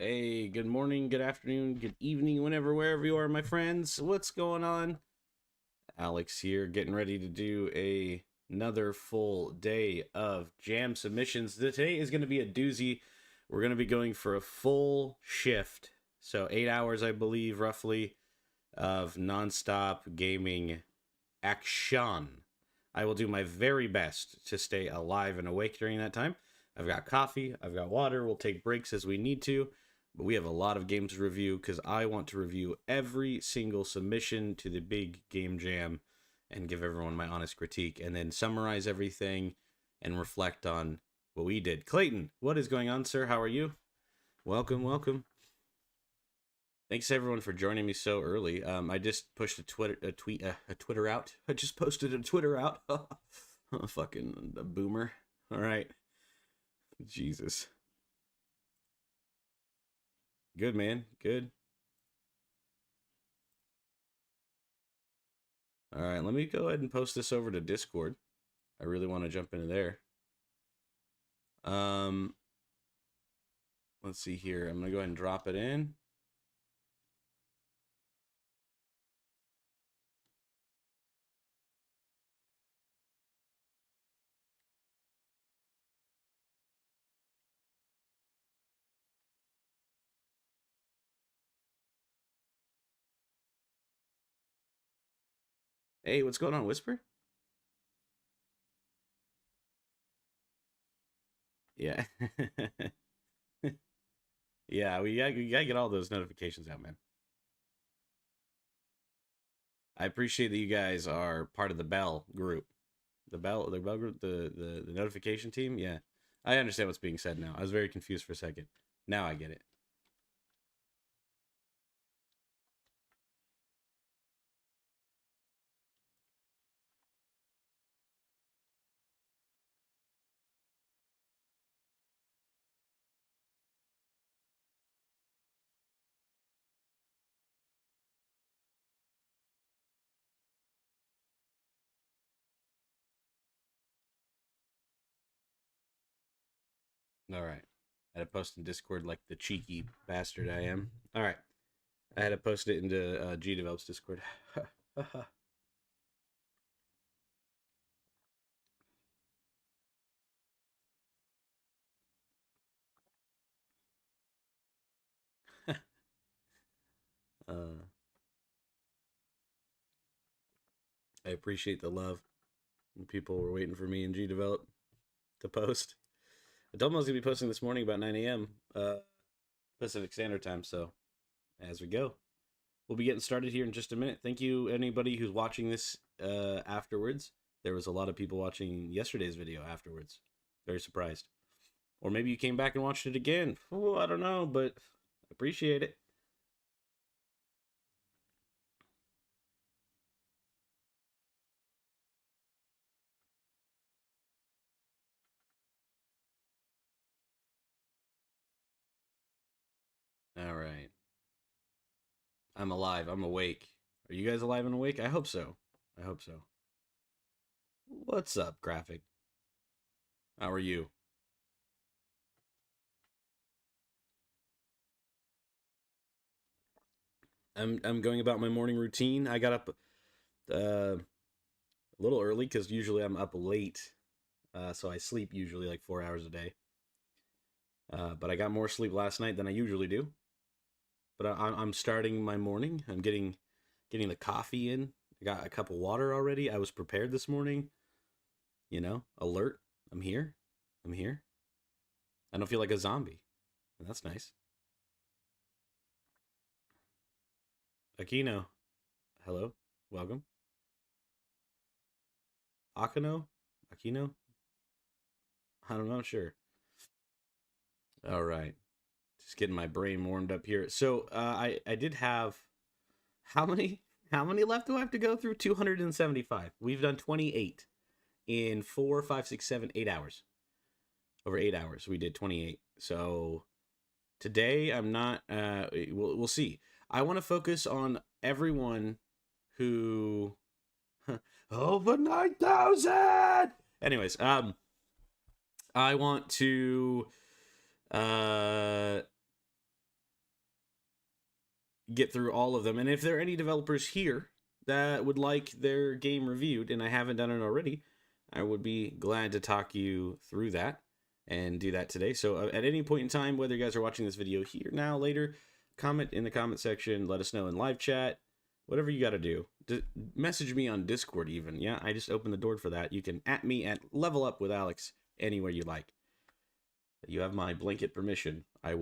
Hey, good morning, good afternoon, good evening, whenever, wherever you are, my friends. What's going on? Alex here, getting ready to do another full day of jam submissions. Today is going to be a doozy. We're going to be going for a full shift. So 8 hours, I believe, roughly, of nonstop gaming action. I will do my very best to stay alive and awake during that time. I've got coffee, I've got water, we'll take breaks as we need to. But we have a lot of games to review because I want to review every single submission to the Big Game Jam and give everyone my honest critique and then summarize everything and reflect on what we did. Clayton, what is going on, sir? How are you? Welcome, welcome. Thanks everyone for joining me so early. I just pushed a Twitter out. I just posted a Twitter out. Fucking a boomer. All right. Jesus. Good, man. Good. All right, let me go ahead and post this over to Discord. I really want to jump into there. Um, let's see here. I'm gonna go ahead and drop it in. Hey, what's going on, Whisper? Yeah. Yeah, we gotta get all those notifications out, man. I appreciate that you guys are part of the Bell group. The Bell group, the notification team. Yeah, I understand what's being said now. I was very confused for a second. Now I get it. All right. I had to post in Discord like the cheeky bastard I am. All right. I had to post it into Gdevelop's Discord. uh, I appreciate the love. People were waiting for me in Gdevelop to post. I told them I was going to be posting this morning about 9 a.m. Pacific Standard Time, so as we go. We'll be getting started here in just a minute. Thank you, anybody who's watching this afterwards. There was a lot of people watching yesterday's video afterwards. Very surprised. Or maybe you came back and watched it again. Oh, I don't know, but appreciate it. All right. I'm alive. I'm awake. Are you guys alive and awake? I hope so. I hope so. What's up, Graphic? How are you? I'm going about my morning routine. I got up a little early because usually I'm up late, so I sleep usually like 4 hours a day. But I got more sleep last night than I usually do. But I'm starting my morning. I'm getting the coffee in. I got a cup of water already. I was prepared this morning. You know, alert. I'm here. I'm here. I don't feel like a zombie. That's nice. Aquino, hello, welcome. Akino, Aquino. I don't know. Sure. All right. Just getting my brain warmed up here. So I did have how many left do I have to go through? 275. We've done 28 in 4, 5, 6, 7, 8 hours. Over 8 hours, we did 28. So today I'm not. We'll see. I want to focus on everyone who over 9,000. Anyways, I want to get through all of them. And if there are any developers here that would like their game reviewed, and I haven't done it already, I would be glad to talk you through that and do that today. So at any point in time, whether you guys are watching this video here, now, later, comment in the comment section, let us know in live chat, whatever you got to do. Message me on Discord even. Yeah, I just opened the door for that. You can at me at Level Up with Alex anywhere you like. You have my blanket permission. I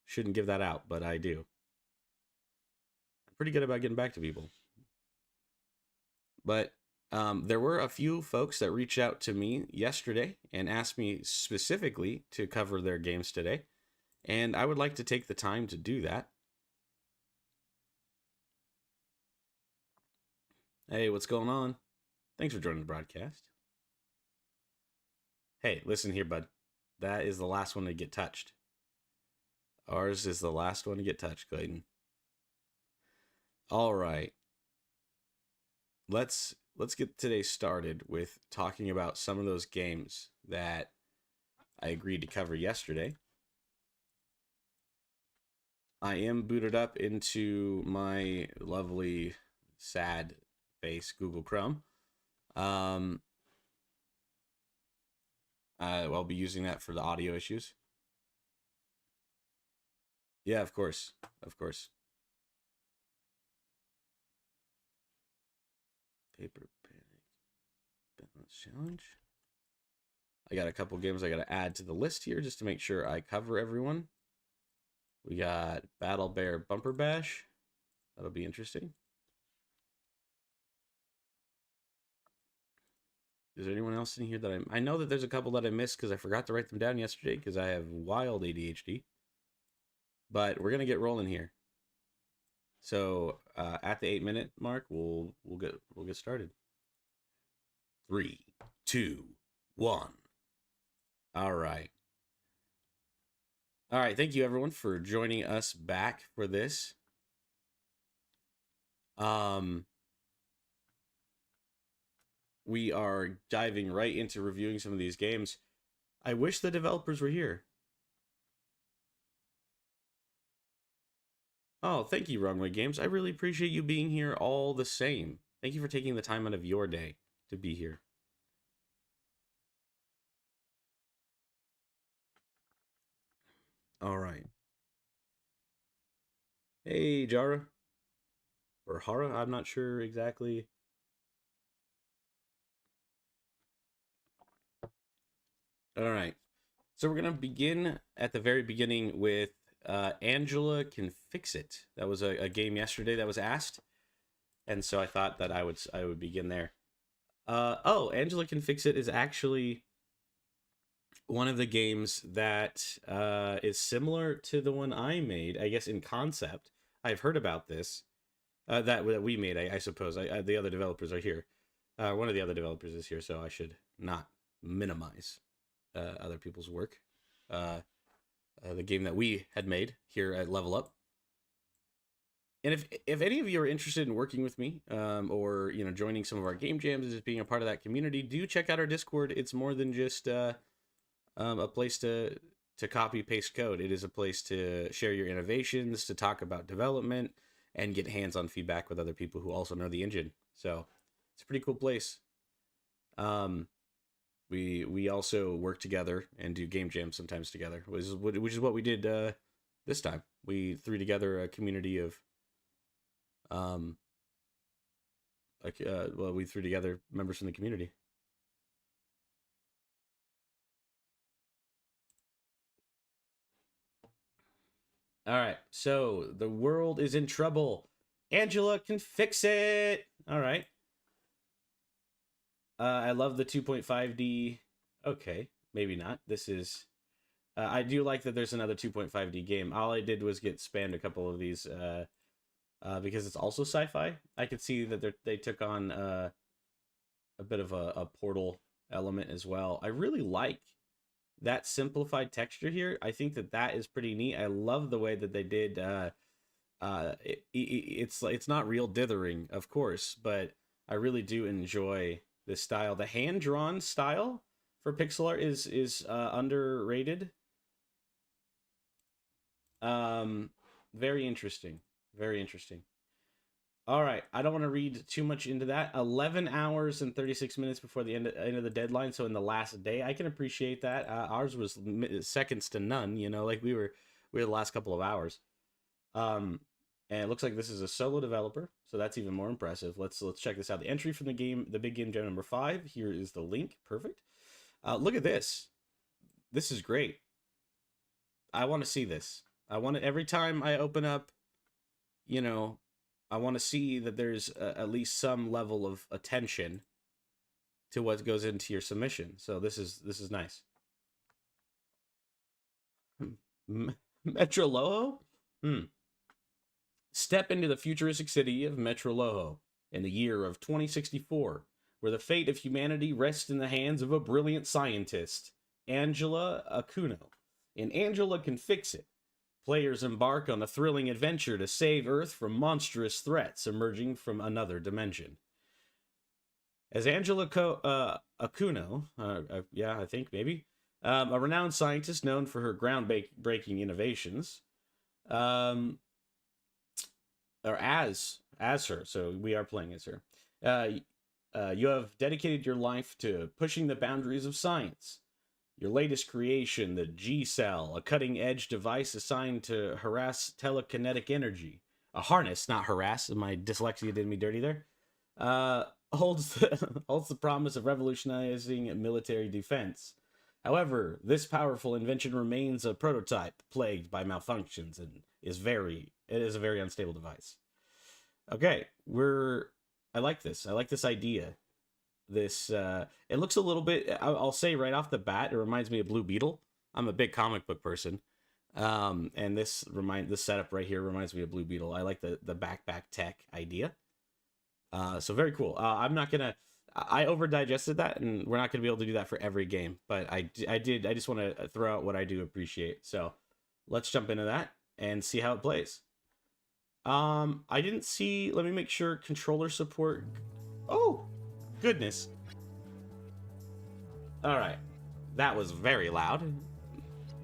shouldn't give that out, but I do. I'm pretty good about getting back to people. But there were a few folks that reached out to me yesterday and asked me specifically to cover their games today. And I would like to take the time to do that. Hey, what's going on? Thanks for joining the broadcast. Hey, listen here, bud. That is the last one to get touched. Ours is the last one to get touched, Clayton. All right. Let's get today started with talking about some of those games that I agreed to cover yesterday. I am booted up into my lovely, sad face Google Chrome. I'll be using that for the audio issues. Yeah, of course. Of course. Paper Panic Balance Challenge. I got a couple games I got to add to the list here just to make sure I cover everyone. We got Battle Bear Bumper Bash. That'll be interesting. Is there anyone else in here that I know that there's a couple that I missed because I forgot to write them down yesterday because I have wild ADHD. But we're gonna get rolling here. So at the 8-minute mark, we'll get started. 3, 2, 1. All right. All right. Thank you everyone for joining us back for this. We are diving right into reviewing some of these games. I wish the developers were here. Oh, thank you, Wrong Way Games. I really appreciate you being here all the same. Thank you for taking the time out of your day to be here. All right. Hey, Jara. Or Hara, I'm not sure exactly. All right. So we're going to begin at the very beginning with Angela Can Fix It. That was a game yesterday that was asked. And so I thought that I would begin there. Angela Can Fix It is actually one of the games that is similar to the one I made, I guess, in concept. I've heard about this. That we made, I suppose. The other developers are here. One of the other developers is here, so I should not minimize other people's work. The game that we had made here at Level Up. And if any of you are interested in working with me, or joining some of our game jams and just being a part of that community, do check out our Discord. It's more than just a place to copy paste code. It is a place to share your innovations, to talk about development, and get hands-on feedback with other people who also know the engine. So it's a pretty cool place. We also work together and do game jams sometimes together, which is what we did this time. We threw together a community of we threw together members from the community. All right, so the world is in trouble. Angela Can Fix It. All right. I love the 2.5D. Okay, maybe not. This is... I do like that there's another 2.5D game. All I did was get spammed a couple of these because it's also sci-fi. I could see that they took on a bit of a Portal element as well. I really like that simplified texture here. I think that is pretty neat. I love the way that they did. It's not real dithering, of course, but I really do enjoy this style. The hand-drawn style for pixel art is underrated. Very interesting. Very interesting. All right, I don't want to read too much into that. 11 hours and 36 minutes before the end of the deadline, so in the last day. I can appreciate that. Ours was seconds to none, you know, like we were the last couple of hours. And it looks like this is a solo developer, so that's even more impressive. Let's check this out. The entry from the game, the Big Game Jam number 5. Here is the link. Perfect. Look at this. This is great. I want to see this. I want it every time I open up, you know, I want to see that there's at least some level of attention to what goes into your submission. So this is nice. Metro Loho? Step into the futuristic city of Metro Loho in the year of 2064, where the fate of humanity rests in the hands of a brilliant scientist, Angela Akuno. And Angela can fix it. Players embark on a thrilling adventure to save Earth from monstrous threats emerging from another dimension. As Angela Akuno, yeah, I think maybe, a renowned scientist known for her groundbreaking innovations, or as her, so we are playing as her. You have dedicated your life to pushing the boundaries of science. Your latest creation, the G-Cell, a cutting-edge device assigned to harass telekinetic energy. A harness, not harass. My dyslexia did me dirty there. Holds the promise of revolutionizing military defense. However, this powerful invention remains a prototype plagued by malfunctions and it is a very unstable device. Okay, I like this. I like this idea. This it looks a little bit, I'll say right off the bat, it reminds me of Blue Beetle. I'm a big comic book person, and this setup right here reminds me of Blue Beetle. I like the backpack tech idea, so very cool. I over digested that, and we're not gonna be able to do that for every game, but I just want to throw out what I do appreciate. So let's jump into that and see how it plays. I didn't see, let me make sure controller support. Oh goodness. All right, that was very loud.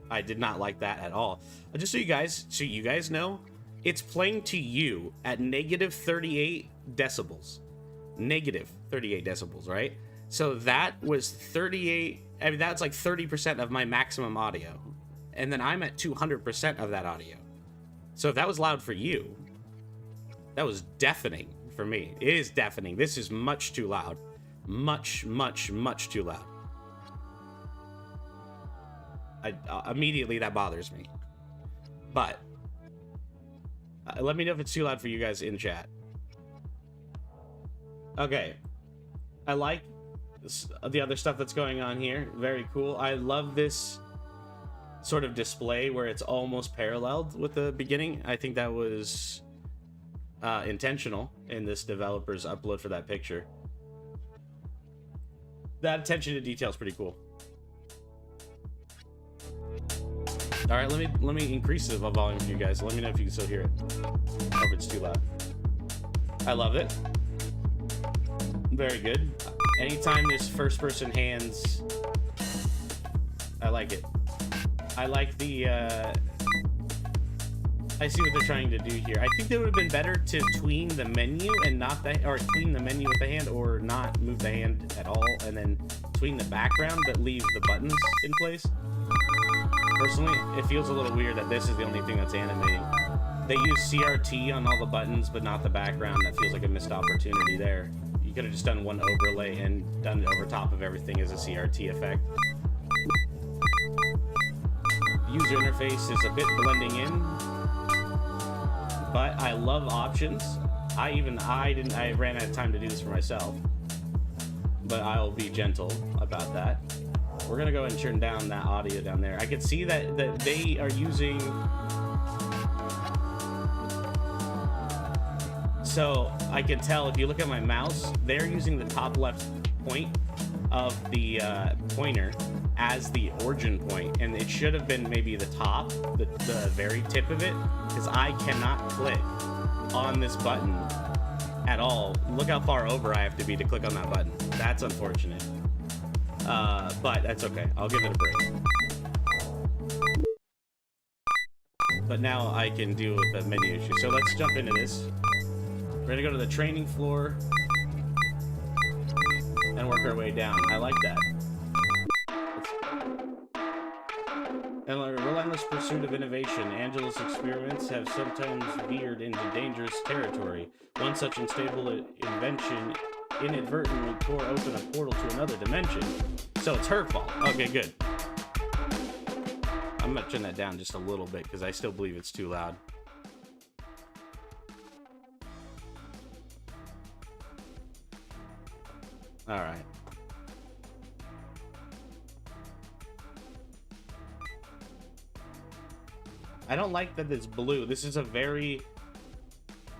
I did not like that at all. Just so you guys know, it's playing to you at negative 38 decibels. Negative 38 decibels, right? So that was 38, I mean, that's like 30% of my maximum audio. And then I'm at 200% of that audio. So if that was loud for you, that was deafening for me. It is deafening. This is much too loud. Much, much, much too loud. Immediately that bothers me. But let me know if it's too loud for you guys in chat. Okay. I like the other stuff that's going on here. Very cool. I love this sort of display where it's almost paralleled with the beginning. I think that was intentional in this developer's upload for that picture. That attention to detail is pretty cool. All right, let me increase the volume for you guys. Let me know if you can still hear it, or if it's too loud. I love it. Very good. Anytime there's first-person hands, I like it. I like the. I see what they're trying to do here. I think it would have been better to tween the menu and not or tween the menu with the hand, or not move the hand at all, and then tween the background but leave the buttons in place. Personally, it feels a little weird that this is the only thing that's animating. They use CRT on all the buttons, but not the background. That feels like a missed opportunity there. You could have just done one overlay and done it over top of everything as a CRT effect. User interface is a bit blending in, but I love options. I ran out of time to do this for myself, but I'll be gentle about that. We're gonna go and turn down that audio down there. I can see that they are using. So I can tell if you look at my mouse, they're using the top left point of the pointer as the origin point, and it should have been maybe the top, the very tip of it, because I cannot click on this button at all. Look how far over I have to be to click on that button. That's unfortunate. But that's okay. I'll give it a break. but now I can deal with the menu issue. So let's jump into this. We're gonna go to the training floor and work our way down. I like that. In a relentless pursuit of innovation, Angela's experiments have sometimes veered into dangerous territory. One such unstable invention inadvertently tore open a portal to another dimension. So it's her fault. Okay, good. I'm gonna turn that down just a little bit because I still believe it's too loud. All right. I don't like that it's blue. This is a very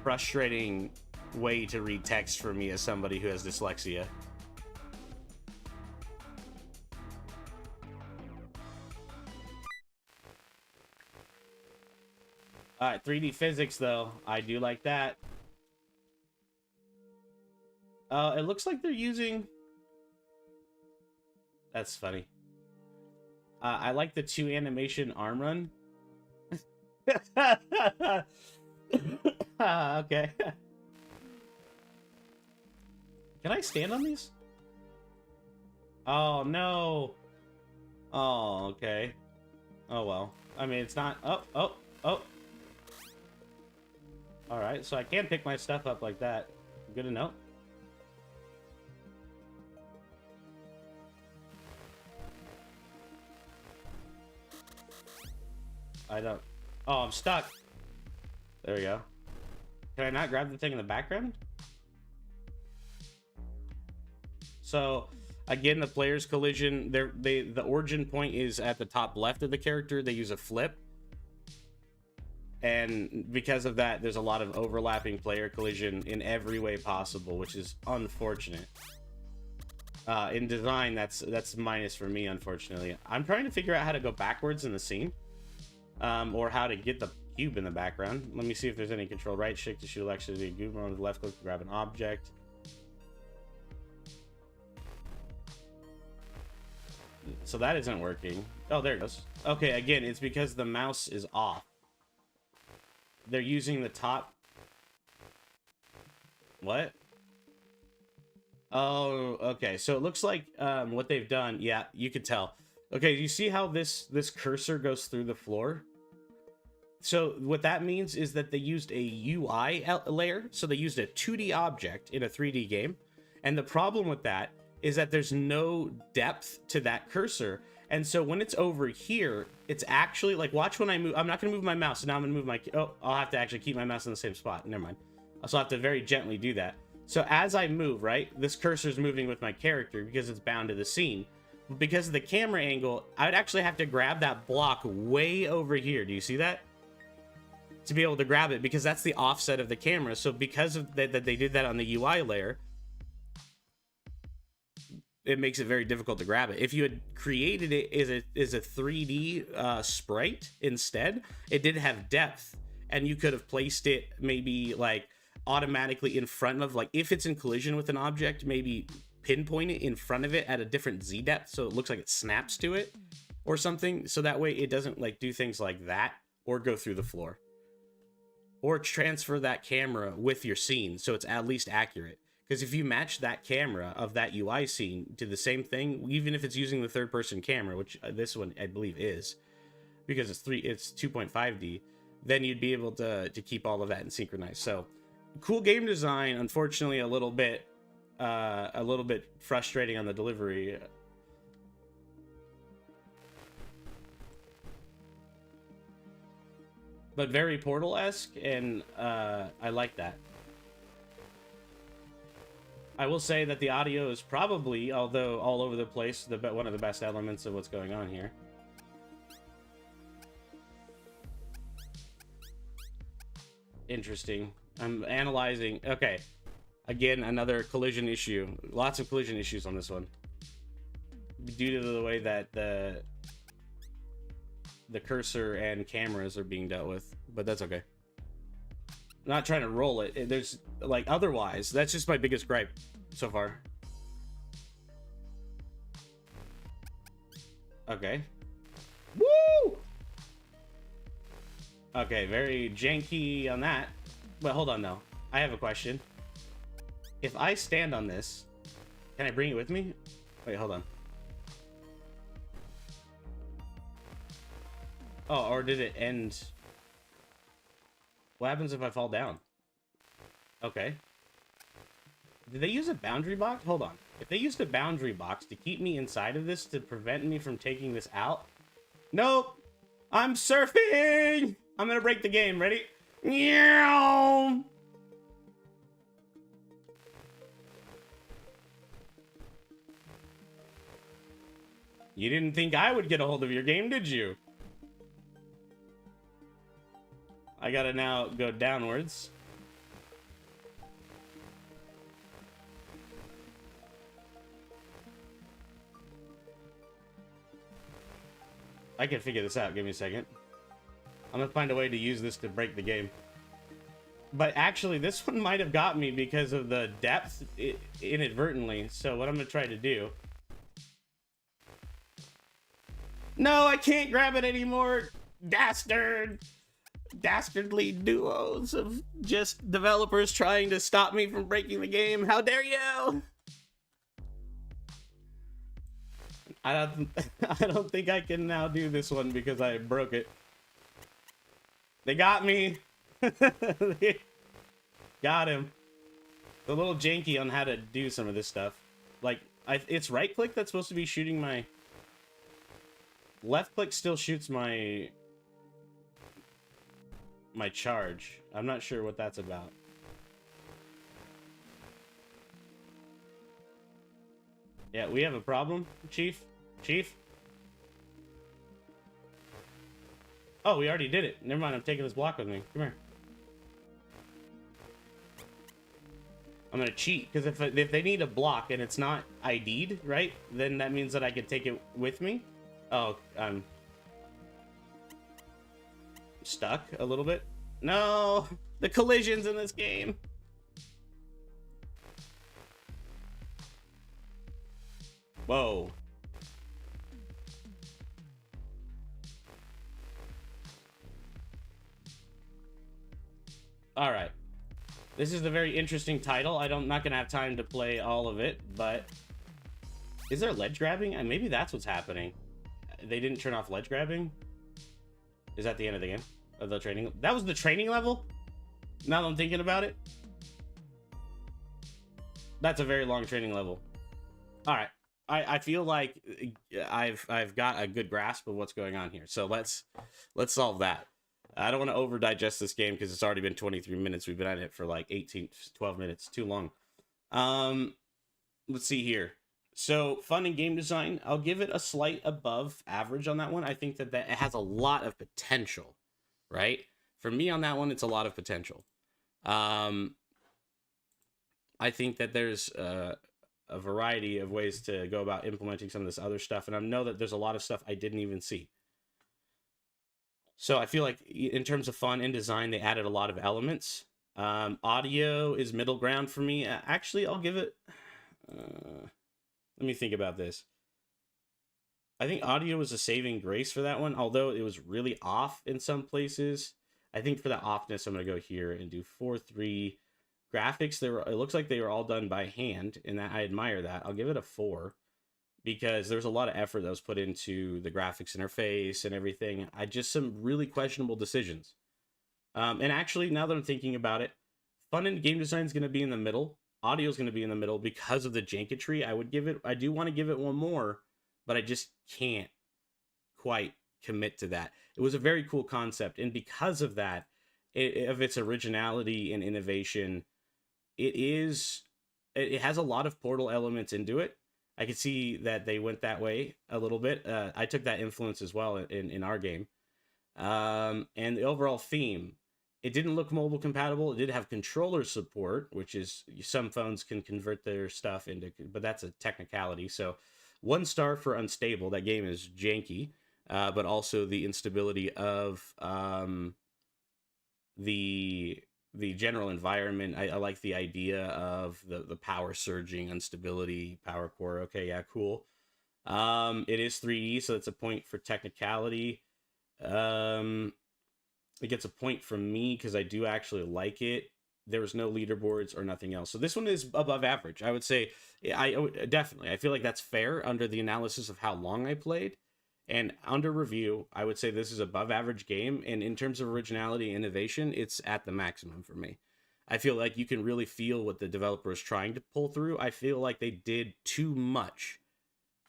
frustrating way to read text for me as somebody who has dyslexia. All right, 3D physics, though. I do like that. It looks like they're using... That's funny. I like the 2 animation arm run. Okay. Can I stand on these? Oh, no. Oh, okay. Oh, well. I mean, it's not... Oh. Alright, so I can pick my stuff up like that. Good to know. I don't... Oh, I'm stuck. There we go. Can I not grab the thing in the background? So, again, the player's collision, the origin point is at the top left of the character. They use a flip. And because of that, there's a lot of overlapping player collision in every way possible, which is unfortunate. In design, that's minus for me, unfortunately. I'm trying to figure out how to go backwards in the scene. Or how to get the cube in the background. Let me see if there's any control. Right shift to shoot electricity. Cube on the left click to grab an object. So that isn't working. Oh, there it goes. Okay, again, it's because the mouse is off. They're using the top... What? Oh, okay. So it looks like what they've done... Yeah, you could tell. Okay, you see how this cursor goes through the floor? So what that means is that they used a UI layer. So they used a 2D object in a 3D game. And the problem with that is that there's no depth to that cursor. And so when it's over here, it's actually like, watch when I move. I'm not going to move my mouse. So now I'm going to move my... Oh, I'll have to actually keep my mouse in the same spot. Never mind. So I'll have to very gently do that. So as I move, right, this cursor is moving with my character because it's bound to the scene. Because of the camera angle, I would actually have to grab that block way over here. Do you see that? To be able to grab it, because that's the offset of the camera. So because of that they did that on the UI layer, it makes it very difficult to grab it. If you had created it as a 3D sprite instead, it did have depth, and you could have placed it maybe like automatically in front of, like, if it's in collision with an object, maybe pinpoint it in front of it at a different Z depth so it looks like it snaps to it or something, so that way it doesn't like do things like that or go through the floor, or transfer that camera with your scene so it's at least accurate. Because if you match that camera of that UI scene to the same thing, even if it's using the third person camera, which this one I believe is, because it's 2.5D, then you'd be able to keep all of that and synchronize. So cool game design, unfortunately a little bit frustrating on the delivery. But very Portal-esque, and I like that. I will say that the audio is probably, although all over the place, one of the best elements of what's going on here. Interesting. I'm analyzing. Okay. Again, another collision issue. Lots of collision issues on this one. Due to the way that the cursor and cameras are being dealt with. But that's okay. I'm not trying to roll it. There's, like, otherwise, that's just my biggest gripe so far. Okay. Woo! Okay, very janky on that. But hold on, though. I have a question. If I stand on this, can I bring it with me? Wait, hold on. Oh, or did it end? What happens if I fall down? Okay. Did they use a boundary box? Hold on. If they used a boundary box to keep me inside of this to prevent me from taking this out... Nope! I'm surfing! I'm gonna break the game. Ready? Meow! You didn't think I would get a hold of your game, did you? I gotta now go downwards. I can figure this out. Give me a second. I'm gonna find a way to use this to break the game. But actually, this one might have got me because of the depth inadvertently. So what I'm gonna try to do... No, I can't grab it anymore! Dastard! Dastardly duos of just developers trying to stop me from breaking the game. How dare you! I don't think I can now do this one because I broke it. They got me. They got him. A little janky on how to do some of this stuff. Like, it's right click that's supposed to be shooting my... Left click still shoots my charge. I'm not sure what that's about. Yeah, we have a problem, Chief. Chief? Oh, we already did it. Never mind, I'm taking this block with me. Come here. I'm gonna cheat, because if they need a block and it's not ID'd, right? Then that means that I can take it with me. Oh, I'm stuck a little bit. No! The collisions in this game! Whoa. Alright. This is a very interesting title. I'm not gonna have time to play all of it, but... Is there ledge grabbing? And maybe that's what's happening. They didn't turn off ledge grabbing? Is that the end of the game? Of the training? That was the training level? Now that I'm thinking about it? That's a very long training level. Alright. I feel like I've got a good grasp of what's going on here. So let's solve that. I don't want to over digest this game because it's already been 23 minutes. We've been at it for like 12 minutes. Too long. Let's see here. So fun and game design, I'll give it a slight above average on that one. I think that it has a lot of potential, right? For me on that one, it's a lot of potential. I think that there's a variety of ways to go about implementing some of this other stuff. And I know that there's a lot of stuff I didn't even see. So I feel like in terms of fun and design, they added a lot of elements. Audio is middle ground for me. Actually, I'll give it... let me think about this. I think audio was a saving grace for that one, although it was really off in some places. I think for that offness, I'm going to go here and do 4-3. Graphics, it looks like they were all done by hand, and I admire that. I'll give it a 4 because there's a lot of effort that was put into the graphics interface and everything. Some really questionable decisions. And actually, now that I'm thinking about it, fun and game design is going to be in the middle. Audio is going to be in the middle because of the janketry. I do want to give it one more, but I just can't quite commit to that. It was a very cool concept, and because of that, of its originality and innovation, it has a lot of Portal elements into it. I could see that they went that way a little bit. I took that influence as well in our game. And the overall theme, it didn't look mobile compatible. It did have controller support, which is some phones can convert their stuff into, but that's a technicality. So 1 star for unstable. That game is janky, but also the instability of the general environment. I like the idea of the power surging, instability, power core. Okay, yeah, cool. It is 3D, so that's a point for technicality. it gets a point from me because I do actually like it. There was no leaderboards or nothing else. So this one is above average. I would say definitely. I feel like that's fair under the analysis of how long I played. And under review, I would say this is above average game. And in terms of originality and innovation, it's at the maximum for me. I feel like you can really feel what the developer is trying to pull through. I feel like they did too much.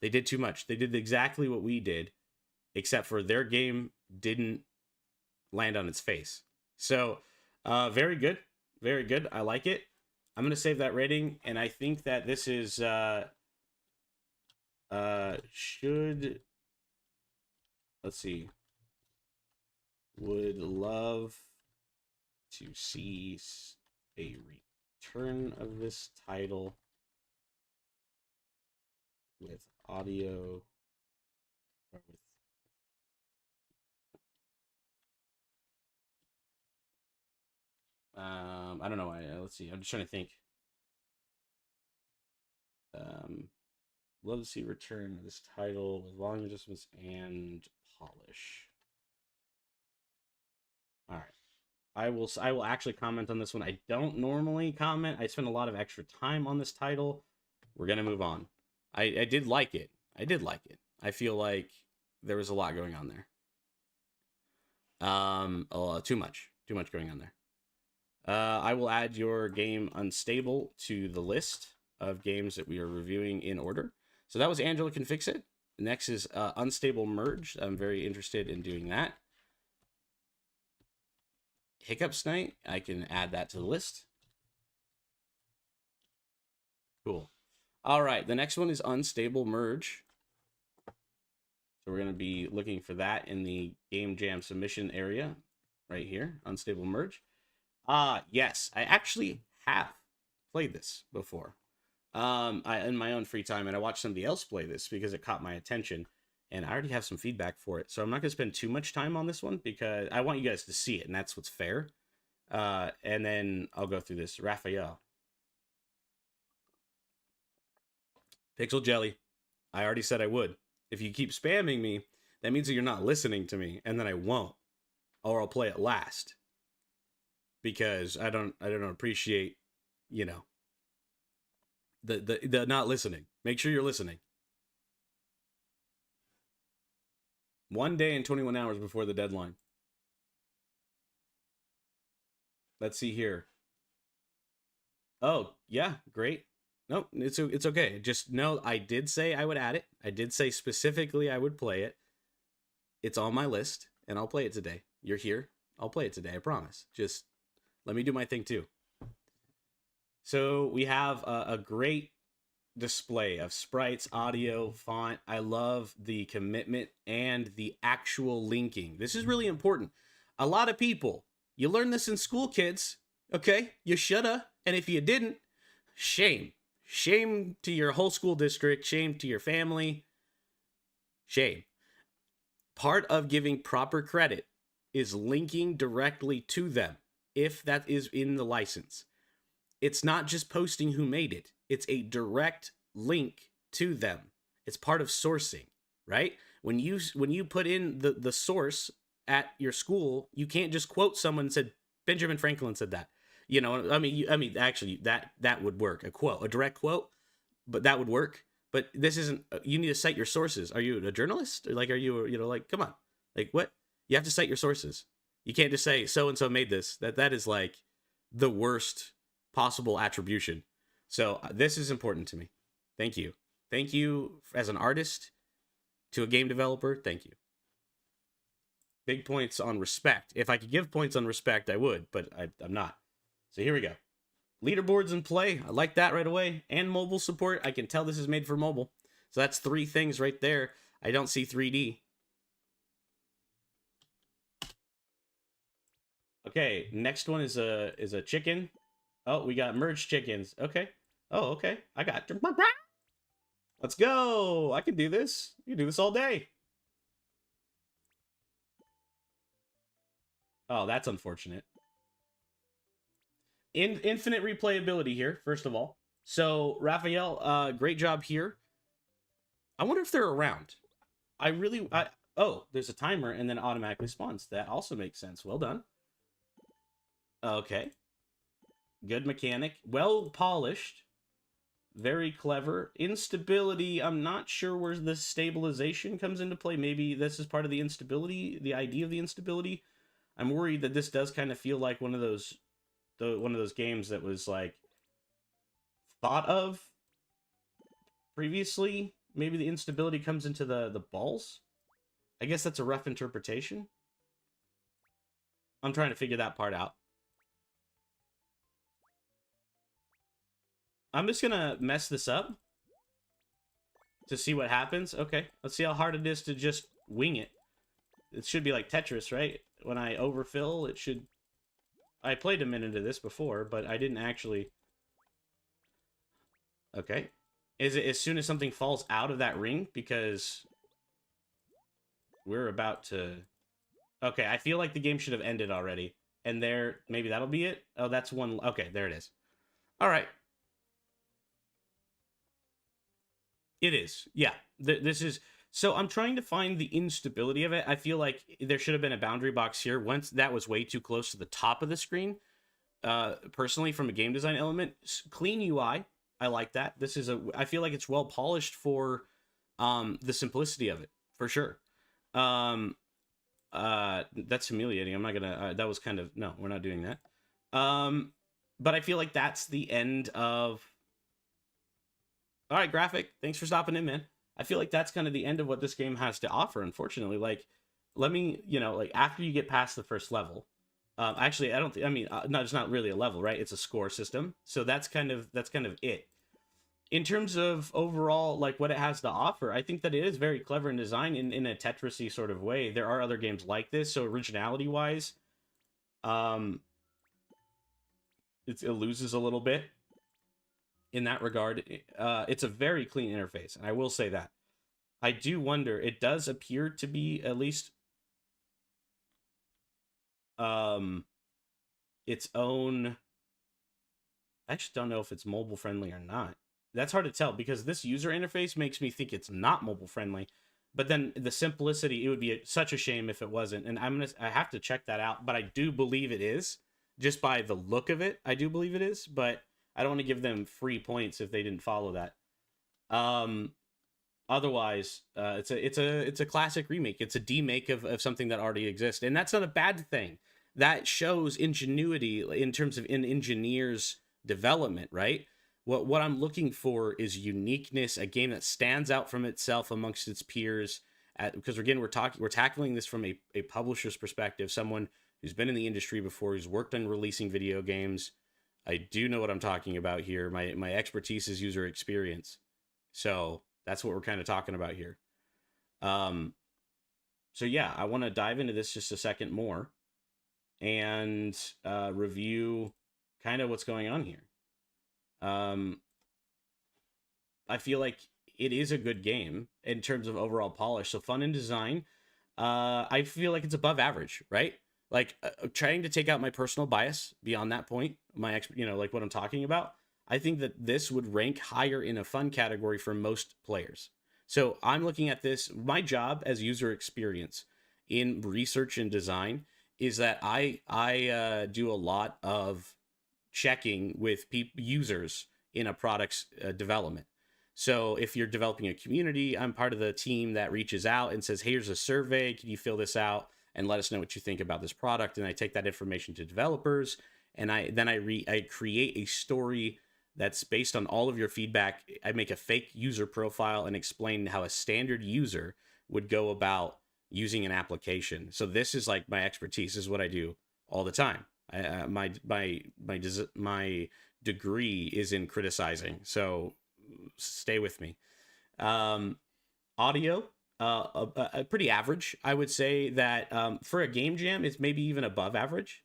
They did too much. They did exactly what we did, except for their game didn't land on its face. So, very good. Very good. I like it. I'm going to save that rating, and I think that this is, let's see. Would love to see a return of this title with audio, or with I don't know. Let's see. I'm just trying to think. Love to see return of this title with volume adjustments and polish. All right. I will actually comment on this one. I don't normally comment. I spend a lot of extra time on this title. We're gonna move on. I did like it. I did like it. I feel like there was a lot going on there. Too much going on there. I will add your game Unstable to the list of games that we are reviewing in order. So that was Angela Can Fix It. Next is Unstable Merge. I'm very interested in doing that. Hiccups Night, I can add that to the list. Cool. All right, the next one is Unstable Merge. So we're going to be looking for that in the Game Jam submission area right here, Unstable Merge. Yes, I actually have played this before. In my own free time, and I watched somebody else play this because it caught my attention, and I already have some feedback for it. So I'm not going to spend too much time on this one because I want you guys to see it, and that's what's fair. And then I'll go through this. Raphael. Pixel Jelly. I already said I would. If you keep spamming me, that means that you're not listening to me, and then I won't. Or I'll play it last. Because I don't appreciate, you know, the not listening. Make sure you're listening. 1 day and 21 hours before the deadline. Let's see here. Oh, yeah, great. No, it's okay. Just know I did say I would add it. I did say specifically I would play it. It's on my list, and I'll play it today. You're here. I'll play it today, I promise. Just let me do my thing too. So we have a great display of sprites, audio, font. I love the commitment and the actual linking. This is really important. A lot of people, you learn this in school, kids. Okay, you shoulda. And if you didn't, shame. Shame to your whole school district. Shame to your family. Shame. Part of giving proper credit is linking directly to them, if that is in the license. It's not just posting who made it. It's a direct link to them. It's part of sourcing, right? When you put in the source at your school, you can't just quote someone and said, Benjamin Franklin said that. You know, I mean, actually, that would work. A direct quote, but that would work. But this isn't. You need to cite your sources. Are you a journalist? Like, are you, like, come on, like, what? You have to cite your sources. You can't just say so and so made this. That is like the worst possible attribution. So this is important to me. Thank you. Thank you as an artist to a game developer. Thank you. Big points on respect. If I could give points on respect, I would, but I'm not. So here we go. Leaderboards in play. I like that right away. And mobile support. I can tell this is made for mobile. So that's 3 things right there. I don't see 3D. Okay, next one is a chicken. Oh, we got merged chickens. Okay. Oh, okay. I got. Let's go. I can do this. You can do this all day. Oh, that's unfortunate. Infinite replayability here, first of all. So, Raphael, great job here. I wonder if they're around. Oh, there's a timer and then it automatically spawns. That also makes sense. Well done. Okay. Good mechanic. Well polished. Very clever. Instability, I'm not sure where the stabilization comes into play. Maybe this is part of the instability, the idea of the instability. I'm worried that this does kind of feel like one of those games that was like thought of previously. Maybe the instability comes into the balls. I guess that's a rough interpretation. I'm trying to figure that part out. I'm just gonna mess this up to see what happens. Okay, let's see how hard it is to just wing it. It should be like Tetris, right? When I overfill, it should... I played a minute of this before, but I didn't actually... Okay. Is it as soon as something falls out of that ring? Because we're about to... Okay, I feel like the game should have ended already. And there, maybe that'll be it? Oh, that's one... Okay, there it is. All right. It is. Yeah. This is... So I'm trying to find the instability of it. I feel like there should have been a boundary box here. Once that was way too close to the top of the screen. Personally, from a game design element, clean UI. I like that. This is I feel like it's well polished for the simplicity of it, for sure. That's humiliating. I'm not gonna. That was kind of... No, we're not doing that. But I feel like that's the end of... All right, Graphic. Thanks for stopping in, man. I feel like that's kind of the end of what this game has to offer, unfortunately. Like, let me, like, after you get past the first level, actually, I don't think, I mean, no, it's not really a level, right? It's a score system. So that's kind of it. In terms of overall, like, what it has to offer, I think that it is very clever in design in a Tetris-y sort of way. There are other games like this, so originality-wise, it loses a little bit. In that regard, it's a very clean interface, and I will say that. I do wonder, it does appear to be at least its own... I actually don't know if it's mobile friendly or not. That's hard to tell, because this user interface makes me think it's not mobile friendly. But then the simplicity, it would be such a shame if it wasn't. And I have to check that out, but I do believe it is. Just by the look of it, I do believe it is, but I don't want to give them free points if they didn't follow that. Otherwise, it's a classic remake. It's a demake of something that already exists, and that's not a bad thing. That shows ingenuity in terms of an engineer's development, right? What I'm looking for is uniqueness, a game that stands out from itself amongst its peers. Because again, we're tackling this from a publisher's perspective, someone who's been in the industry before, who's worked on releasing video games. I do know what I'm talking about here. My expertise is user experience. So that's what we're kind of talking about here. So yeah, I want to dive into this just a second more and review kind of what's going on here. I feel like it is a good game in terms of overall polish. So fun and design, I feel like it's above average, right? Like trying to take out my personal bias beyond that point, like what I'm talking about. I think that this would rank higher in a fun category for most players. So I'm looking at this. My job as user experience in research and design is that I do a lot of checking with users in a product's development. So if you're developing a community, I'm part of the team that reaches out and says, hey, here's a survey. Can you fill this out and let us know what you think about this product? And I take that information to developers, and I create a story that's based on all of your feedback. I make a fake user profile and explain how a standard user would go about using an application. So this is like my expertise. This is what I do all the time. My degree is in criticizing, so stay with me. Audio, pretty average. I would say that for a game jam, it's maybe even above average.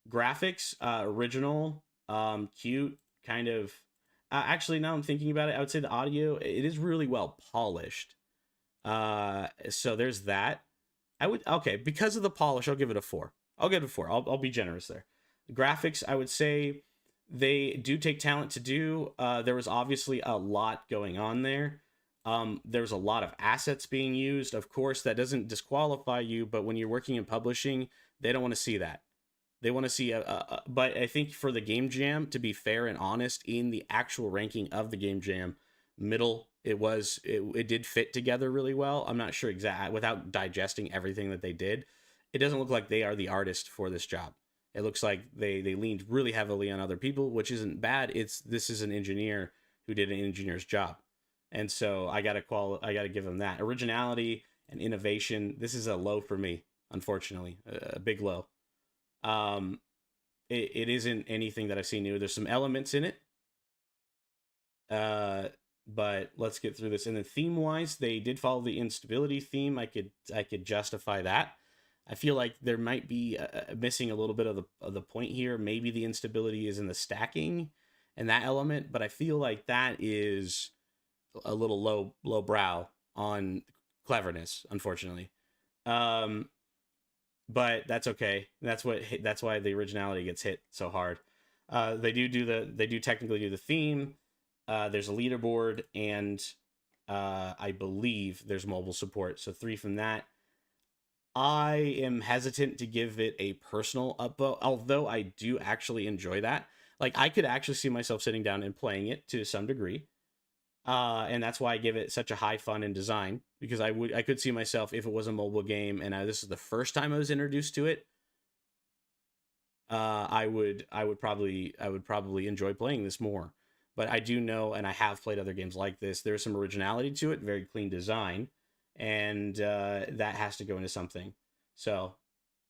Graphics, original, cute, kind of. Actually, now I'm thinking about it, I would say the audio, it is really well polished. So there's that. Okay, because of the polish, I'll give it a 4. I'll give it a 4. I'll be generous there. The graphics, I would say They do take talent to do. There was obviously a lot going on there. There's a lot of assets being used. Of course, that doesn't disqualify you, but when you're working in publishing, they don't want to see that. They want to see but I think for the Game Jam, to be fair and honest, in the actual ranking of the Game Jam, middle, it did fit together really well. I'm not sure exact without digesting everything that they did. It doesn't look like they are the artist for this job. It looks like they leaned really heavily on other people, which isn't bad. This is an engineer who did an engineer's job. And so I gotta give them that. Originality and innovation, this is a low for me, unfortunately. A big low. It isn't anything that I've seen new. There's some elements in it. But let's get through this. And then theme wise, they did follow the instability theme. I could justify that. I feel like there might be missing a little bit of the point here. Maybe the instability is in the stacking and that element, but I feel like that is a little low brow on cleverness, unfortunately. But that's okay. That's why the originality gets hit so hard. They do technically do the theme. There's a leaderboard, and I believe there's mobile support. So 3 from that. I am hesitant to give it a personal upvote, although I do actually enjoy that. Like, I could actually see myself sitting down and playing it to some degree. And that's why I give it such a high fun and design, because I could see myself, if it was a mobile game and this is the first time I was introduced to it, I would probably enjoy playing this more. But I do know, and I have played other games like this, there's some originality to it, very clean design, and that has to go into something. So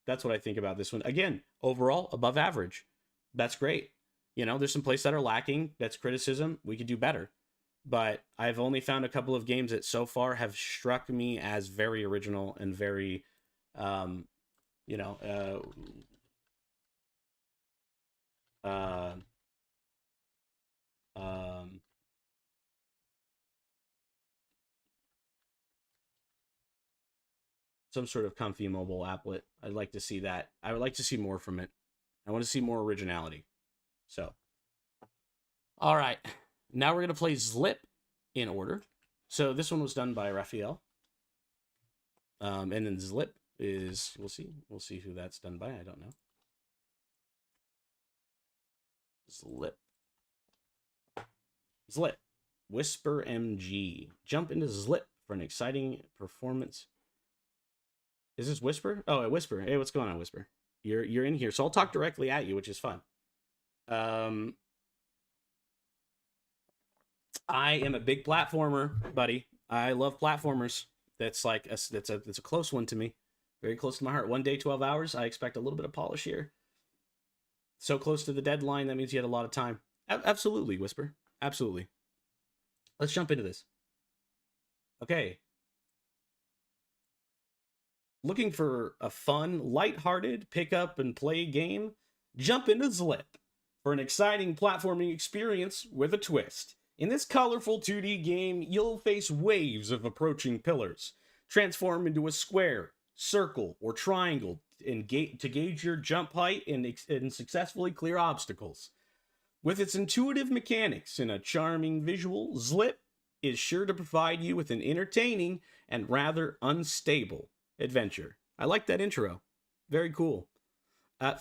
that's what I think about this one. Again, overall, above average. That's great. There's some places that are lacking. That's criticism. We could do better. But I've only found a couple of games that so far have struck me as very original and very, some sort of comfy mobile applet. I'd like to see that. I would like to see more from it. I want to see more originality. So, all right. Now we're going to play Zlip in order. So this one was done by Raphael. And then Zlip is, we'll see who that's done by. I don't know. Zlip. Whisper MG. Jump into Zlip for an exciting performance. Is this Whisper? Oh, Whisper. Hey, what's going on, Whisper? You're in here, so I'll talk directly at you, which is fun. I am a big platformer, buddy. I love platformers. That's a close one to me. Very close to my heart. 1 day, 12 hours. I expect a little bit of polish here. So close to the deadline, that means you had a lot of time. Absolutely, Whisper. Absolutely. Let's jump into this. Okay. Looking for a fun, lighthearted pick up and play game? Jump into Zlip for an exciting platforming experience with a twist. In this colorful 2D game, you'll face waves of approaching pillars. Transform into a square, circle, or triangle to gauge your jump height and successfully clear obstacles. With its intuitive mechanics and a charming visual, Zlip is sure to provide you with an entertaining and rather unstable adventure. I like that intro. Very cool.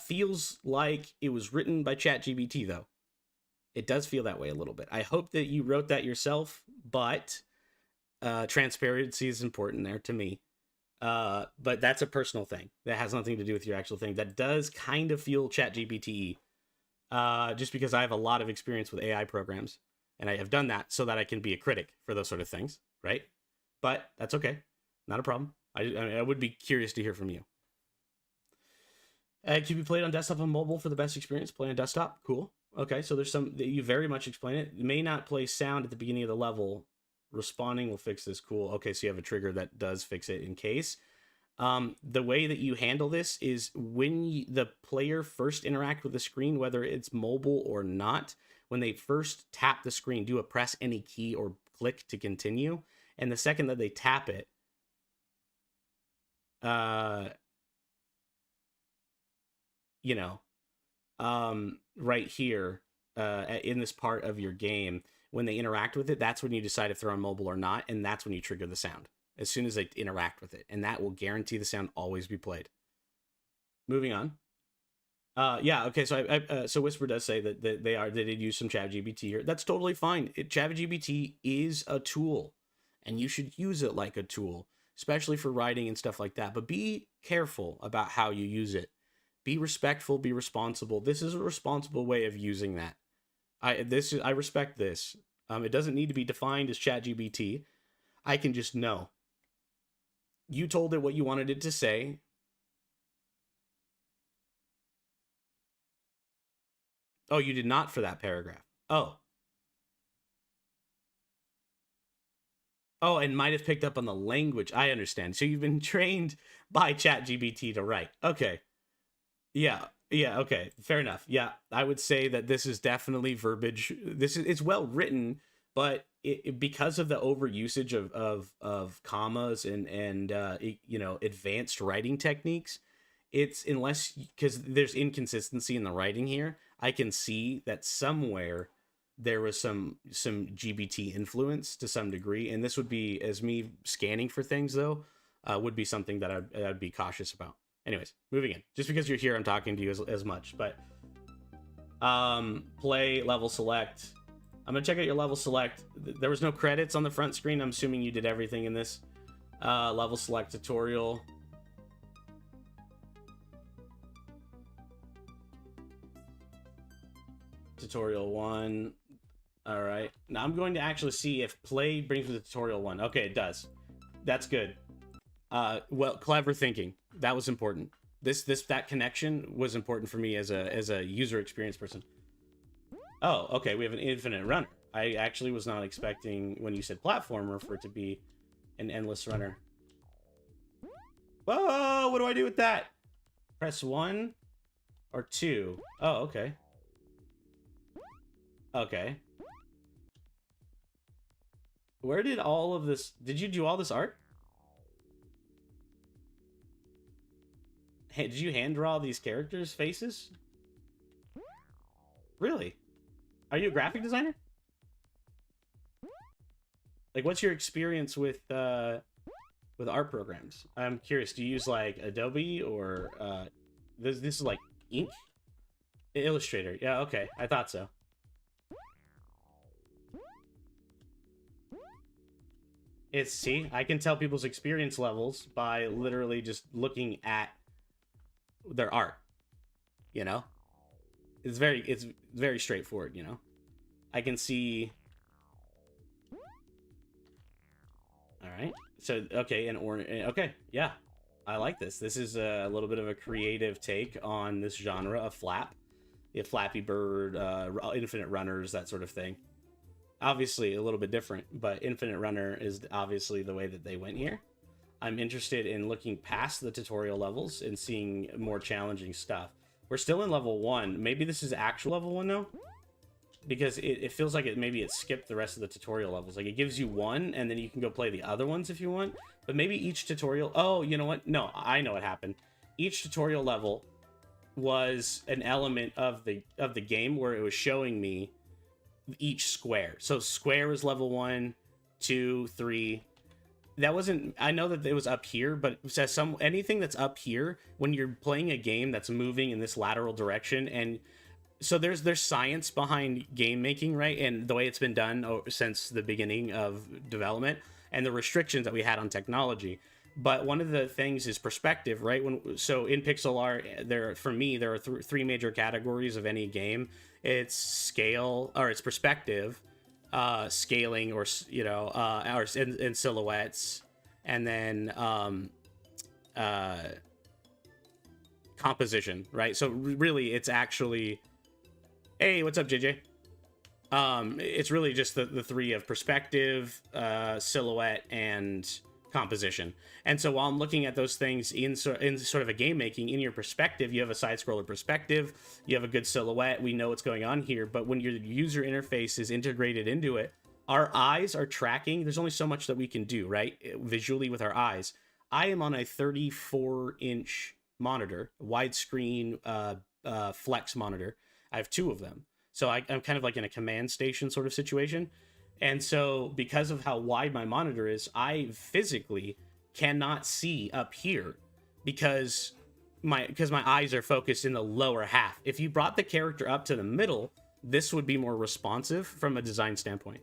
Feels like it was written by ChatGPT, though. It does feel that way a little bit. I hope that you wrote that yourself, but transparency is important there to me. But that's a personal thing. That has nothing to do with your actual thing. That does kind of feel ChatGPT, just because I have a lot of experience with AI programs, and I have done that so that I can be a critic for those sort of things, right? But that's okay. Not a problem. I would be curious to hear from you. Can be played on desktop and mobile for the best experience. Play on desktop. Cool. Okay, so there's some that you very much explain it. You may not play sound at the beginning of the level. Responding will fix this. Cool. Okay, so you have a trigger that does fix it in case. The way that you handle this is when the player first interact with the screen, whether it's mobile or not, when they first tap the screen, do a press any key or click to continue. And the second that they tap it, right here, in this part of your game, when they interact with it, that's when you decide if they're on mobile or not, and that's when you trigger the sound as soon as they interact with it, and that will guarantee the sound always be played. Moving on. Yeah, okay. So so Whisper does say that they did use some ChatGPT here. That's totally fine. ChatGPT is a tool, and you should use it like a tool, especially for writing and stuff like that. But be careful about how you use it. Be respectful. Be responsible. This is a responsible way of using that. I respect this. It doesn't need to be defined as ChatGPT. I can just know. You told it what you wanted it to say. Oh, you did not for that paragraph. Oh. Oh, and might have picked up on the language. I understand. So you've been trained by ChatGPT to write. Okay. Yeah. Yeah, okay. Fair enough. Yeah, I would say that this is definitely verbiage. It's well written, but because of the overusage of commas and advanced writing techniques, it's unless because there's inconsistency in the writing here. I can see that somewhere there was some GBT influence to some degree, and this would be, as me scanning for things though, would be something that I'd be cautious about. Anyways, moving in. Just because you're here, I'm talking to you as much, but play, level select. I'm gonna check out your level select. There was no credits on the front screen. I'm assuming you did everything in this level select tutorial. Tutorial 1. All right. Now I'm going to actually see if play brings me to tutorial 1. Okay, it does. That's good. Well, clever thinking. That was important. That connection was important for me as a user experience person. Oh, okay. We have an infinite runner. I actually was not expecting when you said platformer for it to be an endless runner. Whoa! What do I do with that? Press 1 or 2. Oh, okay. Okay. Where did all of this... Did you do all this art? Hey, did you hand draw these characters' faces? Really? Are you a graphic designer? Like, what's your experience with art programs? I'm curious. Do you use like Adobe or this is like ink? Illustrator. Yeah, okay. I thought so. See, I can tell people's experience levels by literally just looking at their art. You know? It's very straightforward, you know? I can see... Alright. So, okay, okay, yeah. I like this. This is a little bit of a creative take on this genre of flap. You have Flappy Bird, Infinite Runners, that sort of thing. Obviously a little bit different, but Infinite Runner is obviously the way that they went here. I'm interested in looking past the tutorial levels and seeing more challenging stuff. We're still in level 1. Maybe this is actual level 1 now? Because it feels like maybe it skipped the rest of the tutorial levels. Like, it gives you one, and then you can go play the other ones if you want. But maybe each tutorial... Oh, you know what? No, I know what happened. Each tutorial level was an element of the game where it was showing me each square. So square was level 1, 2, 3. That wasn't... I know that it was up here, but it says anything that's up here, when you're playing a game that's moving in this lateral direction, and... So there's science behind game making, right? And the way it's been done since the beginning of development, and the restrictions that we had on technology. But one of the things is perspective, right? So in pixel art, for me there are three major categories of any game. It's scale, or it's perspective, scaling, or or in silhouettes, and then composition, right? So really, it's actually... Hey, what's up, JJ? It's really just the three of perspective, silhouette, and composition. And so while I'm looking at those things in sort of a game making, in your perspective, you have a side scroller perspective, you have a good silhouette, we know what's going on here, but when your user interface is integrated into it, our eyes are tracking. There's only so much that we can do, right? Visually with our eyes. I am on a 34-inch monitor, widescreen flex monitor. I have two of them. So I'm kind of like in a command station sort of situation. And so because of how wide my monitor is, I physically cannot see up here because my eyes are focused in the lower half. If you brought the character up to the middle, this would be more responsive from a design standpoint.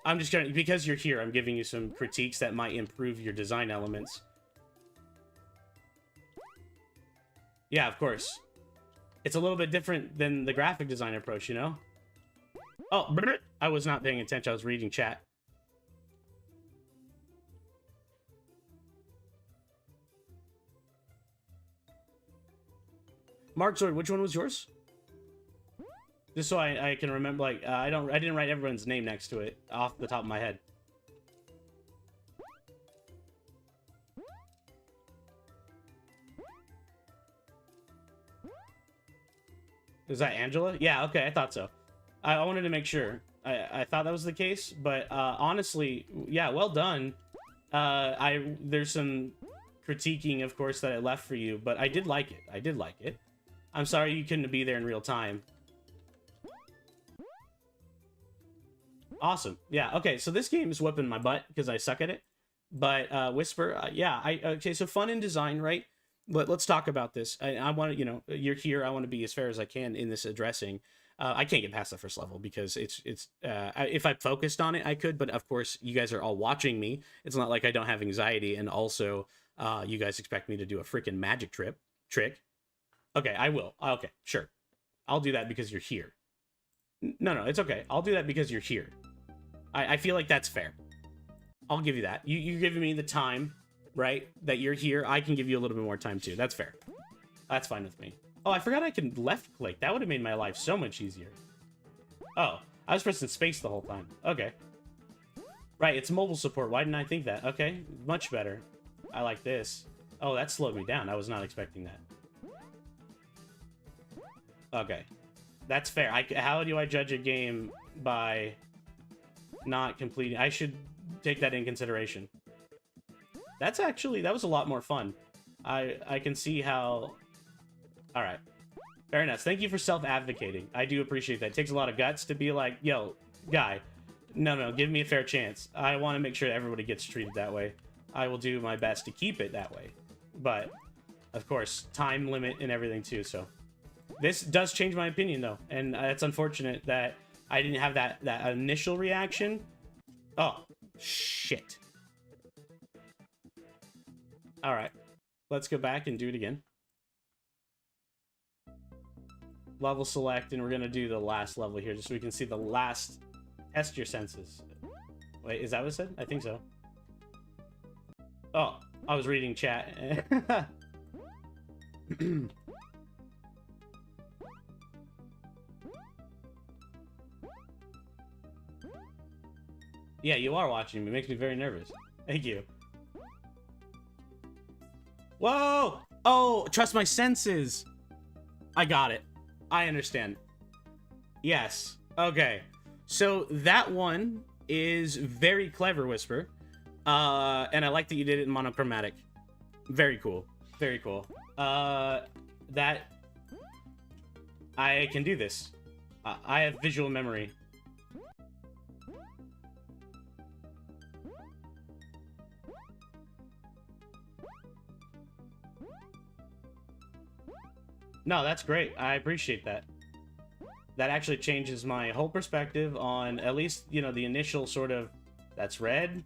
I'm just gonna, because you're here, I'm giving you some critiques that might improve your design elements. Yeah, of course. It's a little bit different than the graphic design approach, you know? Oh, I was not paying attention. I was reading chat. Mark Zord, which one was yours? Just so I can remember, like, I didn't write everyone's name next to it off the top of my head. Is that Angela? Yeah, okay, I thought so. I wanted to make sure. I thought that was the case, but honestly, yeah, well done. There's some critiquing, of course, that I left for you, but I did like it. I did like it. I'm sorry you couldn't be there in real time. Awesome. Yeah, okay, so this game is whipping my butt because I suck at it. But Whisper, yeah, okay, so fun in design, right? But let's talk about this. I want to, you know, you're here. I want to be as fair as I can in this addressing. I can't get past the first level because it's if I focused on it, I could. But of course, you guys are all watching me. It's not like I don't have anxiety. And also, you guys expect me to do a freaking magic trick. Okay, I will. Okay, sure. I'll do that because you're here. No, it's okay. I'll do that because you're here. I feel like that's fair. I'll give you that. You're giving me the time, right, that you're here. I can give you a little bit more time too. That's fair. That's fine with me. Oh, I forgot I can left click. That would have made my life so much easier. Oh, I was pressing space the whole time. Okay. Right, it's mobile support. Why didn't I think that? Okay, much better. I like this. Oh, that slowed me down. I was not expecting that. Okay. That's fair. How do I judge a game by not completing? I should take that in consideration. That was a lot more fun. I can see how... Alright. Very nice. Thank you for self-advocating. I do appreciate that. It takes a lot of guts to be like, yo, guy, no, give me a fair chance. I want to make sure that everybody gets treated that way. I will do my best to keep it that way. But, of course, time limit and everything too, so... This does change my opinion, though, and it's unfortunate that I didn't have that initial reaction. Oh, shit. All right, let's go back and do it again. Level select, and we're gonna do the last level here, just so we can see the last. Test your senses. Wait, is that what it said? I think so. Oh, I was reading chat. Yeah, you are watching me. It makes me very nervous. Thank you. Whoa! Oh, trust my senses. I got it. I understand. Yes. Okay. So that one is very clever, Whisper. And I like that you did it in monochromatic. Very cool. Very cool. That... I can do this. I have visual memory. No, that's great. I appreciate that. That actually changes my whole perspective on at least, you know, the initial sort of, that's red,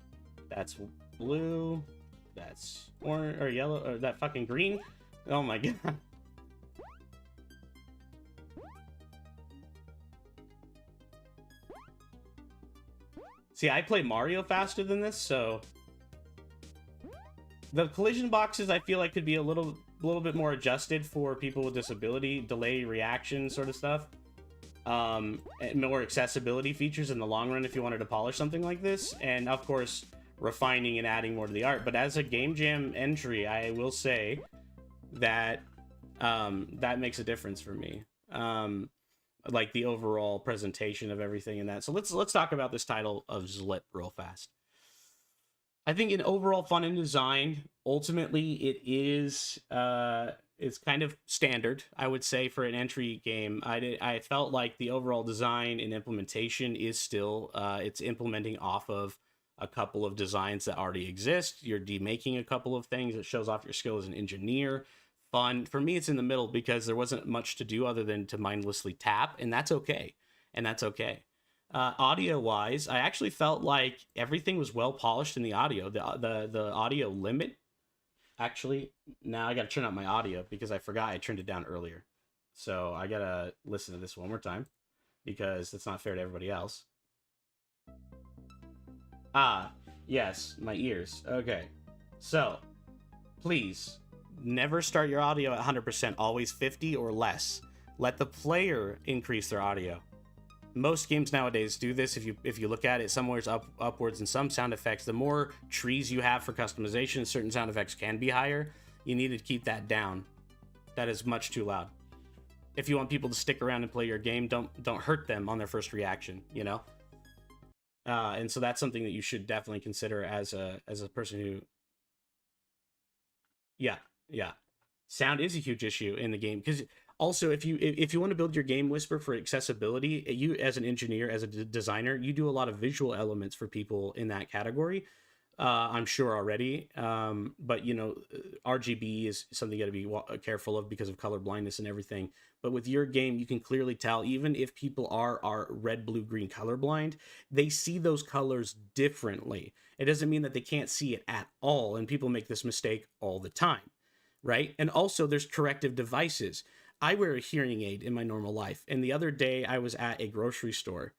that's blue, that's orange, or yellow, or that fucking green. Oh my god. See, I play Mario faster than this, so... The collision boxes, I feel like, could be a little bit more adjusted for people with disability, delay reaction sort of stuff. And more accessibility features in the long run if you wanted to polish something like this. And, of course, refining and adding more to the art. But as a Game Jam entry, I will say that that makes a difference for me. Like the overall presentation of everything and that. So let's talk about this title of Zlip real fast. I think in overall fun and design, ultimately it is is kind of standard, I would say, for an entry game. I felt like the overall design and implementation is still it's implementing off of a couple of designs that already exist. You're demaking a couple of things. It shows off your skill as an engineer. Fun for me. It's in the middle because there wasn't much to do other than to mindlessly tap, and that's okay. And that's okay. Audio wise, I actually felt like everything was well polished in the audio. The audio limit, actually, now I got to turn up my audio because I forgot I turned it down earlier. So I got to listen to this one more time because it's not fair to everybody else. Ah, yes, my ears. Okay. So, please never start your audio at 100%, always 50 or less. Let the player increase their audio. Most games nowadays do this. If you look at it, somewhere's upwards in some sound effects. The more trees you have for customization, certain sound effects can be higher. You need to keep that down. That is much too loud. If you want people to stick around and play your game, don't hurt them on their first reaction, you know? And so that's something that you should definitely consider as a person who, yeah, yeah. Sound is a huge issue in the game because also if you want to build your game whisper for accessibility, you as an engineer, as a designer, you do a lot of visual elements for people in that category. I'm sure already, but you know, RGB is something you got to be careful of because of color blindness and everything. But with your game, you can clearly tell, even if people are red, blue, green colorblind, they see those colors differently. It doesn't mean that they can't see it at all, and people make this mistake all the time, right? And also, there's corrective devices. I wear a hearing aid in my normal life, and the other day I was at a grocery store,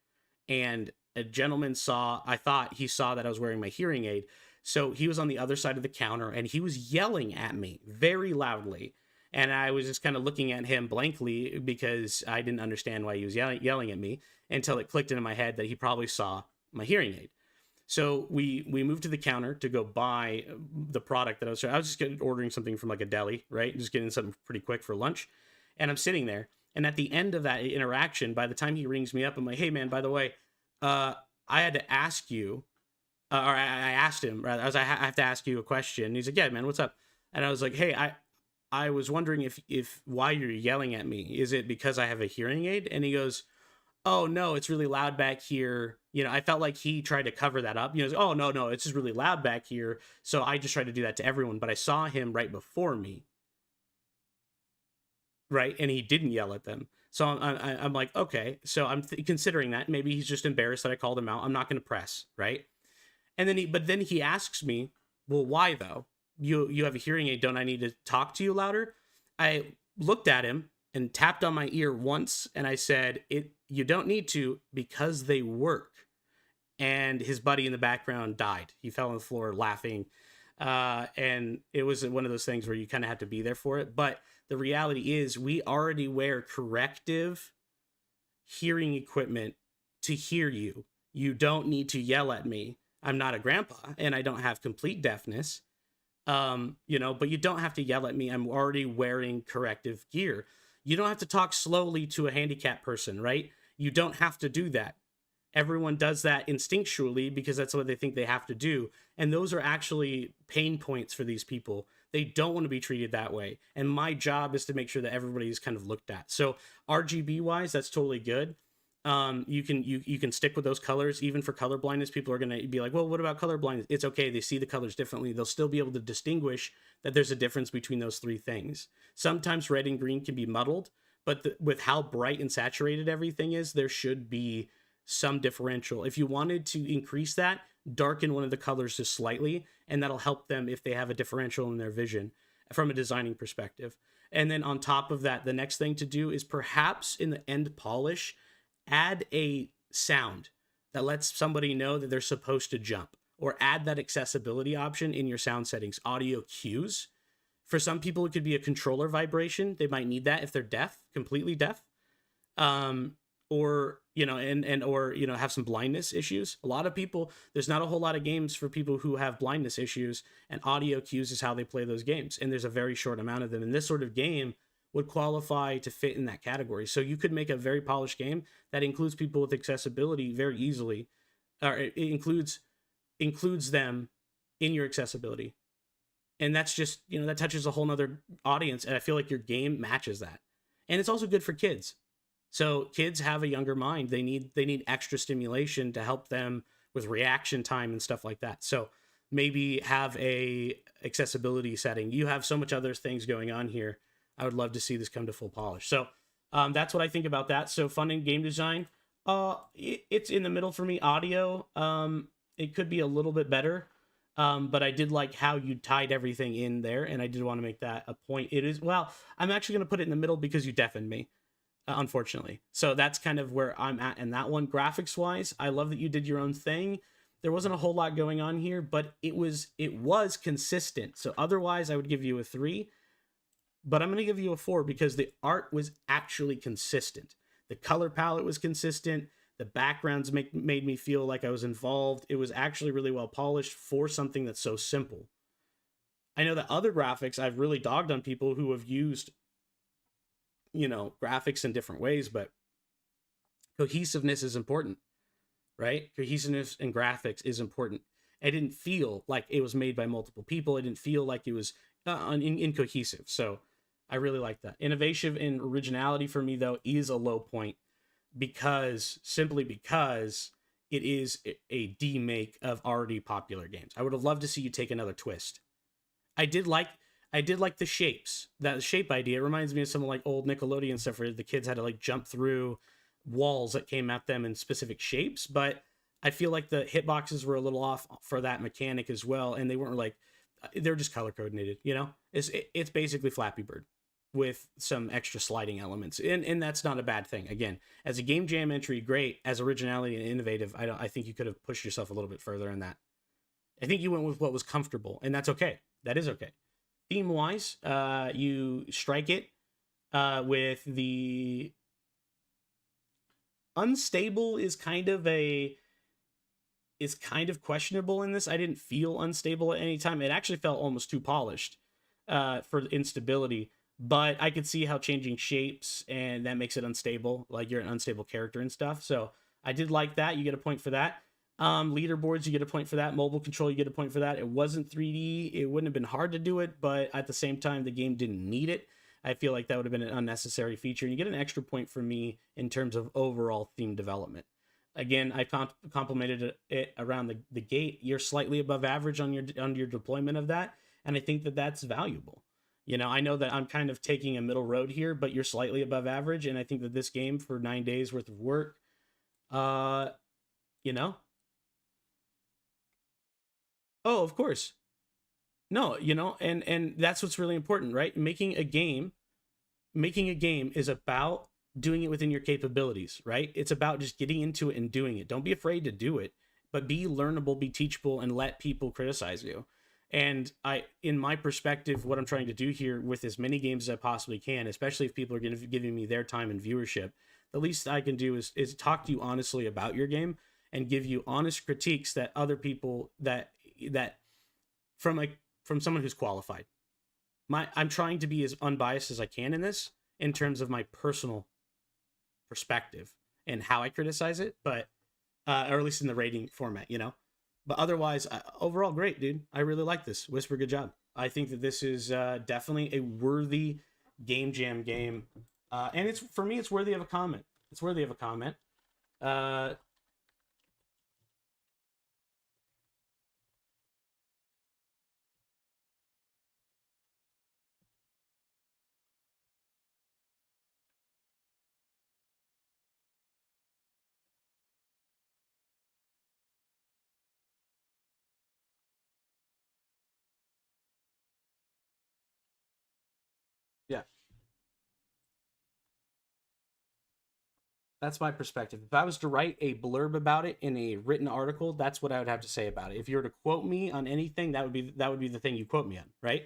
and a gentleman I thought he saw that I was wearing my hearing aid. So he was on the other side of the counter and he was yelling at me very loudly. And I was just kind of looking at him blankly because I didn't understand why he was yelling at me until it clicked into my head that he probably saw my hearing aid. So we moved to the counter to go buy the product that I was just ordering something from like a deli, right? Just getting something pretty quick for lunch. And I'm sitting there. And at the end of that interaction, by the time he rings me up, I'm like, hey man, by the way, I had to ask you, or I asked him, rather, I have to ask you a question. And he's like, yeah, man, what's up? And I was like, hey, I was wondering if why you're yelling at me. Is it because I have a hearing aid? And he goes, oh, no, it's really loud back here. You know, I felt like he tried to cover that up. You know, oh, no, it's just really loud back here. So I just tried to do that to everyone. But I saw him right before me. Right. And he didn't yell at them. So I'm like, okay, so I'm considering that maybe he's just embarrassed that I called him out. I'm not going to press, right? And then he asks me, well, why though? You have a hearing aid. Don't I need to talk to you louder? I looked at him and tapped on my ear once, and I said, you don't need to because they work. And his buddy in the background died. He fell on the floor laughing. And it was one of those things where you kind of have to be there for it. But the reality is we already wear corrective hearing equipment to hear you. You don't need to yell at me. I'm not a grandpa and I don't have complete deafness. You know, but you don't have to yell at me. I'm already wearing corrective gear. You don't have to talk slowly to a handicapped person, right? You don't have to do that. Everyone does that instinctually because that's what they think they have to do. And those are actually pain points for these people. They don't want to be treated that way. And my job is to make sure that everybody is kind of looked at. So RGB wise, that's totally good. You can stick with those colors. Even for color blindness, people are going to be like, well, what about color blindness? It's okay. They see the colors differently. They'll still be able to distinguish that there's a difference between those three things. Sometimes red and green can be muddled, but with how bright and saturated everything is, there should be some differential. If you wanted to increase that, darken one of the colors just slightly, and that'll help them if they have a differential in their vision from a designing perspective. And then on top of that, the next thing to do is perhaps in the end polish, add a sound that lets somebody know that they're supposed to jump, or add that accessibility option in your sound settings. Audio cues. For some people, it could be a controller vibration. They might need that if they're deaf, completely deaf. Or you know, or you know, have some blindness issues. A lot of people, there's not a whole lot of games for people who have blindness issues, and audio cues is how they play those games. And there's a very short amount of them. And this sort of game would qualify to fit in that category. So you could make a very polished game that includes people with accessibility very easily, or it includes them in your accessibility. And that's just, that touches a whole nother audience, and I feel like your game matches that. And it's also good for kids. So kids have a younger mind. They need extra stimulation to help them with reaction time and stuff like that. So maybe have a accessibility setting. You have so much other things going on here. I would love to see this come to full polish. So that's what I think about that. So fun in game design. It's in the middle for me. Audio, it could be a little bit better. But I did like how you tied everything in there, and I did want to make that a point. It is, well, I'm actually going to put it in the middle because you deafened me, unfortunately. So that's kind of where I'm at in that one. Graphics wise, I love that you did your own thing. There wasn't a whole lot going on here, but it was consistent. So otherwise, I would give you a 3, but I'm going to give you a 4 because the art was actually consistent. The color palette was consistent. The backgrounds made me feel like I was involved. It was actually really well polished for something that's so simple. I know that other graphics, I've really dogged on people who have used, graphics in different ways, but cohesiveness is important, right? Cohesiveness in graphics is important. I didn't feel like it was made by multiple people. I didn't feel like it was incohesive. So I really like that. Innovation and originality for me, though, is a low point simply because it is a demake of already popular games. I would have loved to see you take another twist. I did like the shapes. That shape idea, it reminds me of some like old Nickelodeon stuff where the kids had to like jump through walls that came at them in specific shapes, but I feel like the hitboxes were a little off for that mechanic as well, and they weren't like, they're just color coordinated, It's basically Flappy Bird with some extra sliding elements, and that's not a bad thing. Again, as a game jam entry, great. As originality and innovative, I think you could have pushed yourself a little bit further in that. I think you went with what was comfortable, and that's okay. That is okay. Theme wise, you strike it with the unstable is kind of questionable in this. I didn't feel unstable at any time. It actually felt almost too polished for instability. But I could see how changing shapes, and that makes it unstable, like you're an unstable character and stuff. So I did like that. You get a point for that. Leaderboards, you get a point for that. Mobile control, you get a point for that. It wasn't 3D. It wouldn't have been hard to do it, but at the same time, the game didn't need it. I feel like that would have been an unnecessary feature. And you get an extra point for me in terms of overall theme development. Again, I complimented it around the gate. You're slightly above average on your deployment of that, and I think that that's valuable. I know that I'm kind of taking a middle road here, but you're slightly above average, and I think that this game for 9 days worth of work, oh, of course. No, and that's what's really important, right? Making a game is about doing it within your capabilities, right? It's about just getting into it and doing it. Don't be afraid to do it, but be learnable, be teachable, and let people criticize you. And in my perspective, what I'm trying to do here with as many games as I possibly can, especially if people are giving me their time and viewership, the least I can do is talk to you honestly about your game and give you honest critiques that other people that from someone who's qualified. I'm trying to be as unbiased as I can in this in terms of my personal perspective and how I criticize it, but or at least in the rating format, But otherwise, overall, great, dude. I really like this. Whisper, good job. I think that this is definitely a worthy game jam game. And for me, it's worthy of a comment. It's worthy of a comment. Yeah, that's my perspective. If I was to write a blurb about it in a written article, that's what I would have to say about it. If you were to quote me on anything, that would be the thing you quote me on, right?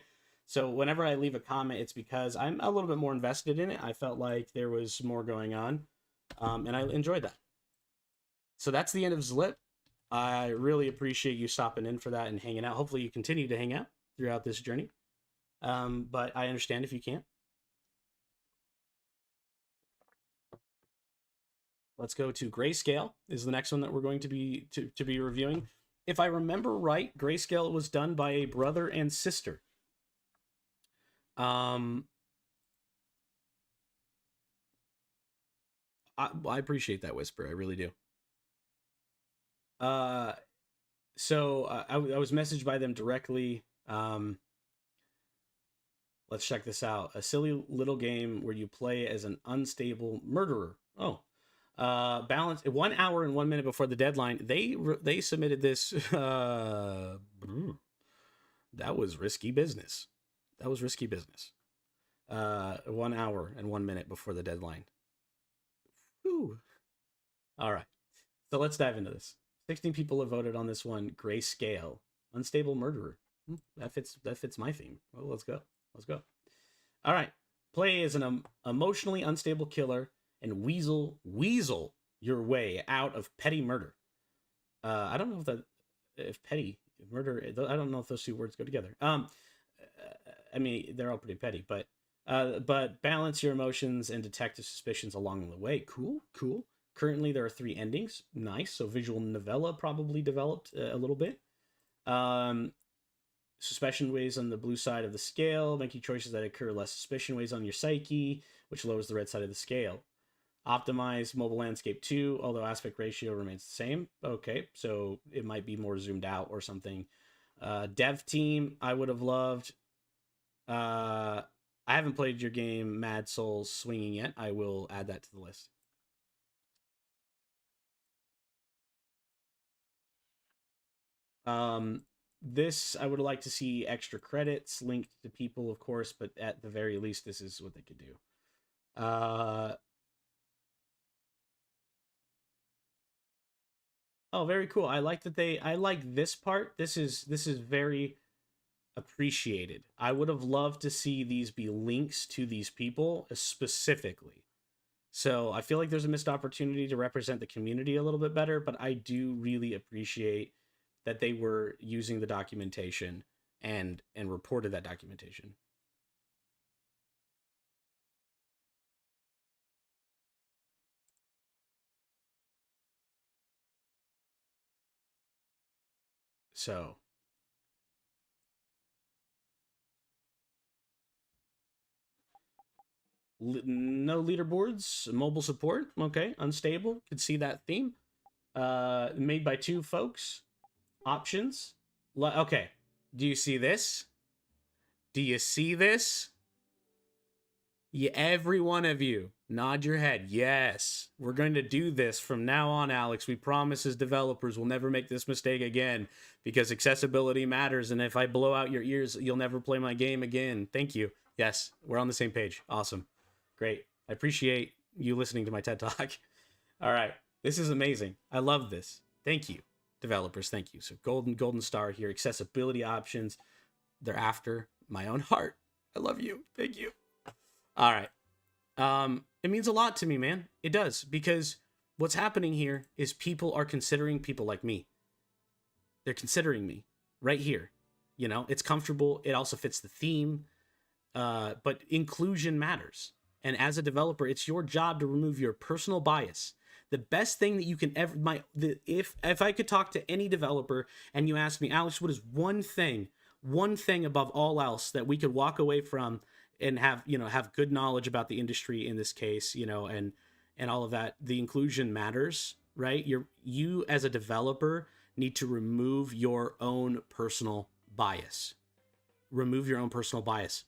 So whenever I leave a comment, it's because I'm a little bit more invested in it. I felt like there was more going on, and I enjoyed that. So that's the end of Zlip. I really appreciate you stopping in for that and hanging out. Hopefully you continue to hang out throughout this journey. But I understand if you can't. Let's go to Grayscale is the next one that we're going to be reviewing. If I remember right, Grayscale was done by a brother and sister. Um, I appreciate that whisper. I really do. Uh, I was messaged by them directly. Let's check this out. A silly little game where you play as an unstable murderer. Oh, balance 1 hour and 1 minute before the deadline. They submitted this. That was risky business. That was risky business. 1 hour and 1 minute before the deadline. Whew. All right. So let's dive into this. 16 people have voted on this one. Grayscale, unstable murderer. That fits my theme. Well, let's go. Let's go. All right. Play as an emotionally unstable killer and weasel your way out of petty murder. I don't know if petty murder. I don't know if those two words go together. I mean, they're all pretty petty, but balance your emotions and detective suspicions along the way. Cool. Currently, there are 3 endings. Nice. So visual novella probably developed a little bit. Suspicion weighs on the blue side of the scale. Making choices that occur less suspicion weighs on your psyche, which lowers the red side of the scale. Optimize mobile landscape 2, although aspect ratio remains the same. Okay, so it might be more zoomed out or something. Dev team, I would have loved. I haven't played your game Mad Souls Swinging yet. I will add that to the list. This I would like to see extra credits linked to people, of course, but at the very least, this is what they could do. Oh, very cool. I like that I like this part. This is very appreciated. I would have loved to see these be links to these people specifically. So I feel like there's a missed opportunity to represent the community a little bit better, but I do really appreciate that they were using the documentation and reported that documentation. So no leaderboards, mobile support. Okay, unstable. Could see that theme. Made by 2 folks. Options. Okay. Do you see this? Do you see this? Yeah, every one of you, nod your head. Yes, we're going to do this from now on, Alex. We promise as developers we'll never make this mistake again because accessibility matters. And if I blow out your ears, you'll never play my game again. Thank you. Yes, we're on the same page. Awesome. Great. I appreciate you listening to my TED Talk. All right. This is amazing. I love this. Thank you, developers. Thank you. So golden star here. Accessibility options. They're after my own heart. I love you. Thank you. All right. It means a lot to me, man. It does, because what's happening here is people are considering people like me. They're considering me right here. You know, it's comfortable. It also fits the theme. But inclusion matters. And as a developer, it's your job to remove your personal bias. The best thing that you can ever if I could talk to any developer and you ask me, Alex, what is one thing above all else that we could walk away from and have good knowledge about the industry in this case, and all of that, the inclusion matters, right? You as a developer need to remove your own personal bias. Remove your own personal bias.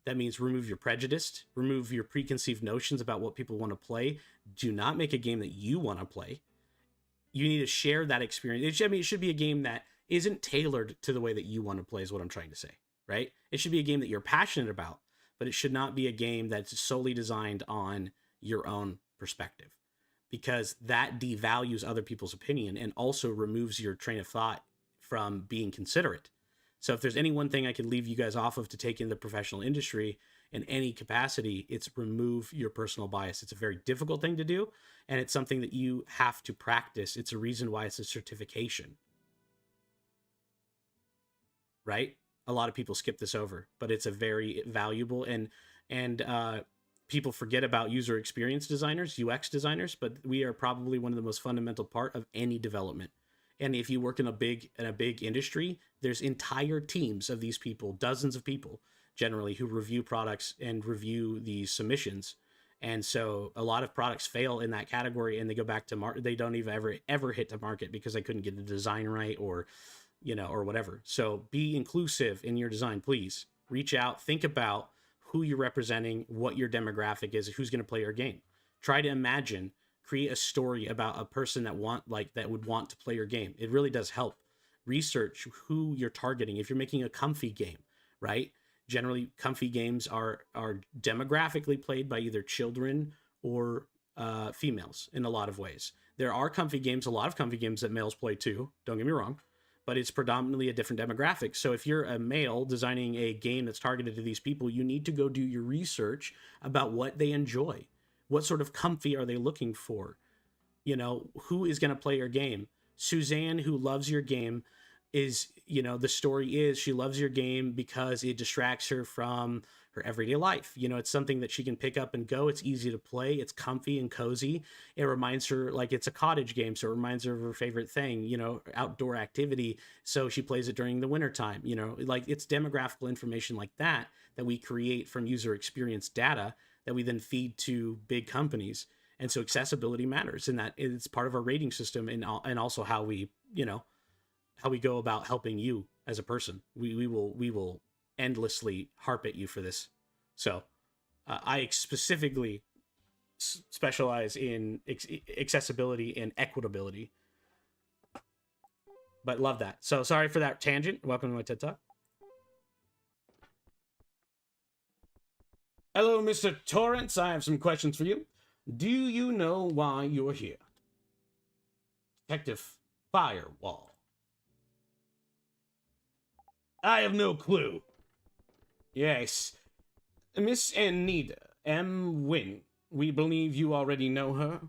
That means remove your prejudice, remove your preconceived notions about what people want to play. Do not make a game that you want to play. You need to share that experience. It should be a game that isn't tailored to the way that you want to play, is what I'm trying to say, right? It should be a game that you're passionate about, but it should not be a game that's solely designed on your own perspective, because that devalues other people's opinion and also removes your train of thought from being considerate. So if there's any one thing I could leave you guys off of to take in the professional industry in any capacity, it's remove your personal bias. It's a very difficult thing to do, and it's something that you have to practice. It's a reason why it's a certification, right? A lot of people skip this over, but it's a very valuable, and people forget about user experience designers, UX designers, but we are probably one of the most fundamental part of any development. And if you work in a big industry, there's entire teams of these people, dozens of people generally who review products and review these submissions. And so a lot of products fail in that category and they go back to market. They don't even ever hit to market because they couldn't get the design right or, or whatever. So be inclusive in your design, please. Reach out, think about who you're representing, what your demographic is, who's going to play your game. Try to imagine, create a story about a person that would want to play your game. It really does help. Research who you're targeting. If you're making a comfy game, right? Generally, comfy games are demographically played by either children or females in a lot of ways. There are comfy games, a lot of comfy games that males play too, don't get me wrong, but it's predominantly a different demographic. So if you're a male designing a game that's targeted to these people, you need to go do your research about what they enjoy. What sort of comfy are they looking for? Who is going to play your game? Suzanne, who loves your game, is, the story is she loves your game because it distracts her from her everyday life. It's something that she can pick up and go. It's easy to play. It's comfy and cozy. It reminds her, like, it's a cottage game, so it reminds her of her favorite thing, outdoor activity. So she plays it during the wintertime, like it's demographical information like that we create from user experience data that we then feed to big companies. And so accessibility matters, and that it's part of our rating system, and also how we, how we go about helping you as a person. We will endlessly harp at you for this. So I specifically specialize in accessibility and equitability, but love that. So sorry for that tangent. Welcome to my TED Talk. Hello, Mr. Torrance. I have some questions for you. Do you know why you're here? Detective Firewall. I have no clue. Yes. Miss Anita M. Wynn. We believe you already know her.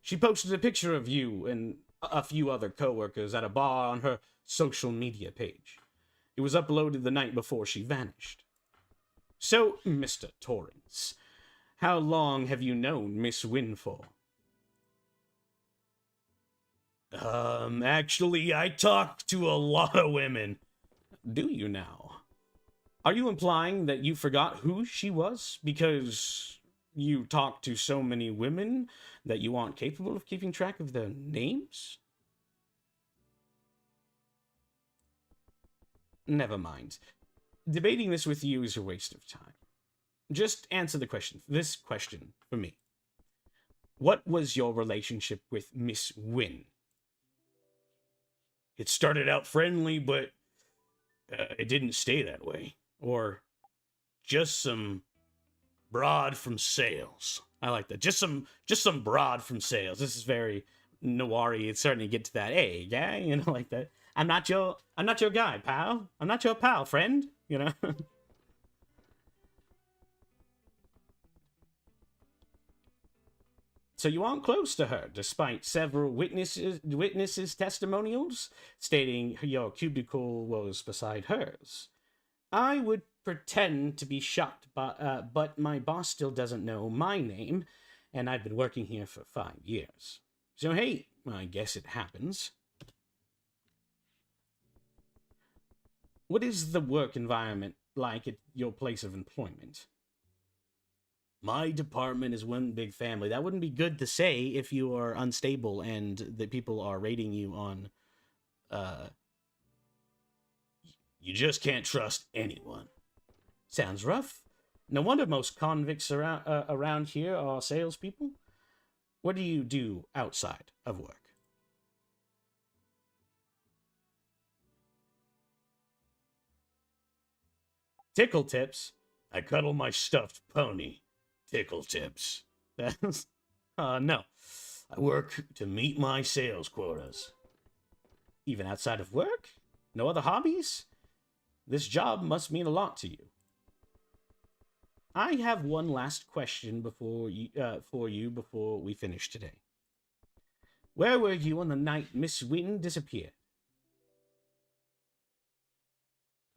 She posted a picture of you and a few other co-workers at a bar on her social media page. It was uploaded the night before she vanished. So, Mr. Torrance, how long have you known Miss Wynn for? Actually, I talk to a lot of women. Do you now? Are you implying that you forgot who she was because you talk to so many women that you aren't capable of keeping track of their names? Never mind. Debating this with you is a waste of time. Just answer this question for me. What was your relationship with Miss Wynn? It started out friendly, but it didn't stay that way. Or just some broad from sales. I like that. Just some broad from sales. This is very noir-y. It's starting to get to that. Hey, guy, like that. I'm not your guy, pal. I'm not your pal, friend. So you aren't close to her, despite several witnesses' testimonials stating your cubicle was beside hers. I would pretend to be shocked, but my boss still doesn't know my name, and I've been working here for 5 years. So hey, I guess it happens. What is the work environment like at your place of employment? My department is one big family. That wouldn't be good to say if you are unstable and the people are rating you on, you just can't trust anyone. Sounds rough. No wonder most convicts around here are salespeople. What do you do outside of work? Tickle tips. I cuddle my stuffed pony. Tickle tips. That's, no. I work to meet my sales quotas. Even outside of work? No other hobbies? This job must mean a lot to you. I have one last question for you before we finish today. Where were you on the night Miss Wynn disappeared?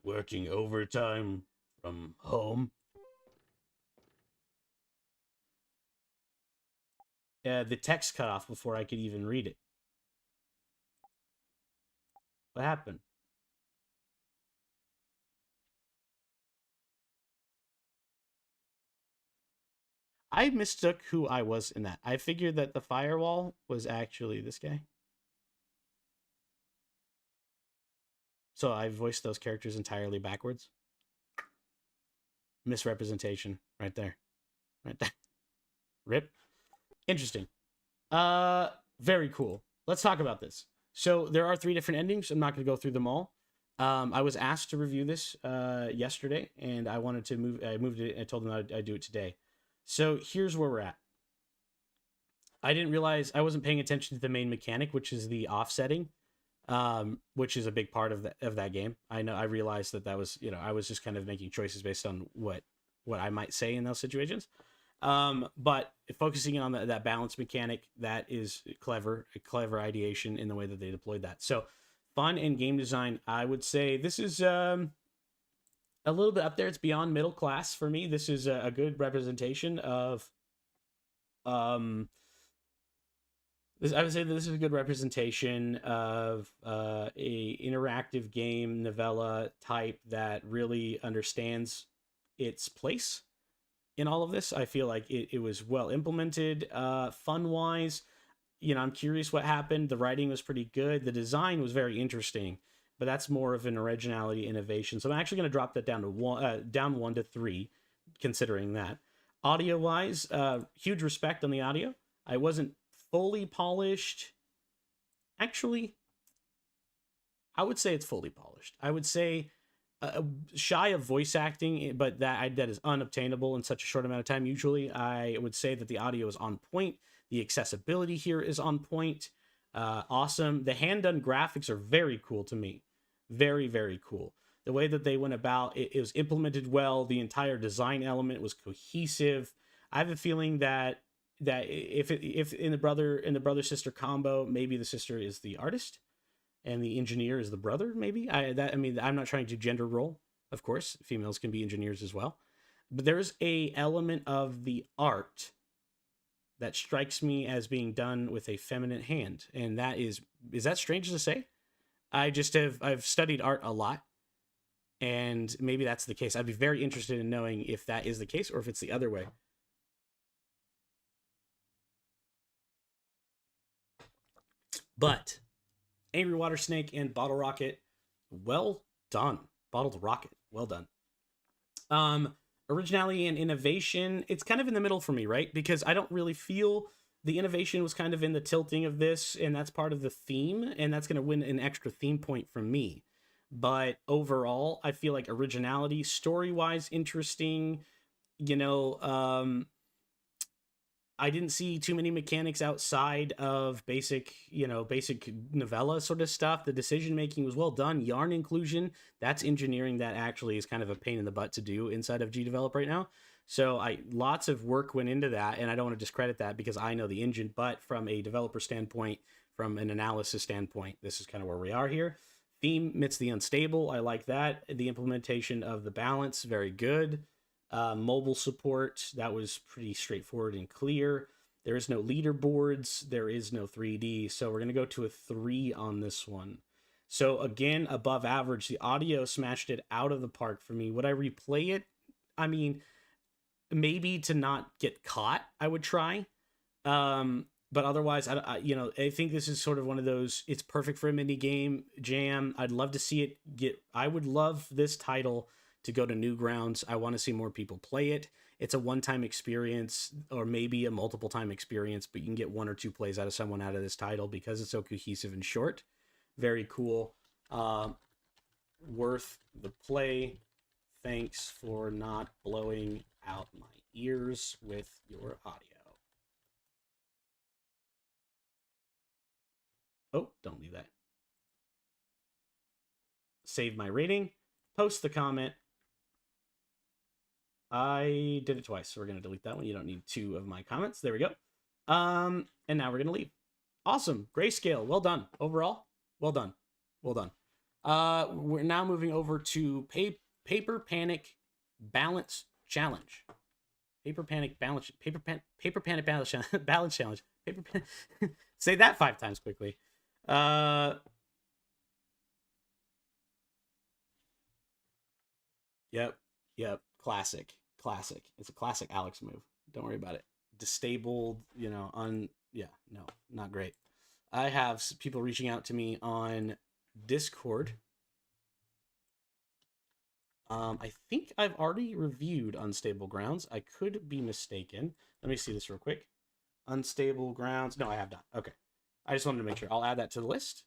Working overtime from home. The text cut off before I could even read it. What happened? I mistook who I was in that. I figured that the firewall was actually this guy. So I voiced those characters entirely backwards. Misrepresentation right there. Right there. Rip. Interesting. Very cool. Let's talk about this. So there are 3 different endings. I'm not going to go through them all. I was asked to review this yesterday, and I wanted to move. I moved it. I told them I'd do it today. So here's where we're at. I didn't realize I wasn't paying attention to the main mechanic, which is the offsetting, which is a big part of that game. I know. I realized that was, I was just kind of making choices based on what I might say in those situations. But focusing on that balance mechanic, that is a clever ideation in the way that they deployed that. So fun and game design, I would say this is a little bit up there. It's beyond middle class for me. This is a good representation of I would say that this is a good representation of a interactive game novella type that really understands its place in all of this. I feel like it was well implemented, fun wise. I'm curious what happened. The writing was pretty good. The design was very interesting, but that's more of an originality innovation. So I'm actually going to drop that down to 1 to 3, considering that. Audio wise, huge respect on the audio. I wasn't fully polished. Actually, I would say it's fully polished. I would say shy of voice acting, but that is unobtainable in such a short amount of time. Usually, I would say that the audio is on point. The accessibility here is on point. Awesome. The hand-done graphics are very cool to me. Very, very cool. The way that they went about it was implemented well. The entire design element was cohesive. I have a feeling that if in the brother sister combo, maybe the sister is the artist and the engineer is the brother. Maybe I'm not trying to gender role. Of course, females can be engineers as well, but there's a element of the art that strikes me as being done with a feminine hand, and that is that strange to say? I've studied art a lot, and maybe that's the case. I'd be very interested in knowing if that is the case or if it's the other way. But Angry Water Snake and Bottle Rocket, well done. Bottled Rocket, well done. Originality and innovation, it's kind of in the middle for me, right? Because I don't really feel the innovation was kind of in the tilting of this, and that's part of the theme, and that's going to win an extra theme point from me. But overall, I feel like originality, story-wise, interesting. I didn't see too many mechanics outside of basic novella sort of stuff. The decision making was well done. Yarn inclusion, that's engineering that actually is kind of a pain in the butt to do inside of Gdevelop right now. So lots of work went into that, and I don't want to discredit that because I know the engine, but from a developer standpoint, from an analysis standpoint, this is kind of where we are here. Theme amidst the unstable, I like that. The implementation of the balance, very good. Mobile support, that was pretty straightforward and clear. There is no leaderboards, there is no 3D, so we're going to go to a 3 on this one. So again, above average. The audio smashed it out of the park for me. Would I replay it? I mean, maybe to not get caught, I would try. But otherwise, I think this is sort of one of those, it's perfect for a mini game jam. I'd love to see it I would love this title to go to new grounds. I want to see more people play it. It's a one-time experience or maybe a multiple-time experience, but you can get 1 or 2 plays out of someone out of this title because it's so cohesive and short. Very cool. Worth the play. Thanks for not blowing out my ears with your audio. Oh, don't leave that. Save my rating. Post the comment. I did it twice, so we're going to delete that one. You don't need 2 of my comments. There we go. And now we're going to leave. Awesome. Grayscale. Well done. Overall, well done. Well done. We're now moving over to Paper Panic Balance Challenge. Paper Panic Balance Balance Challenge. Say that 5 times quickly. Yep. Classic. It's a classic Alex move. Don't worry about it. Disabled, you know, yeah, no, not great. I have people reaching out to me on Discord. I think I've already reviewed Unstable Grounds. I could be mistaken. Let me see this real quick. Unstable Grounds. No, I have not. Okay. I just wanted to make sure. I'll add that to the list.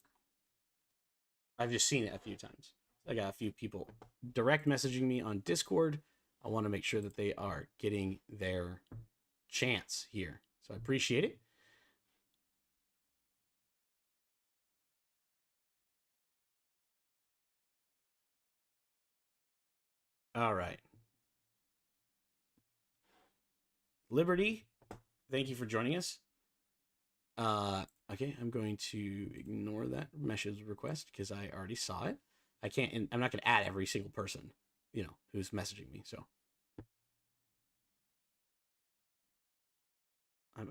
I've just seen it a few times. I got a few people direct messaging me on Discord. I want to make sure that they are getting their chance here. So I appreciate it. All right. Liberty, thank you for joining us. Okay, I'm going to ignore that message request because I already saw it. I'm not going to add every single person, you know, who's messaging me. So I'm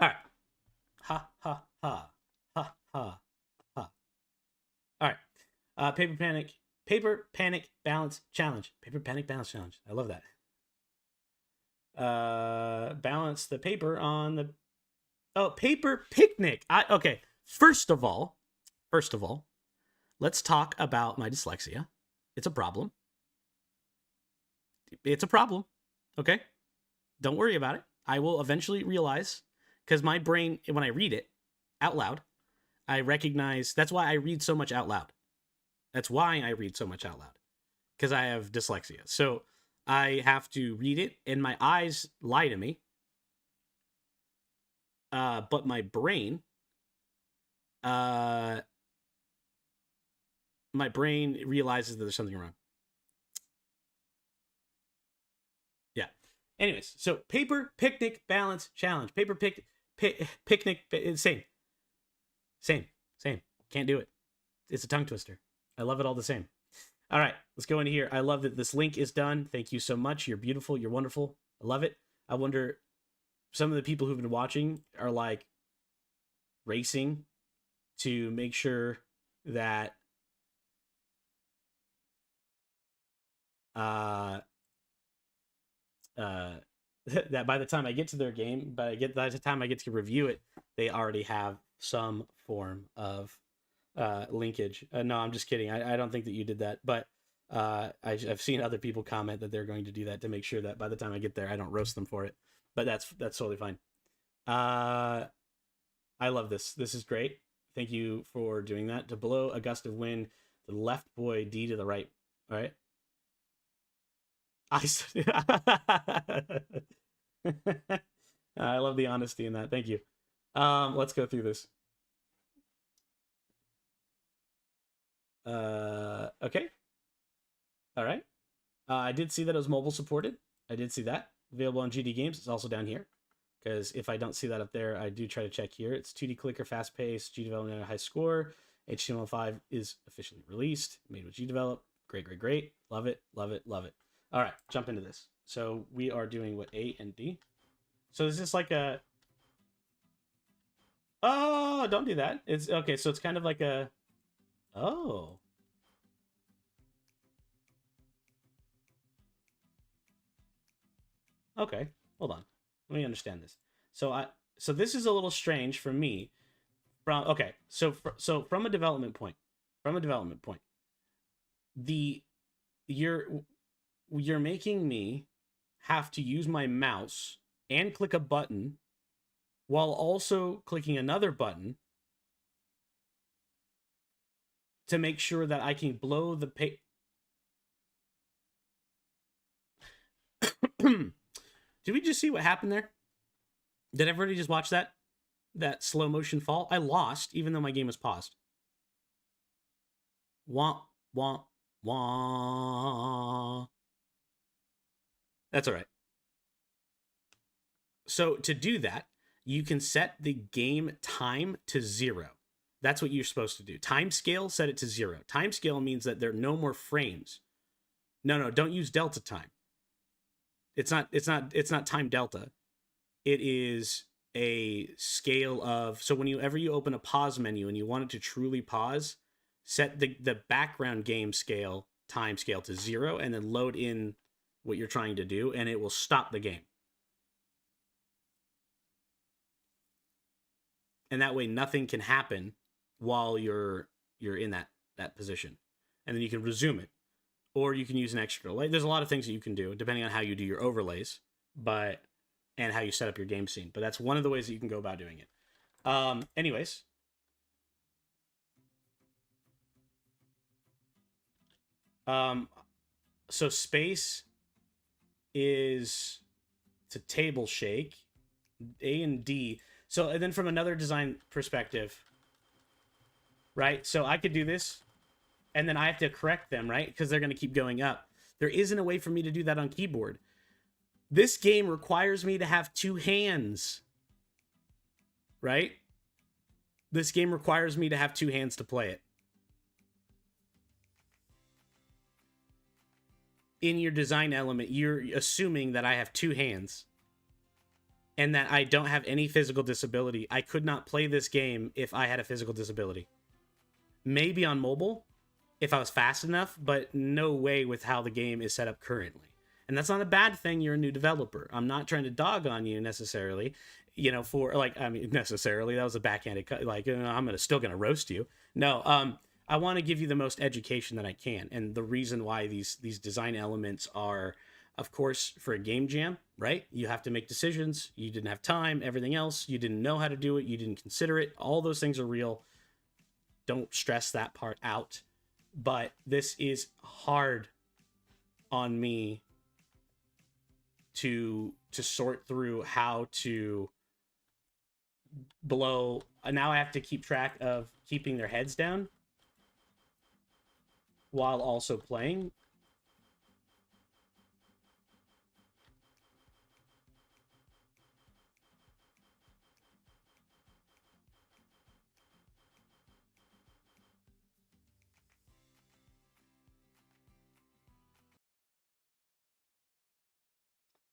all right. Ha ha ha ha ha ha. All right. Paper Panic Balance Challenge. Paper Panic Balance Challenge. I love that. Balance the paper on the paper picnic. Okay. First of all, let's talk about my dyslexia. It's a problem. It's a problem. Okay? Don't worry about it. I will eventually realize, because my brain, when I read it out loud, I recognize. That's why I read so much out loud. That's why I read so much out loud, because I have dyslexia. So I have to read it, and my eyes lie to me. But my brain, realizes that there's something wrong. Yeah. Anyways, so paper picnic balance challenge. Paper picnic. Same. Can't do it. It's a tongue twister. I love it all the same. All right, let's go into here. I love that this link is done. Thank you so much. You're beautiful. You're wonderful. I love it. I wonder, some of the people who've been watching are like racing to make sure that that by the time I get to their game, by the time I get to review it, they already have some form of linkage. No, I'm just kidding. I don't think that you did that, but I've seen other people comment that they're going to do that to make sure that by the time I get there, I don't roast them for it. But that's totally fine. I love this. This is great. Thank you for doing that. To blow a gust of wind, the left boy, D to the right. All right. I love the honesty in that. Thank you. Let's go through this. Okay. All right. I did see that it was mobile supported. I did see that. Available on GD Games. It's also down here. Because if I don't see that up there, I do try to check here. It's 2D clicker, fast pace, Gdevelop high score. HTML5 is officially released. Made with Gdevelop. Great. Love it. All right, jump into this. So we are doing what, A and D? So is this like a... Oh, don't do that. It's okay. So it's kind of like a... Oh. Okay, hold on. Let me understand this. So this is a little strange for me. So from a development point, you're making me have to use my mouse and click a button while also clicking another button to make sure that I can blow the Did we just see what happened there? Did everybody just watch that slow motion fall? I lost, even though my game was paused. Wah, wah, wah. That's all right. So to do that, you can set the game time to 0. That's what you're supposed to do. Time scale, set it to 0. Time scale means that there are no more frames. No, don't use delta time. It's not time delta. It is a scale of, so whenever you open a pause menu and you want it to truly pause, set the background game scale time scale to 0 and then load in what you're trying to do, and it will stop the game. And that way nothing can happen while you're in that position. And then you can resume it. Or you can use an extra. Like, there's a lot of things that you can do depending on how you do your overlays, and how you set up your game scene. But that's one of the ways that you can go about doing it. Anyways. So space is to table shake, A and D. So, and then from another design perspective, right? So I could do this, and then I have to correct them, right? Because they're going to keep going up. There isn't a way for me to do that on keyboard. This game requires me to have 2 hands, right? This game requires me to have 2 hands to play it. In your design element, you're assuming that I have 2 hands and that I don't have any physical disability. I could not play this game if I had a physical disability. Maybe on mobile, if I was fast enough, but no way with how the game is set up currently. And that's not a bad thing. You're a new developer. I'm not trying to dog on you necessarily, for necessarily, that was a backhanded, I'm still going to roast you. No, I want to give you the most education that I can. And the reason why these design elements are, of course, for a game jam, right? You have to make decisions. You didn't have time, everything else. You didn't know how to do it. You didn't consider it. All those things are real. Don't stress that part out. But this is hard on me to sort through how to blow. Now I have to keep track of keeping their heads down while also playing.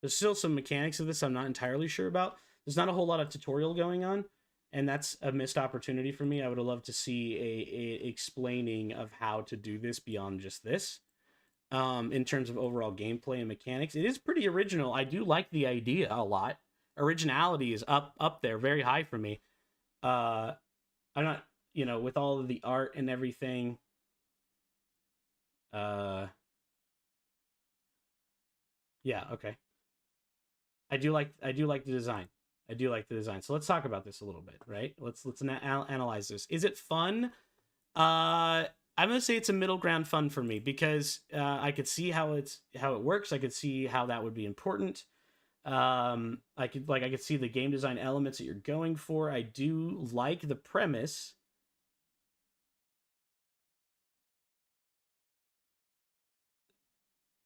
There's still some mechanics of this I'm not entirely sure about. There's not a whole lot of tutorial going on, and that's a missed opportunity for me. I would have loved to see a explaining of how to do this beyond just this. In terms of overall gameplay and mechanics, it is pretty original. I do like the idea a lot. Originality is up there, very high for me. I'm not, with all of the art and everything. Yeah, okay. I do like the design. I do like the design. So let's talk about this a little bit, right? Let's analyze this. Is it fun? I'm gonna say it's a middle ground fun for me because I could see how it works. I could see how that would be important. I could see the game design elements that you're going for. I do like the premise.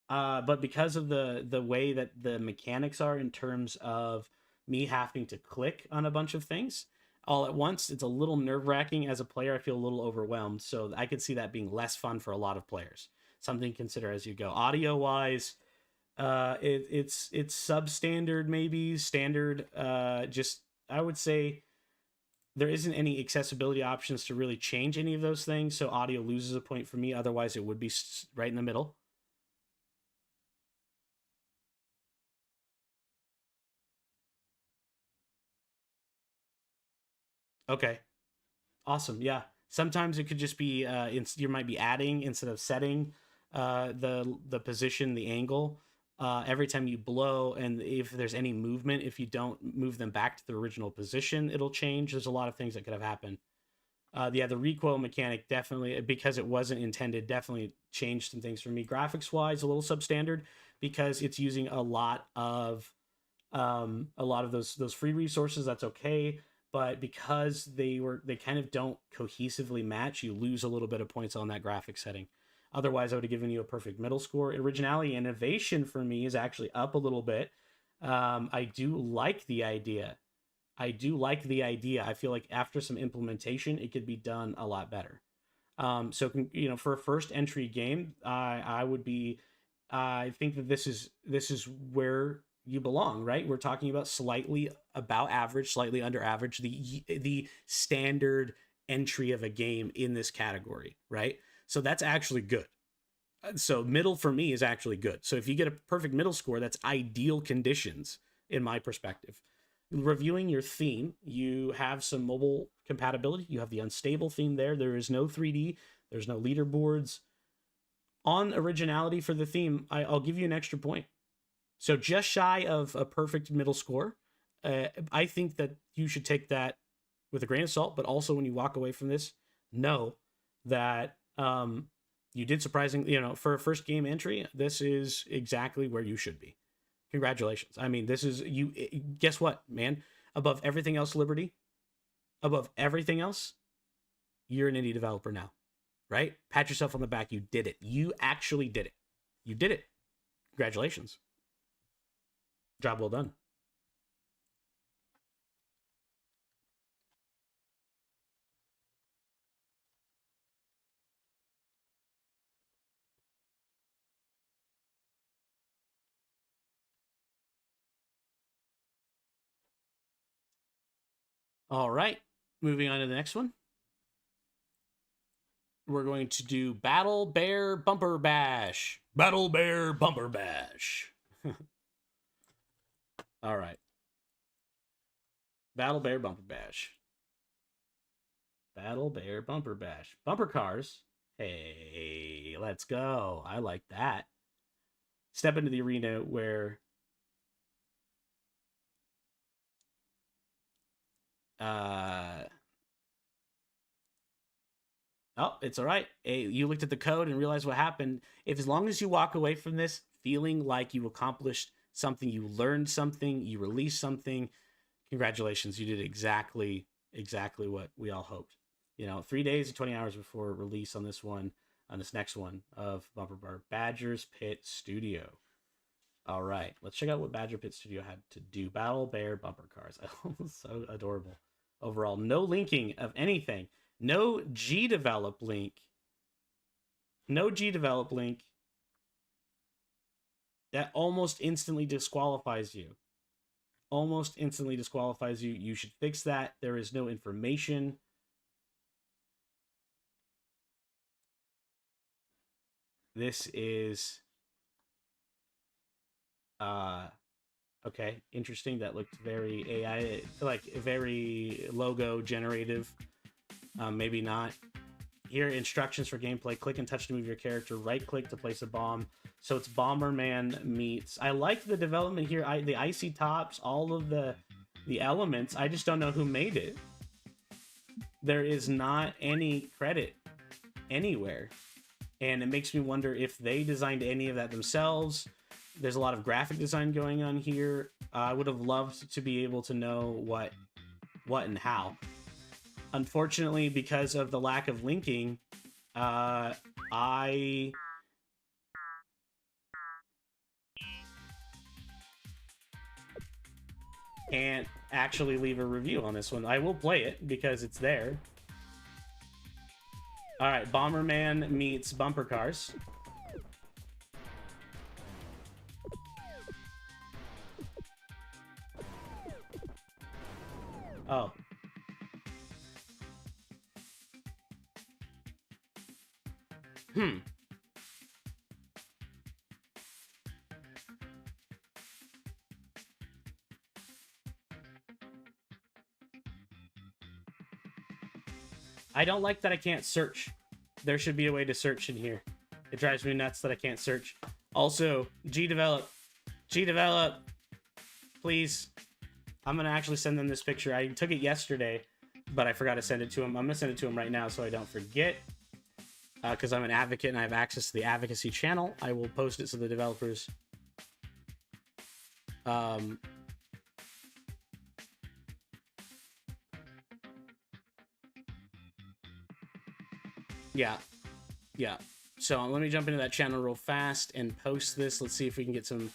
But because of the way that the mechanics are in terms of me having to click on a bunch of things all at once, it's a little nerve-wracking. As a player, I feel a little overwhelmed. So I could see that being less fun for a lot of players. Something to consider as you go. Audio-wise, it's substandard, maybe standard. Just I would say there isn't any accessibility options to really change any of those things. So audio loses a point for me. Otherwise, it would be right in the middle. Okay. Awesome. Yeah. Sometimes it could just be you might be adding instead of setting the position, the angle. Every time you blow, and if there's any movement, if you don't move them back to the original position, it'll change. There's a lot of things that could have happened. Yeah, the recoil mechanic definitely, because it wasn't intended, definitely changed some things for me. Graphics wise, a little substandard because it's using a lot of those free resources. That's okay. But because they kind of don't cohesively match, you lose a little bit of points on that graphic setting. Otherwise, I would have given you a perfect middle score. Originality and innovation for me is actually up a little bit. I do like the idea. I feel like after some implementation, it could be done a lot better. So for a first entry game, I think that this is where you belong, right? We're talking about slightly about average, slightly under average, the standard entry of a game in this category, right? So that's actually good. So middle for me is actually good. So if you get a perfect middle score, that's ideal conditions in my perspective. Reviewing your theme, you have some mobile compatibility. You have the unstable theme there. There is no 3D. There's no leaderboards. On originality for the theme, I'll give you an extra point. So just shy of a perfect middle score. I think that you should take that with a grain of salt, but also when you walk away from this, know that you did surprisingly, for a first game entry, this is exactly where you should be. Congratulations. I mean, this is you. Guess what, man? Above everything else, Liberty, above everything else, you're an indie developer now, right? Pat yourself on the back. You did it. You actually did it. You did it. Congratulations. Job well done. All right. Moving on to the next one. We're going to do Battle Bear Bumper Bash. Battle Bear Bumper Bash. All right. Battle Bear Bumper Bash. Battle Bear Bumper Bash. Bumper cars. Hey, let's go. I like that. Step into the arena where oh, it's all right. Hey, you looked at the code and realized what happened. If as long as you walk away from this feeling like you accomplished something, you learned something, you released something, congratulations. You did exactly what we all hoped. 3 days and 20 hours before release on this one, on this next one of Bumper Bar Badger's Pit Studio. All right, let's check out what Badger Pit Studio had to do. Battle Bear Bumper Cars. So adorable. Overall, no linking of anything. No Gdevelop link. No Gdevelop link. That almost instantly disqualifies you. Almost instantly disqualifies you. You should fix that. There is no information. This is okay, interesting. That looked very AI, like very logo generative. Maybe not. Here, instructions for gameplay. Click and touch to move your character. Right click to place a bomb. So it's Bomberman meets. I like the development here. The icy tops, all of the elements. I just don't know who made it. There is not any credit anywhere. And it makes me wonder if they designed any of that themselves. There's a lot of graphic design going on here. I would have loved to be able to know what and how. Unfortunately, because of the lack of linking, I can't actually leave a review on this one. I will play it because it's there. All right, Bomberman meets Bumper Cars. Oh. I don't like that I can't search. There should be a way to search in here. It drives me nuts that I can't search. Also, Gdevelop, please. I'm going to actually send them this picture. I took it yesterday, but I forgot to send it to him. I'm going to send it to him right now so I don't forget. Because I'm an advocate and I have access to the advocacy channel. I will post it so the developers... Yeah. So let me jump into that channel real fast and post this. Let's see if we can get some...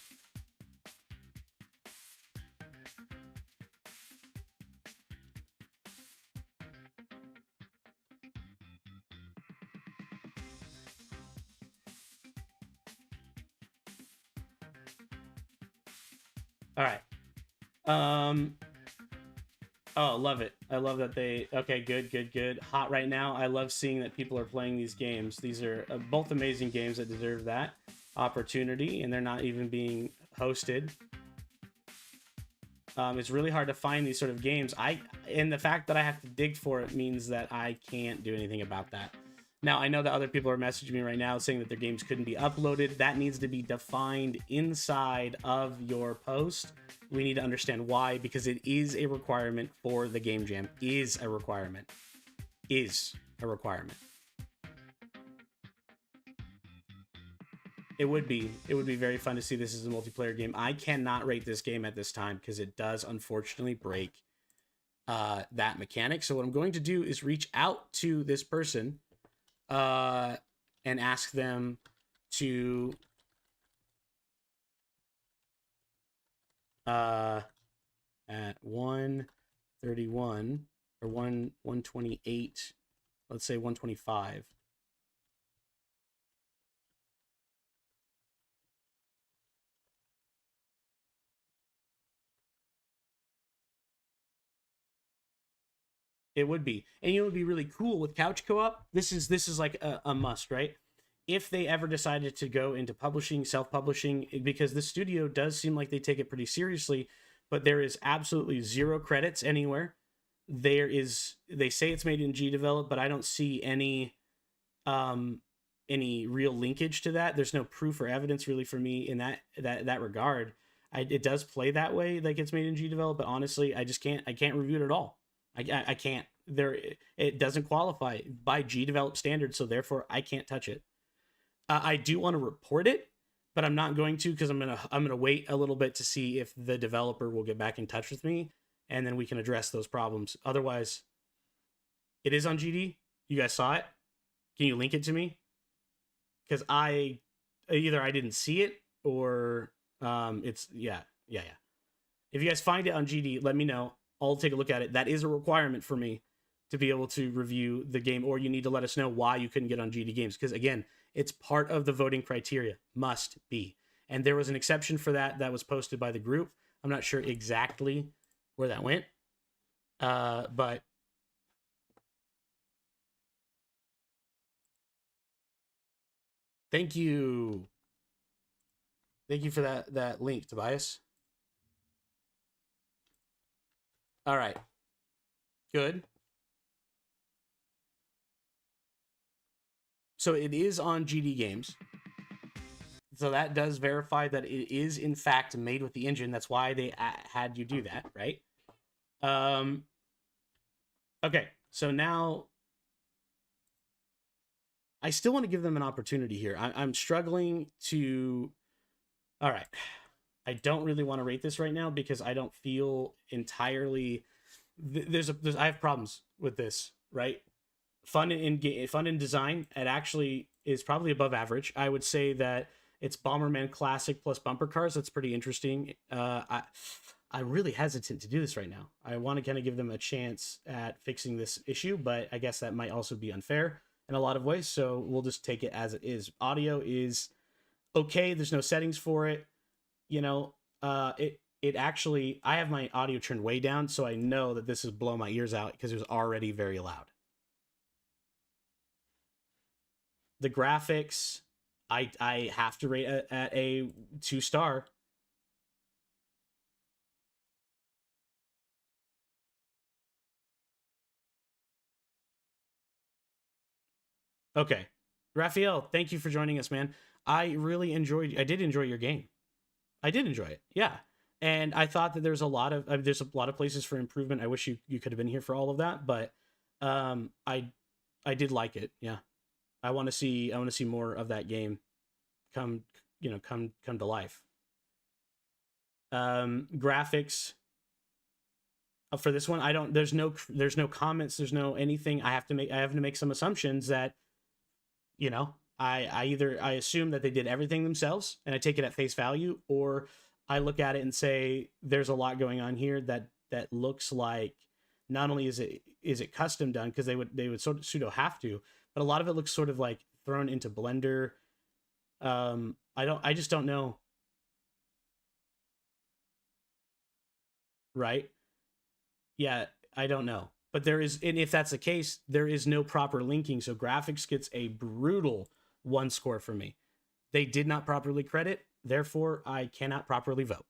All right. Oh, love it. I love that they. Okay, good, good, good. Hot right now. I love seeing that people are playing these games. These are both amazing games that deserve that opportunity, and they're not even being hosted. It's really hard to find these sort of games. And the fact that I have to dig for it means that I can't do anything about that. Now, I know that other people are messaging me right now saying that their games couldn't be uploaded. That needs to be defined inside of your post. We need to understand why, because it is a requirement for the game jam. Is a requirement. Is a requirement. It would be very fun to see this as a multiplayer game. I cannot rate this game at this time because it does unfortunately break that mechanic. So what I'm going to do is reach out to this person and ask them to at 131 or 128, let's say 125. It would be, and you know, it would be really cool with couch co-op. This is like a must, right? If they ever decided to go into publishing, self-publishing, because the studio does seem like they take it pretty seriously, but there is absolutely zero credits anywhere. They say it's made in Gdevelop, but I don't see any real linkage to that. There's no proof or evidence really for me in that regard. It does play that way, like it's made in Gdevelop, but honestly, I can't review it at all. I can't. It doesn't qualify by Gdevelop standards, so therefore I can't touch it. I do want to report it, but I'm not going to, because I'm gonna wait a little bit to see if the developer will get back in touch with me, and then we can address those problems. Otherwise, it is on GD. You guys saw it. Can you link it to me? Because I didn't see it, or it's yeah. If you guys find it on GD, let me know. I'll take a look at it. That is a requirement for me to be able to review the game, or you need to let us know why you couldn't get on GD Games, because again, it's part of the voting criteria. Must be. And there was an exception for that was posted by the group. I'm not sure exactly where that went, but thank you for that link, Tobias. All right, good. So it is on GD Games. So that does verify that it is in fact made with the engine. That's why they had you do that, right? Okay, so now I still want to give them an opportunity here. I'm struggling to. All right, I don't really want to rate this right now because I don't feel entirely. I have problems with this, right? Fun in design. It actually is probably above average. I would say that it's Bomberman Classic plus bumper cars. That's pretty interesting. I'm really hesitant to do this right now. I want to kind of give them a chance at fixing this issue, but I guess that might also be unfair in a lot of ways. So we'll just take it as it is. Audio is okay. There's no settings for it. You know, it actually, I have my audio turned way down, so I know that this is blow my ears out because it was already very loud. The graphics, I have to rate at a 2-star. Okay, Raphael, thank you for joining us, man. I did enjoy your game. I did enjoy it, yeah. And I thought that there's a lot of places for improvement. I wish you could have been here for all of that, but I did like it, yeah. I want to see more of that game come to life. Graphics for this one, I don't. There's no comments. There's no anything. I have to make some assumptions that, I assume that they did everything themselves and I take it at face value, or I look at it and say there's a lot going on here that looks like not only is it custom done, because they would sort of pseudo have to, but a lot of it looks sort of like thrown into Blender. I just don't know. Right? Yeah, I don't know. But there is, and if that's the case, there is no proper linking. So graphics gets a brutal 1 score for me. They did not properly credit, therefore I cannot properly vote.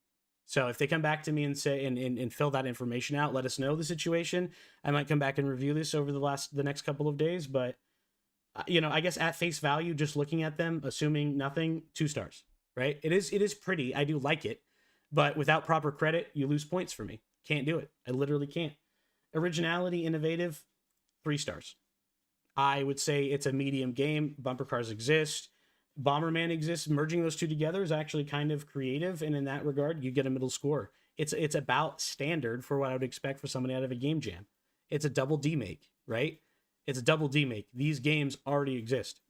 So if they come back to me and say and fill that information out, let us know the situation. I might come back and review this over the next couple of days. But I guess at face value, just looking at them, assuming nothing, 2 stars. Right? It is pretty. I do like it, but without proper credit, you lose points for me. Can't do it. I literally can't. Originality, innovative, 3 stars. I would say it's a medium game. Bumper cars exist. Bomberman exists. Merging those two together is actually kind of creative, and in that regard, you get a middle score. It's about standard for what I would expect for somebody out of a game jam. It's a double D make, right? It's a double D make. These games already exist.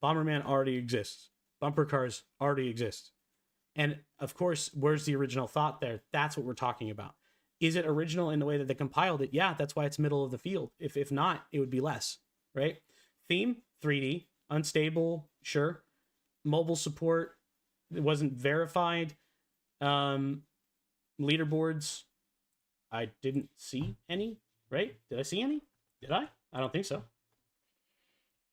Bomberman already exists. Bumper cars already exist. And of course, where's the original thought there? That's what we're talking about. Is it original in the way that they compiled it? Yeah, that's why it's middle of the field. If not, it would be less, right? Theme, 3D, unstable, sure. Mobile support, it wasn't verified. Leaderboards, I didn't see any, right? Did I see any? Did I? I don't think so.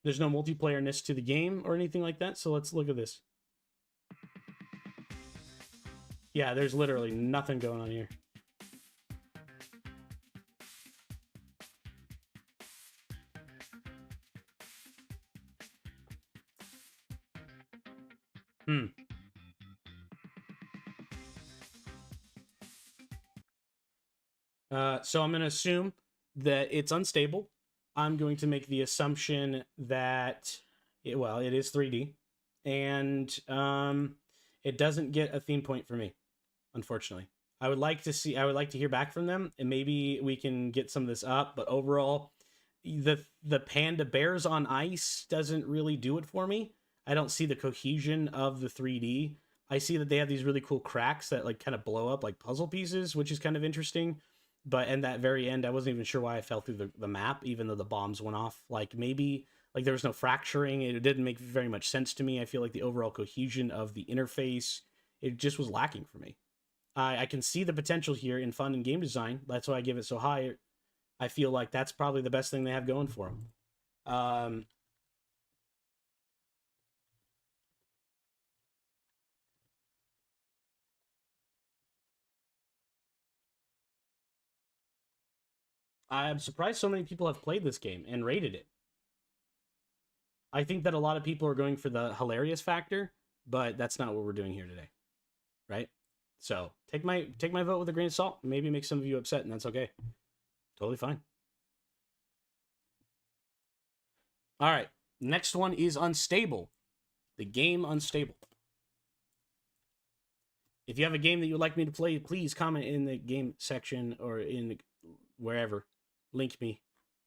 There's no multiplayer-ness to the game or anything like that, so let's look at this. Yeah, there's literally nothing going on here. So I'm going to assume that it's unstable. I'm going to make the assumption that, it is 3D. And it doesn't get a theme point for me, unfortunately. I would like to hear back from them, and maybe we can get some of this up. But overall, the panda bears on ice doesn't really do it for me. I don't see the cohesion of the 3D. I see that they have these really cool cracks that like kind of blow up like puzzle pieces, which is kind of interesting. But in that very end, I wasn't even sure why I fell through the map, even though the bombs went off. Like maybe like there was no fracturing. It didn't make very much sense to me. I feel like the overall cohesion of the interface, it just was lacking for me. I can see the potential here in fun and game design. That's why I give it so high. I feel like that's probably the best thing they have going for them. I'm surprised so many people have played this game and rated it. I think that a lot of people are going for the hilarious factor, but that's not what we're doing here today, right? So take my vote with a grain of salt. Maybe make some of you upset, and that's okay. Totally fine. All right, next one is Unstable. The game Unstable. If you have a game that you would like me to play, please comment in the game section or in wherever. Link me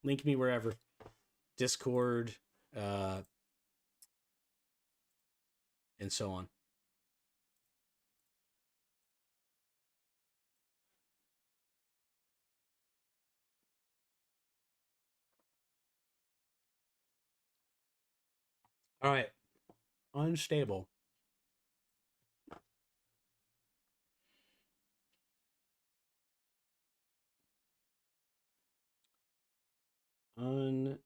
wherever. Discord, and so on. All right, Unstable. Unstable.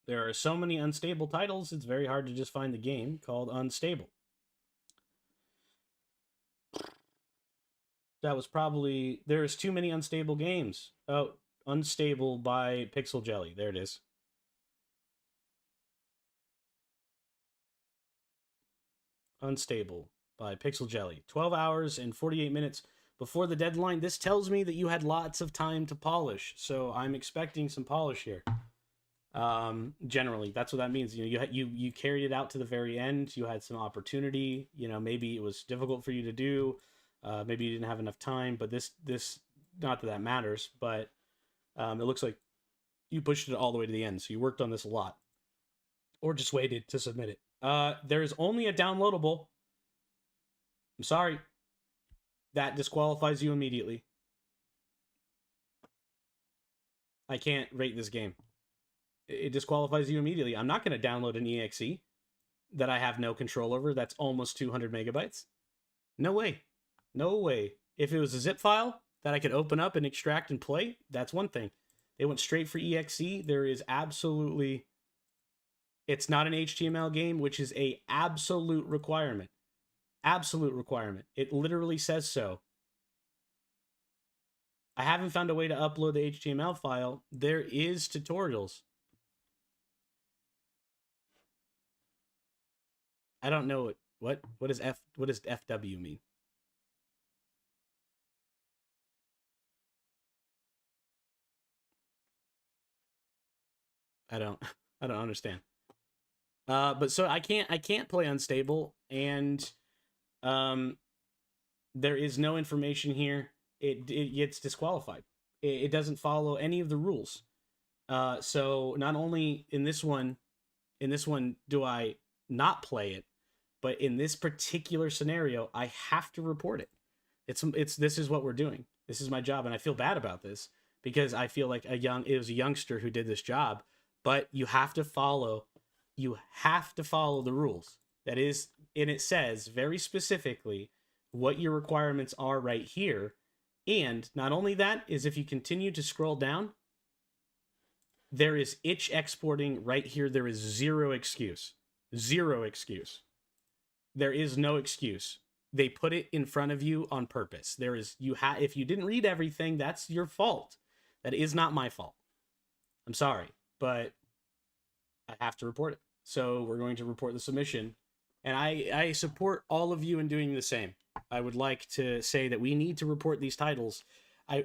There are so many unstable titles, it's very hard to just find the game called Unstable. That was probably... There's too many unstable games. Oh, Unstable by Pixel Jelly. There it is. Unstable by Pixel Jelly. 12 hours and 48 minutes before the deadline. This tells me that you had lots of time to polish, so I'm expecting some polish here. Generally, that's what that means. You carried it out to the very end. You had some opportunity. Maybe it was difficult for you to do. Maybe you didn't have enough time. But this not that matters. But it looks like you pushed it all the way to the end. So you worked on this a lot, or just waited to submit it. There is only a downloadable. I'm sorry. That disqualifies you immediately. I can't rate this game. It disqualifies you immediately. I'm not going to download an exe that I have no control over. That's almost 200 megabytes. No way. No way. If it was a zip file, that I could open up and extract and play, that's one thing. They went straight for EXE. There is absolutely, it's not an HTML game, which is a absolute requirement. Absolute requirement. It literally says so. I haven't found a way to upload the HTML file. There is tutorials. I don't know what does FW mean? I don't understand. But so I can't play Unstable, and there is no information here. It gets disqualified. It doesn't follow any of the rules. So not only in this one do I not play it, but in this particular scenario, I have to report it. This is what we're doing. This is my job, and I feel bad about this because I feel like it was a youngster who did this job. But you have to follow the rules. That is, and it says very specifically what your requirements are right here. And not only that, is if you continue to scroll down, there is itch exporting right here. There is zero excuse. Zero excuse. There is no excuse. They put it in front of you on purpose. If you didn't read everything, that's your fault. That is not my fault. I'm sorry, but I have to report it. So we're going to report the submission. And I support all of you in doing the same. I would like to say that we need to report these titles.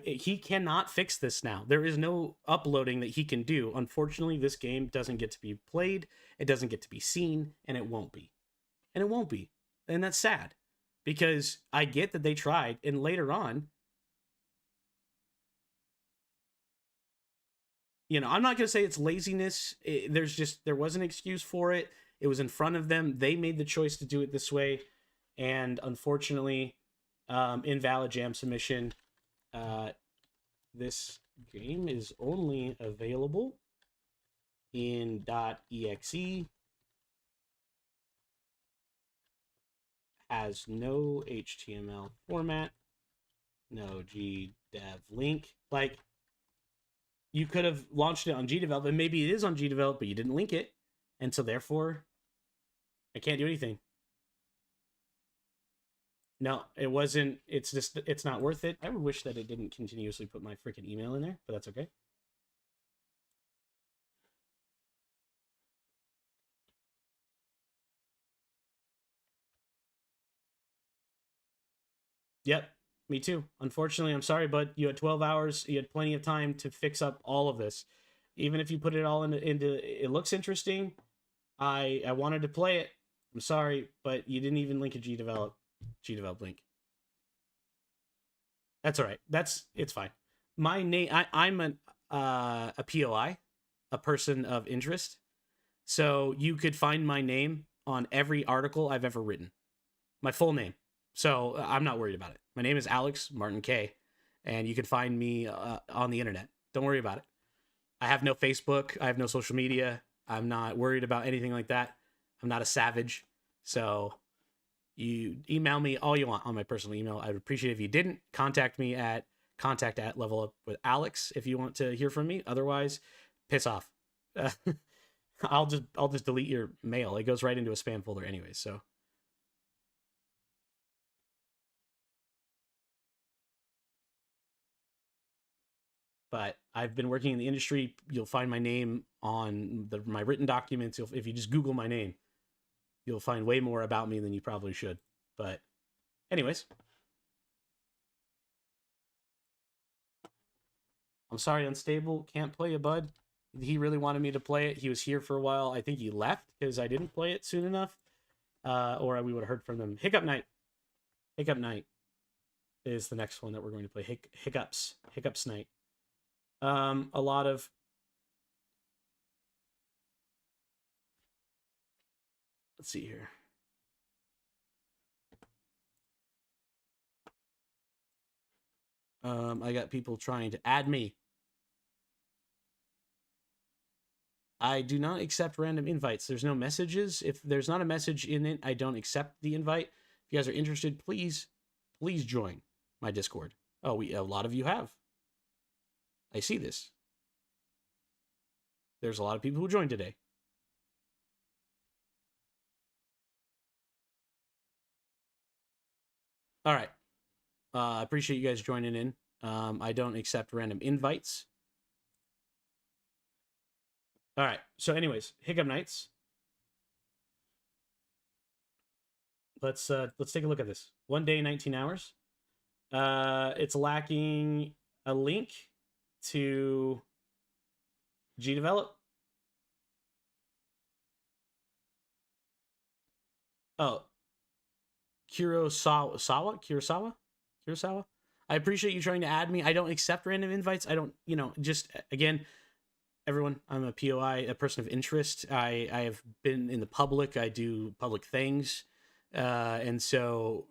He cannot fix this now. There is no uploading that he can do. Unfortunately, this game doesn't get to be played. It doesn't get to be seen, and it won't be. And that's sad, because I get that they tried, and later on, I'm not going to say it's laziness. There was an excuse for it. It was in front of them. They made the choice to do it this way. And unfortunately, invalid jam submission. This game is only available in .exe. Has no HTML format. No Gdev link. Like, you could have launched it on Gdevelop, and maybe it is on Gdevelop, but you didn't link it. And so therefore, I can't do anything. No, it wasn't. It's not worth it. I would wish that it didn't continuously put my freaking email in there, but that's okay. Yep, me too. Unfortunately, I'm sorry, but you had 12 hours. You had plenty of time to fix up all of this. Even if you put it all into it looks interesting. I wanted to play it. I'm sorry, but you didn't even link a Gdevelop link. That's all right. It's fine. My name, I'm a POI, a person of interest. So you could find my name on every article I've ever written. My full name. So I'm not worried about it. My name is Alex Martin K, and you can find me on the internet. Don't worry about it. I have no Facebook. I have no social media. I'm not worried about anything like that. I'm not a savage. So you email me all you want on my personal email. I'd appreciate it if you didn't. Contact me at contact@levelupwithalex if you want to hear from me. Otherwise, piss off. I'll just delete your mail. It goes right into a spam folder anyway. So. But I've been working in the industry. You'll find my name on my written documents. If you just Google my name, you'll find way more about me than you probably should. But anyways, I'm sorry, Unstable can't play a bud. He really wanted me to play it. He was here for a while. I think he left because I didn't play it soon enough, or we would have heard from them. Hiccup Night is the next one that we're going to play. Hiccups Night. A lot of let's see here. I got people trying to add me. I do not accept random invites. There's no messages. If there's not a message in it, I don't accept the invite. If you guys are interested, please join my Discord. Oh, a lot of you have. I see this. There's a lot of people who joined today. All right. I appreciate you guys joining in. I don't accept random invites. All right. So, anyways, Hiccup Nights. Let's take a look at this. 1 day, 19 hours. It's lacking a link to Gdevelop. Oh, Kurosawa. I appreciate you trying to add me. I don't accept random invites. I don't, just again, everyone, I'm a POI, a person of interest. I have been in the public. I do public things. And so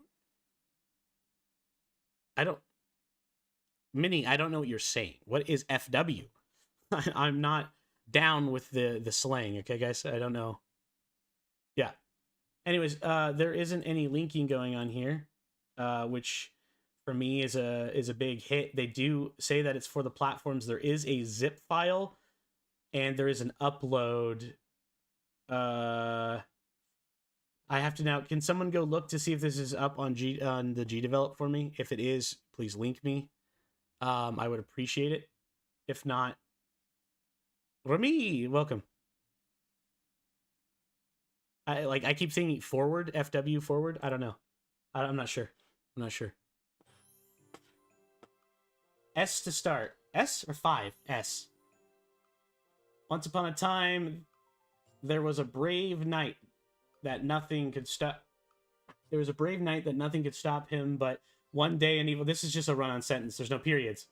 I don't know what you're saying. What is FW? I'm not down with the slang. Okay, guys, I don't know. Yeah. Anyways, there isn't any linking going on here, which for me is a big hit. They do say that it's for the platforms. There is a zip file, and there is an upload. I have to now. Can someone go look to see if this is up on the Gdevelop for me? If it is, please link me. I would appreciate it. If not, Rami, welcome. I keep thinking forward, FW forward. I don't know. I'm not sure. S to start. S or 5? S. Once upon a time, there was a brave knight that nothing could stop. There was a brave knight that nothing could stop him, but one day an evil. This is just a run-on sentence. There's no periods.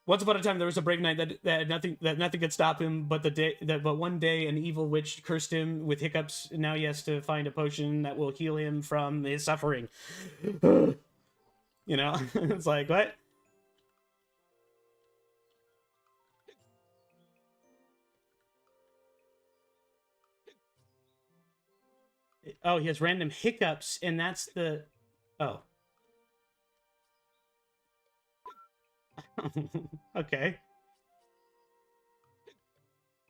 Once upon a time, there was a brave knight that nothing could stop him, but one day an evil witch cursed him with hiccups. And now he has to find a potion that will heal him from his suffering. It's like, what? Oh, he has random hiccups, and that's the. Oh. Okay.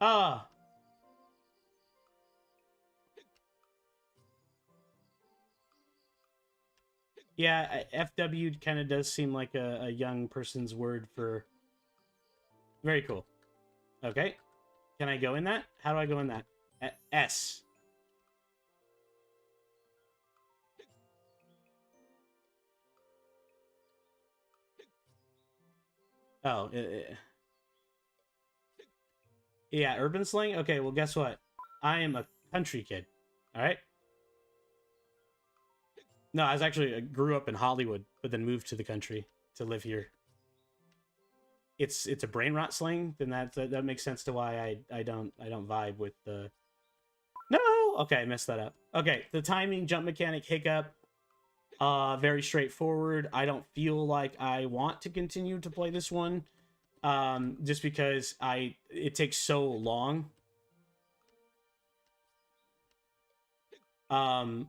Ah. Yeah, FW kind of does seem like a young person's word for. Very cool. Okay. Can I go in that? How do I go in that? S. Oh. Yeah, urban slang? Okay, well, guess what? I am a country kid. All right? No, I grew up in Hollywood, but then moved to the country to live here. It's a brain rot slang, then that makes sense to why I don't vibe with the. No. Okay, I messed that up. Okay, the timing, jump mechanic, hiccup. Very straightforward. I don't feel like I want to continue to play this one. Just because it takes so long. To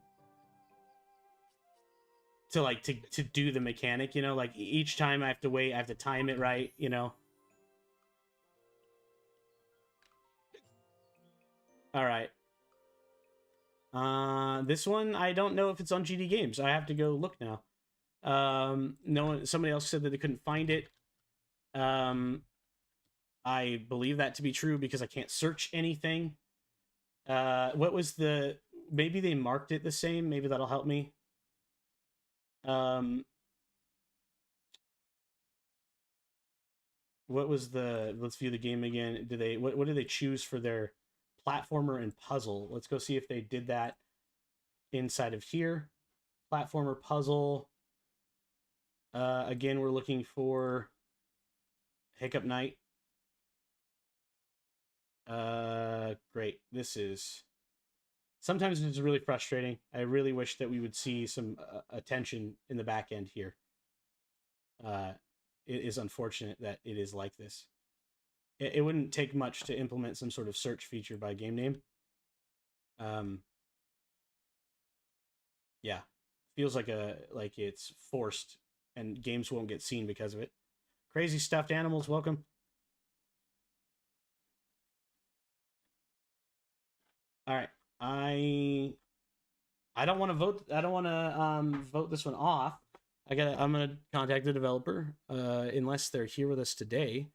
do the mechanic, like each time I have to wait, I have to time it right, All right. This one, I don't know if it's on GD Games. I have to go look now. No one, somebody else said that they couldn't find it. I believe that to be true because I can't search anything. What was maybe they marked it the same. Maybe that'll help me. What was let's view the game again. What did they choose for their platformer and puzzle? Let's go see if they did that inside of here. Platformer, puzzle. Again, we're looking for Hiccup Night. Great. This is. Sometimes it's really frustrating. I really wish that we would see some attention in the back end here. It is unfortunate that it is like this. It wouldn't take much to implement some sort of search feature by game name. Yeah, feels like it's forced and games won't get seen because of it. Crazy stuffed animals, welcome. All right, I don't want to vote. I don't want to vote this one off. I'm gonna contact the developer unless they're here with us today.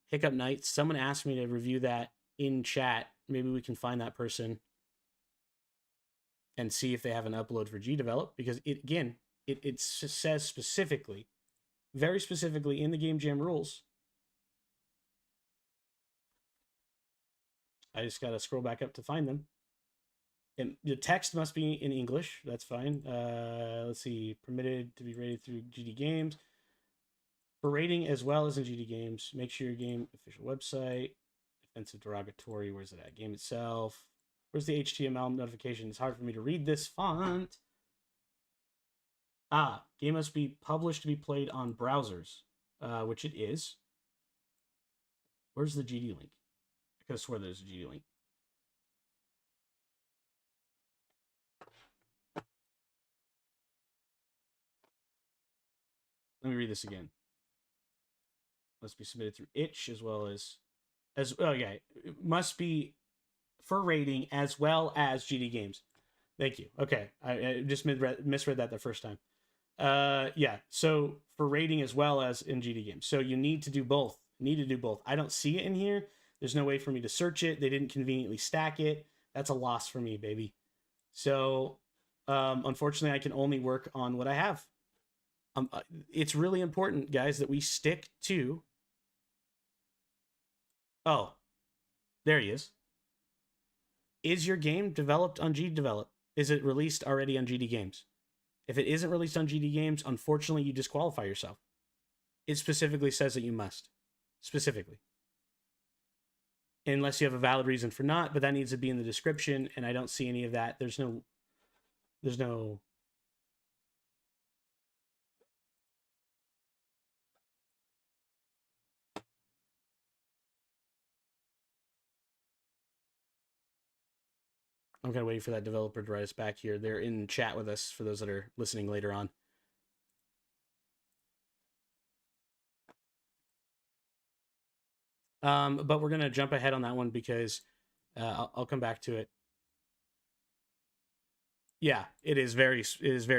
Hiccup Nights. Someone asked me to review that in chat. Maybe we can find that person and see if they have an upload for Gdevelop, because it says specifically, very specifically in the Game Jam rules. I just gotta scroll back up to find them. And the text must be in English. That's fine. Let's see. Permitted to be rated through GD Games. For rating as well as in GD Games, make sure your game official website. Offensive derogatory. Where's it at? Game itself. Where's the HTML notification? It's hard for me to read this font. Game must be published to be played on browsers, which it is. Where's the GD link? I could have sworn there's a GD link. Let me read this again. Must be submitted through itch as well as okay. It must be for rating as well as GD Games. Thank you. Okay, I just misread that the first time. Yeah. So for rating as well as in GD Games. So you need to do both. I don't see it in here. There's no way for me to search it. They didn't conveniently stack it. That's a loss for me, baby. So unfortunately, I can only work on what I have. It's really important, guys, that we stick to. Oh, there he is. Is your game developed on Gdevelop? Is it released already on GD Games? If it isn't released on GD Games, unfortunately, you disqualify yourself. It specifically says that you must. Specifically. Unless you have a valid reason for not, but that needs to be in the description, and I don't see any of that. There's no I'm kind of waiting for that developer to write us back here. They're in chat with us for those that are listening later on. But we're going to jump ahead on that one because I'll come back to it. Yeah, it is very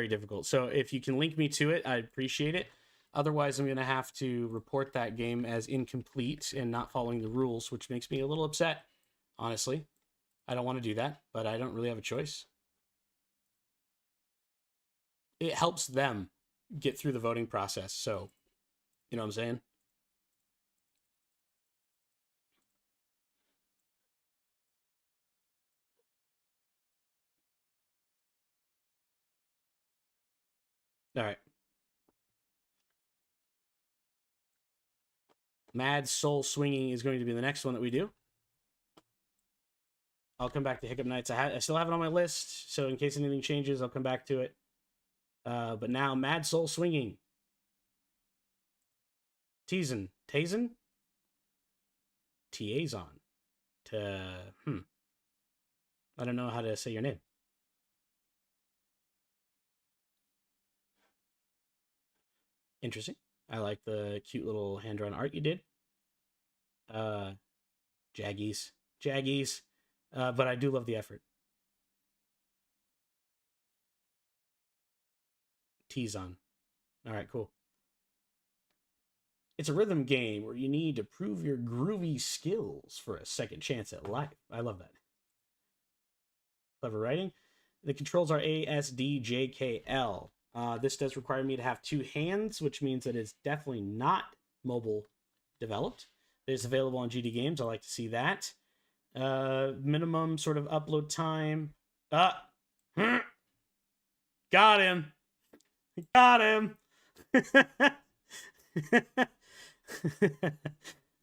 difficult. So if you can link me to it, I'd appreciate it. Otherwise, I'm going to have to report that game as incomplete and not following the rules, which makes me a little upset, honestly. I don't want to do that, but I don't really have a choice. It helps them get through the voting process, so you know what I'm saying? All right. Mad Soul Swinging is going to be the next one that we do. I'll come back to Hiccup Nights. I still have it on my list, so in case anything changes, I'll come back to it. But now, Mad Soul Swinging. Tiazon. Tiazon? I don't know how to say your name. Interesting. I like the cute little hand-drawn art you did. Jaggies. But I do love the effort. Tiazon. All right, cool. It's a rhythm game where you need to prove your groovy skills for a second chance at life. I love that. Clever writing. The controls are A, S, D, J, K, L. This does require me to have two hands, which means that it's definitely not mobile developed. It is available on GD Games. I like to see that. Minimum sort of upload time. Got him.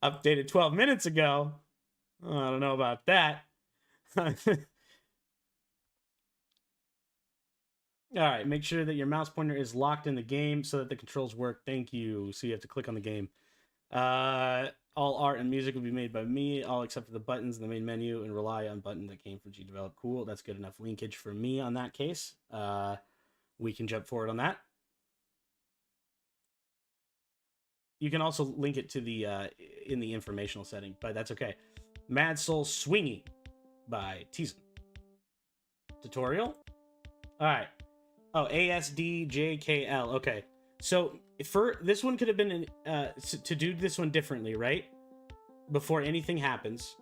Updated 12 minutes ago. Oh, I don't know about that. All right, make sure that your mouse pointer is locked in the game so that the controls work. Thank you. So you have to click on the game. All art and music will be made by me, all except for the buttons in the main menu, and rely on button that came from Gdevelop. Cool, that's good enough linkage for me on that case. We can jump forward on that. You can also link it to the in the informational setting, but that's okay. Mad Soul Swingy by Teason. Tutorial. All right. Oh, ASDJKL. Okay. So for this one could have been to do this one differently, right? Before anything happens,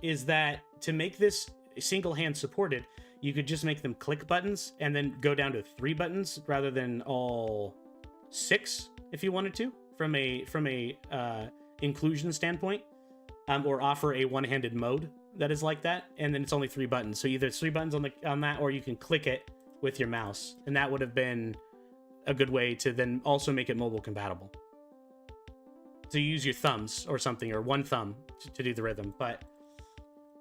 is that to make this single hand supported, you could just make them click buttons and then go down to 3 buttons rather than all 6 if you wanted to from a inclusion standpoint, or offer a one-handed mode that is like that, and then it's only 3 buttons. So either it's 3 buttons on that, or you can click it with your mouse, and that would have been a good way to then also make it mobile compatible. So you use your thumbs or something, or one thumb to do the rhythm. But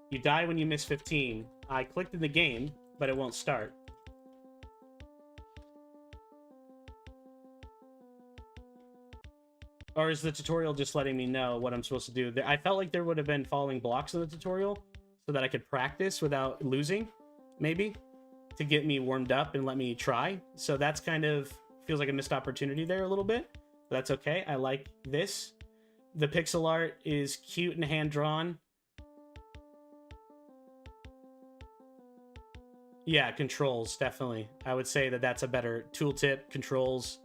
you die when you miss 15. I clicked in the game, but it won't start. Or is the tutorial just letting me know what I'm supposed to do? I felt like there would have been falling blocks in the tutorial so that I could practice without losing, maybe, to get me warmed up and let me try. So that's kind of feels like a missed opportunity there a little bit. But that's okay. I like this. The pixel art is cute and hand-drawn. Yeah, controls, definitely. I would say that that's a better tooltip, controls.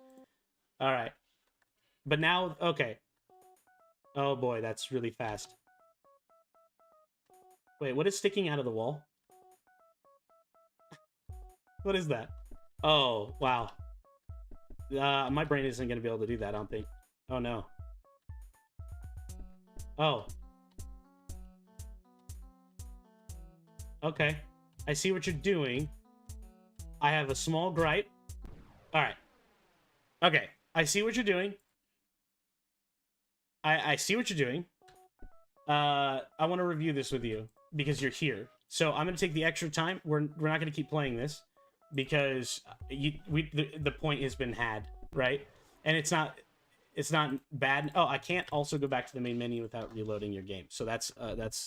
All right. But now, okay. Oh boy, that's really fast. Wait, what is sticking out of the wall? What is that? Oh, wow. My brain isn't going to be able to do that, I don't think. Oh, no. Oh. Okay. I see what you're doing. I have a small gripe. All right. Okay. I see what you're doing. I see what you're doing. I want to review this with you because you're here. So I'm going to take the extra time. We're not going to keep playing this because the point has been had, right? And it's not bad. Oh, I can't also go back to the main menu without reloading your game. So that's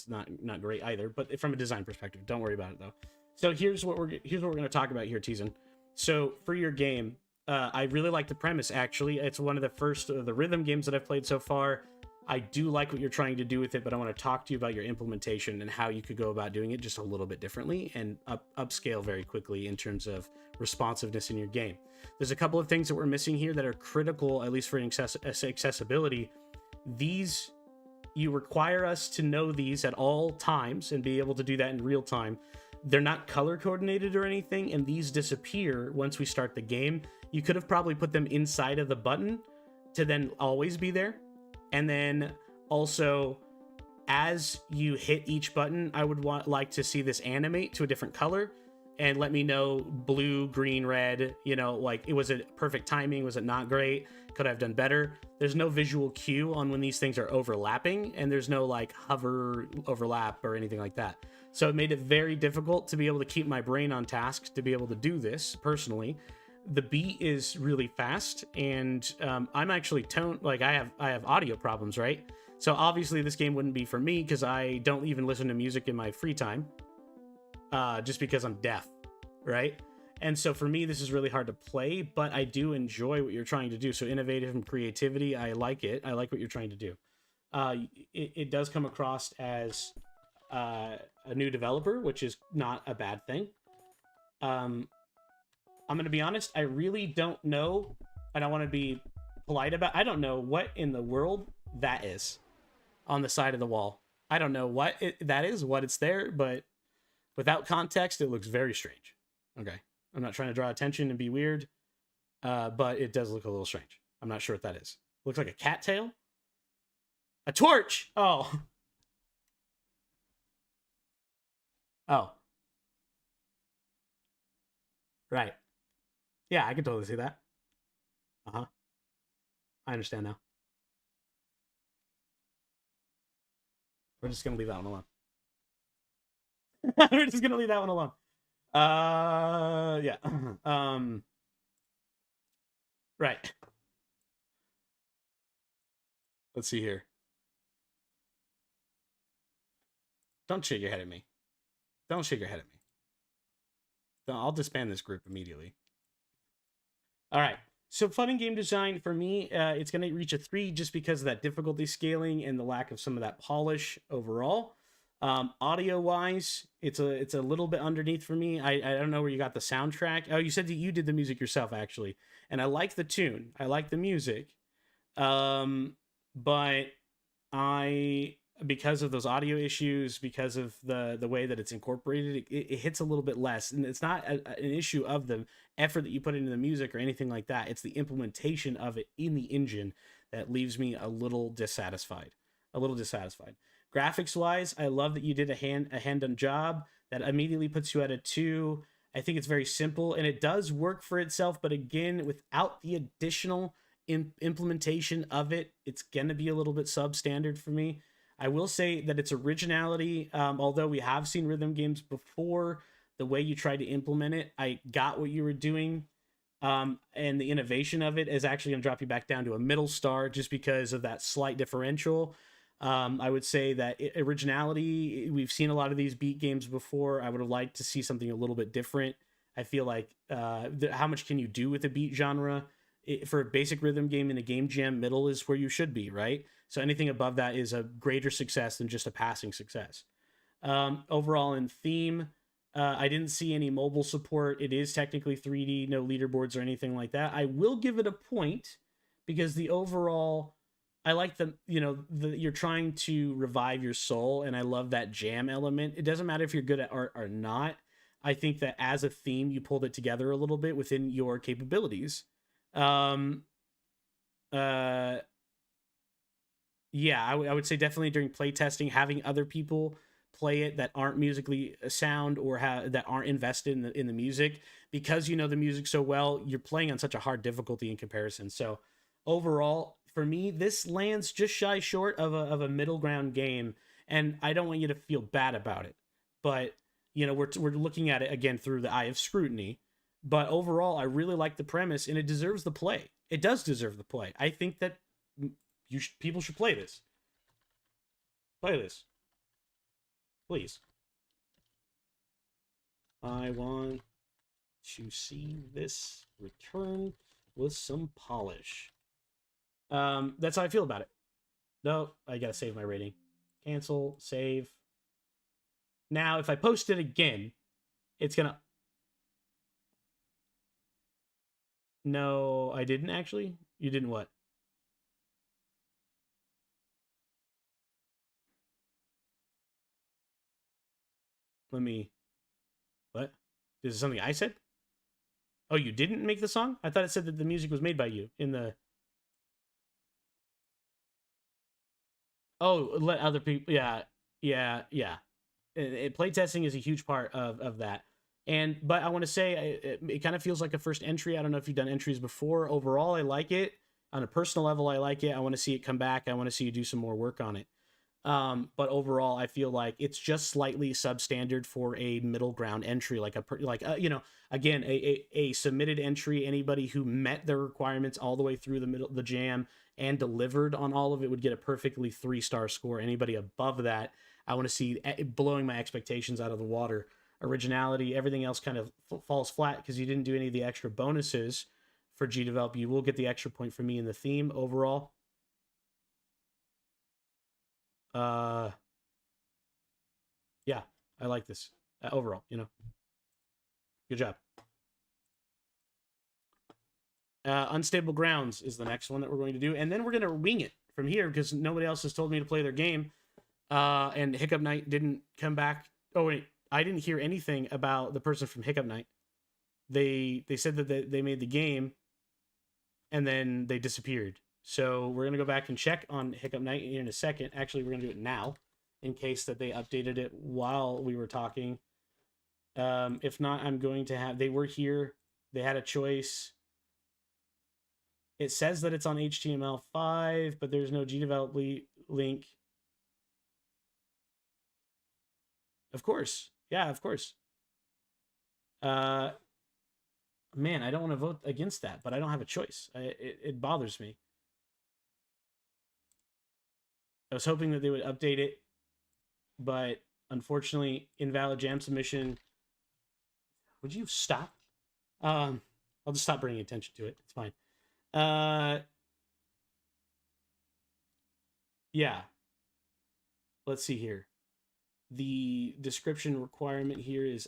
not great either, but from a design perspective, don't worry about it though. So here's what we're going to talk about here, Teason. So for your game, I really like the premise, actually. It's one of the first of the rhythm games that I've played so far. I do like what you're trying to do with it, but I want to talk to you about your implementation and how you could go about doing it just a little bit differently and upscale very quickly in terms of responsiveness in your game. There's a couple of things that we're missing here that are critical, at least for accessibility. These, you require us to know these at all times and be able to do that in real time. They're not color coordinated or anything, and these disappear once we start the game. You could have probably put them inside of the button to then always be there. And then also, as you hit each button, I would like to see this animate to a different color and let me know blue, green, red, like, was it perfect timing? Was it not great? Could I have done better? There's no visual cue on when these things are overlapping, and there's no like hover overlap or anything like that. So it made it very difficult to be able to keep my brain on task to be able to do this personally. The beat is really fast, and I'm actually I have audio problems, right? So obviously this game wouldn't be for me because I don't even listen to music in my free time, just because I'm deaf, right? And so for me, this is really hard to play, but I do enjoy what you're trying to do. So innovative and creativity, I like it. I like what you're trying to do. It does come across as a new developer, which is not a bad thing. I'm going to be honest, I really don't know, and I want to be polite about I don't know what in the world that is on the side of the wall. I don't know what that is, what it's there, but without context, it looks very strange. Okay. I'm not trying to draw attention and be weird, but it does look a little strange. I'm not sure what that is. Looks like a cattail? A torch! Oh. Oh. Right. Yeah, I can totally see that. Uh-huh. I understand now. We're just gonna leave that one alone. We're just gonna leave that one alone. Yeah. Right. Let's see here. Don't shake your head at me. Don't shake your head at me. I'll disband this group immediately. All right. So fun and game design for me, it's going to reach a 3 just because of that difficulty scaling and the lack of some of that polish overall. Audio wise, it's a little bit underneath for me. I don't know where you got the soundtrack. Oh, you said that you did the music yourself actually, and I like the tune. I like the music, but I because of those audio issues, because of the way that it's incorporated, it hits a little bit less, and it's not an issue of the effort that you put into the music or anything like that. It's the implementation of it in the engine that leaves me a little dissatisfied. A little dissatisfied. Graphics wise, I love that you did a hand done job. That immediately puts you at a 2. I think it's very simple and it does work for itself, but again, without the additional implementation of it, it's gonna be a little bit substandard for me. I will say that its originality, although we have seen rhythm games before, the way you tried to implement it, I got what you were doing. And the innovation of it is actually going to drop you back down to a middle star just because of that slight differential. I would say that originality, we've seen a lot of these beat games before. I would have liked to see something a little bit different. I feel like how much can you do with the beat genre? For a basic rhythm game in a game jam, middle is where you should be, right? So anything above that is a greater success than just a passing success. Overall in theme, I didn't see any mobile support. It is technically 3D, no leaderboards or anything like that. I will give it a point because the overall, I like you're trying to revive your soul, and I love that jam element. It doesn't matter if you're good at art or not. I think that as a theme, you pulled it together a little bit within your capabilities. Yeah, I would say definitely during playtesting, having other people play it that aren't musically sound or that aren't invested in the music, because you know the music so well, you're playing on such a hard difficulty in comparison. So overall, for me, this lands just shy short of a middle ground game, and I don't want you to feel bad about it. But you know, we're looking at it again through the eye of scrutiny. But overall, I really like the premise, and it deserves the play. It does deserve the play. I think that people should play this. Play this, please. I want to see this return with some polish. That's how I feel about it. No, I gotta save my rating. Cancel, save. Now, if I post it again, it's gonna. No, I didn't actually. You didn't what? Let me. What? This is something I said? Oh, you didn't make the song? I thought it said that the music was made by you in the. Oh, let other people. Yeah, yeah. Playtesting is a huge part of that. But I want to say it kind of feels like a first entry. I don't know if you've done entries before. Overall, I like it. On a personal level, I like it. I want to see it come back. I want to see you do some more work on it. But overall, I feel like it's just slightly substandard for a middle ground entry, again, a submitted entry. Anybody who met their requirements all the way through the jam and delivered on all of it would get a perfectly 3-star score. Anybody above that, I want to see blowing my expectations out of the water. Originality, everything else kind of falls flat because you didn't do any of the extra bonuses for Gdevelop. You will get the extra point from me in the theme overall. Yeah, I like this overall. Good job. Unstable Grounds is the next one that we're going to do, and then we're going to wing it from here because nobody else has told me to play their game. And Hiccup Night didn't come back. Oh wait, I didn't hear anything about the person from Hiccup Night. They said that they made the game, and then they disappeared. So we're gonna go back and check on Hiccup Night in a second. Actually, we're gonna do it now, in case that they updated it while we were talking. If not, I'm going to have. They were here. They had a choice. It says that it's on HTML5, but there's no Gdevelop link. Of course. Yeah, of course. Man, I don't want to vote against that, but I don't have a choice. It bothers me. I was hoping that they would update it, but unfortunately, invalid jam submission. Would you stop? I'll just stop bringing attention to it. It's fine. Uh, yeah. Let's see here. The description requirement here is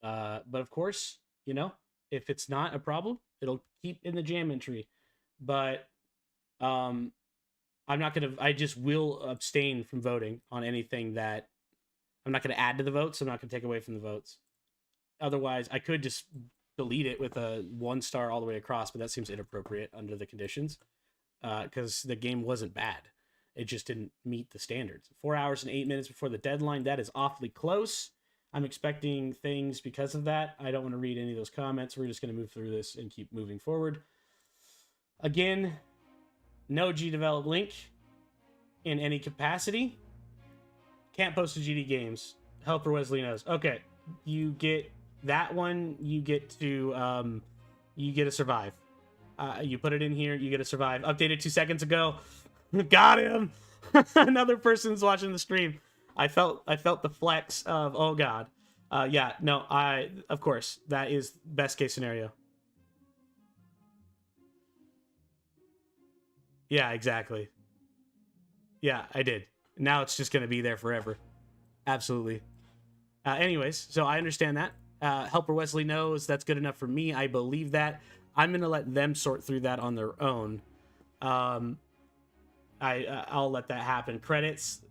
but of course, if it's not a problem, it'll keep in the jam entry. But um, I'm not gonna. I just will abstain from voting on anything that I'm not gonna add to the votes. I'm not gonna take away from the votes. Otherwise, I could just delete it with a 1 star all the way across, but that seems inappropriate under the conditions because the game wasn't bad. It just didn't meet the standards. 4 hours and 8 minutes before the deadline. That is awfully close. I'm expecting things because of that. I don't want to read any of those comments. We're just going to move through this and keep moving forward. Again, no Gdevelop link in any capacity. Can't post to GD Games. Helper Wesley knows. Okay, you get that one. You get to survive. You put it in here. You get to survive. Updated 2 seconds ago. Got him. Another person's watching the stream. I felt the flex of, oh god. Yeah, no, of course that is best case scenario. Yeah, exactly. Yeah, I did. Now it's just gonna be there forever. Absolutely. Anyways, so I understand that. Helper Wesley knows that's good enough for me. I believe that. I'm gonna let them sort through that on their own. I'll let that happen. Credits.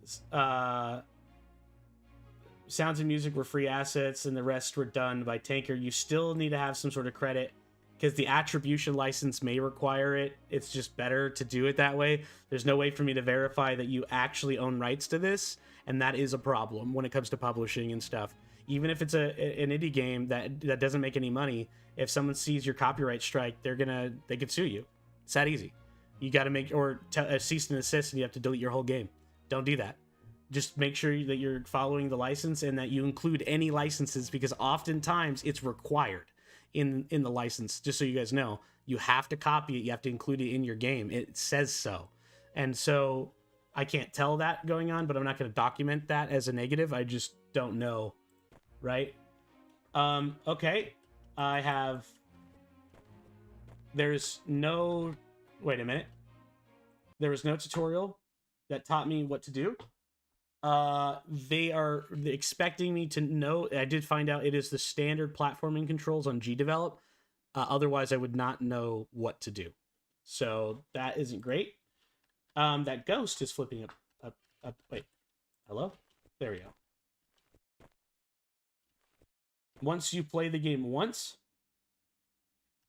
Sounds and music were free assets, and the rest were done by Tanker. You still need to have some sort of credit because the attribution license may require it. It's just better to do it that way. There's no way for me to verify that you actually own rights to this, and that is a problem when it comes to publishing and stuff. Even if it's an indie game that doesn't make any money, if someone sees your copyright strike, they could sue you. It's that easy. You got to make a cease and desist, and you have to delete your whole game. Don't do that. Just make sure that you're following the license and that you include any licenses, because oftentimes it's required in the license. Just so you guys know, you have to copy it. You have to include it in your game. It says so. And so I can't tell that going on, but I'm not going to document that as a negative. I just don't know. Right? Okay. There's no, wait a minute. There was no tutorial that taught me what to do. They are expecting me to know. I did find out it is the standard platforming controls on Gdevelop. Otherwise, I would not know what to do. So that isn't great. That ghost is flipping up. Wait, hello? There we go. Once you play the game once,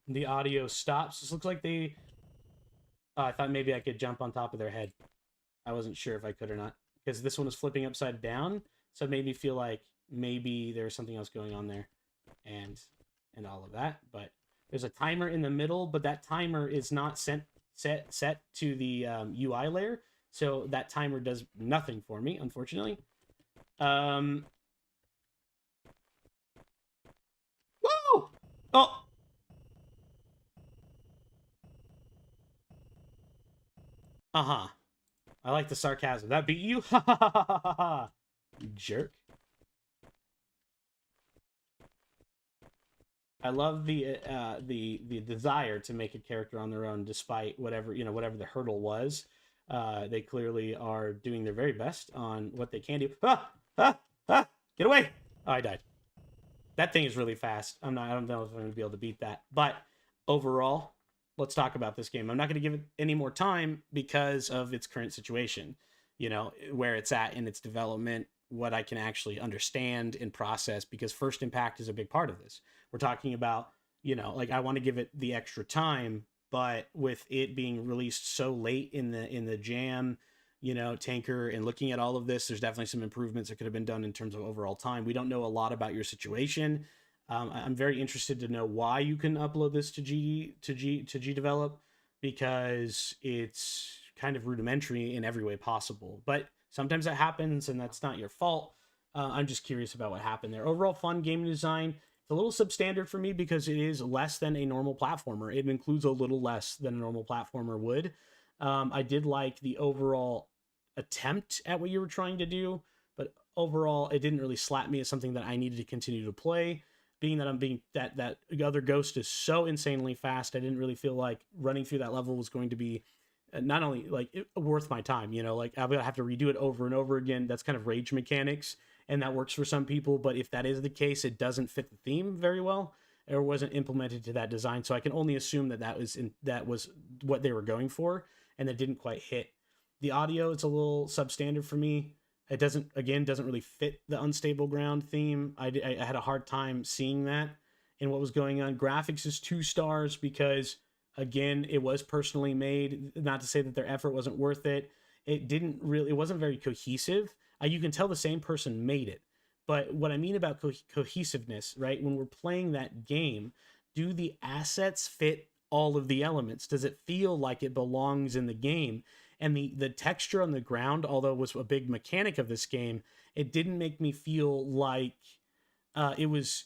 the audio stops. This looks like they... I thought maybe I could jump on top of their head. I wasn't sure if I could or not, because this one was flipping upside down, so it made me feel like maybe there was something else going on there, and all of that. But there's a timer in the middle, but that timer is not set to the UI layer, so that timer does nothing for me, unfortunately. Woo! Oh! Uh-huh. I like the sarcasm. That beat you? Ha ha ha ha ha! You jerk. I love the desire to make a character on their own, despite whatever the hurdle was. They clearly are doing their very best on what they can do. Ah! Ah! Ah! Get away! Oh, I died. That thing is really fast. I don't know if I'm going to be able to beat that. But overall, let's talk about this game. I'm not going to give it any more time because of its current situation, where it's at in its development, what I can actually understand and process, because first impact is a big part of this. We're talking about, I want to give it the extra time, but with it being released so late in the jam, Tanker, and looking at all of this, there's definitely some improvements that could have been done in terms of overall time. We don't know a lot about your situation. I'm very interested to know why you can upload this to Gdevelop, because it's kind of rudimentary in every way possible. But Sometimes that happens, and that's not your fault. I'm just curious about what happened there. Overall, fun game design. It's a little substandard for me because it is less than a normal platformer. It includes a little less than a normal platformer would. I did like the overall attempt at what you were trying to do, but overall, it didn't really slap me as something that I needed to continue to play. Being that that other ghost is so insanely fast, I didn't really feel like running through that level was going to be not only like worth my time. Like I'm gonna have to redo it over and over again. That's kind of rage mechanics, and that works for some people. But if that is the case, it doesn't fit the theme very well, or wasn't implemented to that design. So I can only assume that that was what they were going for, and it didn't quite hit. The audio, it's a little substandard for me. It doesn't really fit the unstable ground theme. I had a hard time seeing that in what was going on. Graphics is 2 stars because, again, it was personally made. Not to say that their effort wasn't worth it. It wasn't very cohesive. You can tell the same person made it. But what I mean about cohesiveness, right? When we're playing that game, do the assets fit all of the elements? Does it feel like it belongs in the game? And the texture on the ground, although it was a big mechanic of this game, it didn't make me feel like it was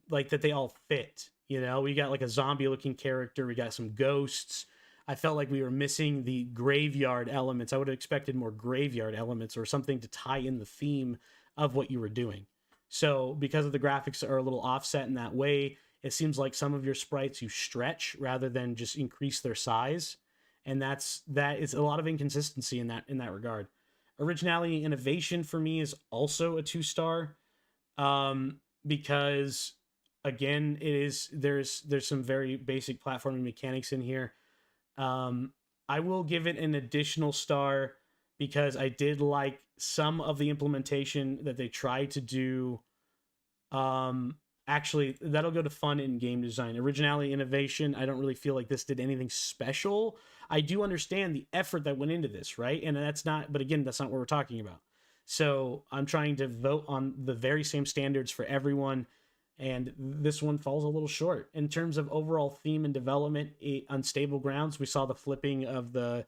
like that they all fit. We got like a zombie looking character, we got some ghosts. I felt like we were missing the graveyard elements. I would have expected more graveyard elements or something to tie in the theme of what you were doing. So because of the graphics are a little offset in that way, it seems like some of your sprites you stretch rather than just increase their size. And that is a lot of inconsistency in that regard. Originality and innovation for me is also a 2-star, because again, there's some very basic platforming mechanics in here. I will give it an additional star because I did like some of the implementation that they tried to do. Actually, that'll go to fun in game design. Originality, innovation, I don't really feel like this did anything special. I do understand the effort that went into this, right? And but again, that's not what we're talking about. So I'm trying to vote on the very same standards for everyone, and this one falls a little short. In terms of overall theme and development, Unstable Grounds, we saw the flipping of the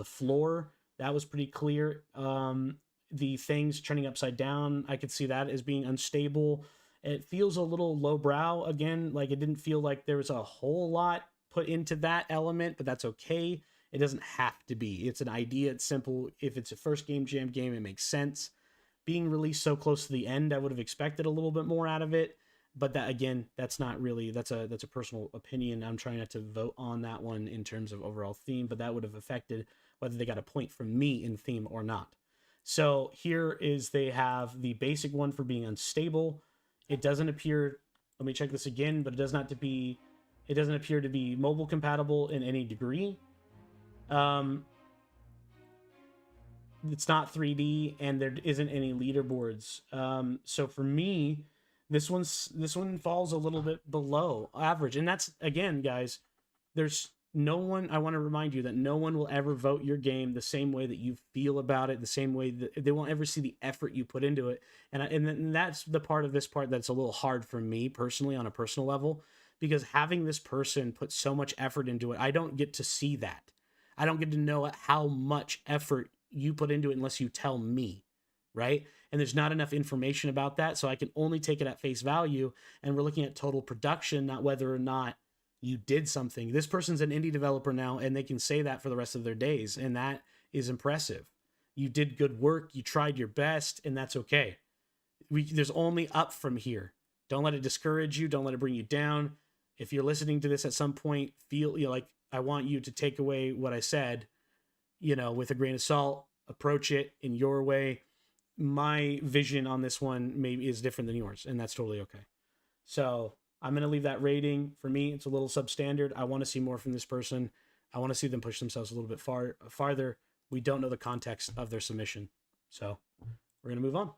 floor. That was pretty clear. The things turning upside down, I could see that as being unstable. It feels a little lowbrow again, like it didn't feel like there was a whole lot put into that element, but that's okay. It doesn't have to be. It's an idea. It's simple. If it's a first game jam game, it makes sense. Being released so close to the end, I would have expected a little bit more out of it. But that, again, that's not really, that's a personal opinion. I'm trying not to vote on that one in terms of overall theme, but that would have affected whether they got a point from me in theme or not. So here is, they have the basic one for being unstable. It doesn't appear, let me check this again, but it doesn't appear to be mobile compatible in any degree. It's not 3D, and there isn't any leaderboards. So for me, this one falls a little bit below average. And that's, again, guys, there's no one, I want to remind you that no one will ever vote your game the same way that you feel about it, the same way that they won't ever see the effort you put into it. And that's the part of this part that's a little hard for me personally on a personal level, because having this person put so much effort into it, I don't get to see that. I don't get to know how much effort you put into it unless you tell me, right? And there's not enough information about that, so I can only take it at face value, and we're looking at total production, not whether or not you did something. This person's an indie developer now, and they can say that for the rest of their days, and that is impressive. You did good work, you tried your best, and that's okay. There's only up from here. Don't let it discourage you, don't let it bring you down. If you're listening to this at some point, feel like I want you to take away what I said, with a grain of salt, approach it in your way. My vision on this one maybe is different than yours, and that's totally okay. So I'm going to leave that rating. For me, it's a little substandard. I want to see more from this person. I want to see them push themselves a little bit farther. We don't know the context of their submission. So we're going to move on.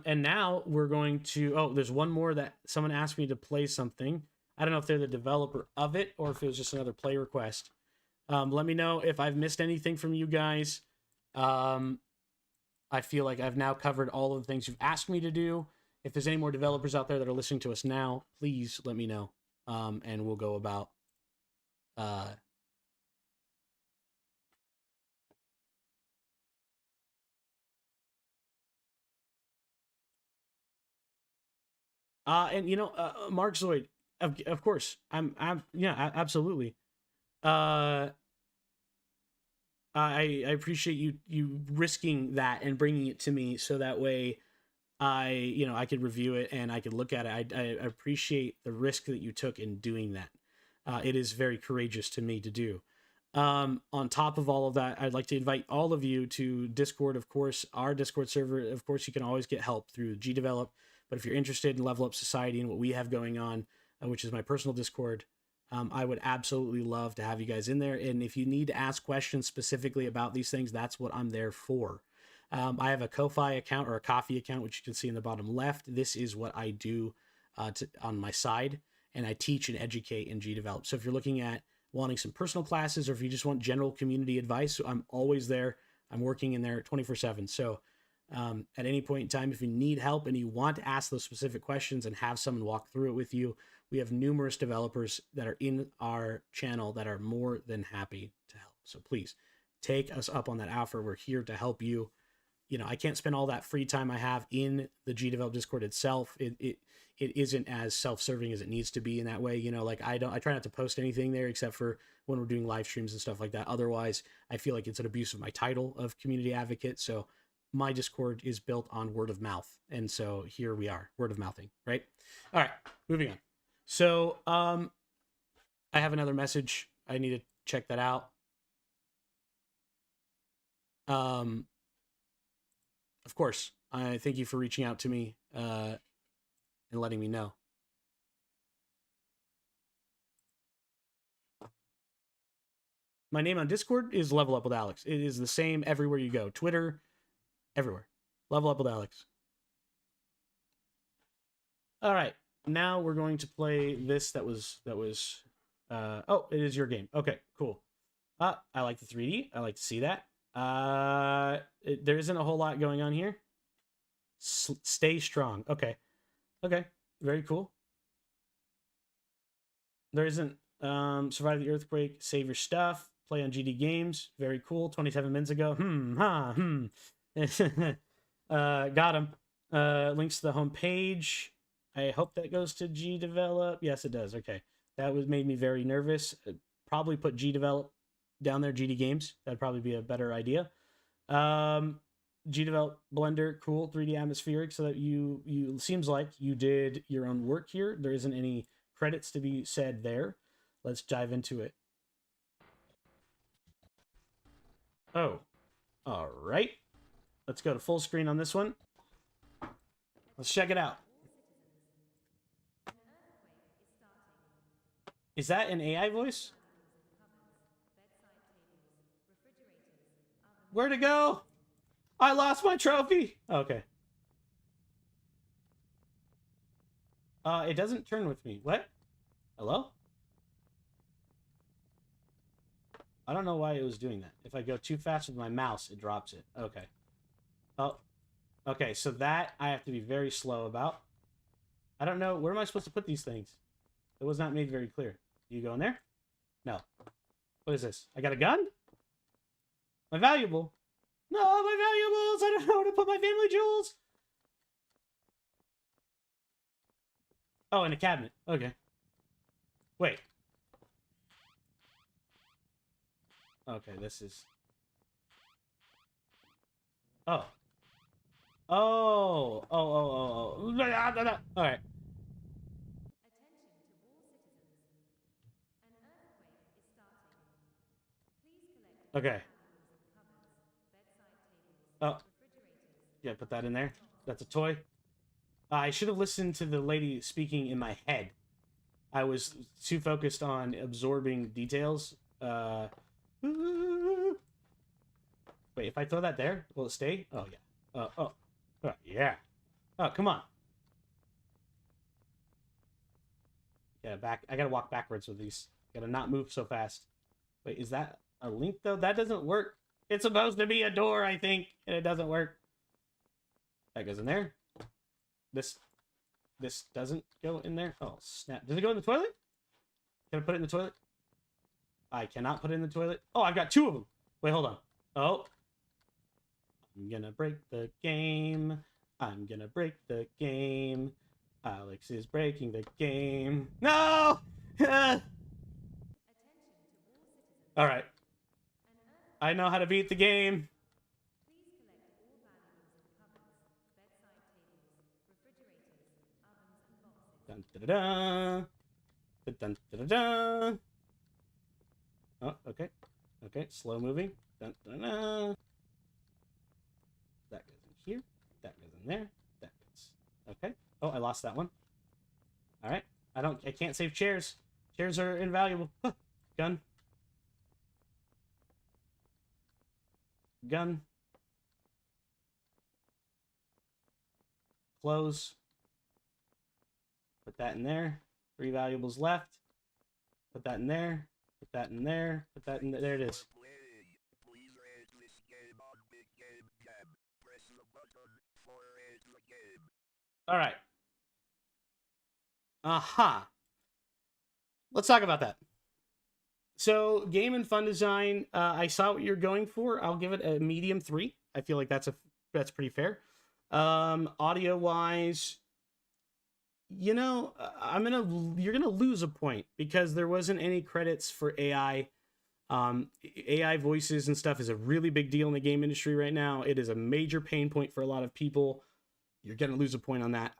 And now we're going to, there's one more that someone asked me to play something. I don't know if they're the developer of it or if it was just another play request. Let me know if I've missed anything from you guys. I feel like I've now covered all of the things you've asked me to do. If there's any more developers out there that are listening to us now, please let me know. And we'll go about Uh, and Mark Zoid, of course, yeah, absolutely. Uh, I appreciate you risking that and bringing it to me so that way I could review it and I could look at it. I appreciate the risk that you took in doing that. It is very courageous to me to do. On top of all of that, I'd like to invite all of you to Discord. Of course, our Discord server. Of course, you can always get help through Gdevelop. But if you're interested in Level Up Society and what we have going on, which is my personal Discord, I would absolutely love to have you guys in there. And if you need to ask questions specifically about these things, that's what I'm there for. I have a Ko-Fi account or a Coffee account, which you can see in the bottom left. This is what I do on my side, and I teach and educate in Gdevelop. So if you're looking at wanting some personal classes, or if you just want general community advice, I'm always there. I'm working in there 24/7. So at any point in time, if you need help and you want to ask those specific questions and have someone walk through it with you, we have numerous developers that are in our channel that are more than happy to help. So please take us up on that offer. We're here to help you. I can't spend all that free time I have in the Gdevelop Discord itself. It isn't as self-serving as it needs to be in that way. Like I try not to post anything there except for when we're doing live streams and stuff like that. Otherwise, I feel like it's an abuse of my title of community advocate. So my Discord is built on word of mouth. And so here we are, word of mouthing, right? All right, moving on. So I have another message. I need to check that out. Of course, I thank you for reaching out to me and letting me know. My name on Discord is Level Up with Alex. It is the same everywhere you go. Twitter, everywhere. Level Up with Alex. All right, now we're going to play this. That was. Oh, it is your game. Okay, cool. I like the 3D. I like to see that. There isn't a whole lot going on here. Stay strong. Okay, very cool. There isn't survive the earthquake, save your stuff, play on GD Games. Very cool. 27 minutes ago. Got him. Links to the home page. I hope that goes to Gdevelop. Yes, it does. Okay, that made me very nervous. Probably put Gdevelop down there. GD Games. That'd probably be a better idea. Gdevelop Blender, cool. 3D atmospheric. So that you seems like you did your own work here. There isn't any credits to be said there. Let's dive into it. Oh, all right. Let's go to full screen on this one. Let's check it out. Is that an AI voice? Where'd it go? I lost my trophy. Okay. It doesn't turn with me. What? Hello? I don't know why it was doing that. If I go too fast with my mouse, it drops it. Okay. Oh. Okay, so that I have to be very slow about. I don't know. Where am I supposed to put these things? It was not made very clear. You go in there? No. What is this? I got a gun? My valuable. No, my valuables! I don't know where to put my family jewels! Oh, in a cabinet. Okay. Wait. Okay, this is... Oh. Oh. Oh. Alright. Okay. Oh. Yeah, put that in there. That's a toy. I should have listened to the lady speaking in my head. I was too focused on absorbing details. Wait, if I throw that there, will it stay? Oh, yeah. Oh, yeah. Oh, come on. Yeah, I gotta walk backwards with these. Gotta not move so fast. Wait, is that a link, though? That doesn't work. It's supposed to be a door, I think, and it doesn't work. That goes in there. This doesn't go in there. Oh, snap. Does it go in the toilet? Can I put it in the toilet? I cannot put it in the toilet. Oh, I've got 2 of them. Wait, hold on. Oh. I'm gonna break the game. I'm gonna break the game. Alex is breaking the game. No! All right. I know how to beat the game. Dun, da, da, da. Dun, da, da, da. Oh, okay. Okay, slow moving. Dun, dun, dun. That goes in here. That goes in there. That goes. Okay. Oh, I lost that one. All right. I can't save chairs. Chairs are invaluable. Huh. Gun. Gun. Close. Put that in there. 3 valuables left. Put that in there. Put that in there. Put that in there. There it is. All right. Aha. Let's talk about that. So, game and fun design. I saw what you're going for. I'll give it a medium 3. I feel like that's pretty fair. Audio wise, you know, you're gonna lose a point because there wasn't any credits for AI. AI voices and stuff is a really big deal in the game industry right now. It is a major pain point for a lot of people. You're gonna lose a point on that,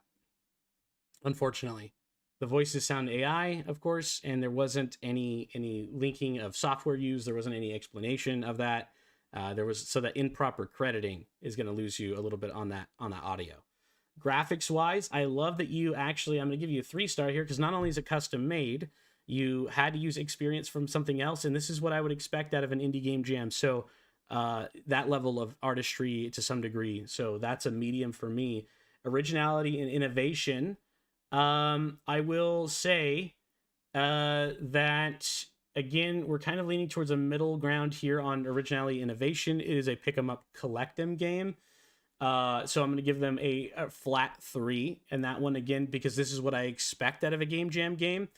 unfortunately. The voices sound AI, of course, and there wasn't any linking of software used. There wasn't any explanation of that. There was, so that improper crediting is going to lose you a little bit on that audio. Graphics wise, I love that you actually, I'm going to give you a 3-star here because not only is it custom made, you had to use experience from something else, and this is what I would expect out of an indie game jam. So that level of artistry to some degree. So that's a medium for me. Originality and innovation. I will say that again, we're kind of leaning towards a middle ground here on originality innovation. It is a pick 'em up, collect 'em game. So I'm going to give them a flat 3, and that one again because this is what I expect out of a game jam game.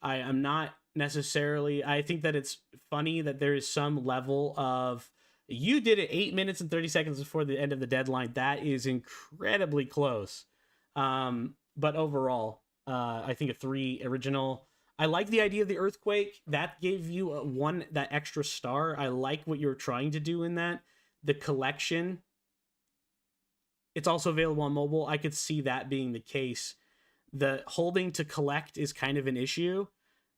I'm not necessarily. I think that it's funny that there is some level of. You did it 8 minutes and 30 seconds before the end of the deadline. That is incredibly close. But overall, I think a 3 original. I like the idea of the earthquake. That gave you that extra star. I like what you're trying to do in that. The collection. It's also available on mobile. I could see that being the case. The holding to collect is kind of an issue,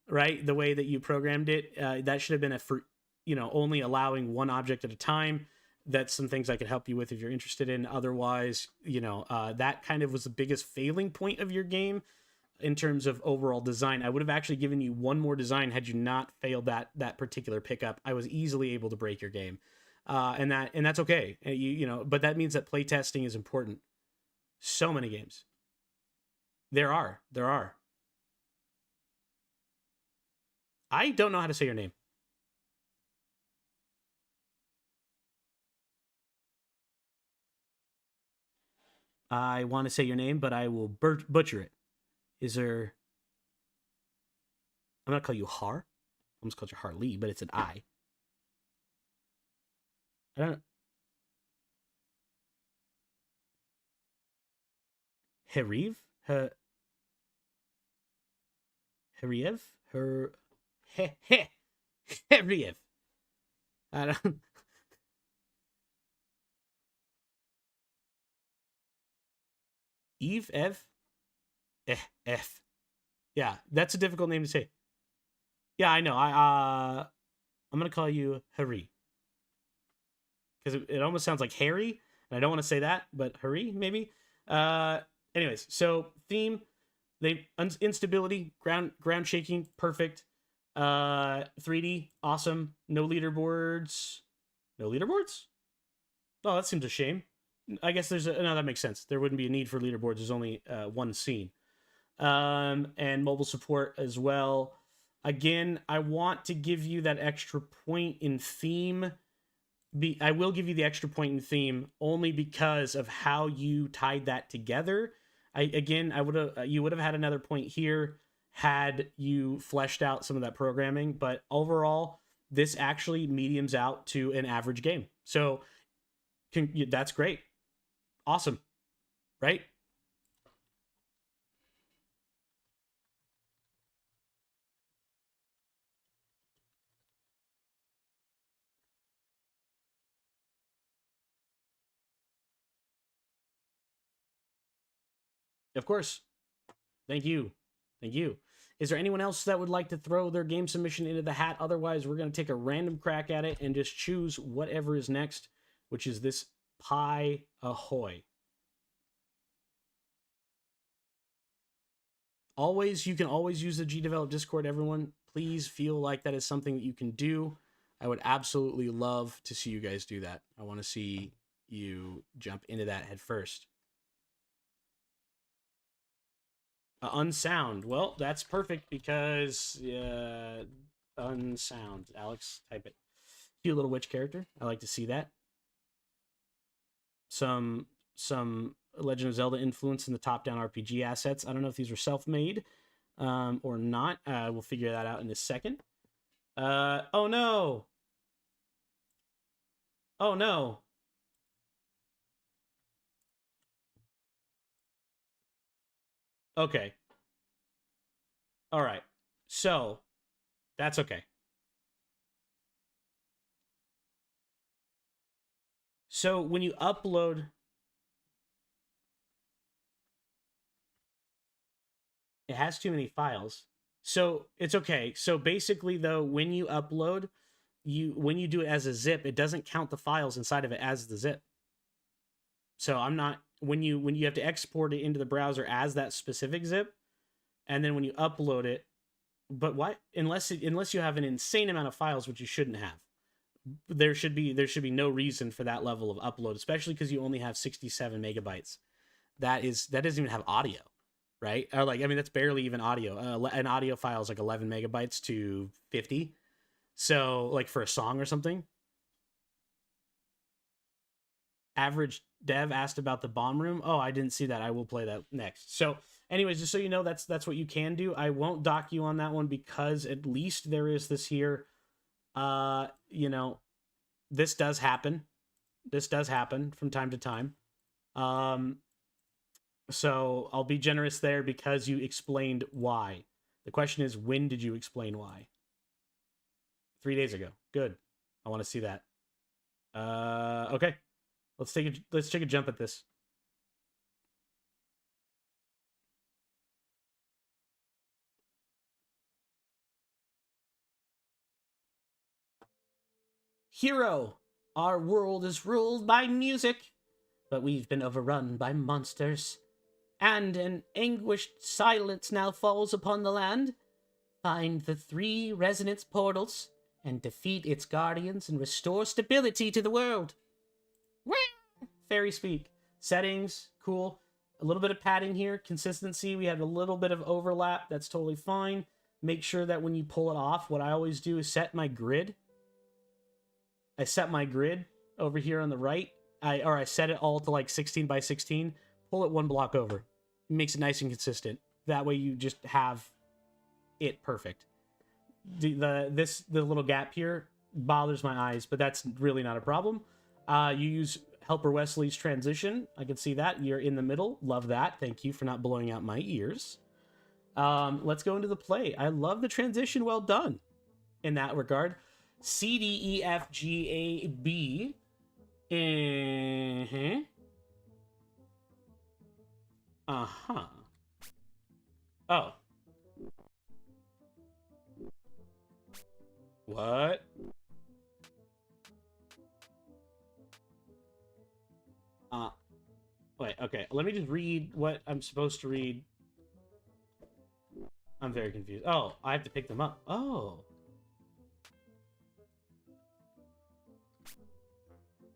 right? The way that you programmed it, that should have been only allowing one object at a time. That's some things I could help you with if you're interested in. Otherwise, that kind of was the biggest failing point of your game in terms of overall design. I would have actually given you one more design had you not failed that particular pickup. I was easily able to break your game, and that's okay. But that means that playtesting is important. So many games. There are. I don't know how to say your name. I want to say your name, but I will butcher it. Is there... I'm going to call you Har. I almost called you Harley, but it's an I. I don't know. Heriv? Heriev? Heriev. I don't... Eve? Ev? F. Yeah, that's a difficult name to say. Yeah, I know. I'm gonna call you Harry. Because it almost sounds like Harry, and I don't want to say that, but Harry, maybe? Anyways, so theme, instability, ground shaking, perfect. 3D, awesome. No leaderboards. No leaderboards? Oh, that seems a shame. I guess no, that makes sense. There wouldn't be a need for leaderboards. There's only one scene. And mobile support as well. Again, I want to give you that extra point in theme. I will give you the extra point in theme only because of how you tied that together. You would have had another point here had you fleshed out some of that programming, but overall, this actually mediums out to an average game. So that's great. Awesome. Right? Of course. Thank you. Thank you. Is there anyone else that would like to throw their game submission into the hat? Otherwise, we're going to take a random crack at it and just choose whatever is next, which is this Pie Ahoy. You can always use the Gdevelop Discord, everyone. Please feel like that is something that you can do. I would absolutely love to see you guys do that. I want to see you jump into that head first. Unsound. Well, that's perfect because unsound. Alex, type it. Cute little witch character. I like to see that. Some Legend of Zelda influence in the top-down RPG assets. I don't know if these were self-made or not. We'll figure that out in a second. Oh no! Oh no! Okay. All right. So, that's okay. So, when you upload... It has too many files. So, it's okay. So, basically, though, when you upload, when you do it as a zip, it doesn't count the files inside of it as the zip. So, I'm not... When you have to export it into the browser as that specific zip, and then when you upload it, but why? Unless you have an insane amount of files, which you shouldn't have, there should be no reason for that level of upload, especially because you only have 67 megabytes. That doesn't even have audio, right? Or that's barely even audio. An audio file is like 11 megabytes to 50. So like for a song or something. Average Dev asked about the bomb room. Oh, I didn't see that. I will play that next. So anyways, just so you know, that's what you can do. I won't dock you on that one because at least there is this here. This does happen. This does happen from time to time. So I'll be generous there because you explained why. The question is, when did you explain why? 3 days ago. Good. I want to see that. Okay. Let's take a jump at this. Hero, our world is ruled by music, but we've been overrun by monsters, and an anguished silence now falls upon the land. Find the 3 resonance portals and defeat its guardians and restore stability to the world. Fairy speak. Settings, cool. A little bit of padding here. Consistency, we had a little bit of overlap. That's totally fine. Make sure that when you pull it off, what I always do is set my grid. I set my grid over here on the right. I set it all to like 16 by 16. Pull it 1 block over. It makes it nice and consistent. That way you just have it perfect. The little gap here bothers my eyes, but that's really not a problem. You use Helper Wesley's transition. I can see that. You're in the middle. Love that. Thank you for not blowing out my ears. Let's go into the play. I love the transition. Well done in that regard. C, D, E, F, G, A, B. Uh-huh. Oh. What? Wait, okay. Let me just read what I'm supposed to read. I'm very confused. Oh, I have to pick them up. Oh.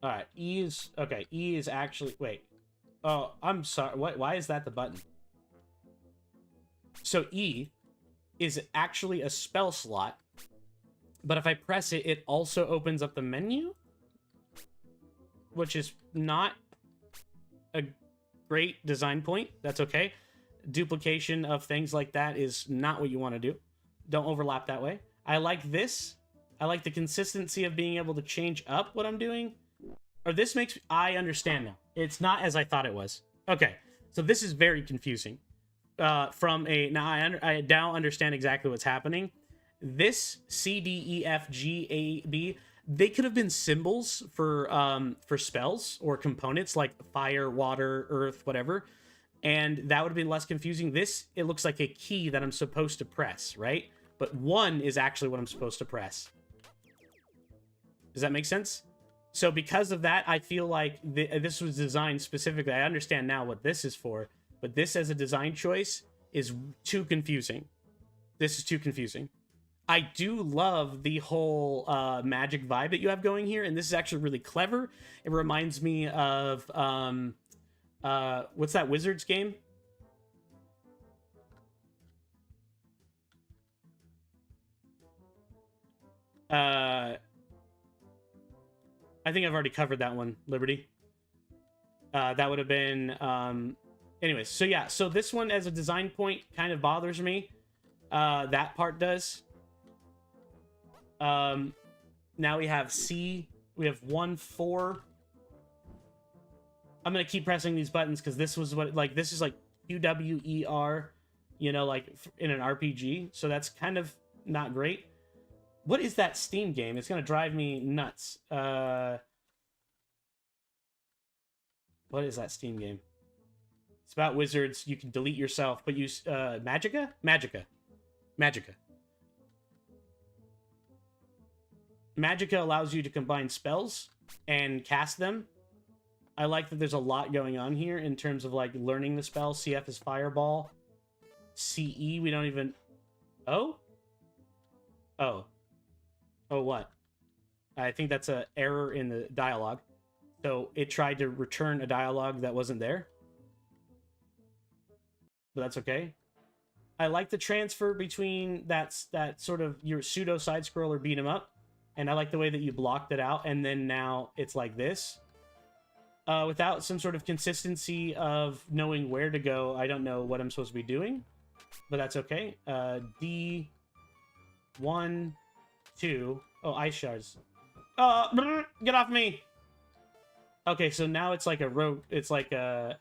Alright, E is... Okay, E is actually... Wait. Oh, I'm sorry. Why is that the button? So E is actually a spell slot, but if I press it, it also opens up the menu, which is not a great design point. That's okay. Duplication of things like that is not what you want to do. Don't overlap that way. I like this I like the consistency of being able to change up what I'm doing. Or this makes... I understand now. It's not as I thought it was. Okay, so this is very confusing. From a... Now, I now understand exactly what's happening. This C, D, E, F, G, A, B... They could have been symbols for spells or components like fire, water, earth, whatever. And that would have been less confusing. This, it looks like a key that I'm supposed to press, right? But 1 is actually what I'm supposed to press. Does that make sense? So because of that, I feel like this was designed specifically. I understand now what this is for, but this as a design choice is too confusing. This is too confusing. I do love the whole magic vibe that you have going here, and this is actually really clever. It reminds me of what's that Wizards game? I think I've already covered that one, Liberty. That would have been anyways. So yeah, so this one as a design point kind of bothers me. That part does. Now we have C. We have 1, 4. I'm gonna keep pressing these buttons because this was what, like, this is like QWER, you know, like in an RPG. So that's kind of not great. What is that Steam game? It's gonna drive me nuts. What is that Steam game? It's about wizards. You can delete yourself, but use Magica. Magica allows you to combine spells and cast them. I like that there's a lot going on here in terms of like learning the spell. CF is Fireball. CE, we don't even... Oh? Oh. Oh, what? I think that's an error in the dialogue. So it tried to return a dialogue that wasn't there. But that's okay. I like the transfer between that sort of your pseudo side-scroller beat 'em up. And I like the way that you blocked it out, and then now it's like this. Without some sort of consistency of knowing where to go, I don't know what I'm supposed to be doing. But that's okay. D... 1, 2... Oh, ice shards. Get off me! Okay, so now it's like a road... It's like a...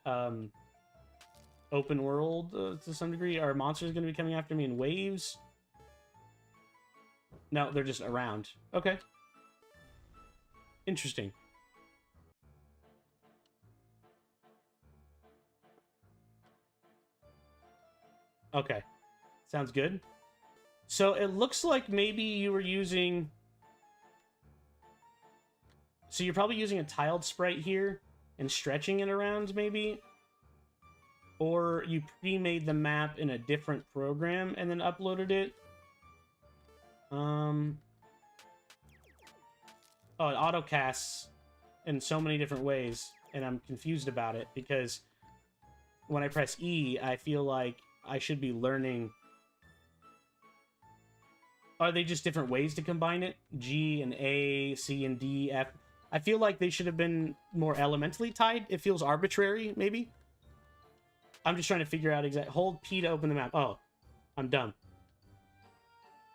open world, to some degree. Are monsters going to be coming after me in waves? No, they're just around. Okay. Interesting. Okay. Sounds good. So it looks like maybe you were using... So you're probably using a tiled sprite here and stretching it around, maybe? Or you pre-made the map in a different program and then uploaded it? Oh, it autocasts in so many different ways, and I'm confused about it because when I press E, I feel like I should be learning. Are they just different ways to combine it? G and A, C and D, F. I feel like they should have been more elementally tied. It feels arbitrary, maybe. I'm just trying to figure out exactly. Hold P to open the map. Oh, I'm dumb.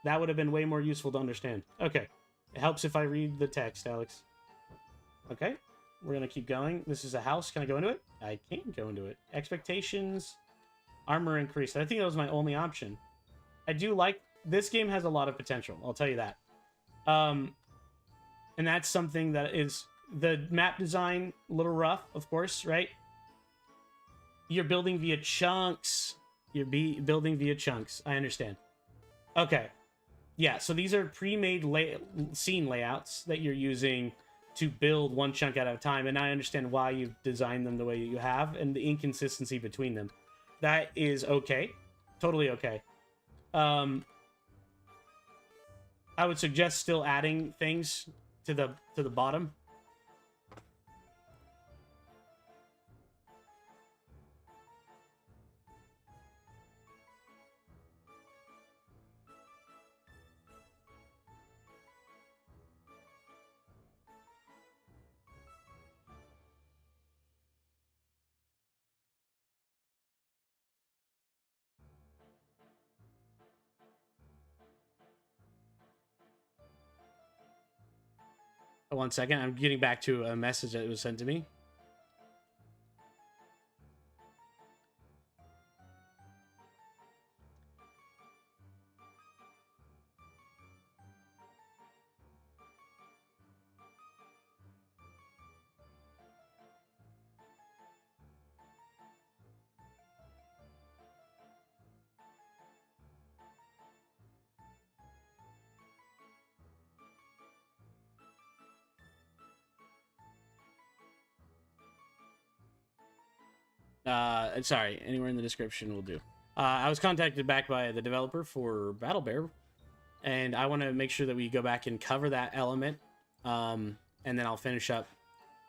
That would have been way more useful to understand. Okay. It helps if I read the text, Alex. Okay. We're going to keep going. This is a house. Can I go into it? I can't go into it. Expectations. Armor increased. I think that was my only option. I do like... This game has a lot of potential. I'll tell you that. And that's something that is... The map design, a little rough, of course, right? You're building via chunks. You're building via chunks. I understand. Okay. Yeah, so these are pre-made scene layouts that you're using to build one chunk at a time, and I understand why you've designed them the way you have and the inconsistency between them. That is okay. Totally okay. I would suggest still adding things to the bottom. One second, I'm getting back to a message that was sent to me. Sorry, anywhere in the description will do. I was contacted back by the developer for Battle Bear, and I want to make sure that we go back and cover that element, and then I'll finish up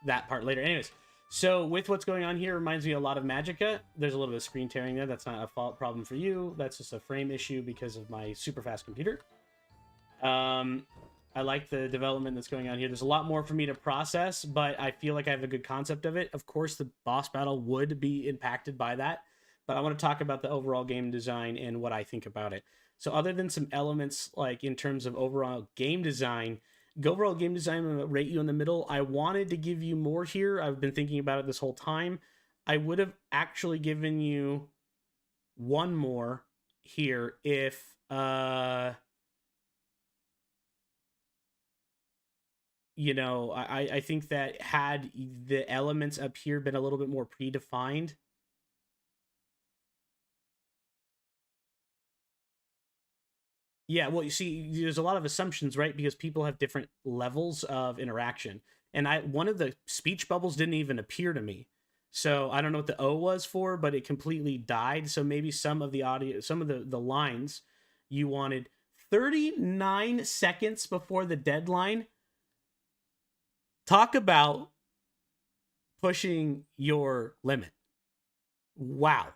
that part later. Anyways, so with what's going on here, reminds me a lot of Magicka. There's a little bit of screen tearing there. That's not a fault problem for you. That's just a frame issue because of my super fast computer. I like the development that's going on here. There's a lot more for me to process, but I feel like I have a good concept of it. Of course, the boss battle would be impacted by that, but I want to talk about the overall game design and what I think about it. So other than some elements, like in terms of overall game design, I'm going to rate you in the middle. I wanted to give you more here. I've been thinking about it this whole time. I would have actually given you one more here if... you know, I think that had the elements up here been a little bit more predefined. Yeah, well, you see, there's a lot of assumptions, right? Because people have different levels of interaction. And one of the speech bubbles didn't even appear to me. So I don't know what the O was for, but it completely died. So maybe some of the audio, some of the lines you wanted 39 seconds before the deadline. Talk about pushing your limit. Wow.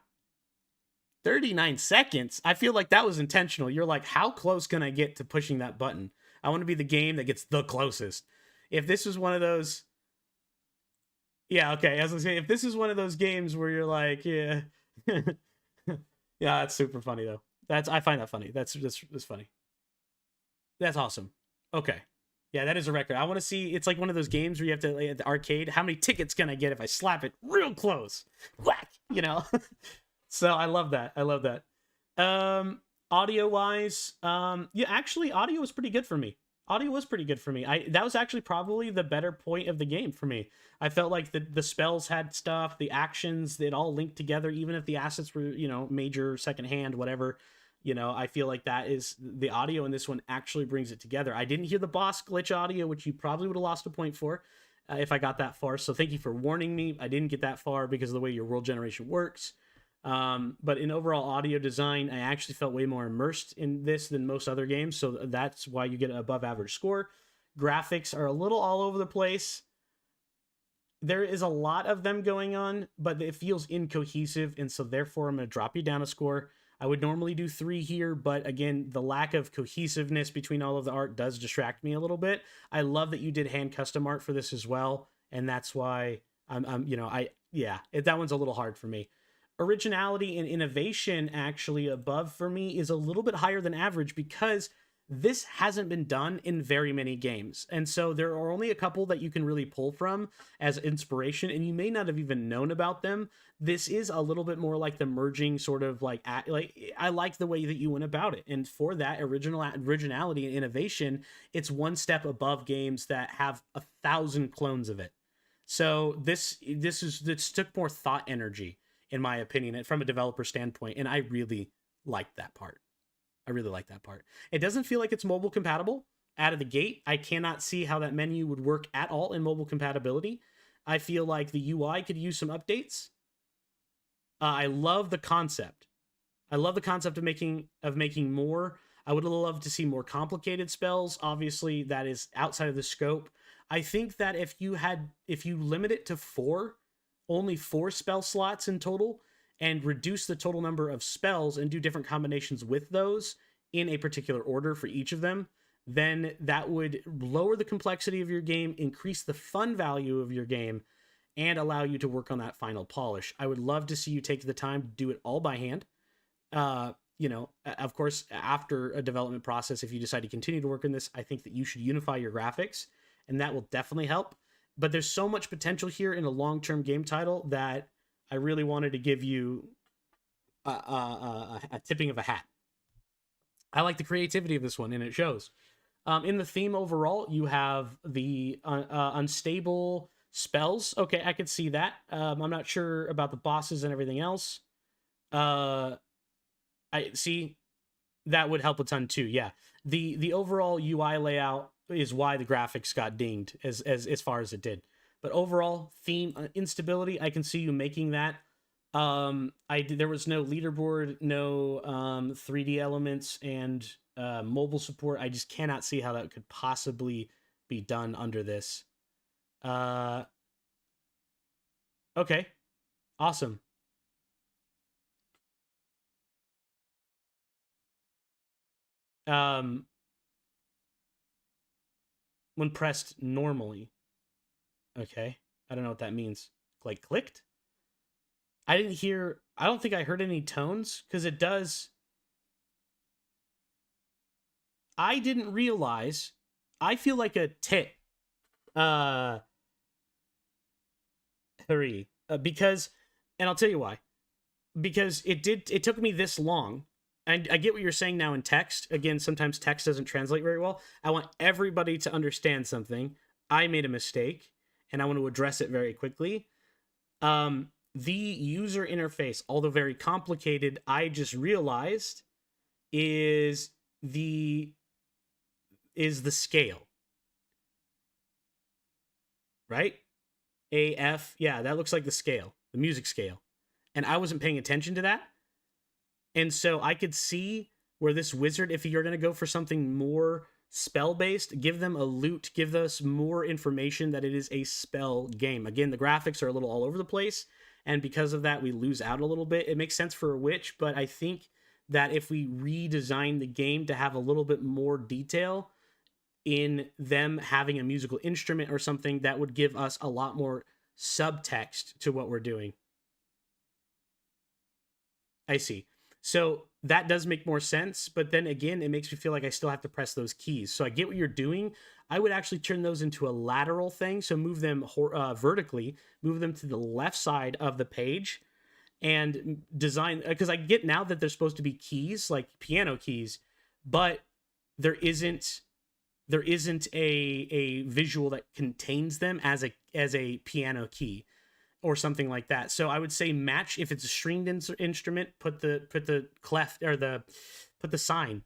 39 seconds? I feel like that was intentional. You're like, how close can I get to pushing that button? I want to be the game that gets the closest. If this was one of those... Yeah, okay. As I say, if this is one of those games where you're like, yeah... yeah, that's super funny, though. I find that funny. That's funny. That's awesome. Okay. Yeah, that is a record. I want to see. It's like one of those games where you have to, like, at the arcade. How many tickets can I get if I slap it real close? Whack, you know. So I love that. I love that. Audio wise, yeah, actually, audio was pretty good for me. Audio was pretty good for me. That was actually probably the better point of the game for me. I felt like the spells had stuff, the actions, it all linked together, even if the assets were, you know, major, secondhand, whatever. You know, I feel like that is the audio in this one actually brings it together. I didn't hear the boss glitch audio, which you probably would have lost a point for if I got that far. So thank you for warning me. I didn't get that far because of the way your world generation works. But in overall audio design, I actually felt way more immersed in this than most other games. So that's why you get an above average score. Graphics are a little all over the place. There is a lot of them going on, but it feels incohesive. And so therefore I'm going to drop you down a score. I would normally do 3 here, but again, the lack of cohesiveness between all of the art does distract me a little bit. I love that you did hand custom art for this as well, and that's why that one's a little hard for me. Originality and innovation actually above for me is a little bit higher than average because this hasn't been done in very many games. And so there are only a couple that you can really pull from as inspiration, and you may not have even known about them. This is a little bit more like the merging sort of like I like the way that you went about it. And for that originality and innovation, it's one step above games that have 1,000 clones of it. So this took more thought energy, in my opinion, from a developer standpoint, and I really liked that part. It doesn't feel like it's mobile compatible out of the gate. I cannot see how that menu would work at all in mobile compatibility. I feel like the UI could use some updates. I love the concept. Of making more. I would love to see more complicated spells. Obviously, that is outside of the scope. I think that if you limit it to 4, only 4 spell slots in total, and reduce the total number of spells and do different combinations with those in a particular order for each of them, then that would lower the complexity of your game, increase the fun value of your game, and allow you to work on that final polish. I would love to see you take the time to do it all by hand. Of course, after a development process, if you decide to continue to work on this, I think that you should unify your graphics and that will definitely help. But there's so much potential here in a long-term game title that I really wanted to give you a tipping of a hat. I like the creativity of this one, and it shows. In the theme overall, you have the unstable spells. Okay, I could see that. I'm not sure about the bosses and everything else. I see that would help a ton too. Yeah, the overall UI layout is why the graphics got dinged as far as it did. But overall theme instability, I can see you making that. There was no leaderboard, no 3D elements, and mobile support. I just cannot see how that could possibly be done under this. Okay, awesome. Um, when pressed normally. Okay, I don't know what that means. Like clicked? I didn't hear. I don't think I heard any tones because it does. I didn't realize. I feel like a tit. Uh, Three. Because, and I'll tell you why. Because it took me this long. And I get what you're saying now in text. Again, sometimes text doesn't translate very well. I want everybody to understand something. I made a mistake, and I want to address it very quickly. The user interface, although very complicated, I just realized is the scale, right? AF, yeah, that looks like the scale, the music scale. And I wasn't paying attention to that. And so I could see where this wizard, if you're going to go for something more spell-based, give them a loot, give us more information that it is a spell game. Again, the graphics are a little all over the place, and because of that, we lose out a little bit. It makes sense for a witch, but I think that if we redesign the game to have a little bit more detail in them having a musical instrument or something, that would give us a lot more subtext to what we're doing. I see. So that does make more sense, but then again, it makes me feel like I still have to press those keys. So I get what you're doing. I would actually turn those into a lateral thing. So move them vertically, move them to the left side of the page, and design, because I get now that they're supposed to be keys, like piano keys, but there isn't a visual that contains them as a piano key or something like that. So I would say match, if it's a stringed instrument, put the clef, or put the sign,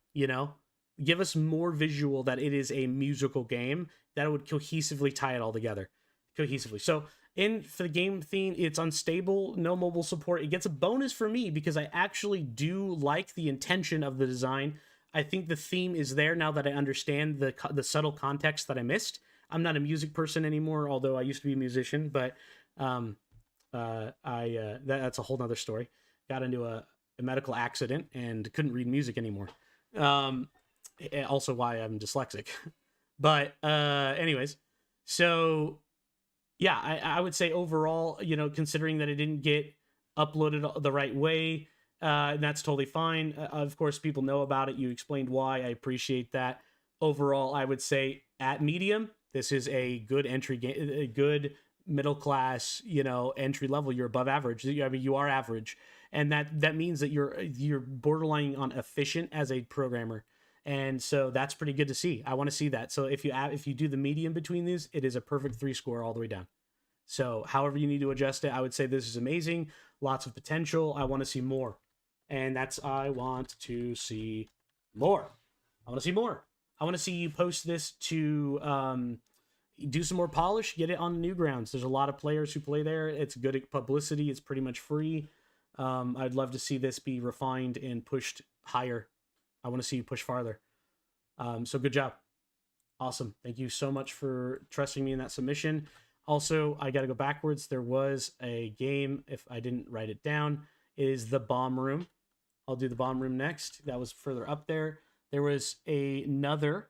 give us more visual that it is a musical game, that would cohesively tie it all together cohesively. So for the game theme, it's unstable, no mobile support. It gets a bonus for me because I actually do like the intention of the design. I think the theme is there now that I understand the subtle context that I missed. I'm not a music person anymore, although I used to be a musician, but that's a whole nother story. Got into a medical accident and couldn't read music anymore. Also why I'm dyslexic. But anyways, so yeah, I would say overall, considering that it didn't get uploaded the right way, and that's totally fine. Of course, people know about it. You explained why. I appreciate that. Overall, I would say at medium, this is a good entry game, a good middle class, entry level. You're above average. I mean, you are average, and that means that you're borderline on efficient as a programmer, and so that's pretty good to see. I want to see that. So if you do the medium between these, it is a perfect 3 score all the way down. So however you need to adjust it, I would say this is amazing. Lots of potential. I want to see more, and I want to see more. I want to see more. I want to see you post this to do some more polish, get it on Newgrounds. There's a lot of players who play there. It's good publicity. It's pretty much free. I'd love to see this be refined and pushed higher. I want to see you push farther. So good job. Awesome. Thank you so much for trusting me in that submission. Also, I got to go backwards. There was a game, if I didn't write it down, it is the Bomb Room. I'll do the Bomb Room next. That was further up there. There was another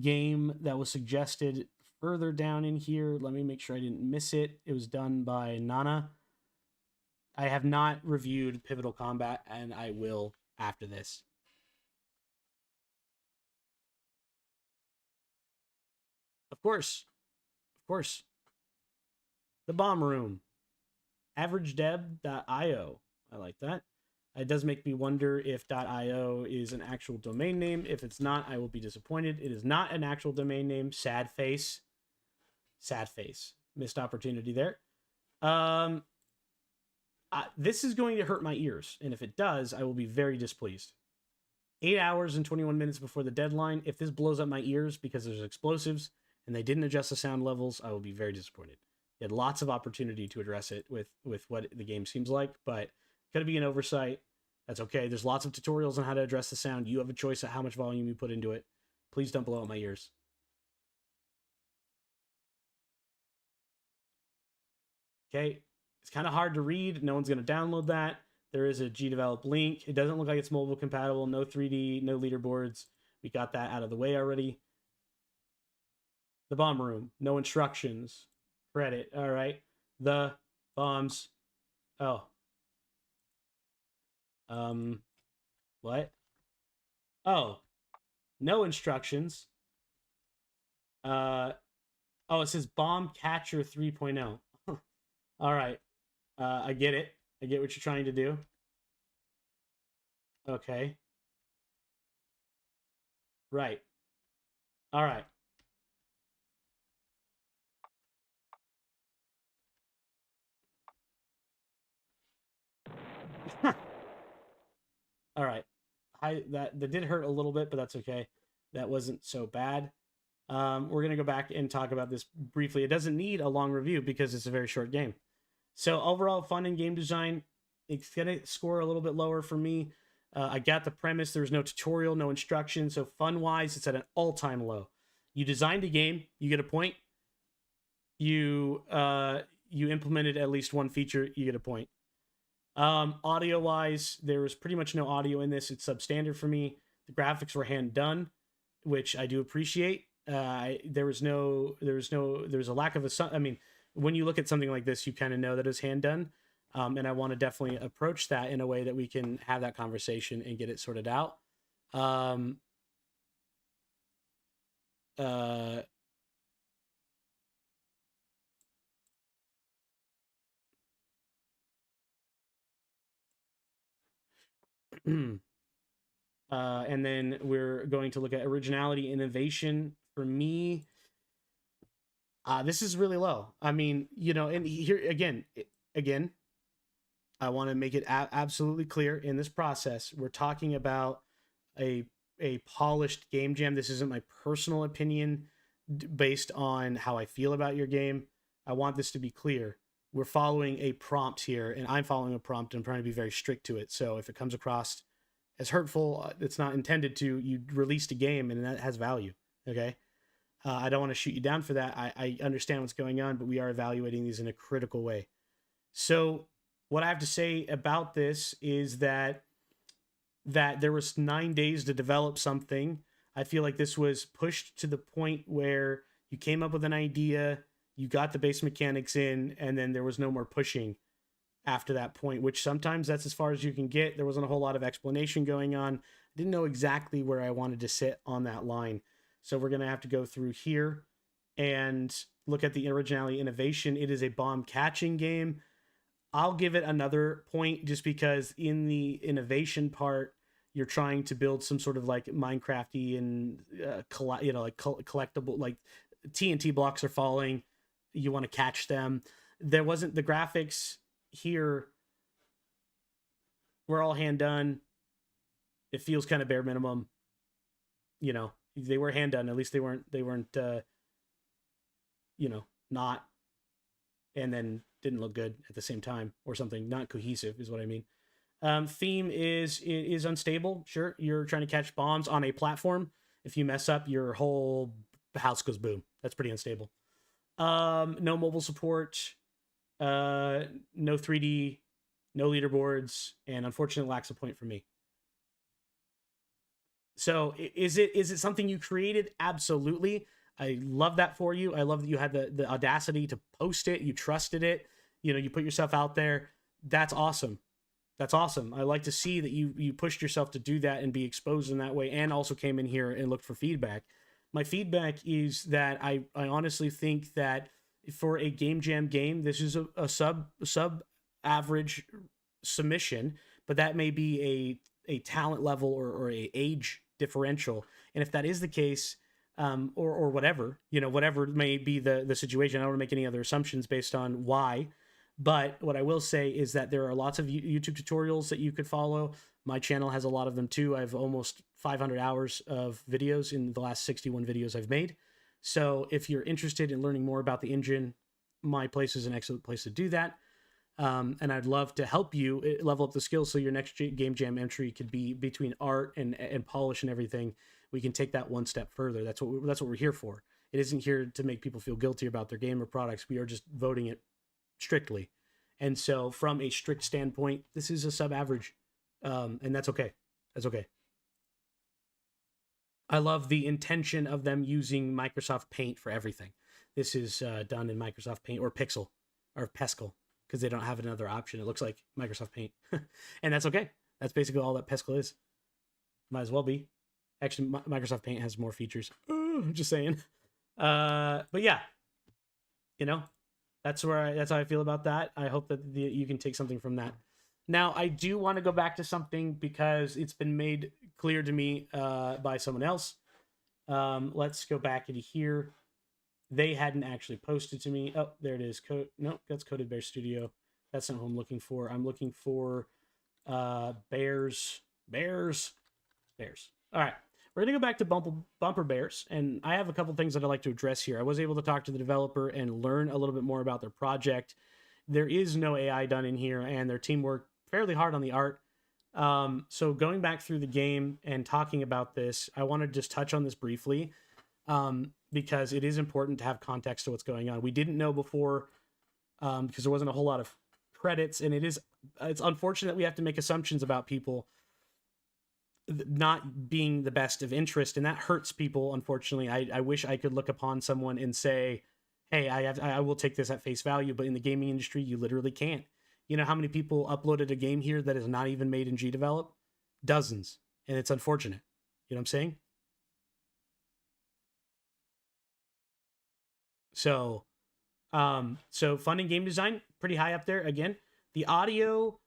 game that was suggested further down in here. Let me make sure I didn't miss it. It was done by Nana. I have not reviewed Pivotal Combat, and I will after this. Of course. Of course. The Bomb Room. AverageDeb.io. I like that. It does make me wonder if .io is an actual domain name. If it's not, I will be disappointed. It is not an actual domain name. Sad face. Sad face. Missed opportunity there. This is going to hurt my ears, and if it does, I will be very displeased. 8 hours and 21 minutes before the deadline. If this blows up my ears because there's explosives and they didn't adjust the sound levels, I will be very disappointed. You had lots of opportunity to address it with what the game seems like, but could be an oversight. That's okay. There's lots of tutorials on how to address the sound. You have a choice of how much volume you put into it. Please don't blow out my ears. Okay. It's kind of hard to read. No one's going to download that. There is a Gdevelop link. It doesn't look like it's mobile compatible. No 3D, no leaderboards. We got that out of the way already. The Bomb Room. No instructions. Credit. All right. The bombs. Oh. What? Oh. No instructions. Oh, it says Bomb Catcher 3.0. All right. I get it. I get what you're trying to do. Okay. Right. All right. All right. That did hurt a little bit, but that's okay. That wasn't so bad. We're gonna go back and talk about this briefly. It doesn't need a long review because it's a very short game. So overall, fun in game design. It's gonna score a little bit lower for me. I got the premise. There's no tutorial, no instruction. So fun-wise, it's at an all-time low. You designed a game, you get a point. You implemented at least one feature, you get a point. Audio-wise, there was pretty much no audio in this. It's substandard for me. The graphics were hand done, which I do appreciate. There was a lack of I mean, when you look at something like this, you kind of know that it's hand done. And I want to definitely approach that in a way that we can have that conversation and get it sorted out. And then we're going to look at originality, innovation. For me, this is really low. I mean, and here again, I want to make it absolutely clear in this process. We're talking about a polished game jam. This isn't my personal opinion based on how I feel about your game. I want this to be clear. We're following a prompt here, and I'm following a prompt, and I'm trying to be very strict to it. So if it comes across as hurtful, it's not intended to. You released a game, and that has value. Okay. I don't want to shoot you down for that. I understand what's going on, but we are evaluating these in a critical way. So what I have to say about this is that there was 9 days to develop something. I feel like this was pushed to the point where you came up with an idea, you got the base mechanics in, and then there was no more pushing after that point, which sometimes that's as far as you can get. There wasn't a whole lot of explanation going on. I didn't know exactly where I wanted to sit on that line. So we're going to have to go through here and look at the originality innovation. It is a bomb catching game. I'll give it another point just because in the innovation part, you're trying to build some sort of like Minecrafty and collectible, like TNT blocks are falling. You want to catch them. There wasn't the graphics here. We're all hand done. It feels kind of bare minimum. They were hand done. At least they weren't not, and then didn't look good at the same time or something. Not cohesive is what I mean. Theme is unstable. Sure, you're trying to catch bombs on a platform. If you mess up, your whole house goes boom. That's pretty unstable. No mobile support. No 3D. No leaderboards, and unfortunately lacks a point for me. So is it something you created? Absolutely. I love that for you. I love that you had the audacity to post it. You trusted it. You put yourself out there. That's awesome. That's awesome. I like to see that you pushed yourself to do that and be exposed in that way, and also came in here and looked for feedback. My feedback is that I honestly think that for a game jam game, this is a sub average submission, but that may be a talent level or a age differential. And if that is the case, or whatever, whatever may be the situation, I don't want to make any other assumptions based on why. But what I will say is that there are lots of YouTube tutorials that you could follow. My channel has a lot of them too. I have almost 500 hours of videos in the last 61 videos I've made. So if you're interested in learning more about the engine, my place is an excellent place to do that. And I'd love to help you level up the skills so your next game jam entry could be between art and polish and everything. We can take that one step further. That's what we're here for. It isn't here to make people feel guilty about their game or products. We are just voting it strictly. And so from a strict standpoint, this is a sub-average. And that's okay. That's okay. I love the intention of them using Microsoft Paint for everything. This is done in Microsoft Paint or Pixel or Pescal because they don't have another option. It looks like Microsoft Paint. And that's okay. That's basically all that Pescal is. Might as well be. Actually, Microsoft Paint has more features. I'm just saying. But yeah, that's how I feel about that. I hope that you can take something from that. Now, I do want to go back to something because it's been made clear to me by someone else. Let's go back into here. They hadn't actually posted to me. Oh, there it is. Nope, that's Coded Bear Studio. That's not who I'm looking for. I'm looking for Bears. All right. We're going to go back to Bumper Bears, and I have a couple things that I'd like to address here. I was able to talk to the developer and learn a little bit more about their project. There is no AI done in here, and their team worked fairly hard on the art. So going back through the game and talking about this, I want to just touch on this briefly because it is important to have context to what's going on. We didn't know before because there wasn't a whole lot of credits, and it's unfortunate we have to make assumptions about people not being the best of interest, and that hurts people. Unfortunately, I wish I could look upon someone and say, hey, I will take this at face value, but in the gaming industry, you literally can't. You know how many people uploaded a game here that is not even made in Gdevelop? Dozens, and it's unfortunate. You know what I'm saying? So fun and game design, pretty high up there. Again, the audio,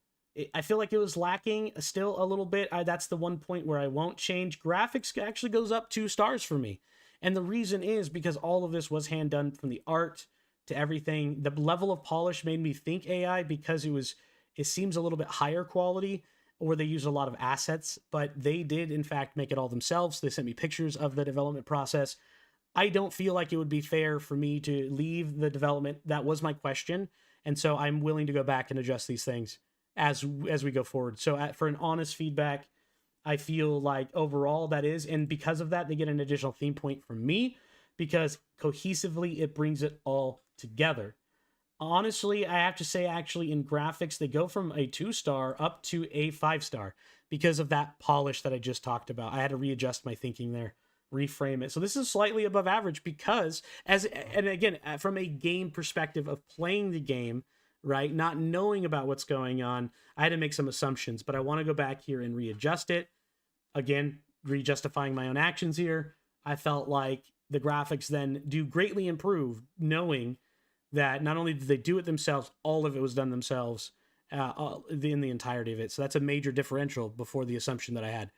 I feel like it was lacking still a little bit. That's the one point where I won't change. Graphics actually goes up 2 stars for me. And the reason is because all of this was hand done, from the art to everything. The level of polish made me think AI because it seems a little bit higher quality, or they use a lot of assets, but they did in fact make it all themselves. They sent me pictures of the development process. I don't feel like it would be fair for me to leave the development. That was my question. And so I'm willing to go back and adjust these things as we go forward. So for an honest feedback, I feel like overall that is, and because of that, they get an additional theme point from me because cohesively it brings it all together. Honestly, I have to say, actually, in graphics, they go from a 2-star up to a 5-star because of that polish that I just talked about. I had to readjust my thinking there, reframe it. So this is slightly above average because, and again, from a game perspective of playing the game, right, not knowing about what's going on, I had to make some assumptions, but I want to go back here and readjust it. Again, re-justifying my own actions here. I felt like the graphics then do greatly improve, knowing that not only did they do it themselves, all of it was done themselves in the entirety of it. So that's a major differential before the assumption that I had.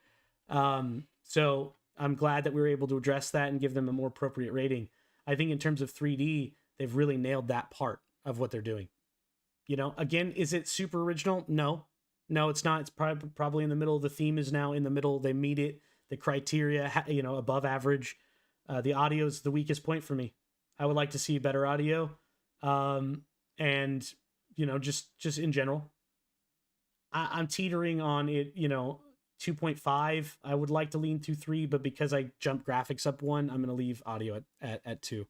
So I'm glad that we were able to address that and give them a more appropriate rating. I think in terms of 3D, they've really nailed that part of what they're doing. Again, is it super original? No, it's not. It's probably in the middle. The theme is now in the middle. They meet it. The criteria, above average. The audio is the weakest point for me. I would like to see better audio. And just in general, I'm teetering on it, 2.5. I would like to lean to 3, but because I jumped graphics up 1, I'm going to leave audio at 2.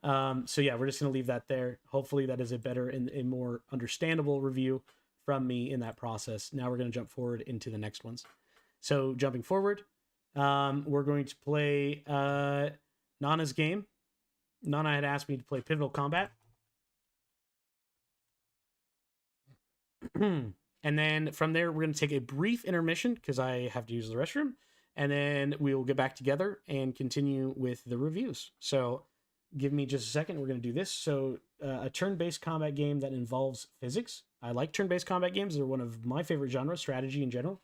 So yeah, we're just going to leave that there. Hopefully that is a better and a more understandable review from me in that process. Now we're going to jump forward into the next ones. So jumping forward, we're going to play Nana's game. Nana had asked me to play Pivotal Combat. And then from there, we're going to take a brief intermission because I have to use the restroom. and then we will get back together and continue with the reviews. So give me just a second. We're going to do this. So a turn-based combat game that involves physics. I like turn-based combat games. They're one of my favorite genres, strategy in general.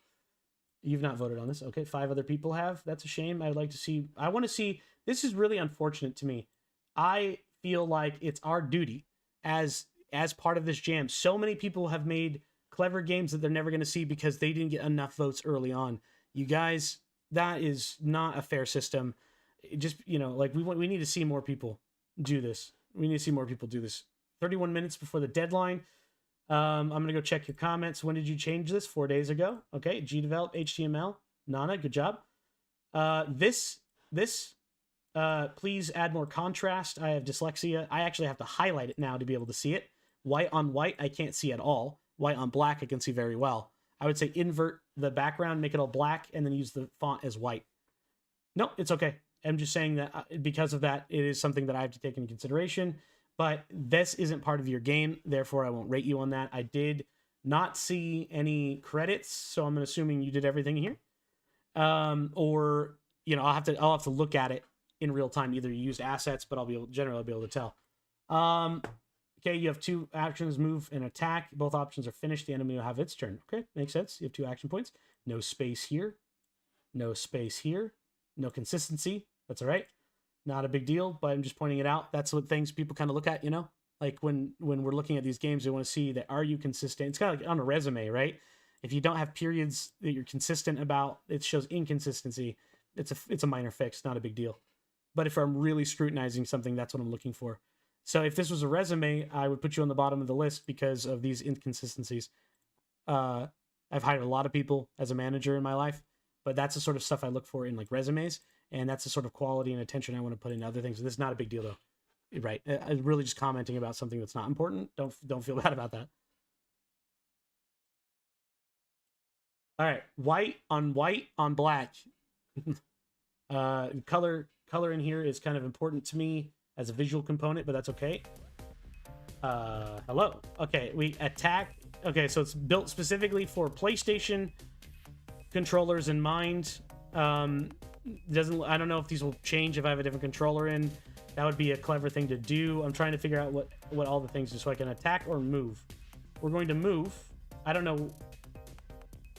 You've not voted on this. Okay, 5 other people have. That's a shame. I want to see, this is really unfortunate to me. I feel like it's our duty as part of this jam. So many people have made clever games that they're never going to see because they didn't get enough votes early on. You guys, that is not a fair system. Just, like we need to see more people do this. We need to see more people do this. 31 minutes before the deadline. I'm going to go check your comments. When did you change this? 4 days ago. Okay. Gdevelop HTML. Nana, good job. This, please add more contrast. I have dyslexia. I actually have to highlight it now to be able to see it. White on white, I can't see at all. White on black, I can see very well. I would say invert the background, make it all black, and then use the font as white. No, it's okay. I'm just saying that because of that, it is something that I have to take into consideration. But this isn't part of your game, therefore I won't rate you on that. I did not see any credits, so I'm assuming you did everything here. Or I'll have to look at it in real time. Either you used assets, but generally I'll be able to tell. Okay, you have 2 actions, move and attack. Both options are finished. The enemy will have its turn. Okay, makes sense. You have 2 action points. No space here. No space here. No consistency. That's all right. Not a big deal, but I'm just pointing it out. That's what things people kind of look at, Like when we're looking at these games, they want to see that, are you consistent? It's kind of like on a resume, right? If you don't have periods that you're consistent about, it shows inconsistency. It's a minor fix, not a big deal. But if I'm really scrutinizing something, that's what I'm looking for. So if this was a resume, I would put you on the bottom of the list because of these inconsistencies. I've hired a lot of people as a manager in my life, but that's the sort of stuff I look for in like resumes, and that's the sort of quality and attention I want to put into other things. This is not a big deal though, right? I'm really just commenting about something that's not important. Don't feel bad about that. All right, white on black. Color in here is kind of important to me as a visual component, but that's okay. Hello. Okay, we attack. Okay, so it's built specifically for PlayStation controllers in mind. I don't know if these will change if I have a different controller in. That would be a clever thing to do. I'm trying to figure out what all the things do so I can attack or move. We're going to move. I don't know.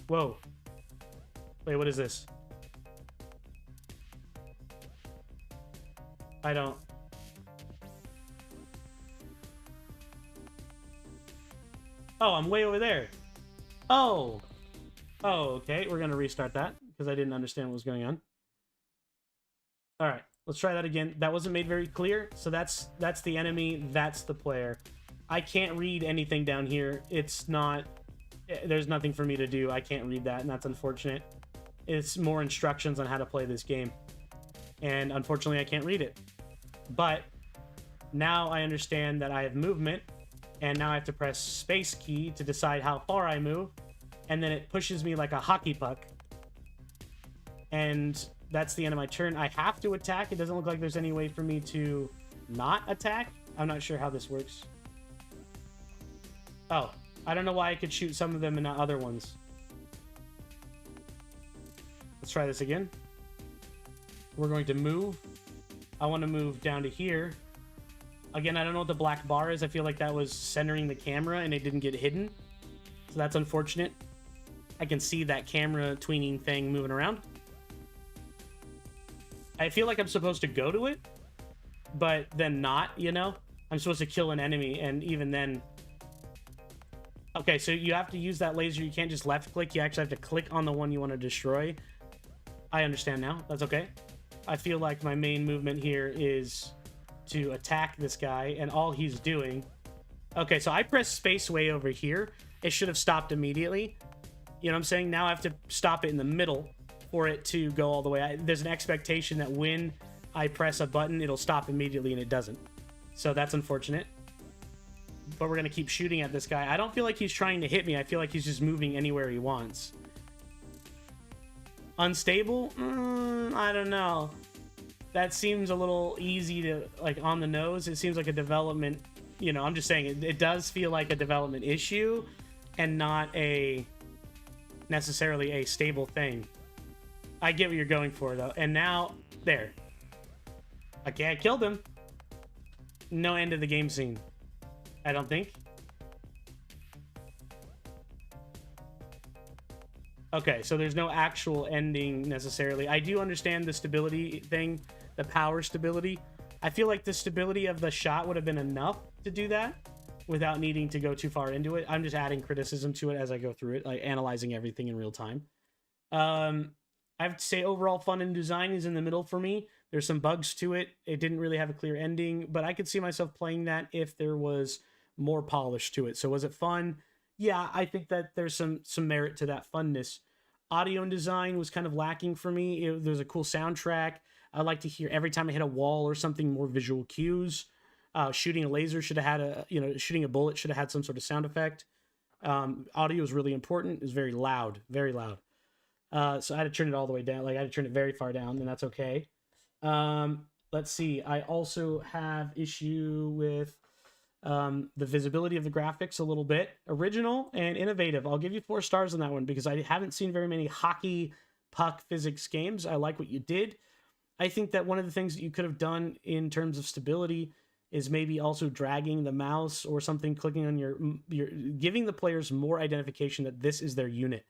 Whoa. Wait, what is this? I don't. Oh, I'm way over there. Oh, okay. We're going to restart that because I didn't understand what was going on. All right, let's try that again. That wasn't made very clear. So that's the enemy. That's the player. I can't read anything down here. It's not, there's nothing for me to do. I can't read that, and that's unfortunate. It's more instructions on how to play this game. And unfortunately, I can't read it. But now I understand that I have movement, and now I have to press space key to decide how far I move, and then it pushes me like a hockey puck. And that's the end of my turn. I have to attack. It doesn't look like there's any way for me to not attack. I'm not sure how this works. Oh, I don't know why I could shoot some of them and not other ones. Let's try this again. We're going to move. I want to move down to here. Again, I don't know what the black bar is. I feel like that was centering the camera and it didn't get hidden. So that's unfortunate. I can see that camera tweening thing moving around. I feel like I'm supposed to go to it, but then not, I'm supposed to kill an enemy, and even then... Okay, so you have to use that laser. You can't just left click. You actually have to click on the one you want to destroy. I understand now. That's okay. I feel like my main movement here is to attack this guy, and all he's doing... Okay, so I pressed space way over here. It should have stopped immediately. You know what I'm saying? Now I have to stop it in the middle for it to go all the way. There's an expectation that when I press a button, it'll stop immediately, and it doesn't. So that's unfortunate. But we're going to keep shooting at this guy. I don't feel like he's trying to hit me. I feel like he's just moving anywhere he wants. Unstable? I don't know. That seems a little easy to, like, on the nose. It seems like a development, I'm just saying it does feel like a development issue and not necessarily a stable thing. I get what you're going for, though. And now, there. Okay, I killed him. No end of the game scene. I don't think. Okay, so there's no actual ending necessarily. I do understand the stability thing, the power stability. I feel like the stability of the shot would have been enough to do that without needing to go too far into it. I'm just adding criticism to it as I go through it, like analyzing everything in real time. I have to say overall fun and design is in the middle for me. There's some bugs to it. It didn't really have a clear ending, but I could see myself playing that if there was more polish to it. So was it fun? Yeah, I think that there's some merit to that funness. Audio and design was kind of lacking for me. There's a cool soundtrack. I like to hear every time I hit a wall or something more visual cues. Shooting a laser should have had shooting a bullet should have had some sort of sound effect. Audio is really important. It was very loud, very loud. So I had to turn it all the way down. Like I had to turn it very far down, and that's okay. Let's see. I also have issue with the visibility of the graphics a little bit. Original and innovative. I'll give you 4 stars on that one because I haven't seen very many hockey puck physics games. I like what you did. I think that one of the things that you could have done in terms of stability is maybe also dragging the mouse or something, clicking on your giving the players more identification that this is their unit.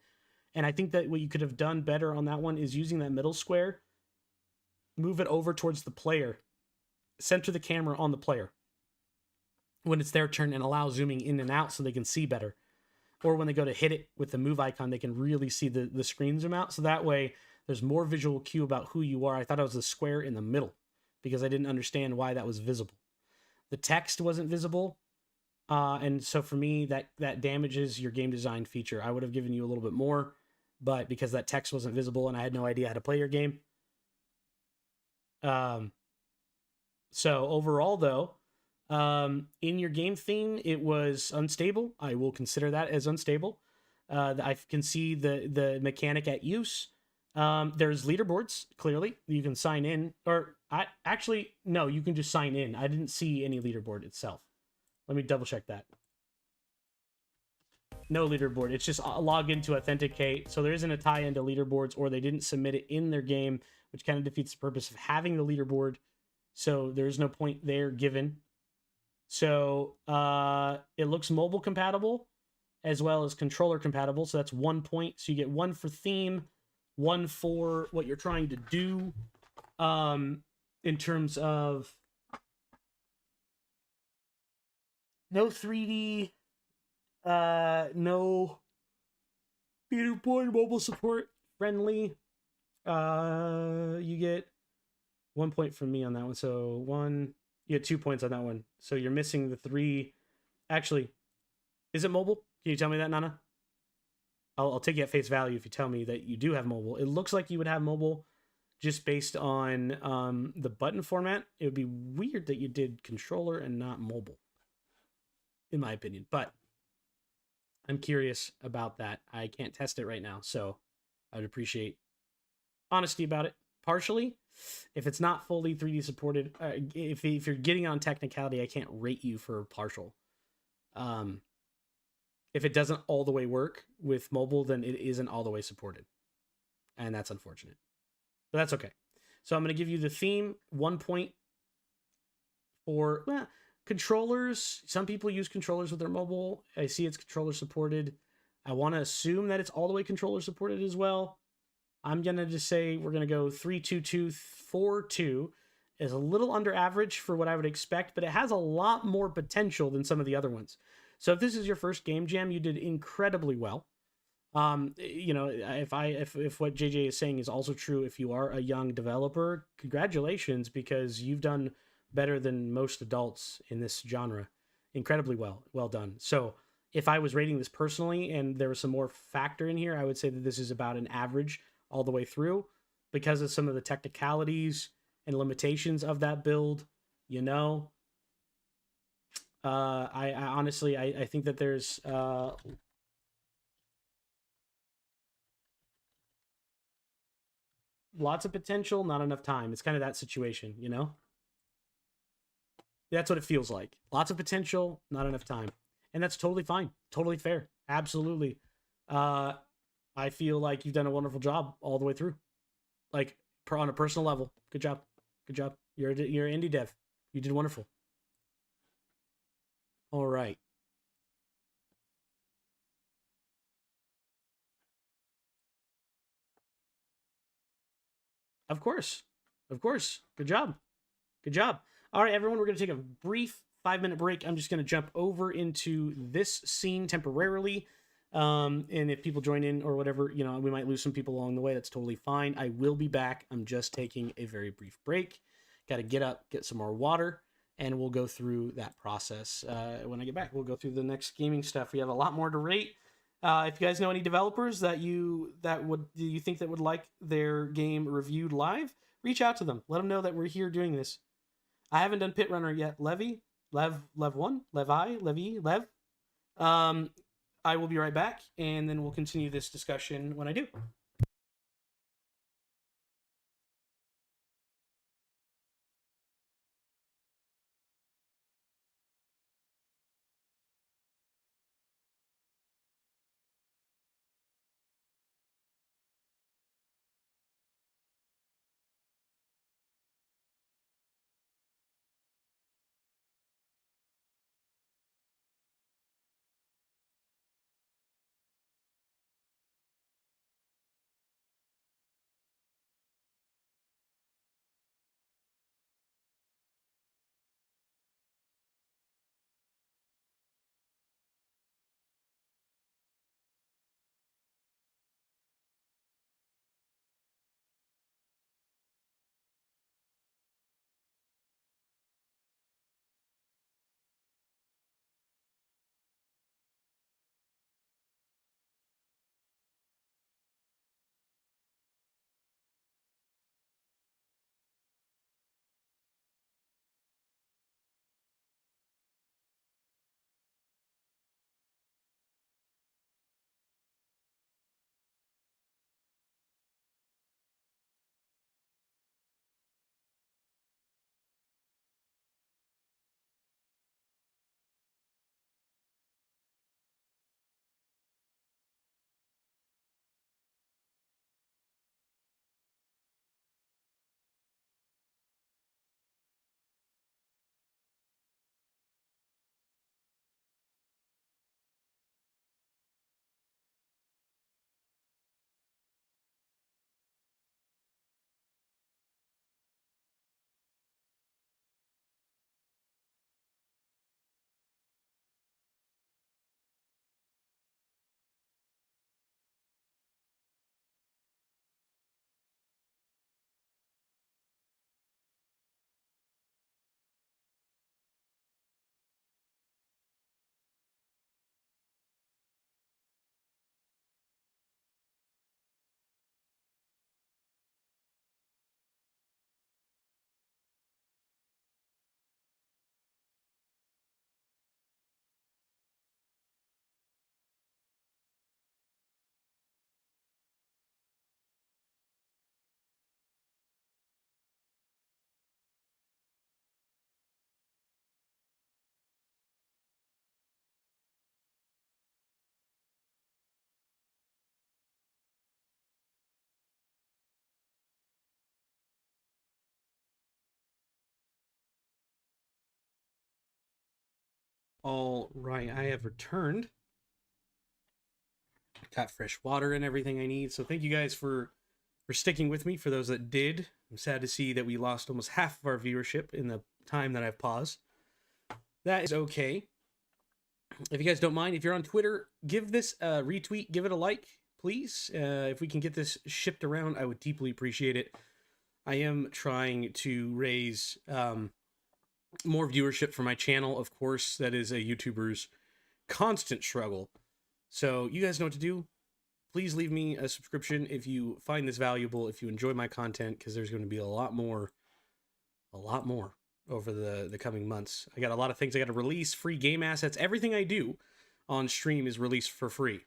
And I think that what you could have done better on that one is using that middle square, move it over towards the player, center the camera on the player when it's their turn and allow zooming in and out so they can see better. Or when they go to hit it with the move icon, they can really see the screen zoom out. So that way there's more visual cue about who you are. I thought it was the square in the middle because I didn't understand why that was visible. The text wasn't visible. And so for me, that damages your game design feature. I would have given you a little bit more, but because that text wasn't visible and I had no idea how to play your game. So overall, though, in your game theme, it was unstable. I will consider that as unstable. I can see the mechanic at use. There's leaderboards, clearly. You can sign in. No, you can just sign in. I didn't see any leaderboard itself. Let me double check that. No leaderboard. It's just log in to authenticate. So there isn't a tie into leaderboards, or they didn't submit it in their game, which kind of defeats the purpose of having the leaderboard. So there's no point there given. So it looks mobile compatible as well as controller compatible. So that's 1 point. So you get 1 for theme, 1 for what you're trying to do in terms of no 3D, no leaderboard, mobile support, friendly. You get 1 point from me on that one. So you get 2 points on that one. So you're missing the 3. Actually, is it mobile? Can you tell me that, Nana? I'll take you at face value if you tell me that you do have mobile. It looks like you would have mobile just based on the button format. It would be weird that you did controller and not mobile, in my opinion. But I'm curious about that. I can't test it right now, so I'd appreciate honesty about it. Partially, if it's not fully 3D supported, if you're getting on technicality, I can't rate you for partial. If it doesn't all the way work with mobile, then it isn't all the way supported, and that's unfortunate. But that's okay. So I'm going to give you the theme, 1 point for controllers. Some people use controllers with their mobile. I see it's controller supported. I want to assume that it's all the way controller supported as well. I'm going to just say we're going to go 3-2-2-4-2. Is a little under average for what I would expect, but it has a lot more potential than some of the other ones. So if this is your first game jam, you did incredibly well. If what JJ is saying is also true, if you are a young developer, congratulations, because you've done better than most adults in this genre. Incredibly well done. So if I was rating this personally and there was some more factor in here, I would say that this is about an average all the way through because of some of the technicalities and limitations of that build. I honestly, I think that there's lots of potential, not enough time. It's kind of that situation, That's what it feels like. Lots of potential, not enough time. And that's totally fine. Totally fair. Absolutely. I feel like you've done a wonderful job all the way through. like on a personal level. Good job. Good job. You're an indie dev. You did wonderful. All right. Of course. Of course. Good job. Good job. All right, everyone, we're going to take a brief 5-minute break. I'm just going to jump over into this scene temporarily. And if people join in or whatever, you know, we might lose some people along the way. That's totally fine. I will be back. I'm just taking a very brief break. Got to get up, get some more water, and we'll go through that process. When I get back, we'll go through the next gaming stuff. We have a lot more to rate. If you guys know any developers that you think that would like their game reviewed live, reach out to them. Let them know that we're here doing this. I haven't done Pit Runner yet. Lev 1, Lev. I will be right back, and then we'll continue this discussion when I do. All right, I have returned. Got fresh water and everything I need. So thank you guys for sticking with me. For those that did, I'm sad to see that we lost almost half of our viewership in the time that I've paused. That is okay. If you guys don't mind, if you're on Twitter, give this a retweet, give it a like, please. If we can get this shipped around, I would deeply appreciate it. I am trying to raise more viewership for my channel. Of course, that is a YouTuber's constant struggle. So you guys know what to do. Please leave me a subscription if you find this valuable, if you enjoy my content, because there's going to be a lot more over the coming months. I got a lot of things I got to release, free game assets. Everything I do on stream is released for free.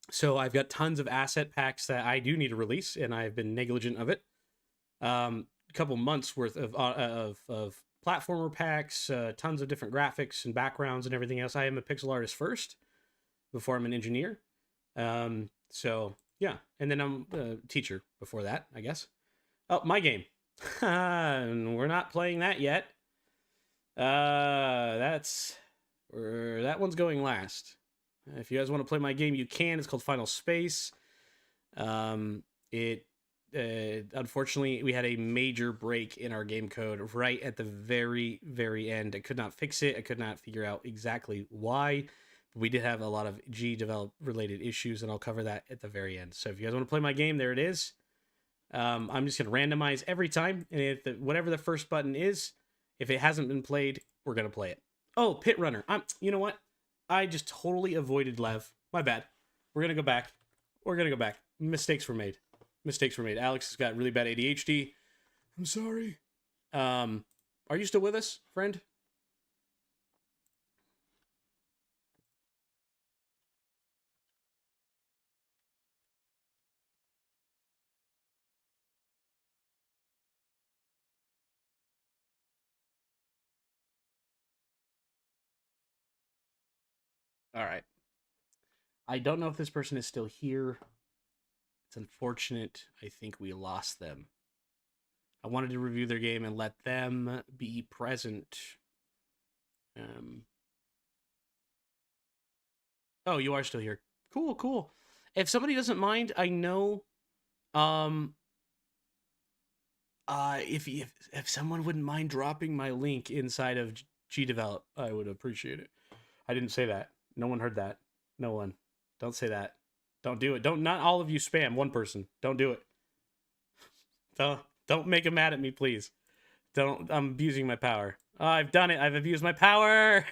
So I've got tons of asset packs that I do need to release, and I've been negligent of it. A couple months worth of platformer packs, tons of different graphics and backgrounds and everything else. I am a pixel artist first, before I'm an engineer. So yeah, and then I'm a teacher before that, I guess. Oh, my game. We're not playing that yet. That one's going last. If you guys want to play my game, you can. It's called Final Space. It unfortunately, we had a major break in our game code right at the very, very end. I could not fix it. I could not figure out exactly why. We did have a lot of Gdevelop related issues, and I'll cover that at the very end. So if you guys want to play my game, there it is. I'm just going to randomize every time, and if whatever the first button is, if it hasn't been played, we're going to play it. Oh, Pit Runner. You know what? I just totally avoided Lev. My bad. We're going to go back. Mistakes were made. Alex has got really bad ADHD. I'm sorry. Are you still with us, friend? All right. I don't know if this person is still here. It's unfortunate. I think we lost them. I wanted to review their game and let them be present. Oh, you are still here. Cool. If somebody doesn't mind, I know. If someone wouldn't mind dropping my link inside of Gdevelop, I would appreciate it. I didn't say that. No one heard that. No one. Don't say that. Don't do it. Not all of you spam one person. Don't do it. Don't make him mad at me, please. I'm abusing my power. Oh, I've done it. I've abused my power.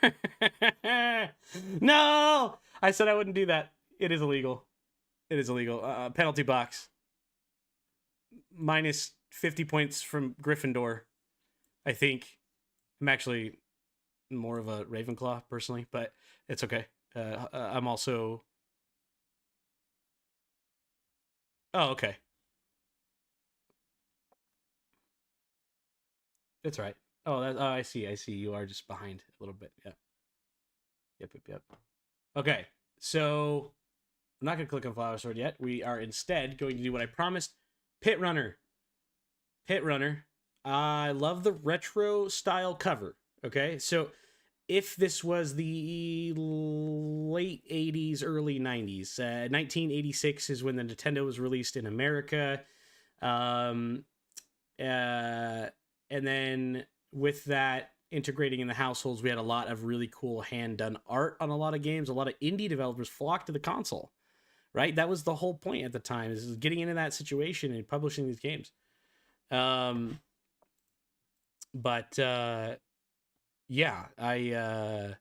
No! I said I wouldn't do that. It is illegal. Penalty box. Minus 50 points from Gryffindor. I think. I'm actually more of a Ravenclaw, personally, but it's okay. I'm also... Oh, okay. It's right. Oh, I see. You are just behind a little bit. Yeah. Yep. Okay, so I'm not going to click on Flower Sword yet. We are instead going to do what I promised. Pit Runner. I love the retro style cover. Okay, so if this was the late 80s, early 90s, 1986 is when the Nintendo was released in America. And then with that integrating in the households, we had a lot of really cool hand-done art on a lot of games. A lot of indie developers flocked to the console, right? That was the whole point at the time, is getting into that situation and publishing these games. Yeah, I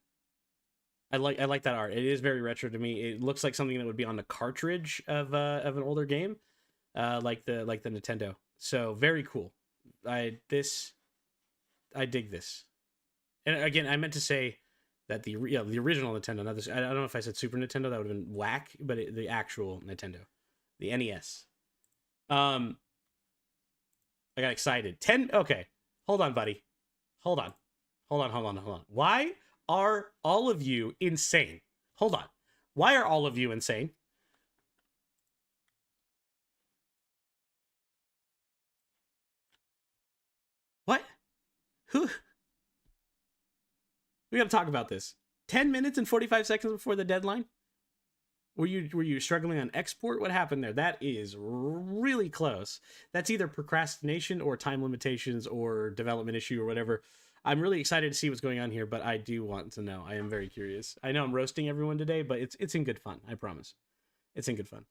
like that art. It is very retro to me. It looks like something that would be on the cartridge of an older game, like the Nintendo. So very cool. I dig this. And again, I meant to say that the original Nintendo, not this. I don't know if I said Super Nintendo, that would have been whack, but the actual Nintendo, the NES. I got excited. Okay, hold on, buddy. Hold on. Why are all of you insane? Hold on. Why are all of you insane? What? Who? We got to talk about this. 10 minutes and 45 seconds before the deadline? Were you struggling on export? What happened there? That is really close. That's either procrastination or time limitations or development issue or whatever. I'm really excited to see what's going on here, but I do want to know. I am very curious. I know I'm roasting everyone today, but it's in good fun. I promise. It's in good fun.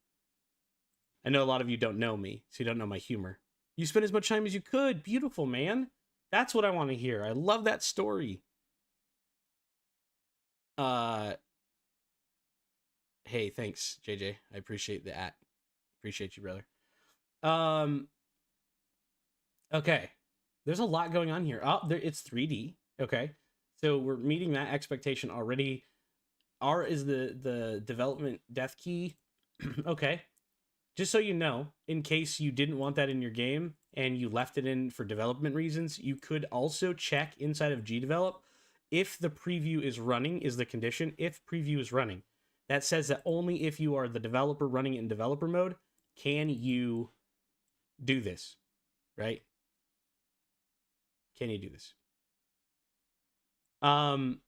I know a lot of you don't know me, so you don't know my humor. You spend as much time as you could. Beautiful, man. That's what I want to hear. I love that story. Hey, thanks, JJ. I appreciate the at. Appreciate you, brother. Okay. There's a lot going on here. Oh, it's 3D. Okay. So we're meeting that expectation already. R is the development death key. Okay. Just so you know, in case you didn't want that in your game and you left it in for development reasons, you could also check inside of Gdevelop if the preview is running, is the condition. If preview is running, that says that only if you are the developer running it in developer mode can you do this. right? Can you do this? And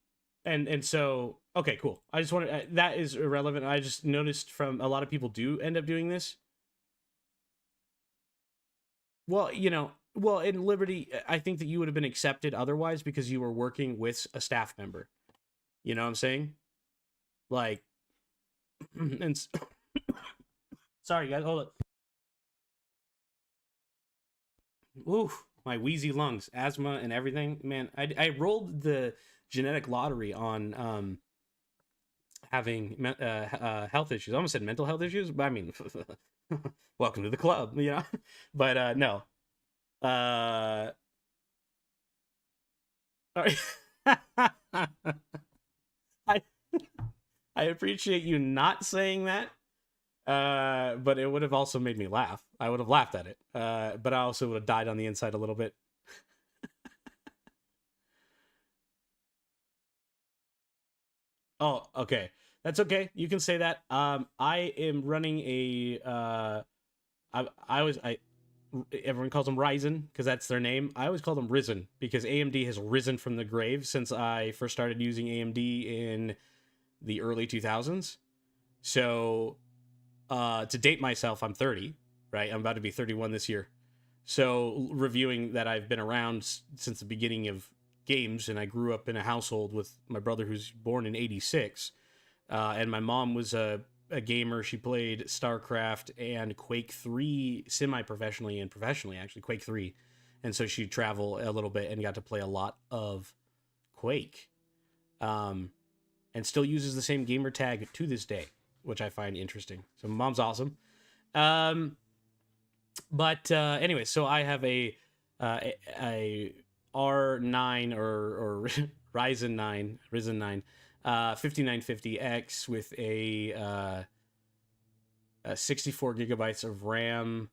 so okay, cool. I just wanted that is irrelevant. I just noticed from a lot of people do end up doing this. Well, well, in Liberty, I think that you would have been accepted otherwise because you were working with a staff member. You know what I'm saying? Like, and sorry guys, hold up. Oof, my wheezy lungs, asthma, and everything. Man, I rolled the genetic lottery on having health issues. I almost said mental health issues, but I mean, welcome to the club, But no. All right. I I appreciate you not saying that. But it would have also made me laugh. I would have laughed at it. But I also would have died on the inside a little bit. Oh, okay. That's okay. You can say that. I am running a I everyone calls them Ryzen because that's their name. I always call them Risen because AMD has risen from the grave since I first started using AMD in the early 2000s. So, to date myself, I'm 30, right? I'm about to be 31 this year. So, reviewing that I've been around since the beginning of games, and I grew up in a household with my brother who's born in 86, and my mom was a gamer. She played StarCraft and Quake 3 semi-professionally and professionally, actually, Quake 3. And so she'd travel a little bit and got to play a lot of Quake. And still uses the same gamer tag to this day, which I find interesting. So mom's awesome. But anyway, so I have a R9 or Ryzen 9, 5950X with a 64 gigabytes of RAM,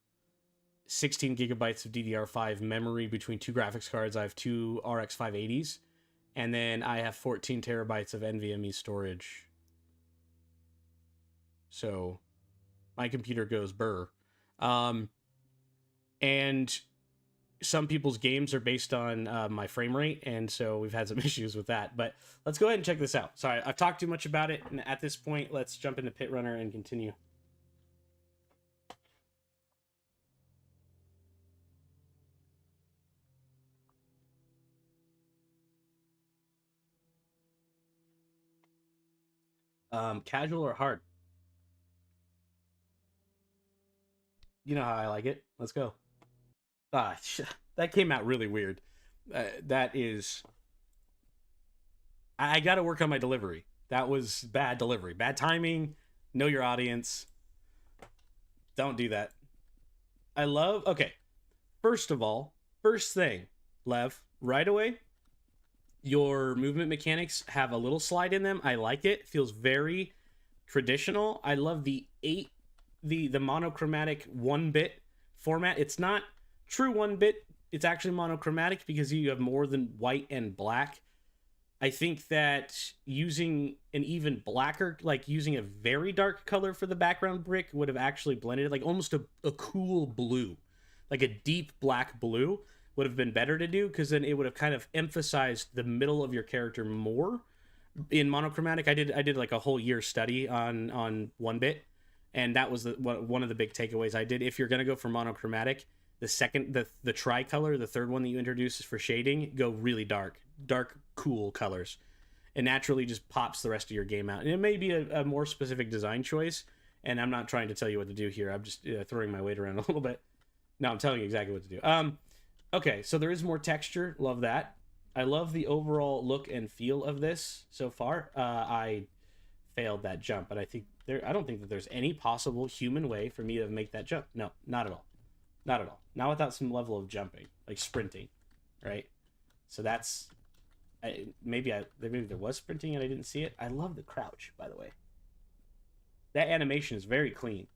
16 gigabytes of DDR5 memory between two graphics cards. I have two RX 580s, and then I have 14 terabytes of NVMe storage. So my computer goes burr. And some people's games are based on my frame rate, and so we've had some issues with that. But let's go ahead and check this out. Sorry, I've talked too much about it, and at this point, let's jump into Pit Runner and continue. Casual or hard? You know how I like it. Let's go. That came out really weird. That is, I got to work on my delivery. That was bad delivery, bad timing. Know your audience. Don't do that. I love. Okay, first of all, first thing, Lev, right away, your movement mechanics have a little slide in them. I like it. Feels very traditional. I love the monochromatic 1-bit format. It's not true 1-bit. It's actually monochromatic because you have more than white and black. I think that using an even blacker, like using a very dark color for the background brick would have actually blended it, like almost a cool blue, like a deep black blue would have been better to do because then it would have kind of emphasized the middle of your character more. In monochromatic, I did like a whole year study on 1-bit, and that was one of the big takeaways I did. If you're gonna go for monochromatic, the tricolor, the third one that you introduce is for shading, go really dark cool colors. It naturally just pops the rest of your game out, and it may be a more specific design choice, and I'm not trying to tell you what to do here. I'm just throwing my weight around a little bit. No, I'm telling you exactly what to do. Okay, so there is more texture. Love that. I love the overall look and feel of this so far. I failed that jump, but I don't think that there's any possible human way for me to make that jump. No, not at all. Not at all. Not without some level of jumping, like sprinting, right? So that's maybe there was sprinting and I didn't see it. I love the crouch, by the way. That animation is very clean,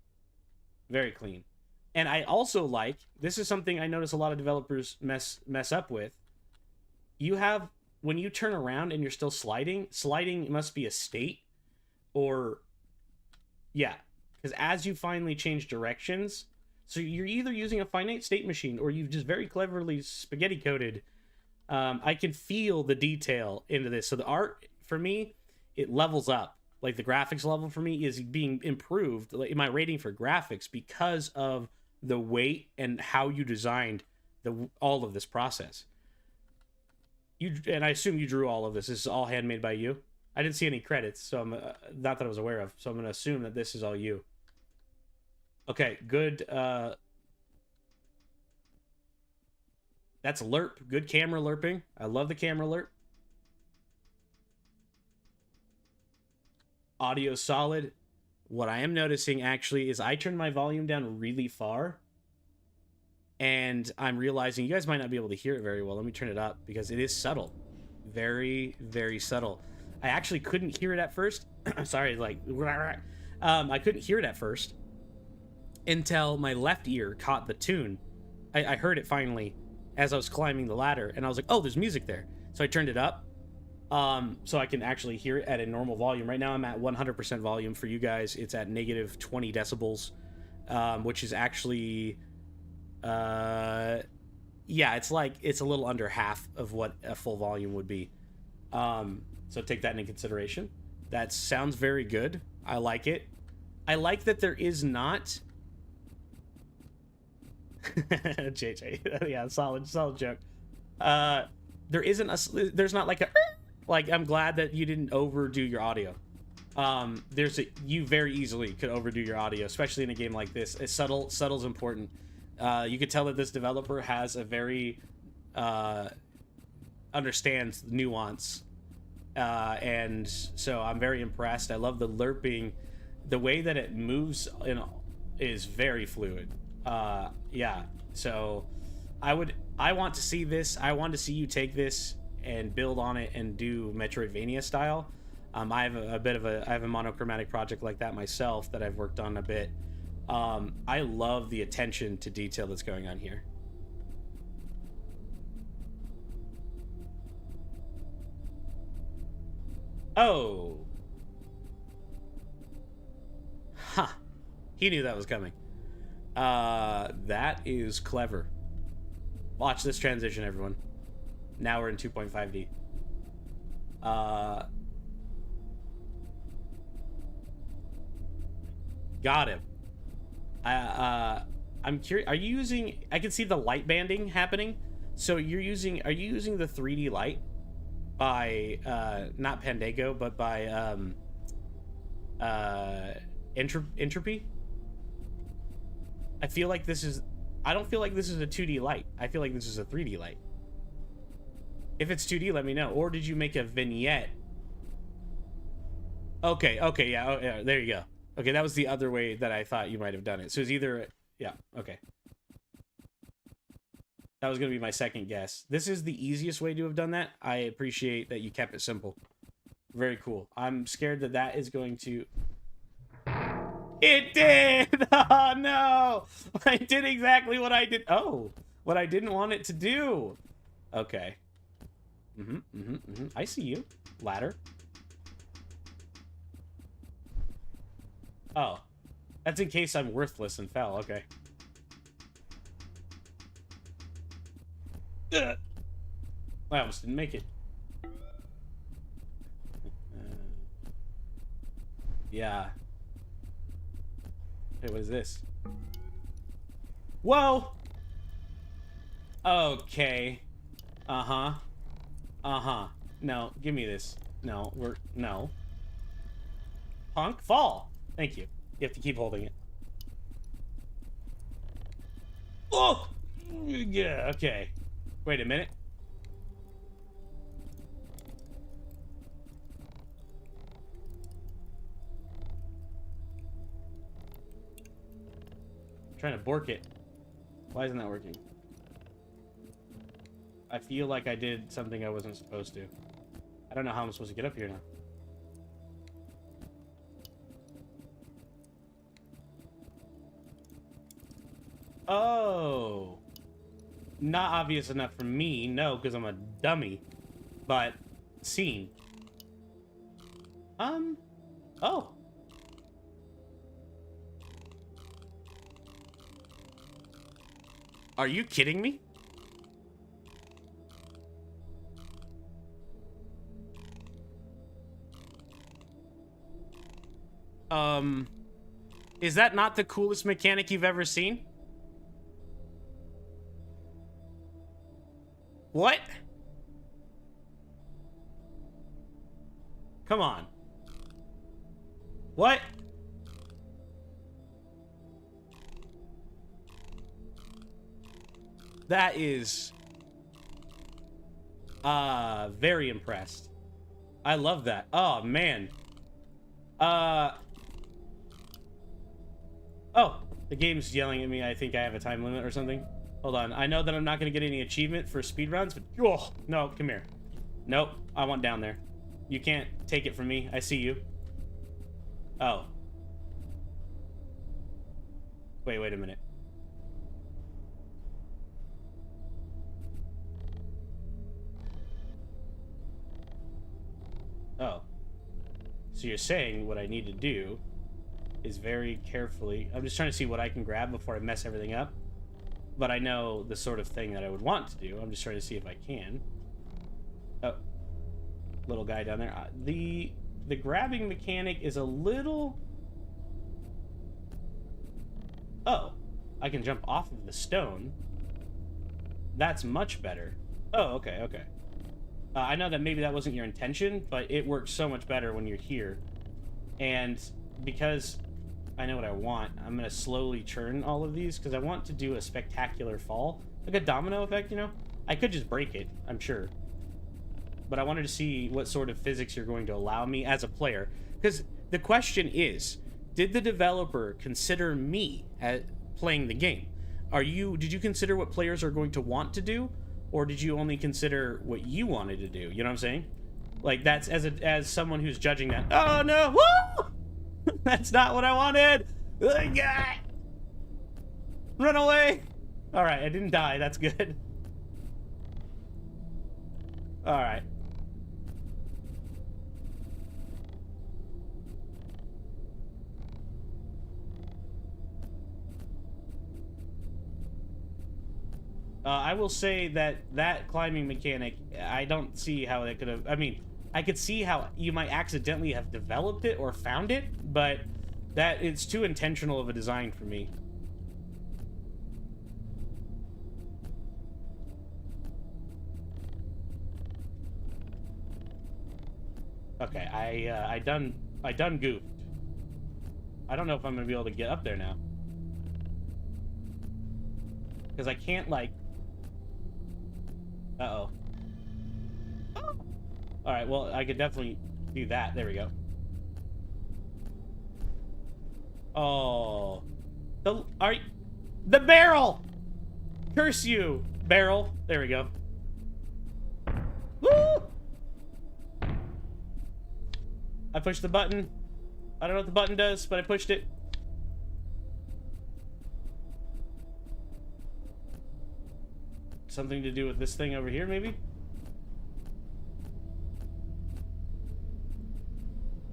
very clean. And I also like, this is something I notice a lot of developers mess up with. You have, when you turn around and you're still sliding must be a state, or yeah, because as you finally change directions, So you're either using a finite state machine or you've just very cleverly spaghetti coded. I can feel the detail into this. So the art for me, it levels up. Like the graphics level for me is being improved, like in my rating for graphics, because of the weight and how you designed all of this process. And I assume you drew all of this. This is all handmade by you. I didn't see any credits, so I'm not that I was aware of. So I'm gonna assume that this is all you. Okay, good. That's lerp. Good camera lerping. I love the camera lerp. Audio solid. What I am noticing actually is I turned my volume down really far, and I'm realizing you guys might not be able to hear it very well. Let me turn it up because it is subtle. Very, very subtle. I actually couldn't hear it at first. Sorry, like, I couldn't hear it at first until my left ear caught the tune. I heard it finally as I was climbing the ladder, and I was like, oh, there's music there. So I turned it up so I can actually hear it at a normal volume. Right now I'm at 100% volume. For you guys, it's at negative 20 decibels, which is actually, yeah, it's a little under half of what a full volume would be. So take that into consideration. That sounds very good. I like it. I like that there is not... JJ, yeah, solid joke. There's not like a... Like, I'm glad that you didn't overdo your audio. You very easily could overdo your audio, especially in a game like this. It's subtle's important. You could tell that this developer has a very understands nuance, and so I'm very impressed. I love the lerping. The way that it moves is very fluid. Yeah, so I want to see this. I want to see you take this and build on it and do Metroidvania style. I have a monochromatic project like that myself that I've worked on a bit. I love the attention to detail that's going on here. Oh. Huh. He knew that was coming. That is clever. Watch this transition, everyone. Now we're in 2.5D. Got him. I'm curious. Are you using... I can see the light banding happening. So are you using the 3D light by not Pandago, but by Entropy? I feel like this is... I don't feel like this is a 2D light. I feel like this is a 3D light. If it's 2D, let me know. Or did you make a vignette? Okay, yeah, oh, yeah, there you go. Okay, that was the other way that I thought you might have done it. So it's either... Yeah, okay. That was going to be my second guess. This is the easiest way to have done that. I appreciate that you kept it simple. Very cool. I'm scared that that is going to... It did! Oh, no! I did exactly what I did... Oh, what I didn't want it to do. Okay. I see you. Ladder. Oh. That's in case I'm worthless and fell. Okay. I almost didn't make it. Yeah. Hey, what is this? Whoa! Okay. Uh-huh. No, give me this. No, no. Punk, fall! Thank you. You have to keep holding it. Oh! Yeah, okay. Wait a minute. I'm trying to bork it. Why isn't that working? I feel like I did something I wasn't supposed to. I don't know how I'm supposed to get up here now. Oh. Not obvious enough for me, no, because I'm a dummy. But, seen. Oh. Are you kidding me? Is that not the coolest mechanic you've ever seen? What? Come on. What? That is very impressed. I love that. Oh man. Oh, the game's yelling at me. I think I have a time limit or something. Hold on. I know that I'm not going to get any achievement for speedruns, but... Oh, no, come here. Nope, I want down there. You can't take it from me. I see you. Oh. Wait a minute. Oh. So you're saying what I need to do is very carefully... I'm just trying to see what I can grab before I mess everything up. But I know the sort of thing that I would want to do. I'm just trying to see if I can. Oh. Little guy down there. The grabbing mechanic is a little... Oh. I can jump off of the stone. That's much better. Oh, okay. I know that maybe that wasn't your intention, but it works so much better when you're here. And because I know what I want, I'm going to slowly churn all of these because I want to do a spectacular fall. Like a domino effect, you know? I could just break it, I'm sure. But I wanted to see what sort of physics you're going to allow me as a player. Because the question is, did the developer consider me at playing the game? Did you consider what players are going to want to do? Or did you only consider what you wanted to do? You know what I'm saying? Like, that's as someone who's judging that. Oh, no! Woo! That's not what I wanted! Run away! Alright, I didn't die. That's good. Alright. I will say that climbing mechanic, I don't see how it could have... I mean, I could see how you might accidentally have developed it or found it, but it's too intentional of a design for me. Okay, I done goofed. I don't know if I'm gonna be able to get up there now. Because I can't, like... Uh-oh. Oh. Alright, well, I could definitely do that. There we go. Oh. The barrel! Curse you, barrel. There we go. Woo! I pushed the button. I don't know what the button does, but I pushed it. Something to do with this thing over here, maybe?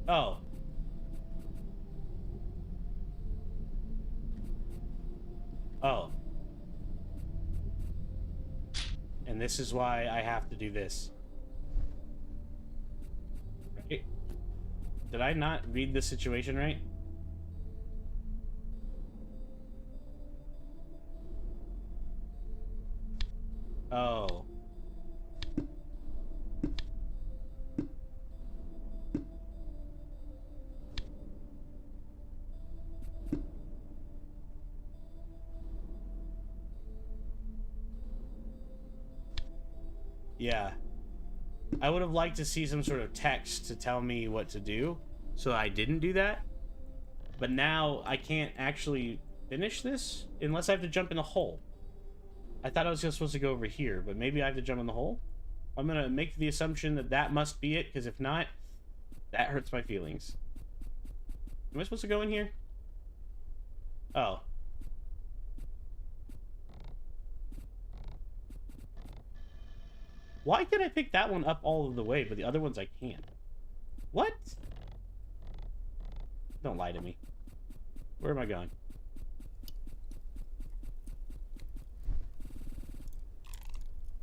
Oh. Oh. And this is why I have to do this. Right? Did I not read the situation right? Oh. Yeah. I would have liked to see some sort of text to tell me what to do, so I didn't do that. But now I can't actually finish this unless I have to jump in the hole. I thought I was just supposed to go over here, but maybe I have to jump in the hole? I'm gonna make the assumption that that must be it, because if not, that hurts my feelings. Am I supposed to go in here? Oh. Why can I pick that one up all of the way, but the other ones I can't? What? Don't lie to me. Where am I going?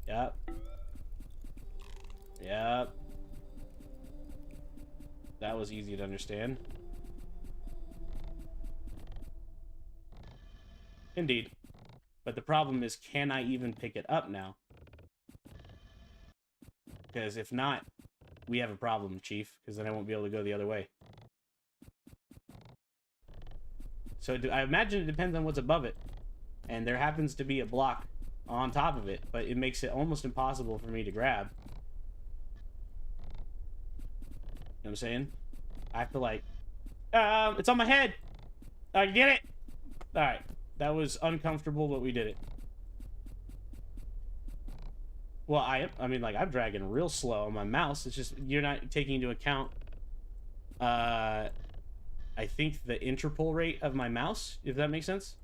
Yep. Yep. That was easy to understand. Indeed. But the problem is, can I even pick it up now? Because if not, we have a problem, Chief. Because then I won't be able to go the other way. So I imagine it depends on what's above it. And there happens to be a block on top of it. But it makes it almost impossible for me to grab. You know what I'm saying? I have to, like... it's on my head! I get it! Alright. That was uncomfortable, but we did it. Well, I mean, like, I'm dragging real slow on my mouse. It's just, you're not taking into account, I think the interpol rate of my mouse, if that makes sense.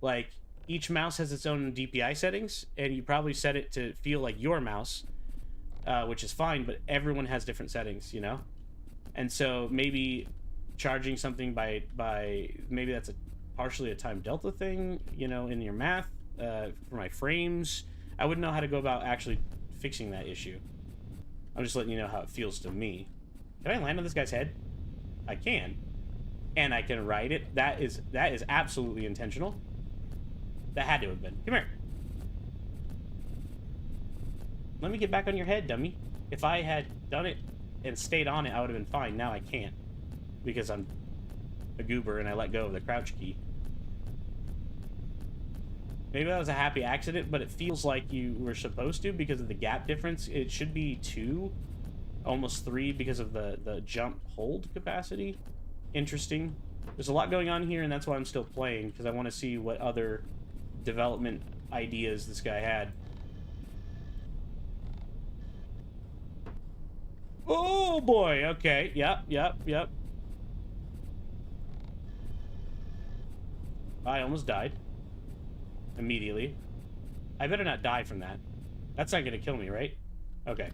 Like, each mouse has its own DPI settings, and you probably set it to feel like your mouse, which is fine, but everyone has different settings, you know? And so maybe charging something by maybe that's partially a time delta thing, you know, in your math, for my frames. I wouldn't know how to go about actually fixing that issue. I'm just letting you know how it feels to me. Can I land on this guy's head? I can. And I can ride it. That is absolutely intentional. That had to have been. Come here. Let me get back on your head, dummy. If I had done it and stayed on it, I would have been fine. Now I can't. Because I'm a goober and I let go of the crouch key. Maybe that was a happy accident, but it feels like you were supposed to because of the gap difference. It should be 2, almost 3 because of the jump hold capacity. Interesting. There's a lot going on here, and that's why I'm still playing, because I want to see what other development ideas this guy had. Oh, boy. Okay. Yep. I almost died. Immediately. I better not die from that. That's not gonna kill me, right? Okay.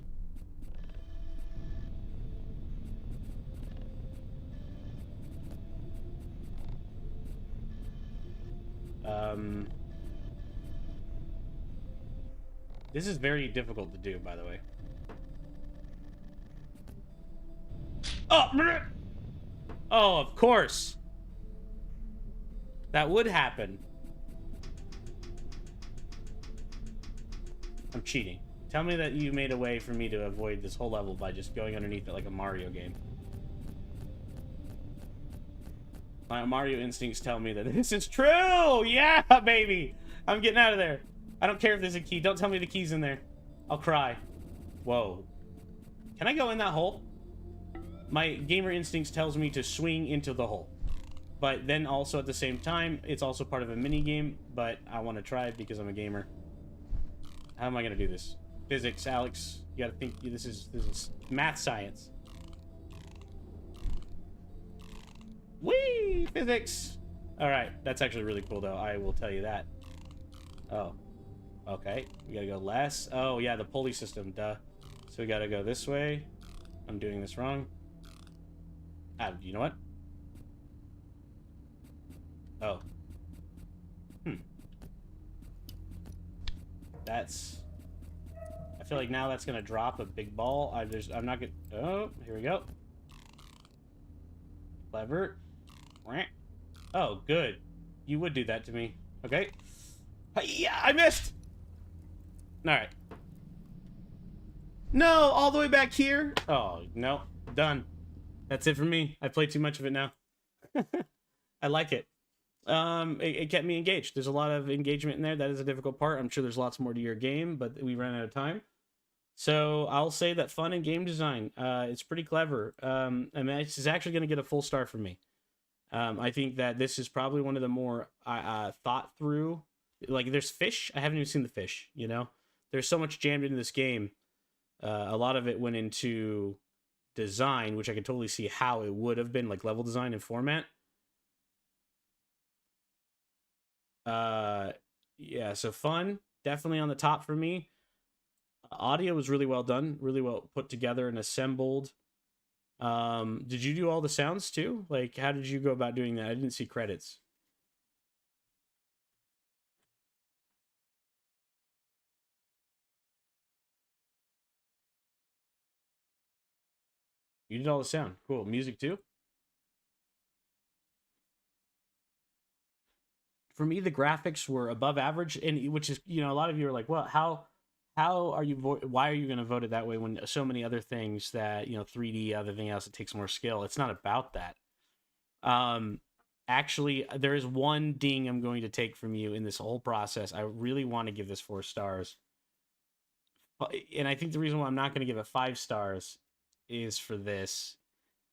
This is very difficult to do, by the way. Oh! Oh, of course! That would happen. I'm cheating. Tell me that you made a way for me to avoid this whole level by just going underneath it like a Mario game. My Mario instincts tell me that this is true! Yeah, baby! I'm getting out of there. I don't care if there's a key. Don't tell me the key's in there. I'll cry. Whoa. Can I go in that hole? My gamer instincts tells me to swing into the hole. But then also at the same time, it's also part of a mini game, but I want to try it because I'm a gamer. How am I going to do this? Physics, Alex. You got to think this is math science. Whee! Physics! Alright, that's actually really cool, though. I will tell you that. Oh. Okay. We gotta go less. Oh, yeah, the pulley system. Duh. So we gotta go this way. I'm doing this wrong. Ah, you know what? Oh. That's... I feel like now that's gonna drop a big ball. I'm not gonna... Oh, here we go. Clever. Oh, good. You would do that to me. Okay. Yeah, I missed! Alright. No, all the way back here? Oh, no. Done. That's it for me. I played too much of it now. I like it. It kept me engaged. There's a lot of engagement in there. That is a difficult part. I'm sure there's lots more to your game, but we ran out of time. So I'll say that fun and game design, it's pretty clever. I mean, this is actually going to get a full star from me. I think that this is probably one of the more thought through. Like, there's fish. I haven't even seen the fish, you know? There's so much jammed into this game. A lot of it went into design, which I can totally see how it would have been, like level design and format. Yeah, so fun. Definitely on the top for me. Audio was really well done. Really well put together and assembled. Did you do all the sounds too? Like, how did you go about doing that? I didn't see credits. You did all the sound. Cool. Music too? For me, the graphics were above average, and which is, a lot of you are like, well, how are you why are you going to vote it that way when so many other things that 3D, other thing else, it takes more skill. It's not about that. Actually, there is one ding I'm going to take from you in this whole process. I really want to give this 4 stars, and I think the reason why I'm not going to give it 5 stars is for this.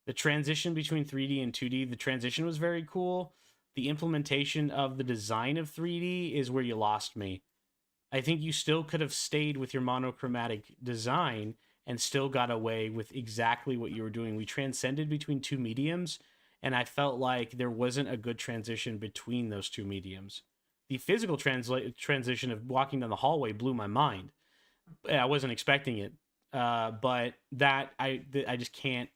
The transition between 3D and 2D, the transition was very cool. The implementation of the design of 3D is where you lost me. I think you still could have stayed with your monochromatic design and still got away with exactly what you were doing. We transcended between 2 mediums, and I felt like there wasn't a good transition between those 2 mediums. The physical transition of walking down the hallway blew my mind. I wasn't expecting it, but that I just can't.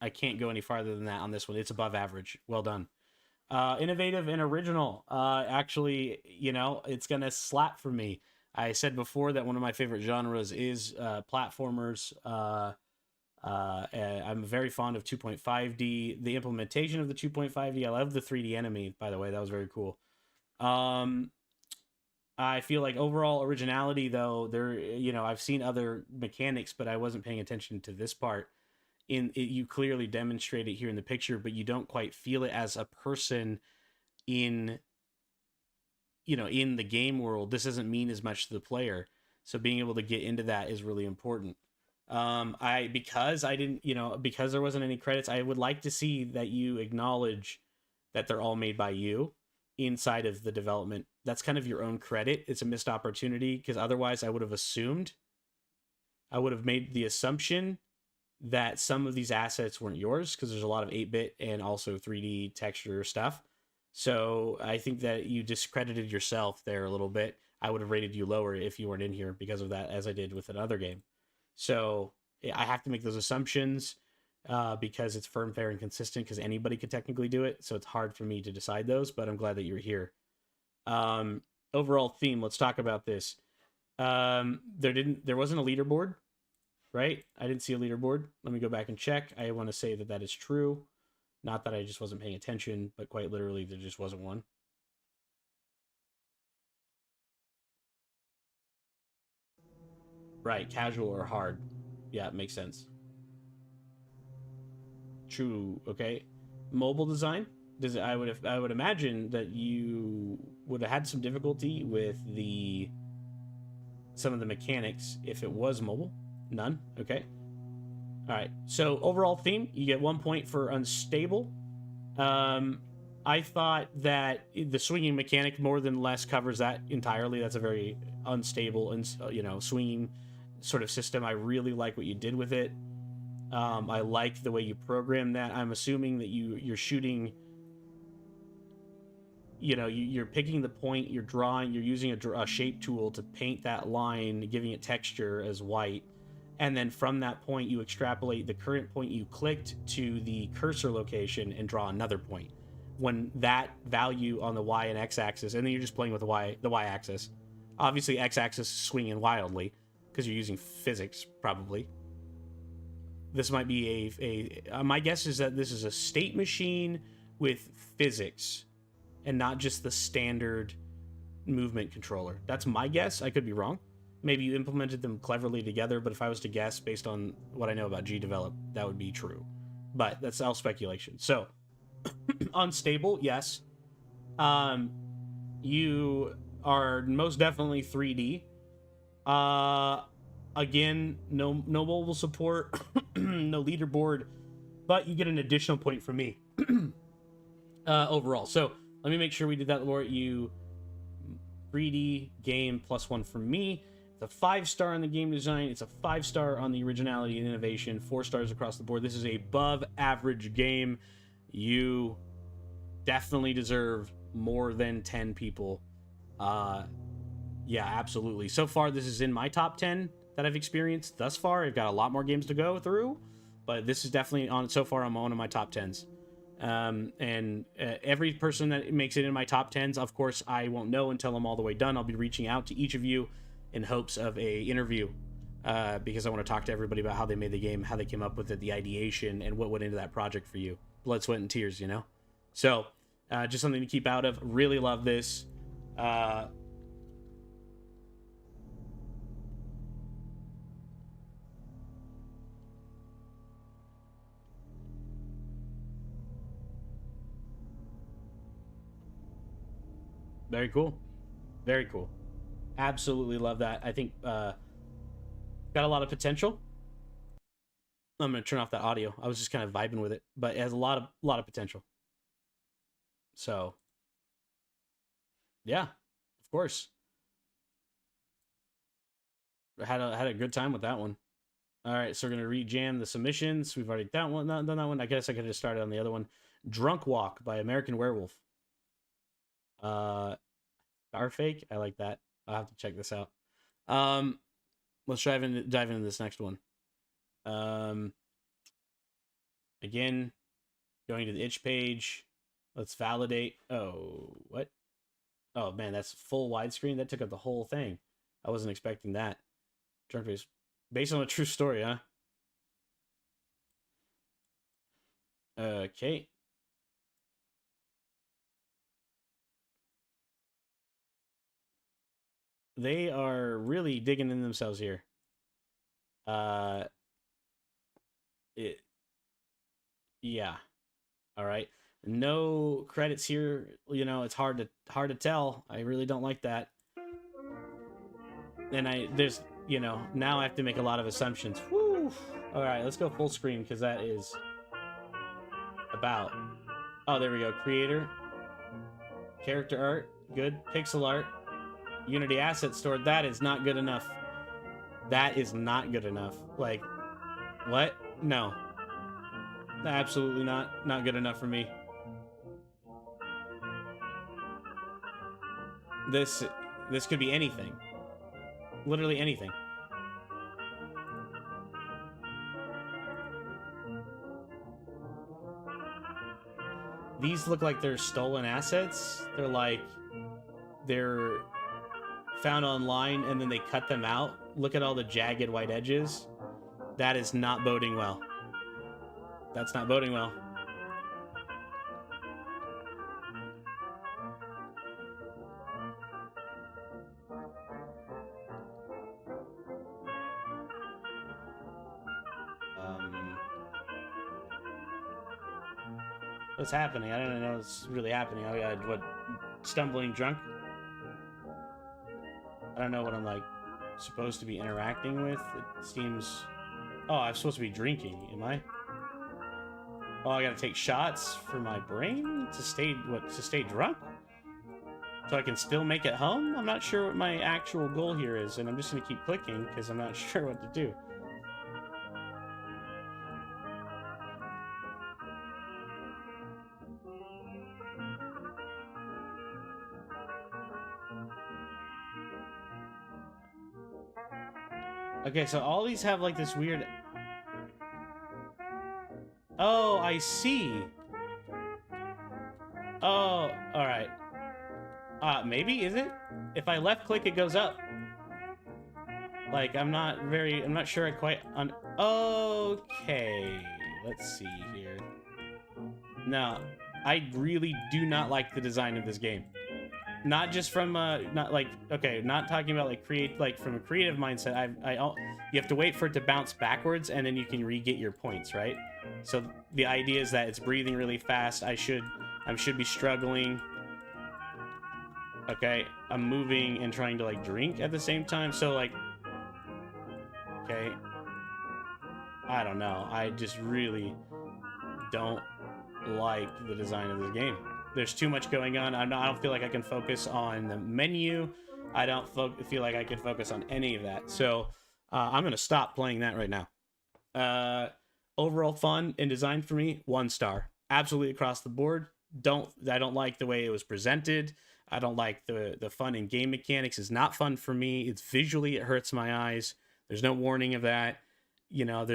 I can't go any farther than that on this one. It's above average. Well done. Innovative and original. Actually, it's gonna slap for me. I said before that one of my favorite genres is platformers. I'm very fond of 2.5D. The implementation of the 2.5D. I love the 3D enemy, by the way. That was very cool. I feel like overall originality, though, I've seen other mechanics, but I wasn't paying attention to this part. You clearly demonstrate it here in the picture, but you don't quite feel it as a person in the game world. This doesn't mean as much to the player, so being able to get into that is really important. Because there wasn't any credits, I would like to see that you acknowledge that they're all made by you inside of the development. That's kind of your own credit. It's a missed opportunity, because otherwise I would have made the assumption that some of these assets weren't yours, because there's a lot of 8-bit and also 3D texture stuff. So I think that you discredited yourself there a little bit. I would have rated you lower if you weren't in here because of that, as I did with another game. So I have to make those assumptions because it's firm, fair, and consistent, because anybody could technically do it. So it's hard for me to decide those, but I'm glad that you're here. Overall theme, let's talk about this. There wasn't a leaderboard. Right? I didn't see a leaderboard. Let me go back and check. I want to say that is true. Not that I just wasn't paying attention, but quite literally, there just wasn't one. Right, casual or hard. Yeah, it makes sense. True, okay. Mobile design? I would imagine that you would have had some difficulty with some of the mechanics if it was mobile. None. Okay. All right. So overall theme, you get 1 point for unstable. I thought that the swinging mechanic more than less covers that entirely. That's a very unstable and swinging sort of system. I really like what you did with it. I like the way you programmed that. I'm assuming that you're shooting. You're picking the point, you're drawing, you're using a shape tool to paint that line, giving it texture as white. And then from that point, you extrapolate the current point you clicked to the cursor location and draw another point. When that value on the Y and X axis, and then you're just playing with the Y axis. Obviously, X axis is swinging wildly because you're using physics, probably. This might be my guess is that this is a state machine with physics and not just the standard movement controller. That's my guess. I could be wrong. Maybe you implemented them cleverly together, but if I was to guess based on what I know about Gdevelop, that would be true. But that's all speculation. So, unstable, yes. You are most definitely 3D. Again, no mobile support, no leaderboard, but you get an additional point from me overall. So let me make sure we did that, Laura. You 3D game +1 from me. It's a 5-star on the game design. It's a 5-star on the originality and innovation. 4 stars across the board. This is a above average game. You definitely deserve more than 10 people. Yeah, absolutely. So far, this is in my top 10 that I've experienced thus far. I've got a lot more games to go through, but this is definitely so far on one of my top 10s. Every person that makes it in my top 10s, of course, I won't know until I'm all the way done. I'll be reaching out to each of you in hopes of a interview. because I want to talk to everybody about how they made the game, how they came up with it, the ideation, and what went into that project for you. Blood, sweat, and tears, you know? So, just something to keep out of. Really love this. Very cool. Very cool. Absolutely love that. I think got a lot of potential. I'm gonna turn off that audio. I was just kind of vibing with it, but it has a lot of potential. So, yeah, of course, I had a good time with that one. All right, so we're gonna rejam the submissions. We've already done that one. I guess I could have started on the other one. Drunk Walk by American Werewolf. Starfake. I like that. I'll have to check this out. Let's dive into this next one. Again, going to the itch page. Let's validate. Oh, what? Oh man, that's full widescreen. That took up the whole thing. I wasn't expecting that. Drunk face. Based on a true story, huh? Okay. They are really digging in themselves here. Yeah. All right. No credits here. You know, it's hard to tell. I really don't like that. And there's, you know, now I have to make a lot of assumptions. Woo! All right, let's go full screen because that is about. Oh, there we go. Creator, character art, good. Pixel art, Unity asset stored. That is not good enough. That is not good enough. Like, what? No. Absolutely not good enough for me. This could be anything. Literally anything. These look like they're stolen assets. They're found online and then they cut them out. Look at all the jagged white edges. That is not boding well. That's not boding well. What's happening? I don't know what's really happening. I got what, stumbling drunk? I don't know what I'm like supposed to be interacting with. It seems. Oh, I'm supposed to be drinking. Am I? Oh, I gotta take shots for my brain to stay drunk? So I can still make it home? I'm not sure what my actual goal here is, and I'm just gonna keep clicking because I'm not sure what to do. Okay, so all these have like this weird. Oh, I see. Oh, alright. Maybe, is it? If I left click, it goes up. Like, I'm not sure I quite okay. Let's see here. No, I really do not like the design of this game. Not just from, not talking about like from a creative mindset. You have to wait for it to bounce backwards and then you can re-get your points, right? So the idea is that it's breathing really fast. I should be struggling. Okay, I'm moving and trying to like drink at the same time. So like, okay, I don't know. I just really don't like the design of this game. There's too much going on. I don't feel like I can focus on the menu. I don't feel like I can focus on any of that. So I'm gonna stop playing that right now. Overall fun and design for me, 1 star. Absolutely across the board. I don't like the way it was presented. I don't like the fun in game mechanics. Is not fun for me. It's visually, it hurts my eyes. There's no warning of that. You know,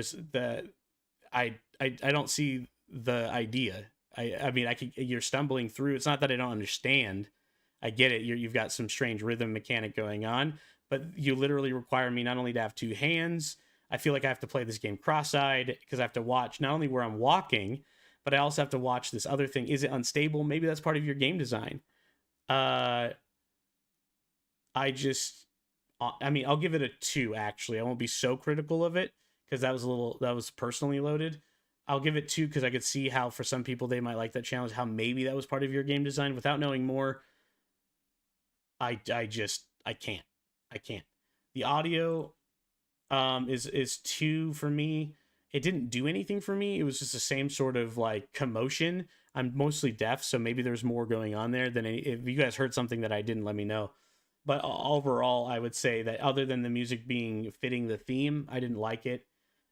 I don't see the idea. I mean, you're stumbling through. It's not that I don't understand. I get it. You've got some strange rhythm mechanic going on, but you literally require me not only to have two hands. I feel like I have to play this game cross-eyed because I have to watch not only where I'm walking, but I also have to watch this other thing. Is it unstable? Maybe that's part of your game design. I mean, I'll give it a 2, actually. I won't be so critical of it because that was personally loaded. I'll give it 2 because I could see how for some people they might like that challenge, how maybe that was part of your game design. Without knowing more, I can't. The audio is 2 for me. It didn't do anything for me. It was just the same sort of like commotion. I'm mostly deaf, so maybe there's more going on there than if you guys heard something that I didn't, let me know. But overall, I would say that other than the music being fitting the theme, I didn't like it.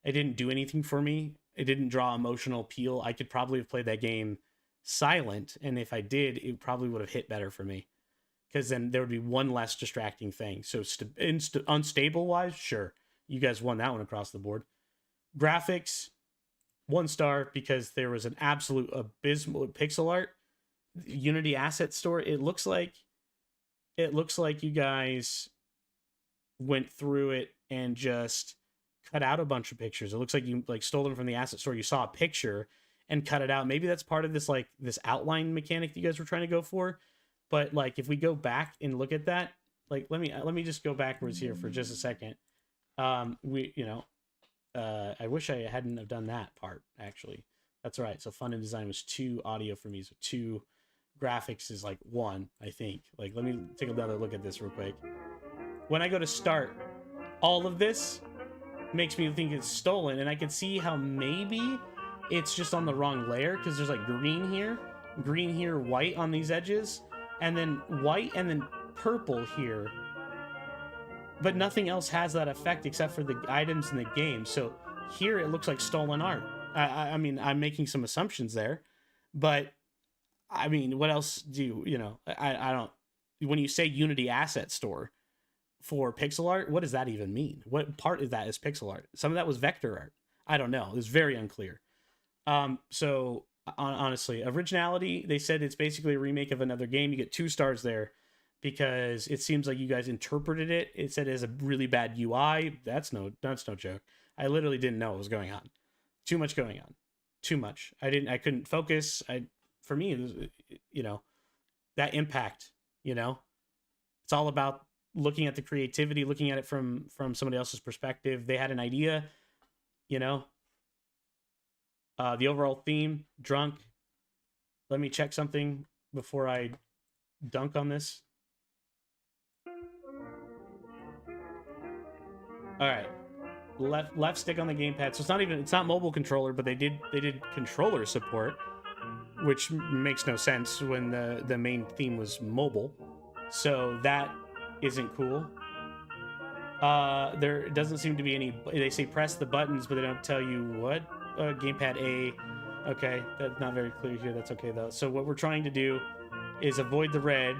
It didn't do anything for me. It didn't draw emotional appeal. I could probably have played that game silent, and if I did, it probably would have hit better for me. Because then there would be one less distracting thing. So unstable wise, sure, you guys won that one across the board. Graphics, 1 star because there was an absolute abysmal pixel art. Unity Asset Store. It looks like you guys went through it and just cut out a bunch of pictures. It looks like you like stole them from the asset store. You saw a picture and cut it out. Maybe that's part of this like this outline mechanic that you guys were trying to go for. But like if we go back and look at that, like let me just go backwards here for just a second. I wish I hadn't have done that part actually. That's all right. So fun and design was 2, audio for me, so 2, graphics is like 1, I think. Like let me take another look at this real quick. When I go to start, all of this makes me think it's stolen, and I can see how maybe it's just on the wrong layer because there's like green here, white on these edges, and then white and then purple here. But nothing else has that effect except for the items in the game. So here it looks like stolen art. I mean, I'm making some assumptions there, but I mean, what else do you know? I don't. When you say Unity Asset Store for pixel art, what does that even mean? What part of that is pixel art? Some of that was vector art. I don't know. It's very unclear. So honestly, originality, they said it's basically a remake of another game. You get 2 stars there because it seems like you guys interpreted it. It said it has a really bad UI. That's no joke. I literally didn't know what was going on. Too much going on. Too much. I couldn't focus. For me, it was, that impact, it's all about looking at the creativity, looking at it from somebody else's perspective. They had an idea, the overall theme, drunk. Let me check something before I dunk on this. All right, left stick on the gamepad. So it's not mobile controller, but they did controller support, which makes no sense when the main theme was mobile. So that isn't cool. There doesn't seem to be any. They say press the buttons, but they don't tell you what. Gamepad A. Okay, that's not very clear here. That's okay though. So what we're trying to do is avoid the red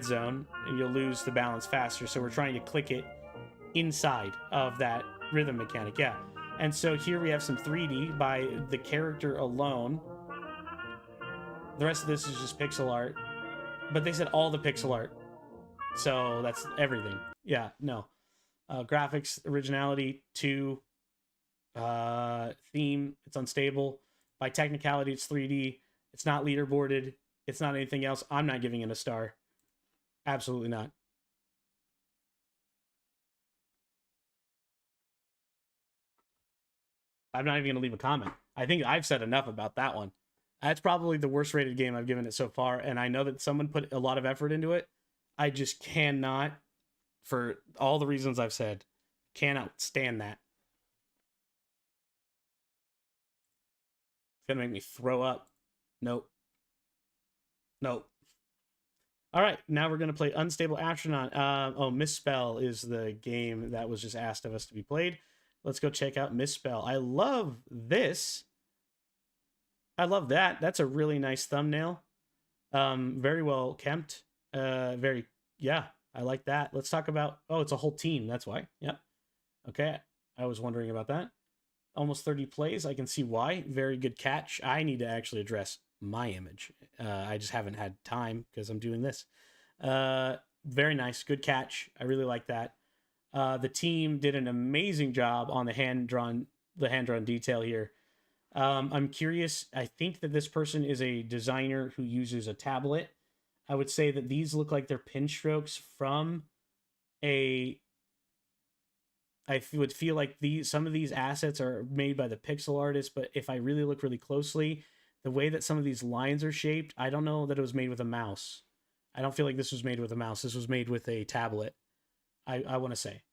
zone, and you'll lose the balance faster. So we're trying to click it inside of that rhythm mechanic. Yeah. And so here we have some 3D by the character alone. The rest of this is just pixel art. But they said all the pixel art. So that's everything. Yeah, no. Graphics, originality, 2. Theme, it's unstable. By technicality, it's 3D. It's not leaderboarded. It's not anything else. I'm not giving it a star. Absolutely not. I'm not even going to leave a comment. I think I've said enough about that one. That's probably the worst rated game I've given it so far, and I know that someone put a lot of effort into it. I just cannot, for all the reasons I've said, cannot stand that. It's going to make me throw up. Nope. All right, now we're going to play Unstable Astronaut. Misspell is the game that was just asked of us to be played. Let's go check out Misspell. I love this. I love that. That's a really nice thumbnail. Very well kempt. Yeah, I like that. Let's talk about, it's a whole team. That's why. Yep. Okay. I was wondering about that. Almost 30 plays. I can see why. Very good catch. I need to actually address my image. I just haven't had time because I'm doing this. Very nice. Good catch. I really like that. The team did an amazing job on the hand-drawn detail here. I'm curious. I think that this person is a designer who uses a tablet. I would say that these look like they're pin strokes from a... I would feel like some of these assets are made by the pixel artist, but if I really look really closely, the way that some of these lines are shaped, I don't know that it was made with a mouse. I don't feel like this was made with a mouse. This was made with a tablet. I want to say.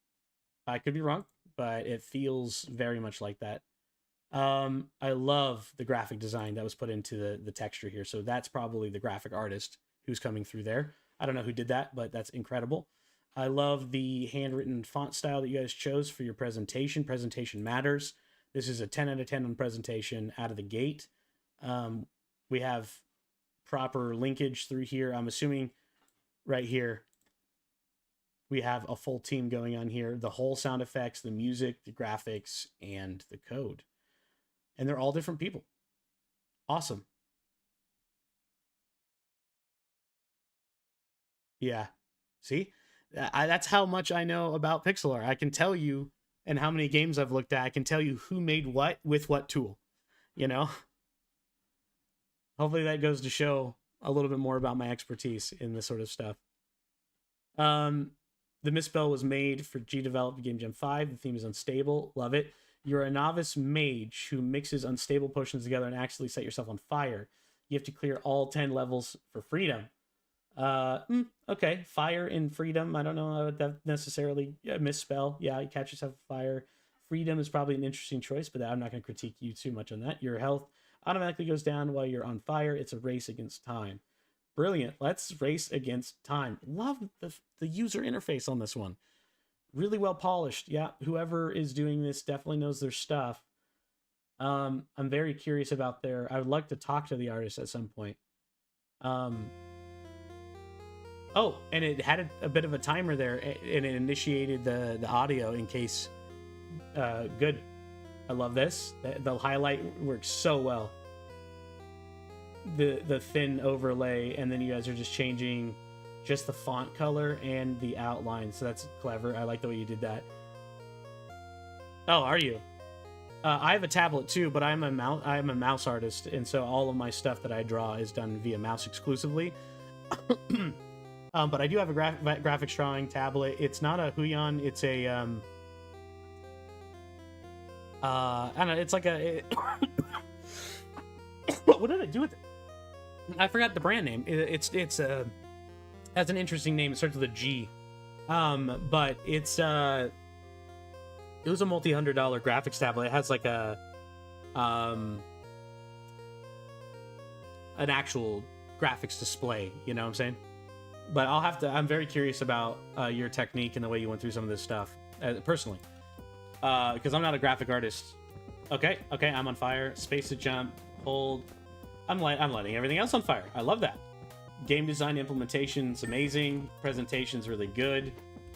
I could be wrong, but it feels very much like that. I love the graphic design that was put into the texture here. So that's probably the graphic artist who's coming through there. I don't know who did that, but that's incredible. I love the handwritten font style that you guys chose for your presentation. Presentation matters. This is a 10 out of 10 on presentation out of the gate. We have proper linkage through here. I'm assuming right here we have a full team going on here. The whole sound effects, the music, the graphics, and the code. And they're all different people. Awesome. Yeah. See? That's how much I know about pixel art. I can tell you, and how many games I've looked at, I can tell you who made what with what tool. You know? Hopefully that goes to show a little bit more about my expertise in this sort of stuff. The misspell was made for Gdevelop Big Jam 5. The theme is unstable. Love it. You're a novice mage who mixes unstable potions together and actually set yourself on fire. You have to clear all 10 levels for freedom. Okay. Fire and freedom. I don't know that necessarily misspell. Yeah, you catch yourself on fire. Freedom is probably an interesting choice, but I'm not going to critique you too much on that. Your health automatically goes down while you're on fire. It's a race against time. Brilliant. Let's race against time. Love the user interface on this one. Really well polished. Yeah, whoever is doing this definitely knows their stuff. I'm very curious about I would like to talk to the artist at some point. Oh, and it had a bit of a timer there, and it initiated the audio in case. Good. I love this. The highlight works so well. The thin overlay, and then you guys are just changing just the font color and the outline, so that's clever. I like the way you did that. Oh, are you? I have a tablet too, but I'm a mouse artist, and so all of my stuff that I draw is done via mouse exclusively. But I do have a graphics drawing tablet. It's not a Huion. It's a I don't know. It's like a. What did I do with it? I forgot the brand name. It's has an interesting name. It starts with a G. But it was a multi-$100 graphics tablet. It has like an actual graphics display. You know what I'm saying? But I'm very curious about your technique and the way you went through some of this stuff personally. Because I'm not a graphic artist. Okay, I'm on fire. Space to jump. Hold. I'm letting everything else on fire. I love that. Game design implementation's amazing. Presentation's really good.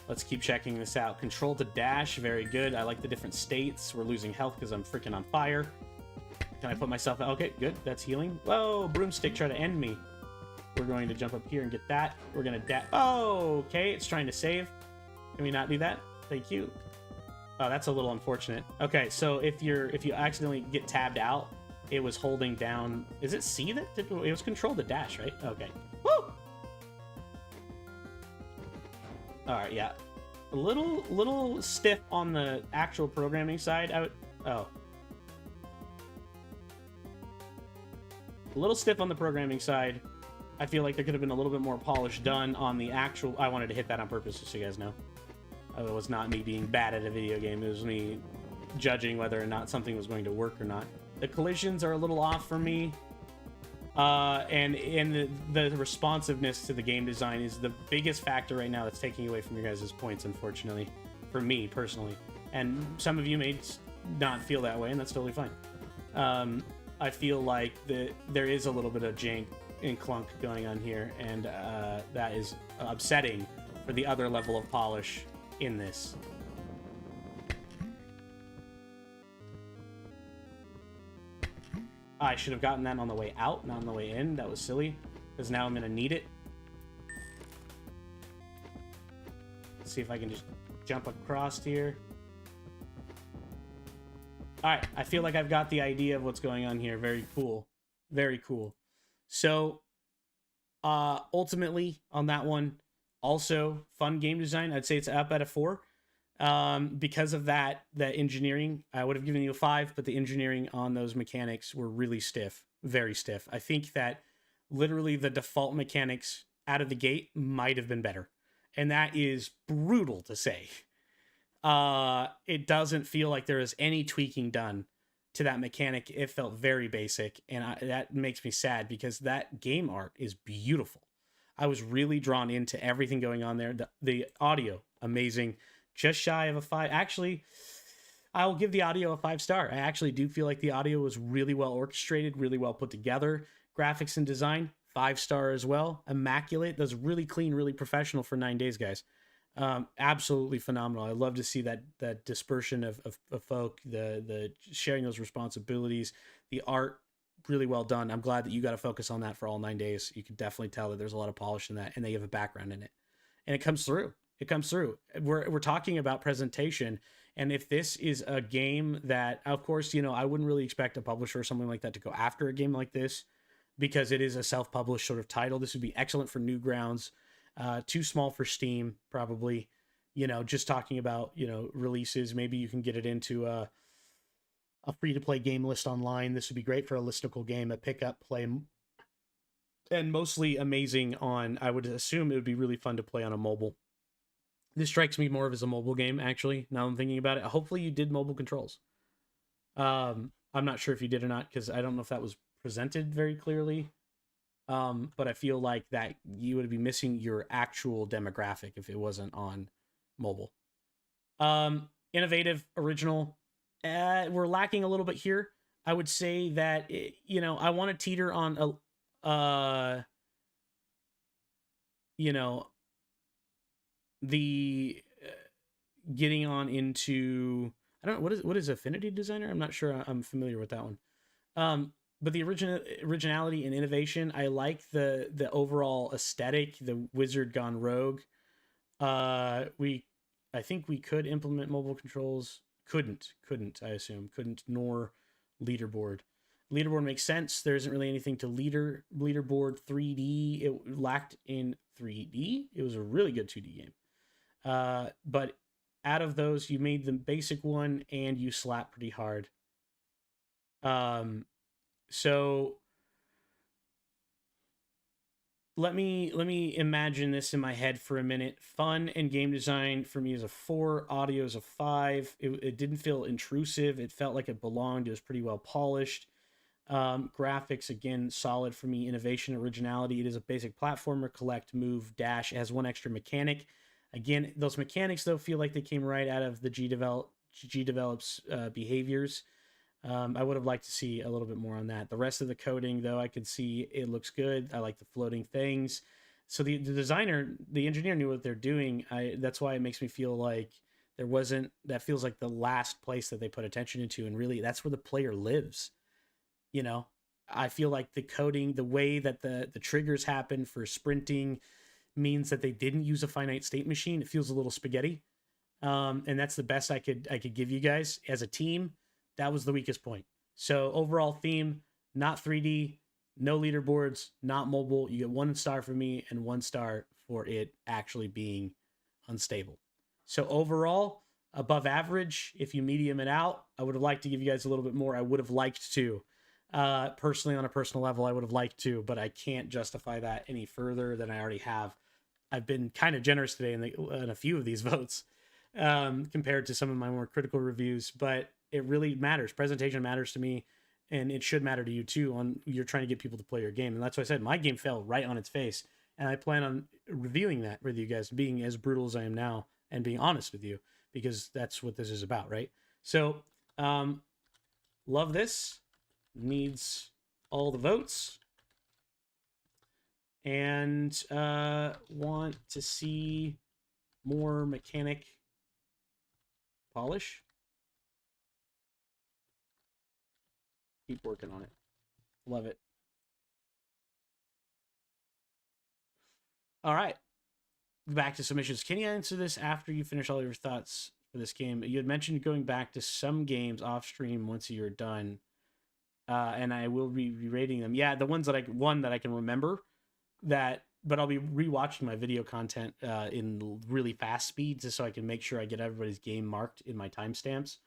Let's keep checking this out. Control to dash, very good. I like the different states. We're losing health because I'm freaking on fire. Can I put myself out? Okay, good. That's healing. Whoa, broomstick try to end me. We're going to jump up here and get that. We're going to dash. Oh, okay. It's trying to save. Can we not do that? Thank you. Oh, that's a little unfortunate. Okay, so if you accidentally get tabbed out, it was holding down. Is it C that did? It was control to dash, right? Okay. Woo! All right, yeah. A little stiff on the actual programming side. A little stiff on the programming side. I feel like there could have been a little bit more polish done on the actual. I wanted to hit that on purpose, just so you guys know. It was not me being bad at a video game. It was me judging whether or not something was going to work or not. The collisions are a little off for me. And the responsiveness to the game design is the biggest factor right now that's taking away from your guys' points, unfortunately. For me, personally. And some of you may not feel that way, and that's totally fine. I feel like there is a little bit of jank and clunk going on here, and that is upsetting for the other level of polish in this. I should have gotten that on the way out, not on the way in. That was silly, because now I'm going to need it. Let's see if I can just jump across here. All right, I feel like I've got the idea of what's going on here. Very cool. Very cool. So, ultimately on that one, also fun game design. I'd say it's up at a 4. Because of that, the engineering, I would have given you a 5, but the engineering on those mechanics were really stiff, very stiff. I think that literally the default mechanics out of the gate might have been better, and that is brutal to say. It doesn't feel like there is any tweaking done to that mechanic. It felt very basic, and that makes me sad because that game art is beautiful. I was really drawn into everything going on there. The audio, amazing. Just shy of a 5. Actually, I'll give the audio a 5-star. I actually do feel like the audio was really well orchestrated, really well put together. Graphics and design, 5-star as well. Immaculate. That's really clean, really professional for 9 days, guys. Absolutely phenomenal. I love to see that dispersion of folk, the sharing those responsibilities, the art, really well done. I'm glad that you got to focus on that for all 9 days. You can definitely tell that there's a lot of polish in that, and they have a background in it, and it comes through. It comes through. We're talking about presentation, and if this is a game that, of course, I wouldn't really expect a publisher or something like that to go after a game like this because it is a self-published sort of title. This would be excellent for Newgrounds. Too small for Steam, probably. Just talking about releases. Maybe you can get it into a free-to-play game list online. This would be great for a listicle game, a pick-up play, and mostly amazing on. I would assume it would be really fun to play on a mobile. This strikes me more of as a mobile game, actually, now I'm thinking about it. Hopefully you did mobile controls. I'm not sure if you did or not, because I don't know if that was presented very clearly. But I feel like that you would be missing your actual demographic if it wasn't on mobile. Innovative, original. We're lacking a little bit here. I would say that, I want to teeter on the getting on into, I don't know, what is Affinity Designer? I'm not sure I'm familiar with that one. But the originality and innovation, I like the overall aesthetic, the wizard gone rogue. I think we could implement mobile controls. Couldn't, I assume. Couldn't, nor leaderboard. Leaderboard makes sense. There isn't really anything to leaderboard 3D. It lacked in 3D. It was a really good 2D game. But out of those, you made the basic one and you slap pretty hard. So let me imagine this in my head for a minute. Fun and game design for me is a 4. Audio is a 5. It didn't feel intrusive. It felt like it belonged. It was pretty well polished. Graphics, again, solid for me. Innovation, originality. It is a basic platformer. Collect, move, dash. It has one extra mechanic. Again, those mechanics, though, feel like they came right out of the Gdevelop's behaviors. I would have liked to see a little bit more on that. The rest of the coding, though, I could see it looks good. I like the floating things. So the engineer knew what they're doing. That's why it makes me feel like that feels like the last place that they put attention into. And really, that's where the player lives. I feel like the coding, the way that the triggers happen for sprinting means that they didn't use a finite state machine. It feels a little spaghetti. And that's the best I could give you guys as a team. That was the weakest point. So overall theme, not 3D, no leaderboards, not mobile. You get 1 star for me and 1 star for it actually being unstable. So overall, above average. If you medium it out, I would have liked to give you guys a little bit more. I would have liked to. Personally, on a personal level, I would have liked to, but I can't justify that any further than I already have. I've been kind of generous today in a few of these votes compared to some of my more critical reviews, but it really matters. Presentation matters to me, and it should matter to you too. You're trying to get people to play your game, and that's why I said my game fell right on its face, and I plan on reviewing that with you guys, being as brutal as I am now, and being honest with you, because that's what this is about, right? So, love this. Needs all the votes, and want to see more mechanic polish. Keep working on it. Love it. All right. back to submissions. Can you answer this after you finish all your thoughts for this game? You had mentioned going back to some games off stream once you're done, and I will be rating them. Yeah, the ones that I can remember that, but I'll be rewatching my video content in really fast speed just so I can make sure I get everybody's game marked in my timestamps.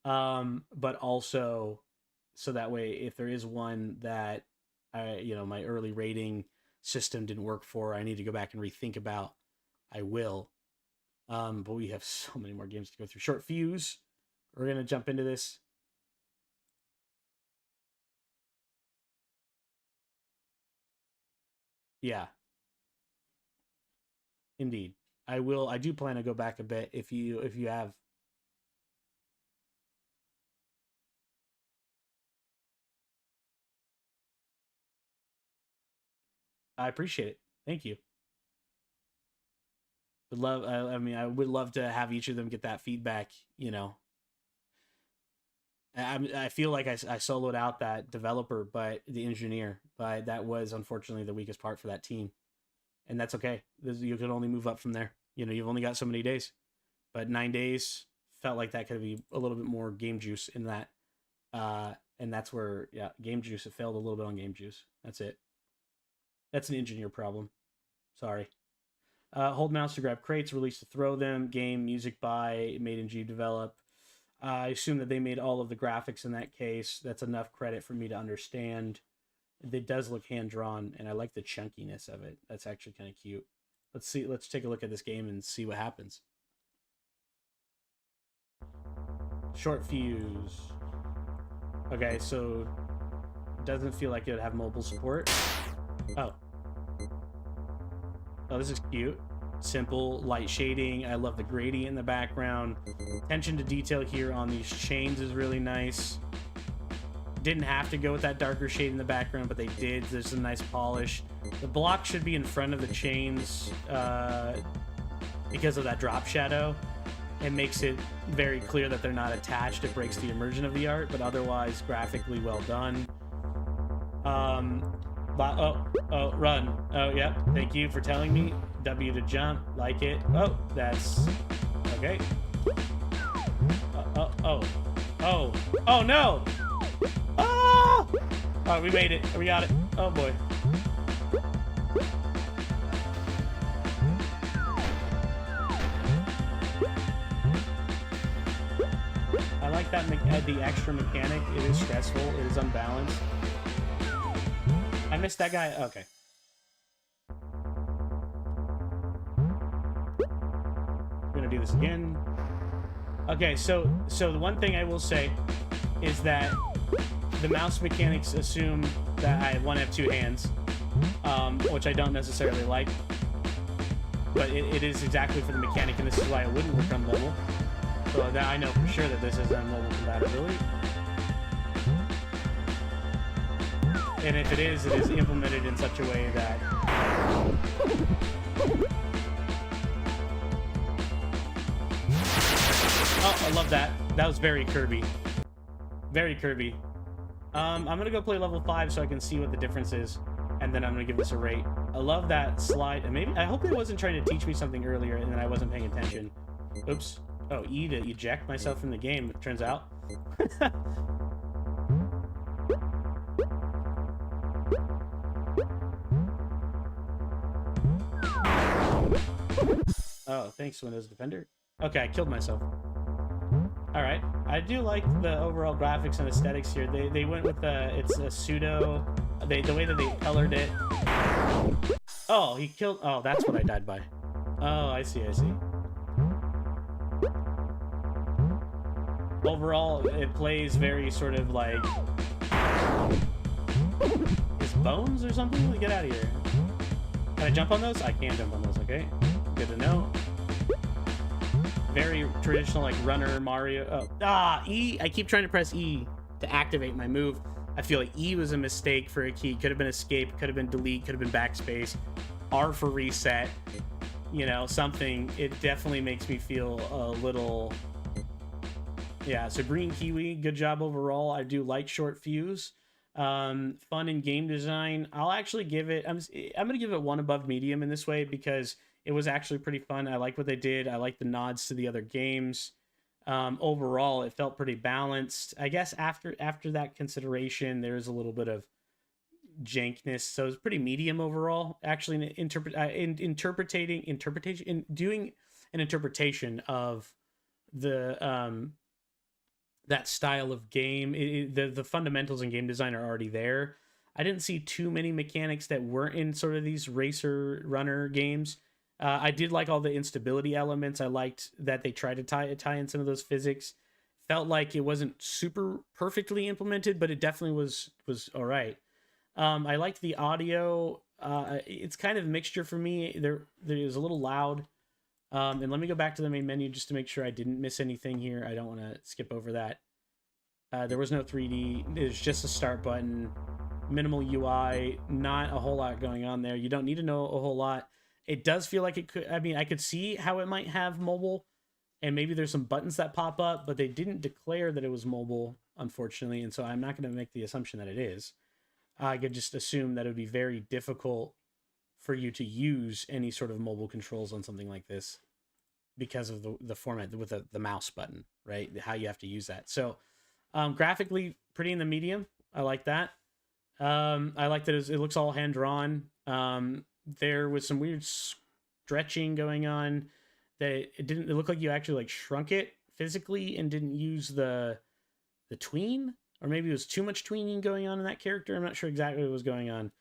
But also so that way, if there is one that my early rating system didn't work for, I need to go back and rethink about, I will. But we have so many more games to go through. Short fuse. We're gonna jump into this. Yeah. Indeed. I will. I do plan to go back a bit if you have. I appreciate it. Thank you. Would love. I mean, I would love to have each of them get that feedback. I feel like I soloed out that developer, but the engineer, but that was unfortunately the weakest part for that team, and that's okay. You can only move up from there. You've only got so many days, but 9 days felt like that could be a little bit more game juice in that, and that's where game juice. It failed a little bit on game juice. That's it. That's an engineer problem. Sorry. Hold mouse to grab crates, release to throw them. Game, music by, made in Gdevelop. I assume that they made all of the graphics in that case. That's enough credit for me to understand. It does look hand-drawn, and I like the chunkiness of it. That's actually kind of cute. Let's see. Let's take a look at this game and see what happens. Short fuse. Okay, so doesn't feel like it would have mobile support. Oh, this is cute. Simple light shading. I love the gradient in the background. Attention to detail here on these chains is really nice. Didn't have to go with that darker shade in the background, but they did. There's a nice polish. The block should be in front of the chains because of that drop shadow. It makes it very clear that they're not attached. It breaks the immersion of the art, but otherwise graphically well done. Run. Oh, yeah. Thank you for telling me. W to jump. Like it. Oh, that's... Okay. Oh, no! Oh! Alright, we made it. We got it. Oh, boy. I like that the extra mechanic. It is stressful. It is unbalanced. I missed that guy. Okay. We're gonna do this again. Okay, so the one thing I will say is that the mouse mechanics assume that I want to have two hands, which I don't necessarily like. But it is exactly for the mechanic, and this is why it wouldn't work on mobile. So that I know for sure that this is on mobile compatibility. And if it is implemented in such a way that... Oh, I love that. That was very Kirby. Very Kirby. I'm gonna go play level 5 so I can see what the difference is, and then I'm gonna give this a rate. I love that slide. And maybe I hope it wasn't trying to teach me something earlier and then I wasn't paying attention. Oops. Oh, E to eject myself from the game, it turns out. Oh, thanks, Windows Defender. Okay, I killed myself. Alright. I do like the overall graphics and aesthetics here. They went with it's a pseudo... the way that they colored it. Oh, he killed... Oh, that's what I died by. Oh, I see. Overall, it plays very sort of like... His bones or something? Get out of here. Can I jump on those? I can jump on those, okay. Good to know. Very traditional, like, runner Mario. Oh, E! I keep trying to press E to activate my move. I feel like E was a mistake for a key. Could have been escape, could have been delete, could have been backspace. R for reset. You know, something. It definitely makes me feel a little... Yeah, so Green Kiwi, good job overall. I do like Short Fuse. Fun in game design. I'll actually give it... I'm going to give it 1 above medium in this way because It was actually pretty fun. I like what they did. I like the nods to the other games. Overall, it felt pretty balanced. I guess after that consideration, there's a little bit of jankness, so it's pretty medium overall. Actually, in doing an interpretation of the that style of game, the fundamentals in game design are already there. I didn't see too many mechanics that weren't in sort of these racer runner games. I did like all the instability elements. I liked that they tried to tie in some of those physics. Felt like it wasn't super perfectly implemented, but it definitely was all right. I liked the audio. It's kind of a mixture for me. There is a little loud. And let me go back to the main menu just to make sure I didn't miss anything here. I don't want to skip over that. There was no 3D. There's just a start button, minimal UI, not a whole lot going on there. You don't need to know a whole lot. It does feel like it could. I mean, I could see how it might have mobile, and maybe there's some buttons that pop up, but they didn't declare that it was mobile, unfortunately. And so I'm not going to make the assumption that it is. I could just assume that it would be very difficult for you to use any sort of mobile controls on something like this because of the format with the mouse button, right? How you have to use that. So graphically, pretty in the medium. I like that. I like that it looks all hand drawn. There was some weird stretching going on that it looked like you actually like shrunk it physically and didn't use the tween, or maybe it was too much tweening going on in that character. I'm not sure exactly what was going on,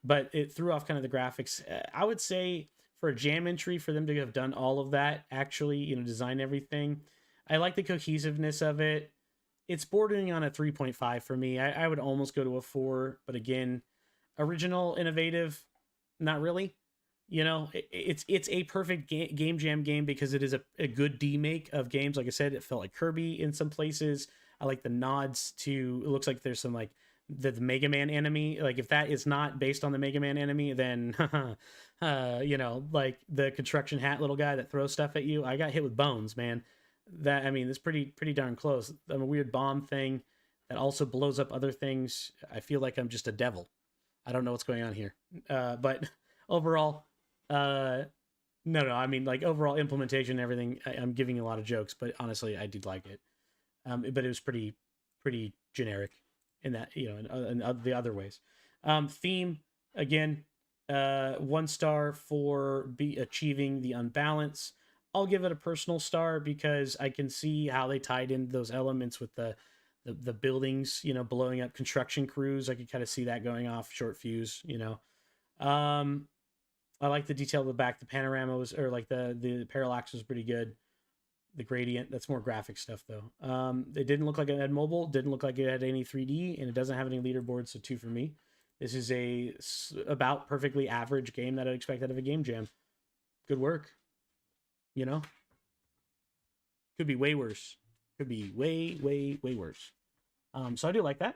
but it threw off kind of the graphics. I would say for a jam entry, for them to have done all of that, actually, design everything. I like the cohesiveness of it. It's bordering on a 3.5 for me. I would almost go to a 4, but again, original, innovative, not really. It's a perfect game jam game because it is a good demake of games. Like I said, it felt like Kirby in some places. I like the nods to, it looks like there's some like the Mega Man enemy. Like if that is not based on the Mega Man enemy, then like the construction hat little guy that throws stuff at you. I got hit with bones, man. It's pretty darn close. I'm a weird bomb thing that also blows up other things. I feel like I'm just a devil. I don't know what's going on here. But overall, no. I mean, like overall implementation, and everything. I'm giving you a lot of jokes, but honestly, I did like it. But it was pretty generic in that, in the other ways. Theme, again, 1 star for achieving the unbalance. I'll give it a personal star because I can see how they tied in those elements with the buildings, blowing up construction crews. I could kind of see that going off short fuse, I like the detail of the back. The panorama was, or like the parallax was pretty good. The gradient, that's more graphic stuff though. It didn't look like it had mobile, didn't look like it had any 3D, and it doesn't have any leaderboards, so 2 for me. This is a about perfectly average game that I'd expect out of a game jam. Good work. Could be way worse. Could be way worse. So I do like that.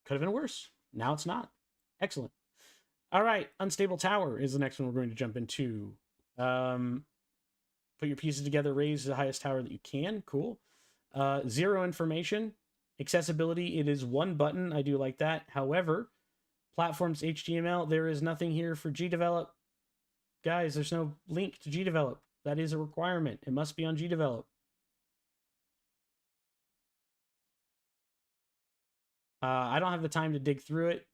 Could have been worse. Now it's not. Excellent. All right, Unstable Tower is the next one we're going to jump into. Put your pieces together, raise the highest tower that you can. Cool. 0 information. Accessibility, it is 1 button. I do like that. However, platforms HTML, there is nothing here for Gdevelop. Guys, there's no link to Gdevelop. That is a requirement. It must be on Gdevelop. I don't have the time to dig through it.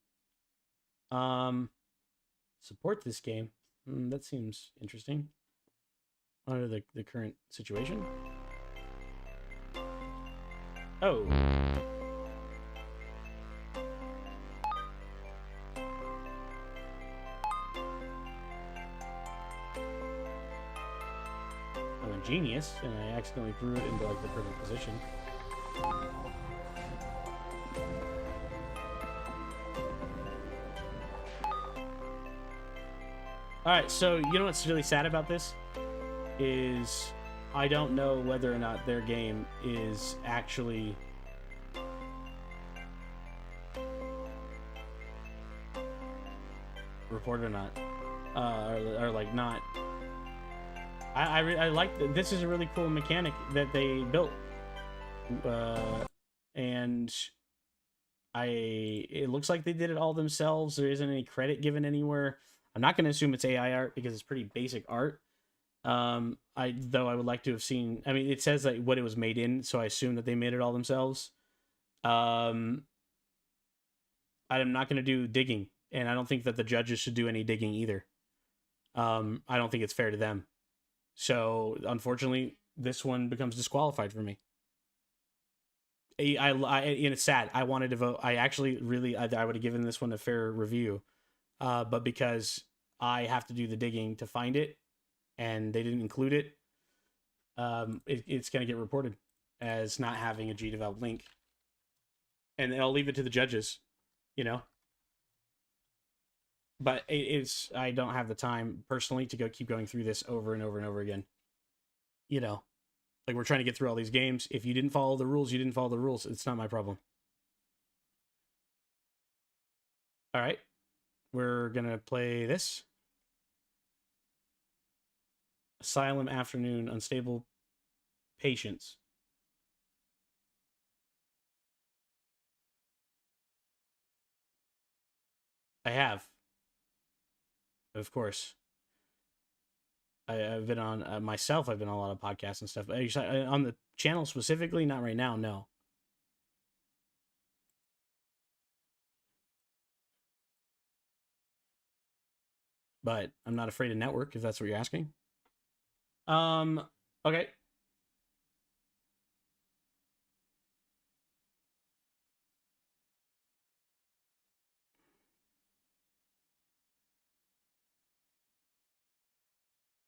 Support this game. That seems interesting. Under the current situation. Oh. I'm a genius, and I accidentally threw it into like the perfect position. Alright, so you know what's really sad about this? Is I don't know whether or not their game is actually reported or not, or like not. I like that. This is a really cool mechanic that they built, and it looks like they did it all themselves. There isn't any credit given anywhere. I'm not going to assume it's AI art because it's pretty basic art. I would like to have seen. I mean, it says like what it was made in, so I assume that they made it all themselves. I'm not going to do digging, and I don't think that the judges should do any digging either. I don't think it's fair to them. So unfortunately, this one becomes disqualified for me. And it's sad. I wanted to vote. I actually really, I would have given this one a fair review, but because I have to do the digging to find it, and they didn't include it, it's going to get reported as not having a Gdevelop link, and I'll leave it to the judges, you know. But it's I don't have the time personally to keep going through this over and over and over again. You know, like we're trying to get through all these games. If you didn't follow the rules, you didn't follow the rules. It's not my problem. All right, we're gonna play this. Asylum Afternoon, Unstable Patience. I have, of course. I've been on myself. I've been on a lot of podcasts and stuff. On the channel specifically, not right now. No. But I'm not afraid of network if that's what you're asking. Okay.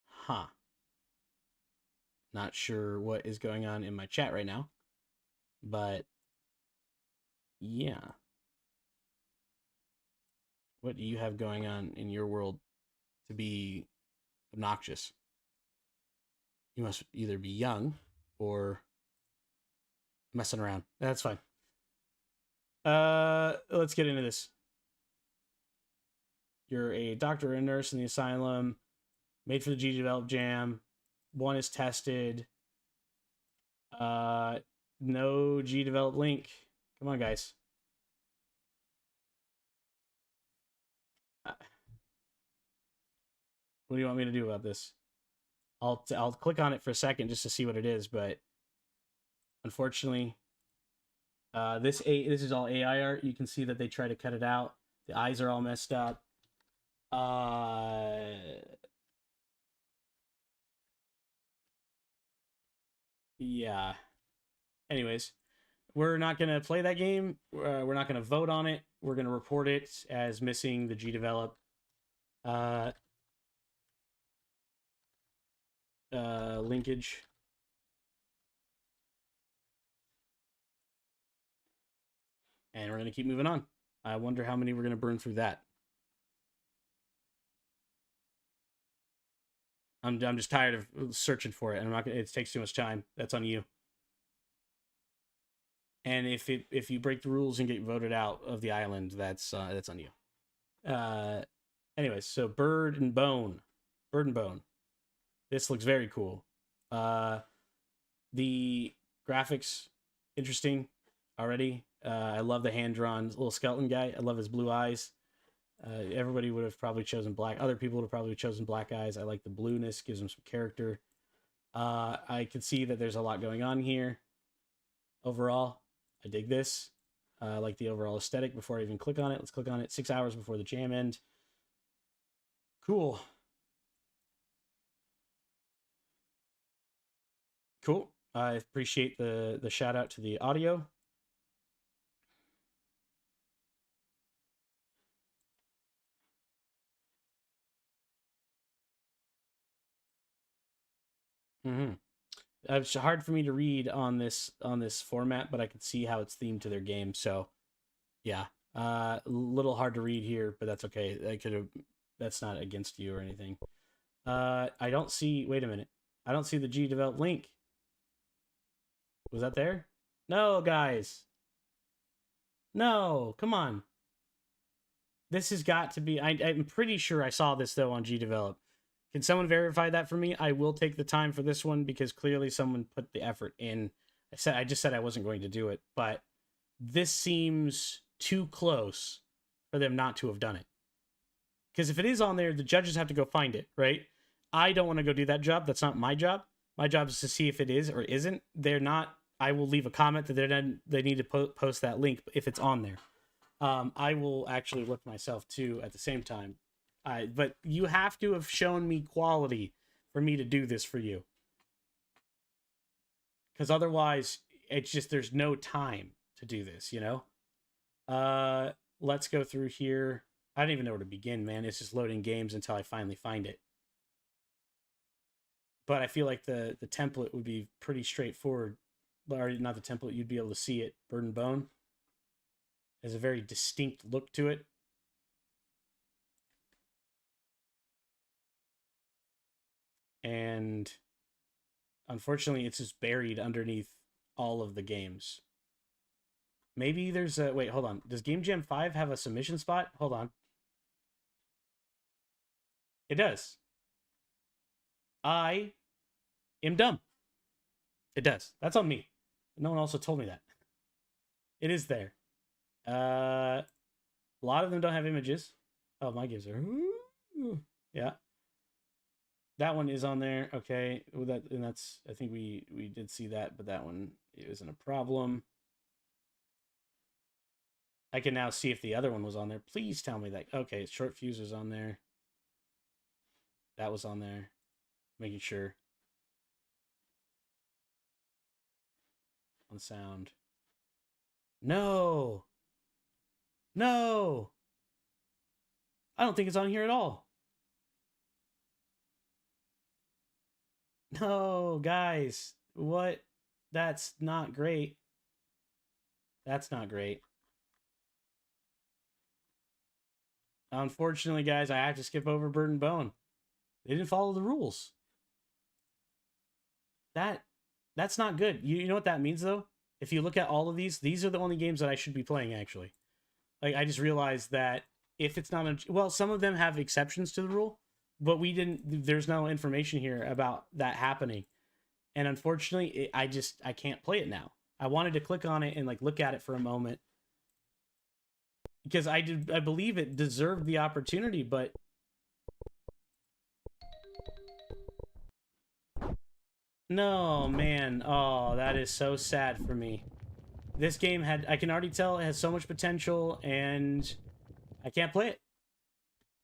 Huh. Not sure what is going on in my chat right now, but yeah. What do you have going on in your world to be obnoxious? You must either be young or messing around. That's fine. Let's get into this. You're a doctor or a nurse in the asylum, made for the Gdevelop Jam. One is tested. No Gdevelop link. Come on, guys. What do you want me to do about this? I'll click on it for a second just to see what it is, but unfortunately, this is all AI art. You can see that they try to cut it out. The eyes are all messed up. Yeah. Anyways, we're not gonna play that game. We're not gonna vote on it. We're gonna report it as missing the Gdevelop linkage. And we're gonna keep moving on. I wonder how many we're gonna burn through that. I'm just tired of searching for it, and I'm not gonna. It takes too much time. That's on you. And if you break the rules and get voted out of the island, that's on you. Anyways, so Bird and Bone. This looks very cool. The graphics interesting already. I love the hand drawn little skeleton guy. I love his blue eyes. Everybody would have probably chosen black. Other people would have probably chosen black eyes. I like the blueness, gives him some character. I can see that there's a lot going on here. Overall, I dig this. I like the overall aesthetic. Before I even click on it, let's click on it. 6 hours before the jam end. Cool. Cool. I appreciate the shout out to the audio. Mm-hmm. It's hard for me to read on this format, but I could see how it's themed to their game. So, yeah, a little hard to read here, but that's okay. I could have. That's not against you or anything. I don't see. Wait a minute. I don't see the Gdevelop link. Was that there? No, guys. No, come on. This has got to be. I'm pretty sure I saw this though on Gdevelop. Can someone verify that for me? I will take the time for this one because clearly someone put the effort in. I just said I wasn't going to do it, but this seems too close for them not to have done it. Because if it is on there, the judges have to go find it, right? I don't want to go do that job. That's not my job. My job is to see if it is or isn't. They're not. I will leave a comment that they need to post that link if it's on there. I will actually look myself too at the same time. But you have to have shown me quality for me to do this for you. Because otherwise, it's just there's no time to do this, you know? Let's go through here. I don't even know where to begin, man. It's just loading games until I finally find it. But I feel like the template would be pretty straightforward. Or not the template, you'd be able to see it. Bird and Bone has a very distinct look to it. And unfortunately, it's just buried underneath all of the games. Maybe there's a... Wait, hold on. Does Game Jam 5 have a submission spot? Hold on. It does. I am dumb. It does. That's on me. No one also told me that. It is there. A lot of them don't have images. Oh, my games are... Yeah. That one is on there. Okay. And that's... I think we did see that, but that one isn't a problem. I can now see if the other one was on there. Please tell me that. Okay, Short Fuse was on there. That was on there. Making sure. On sound. No! No! I don't think it's on here at all. No, guys. What? That's not great. That's not great. Unfortunately, guys, I have to skip over Bird and Bone. They didn't follow the rules. That's not good. You know what that means, though? If you look at all of these are the only games that I should be playing, actually. Like, I just realized that if it's not... Well, some of them have exceptions to the rule, but we didn't... There's no information here about that happening. And unfortunately, I can't play it now. I wanted to click on it and, like, look at it for a moment. Because I believe it deserved the opportunity, but... No, man. Oh, that is so sad for me. This game I can already tell it has so much potential, and I can't play it.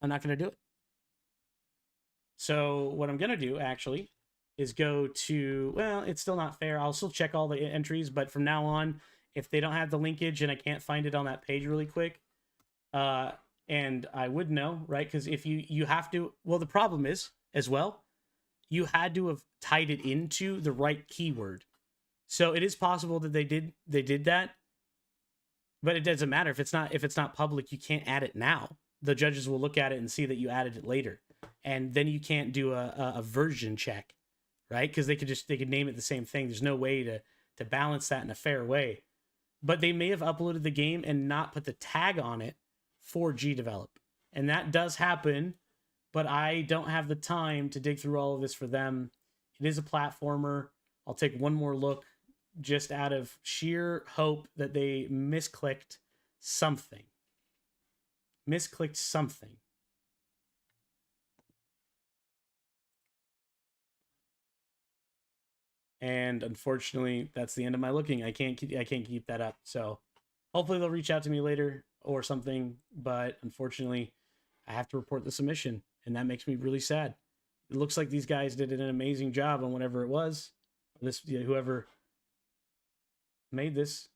I'm not going to do it. So what I'm going to do, actually, is go to... Well, it's still not fair. I'll still check all the entries, but from now on, if they don't have the linkage and I can't find it on that page really quick, and I would know, right? Because if you have to... Well, the problem is, as well, you had to have tied it into the right keyword. So it is possible that they did that, but it doesn't matter if it's not public. You can't add it now. The judges will look at it and see that you added it later, and then you can't do a version check, right? Because they could name it the same thing. There's no way to balance that in a fair way. But they may have uploaded the game and not put the tag on it for Gdevelop, and that does happen. But I don't have the time to dig through all of this for them. It is a platformer. I'll take one more look just out of sheer hope that they misclicked something. Misclicked something. And unfortunately, that's the end of my looking. I can't keep that up. So hopefully they'll reach out to me later or something. But unfortunately, I have to report the submission. And that makes me really sad. It looks like these guys did an amazing job on whatever it was. Whoever made this.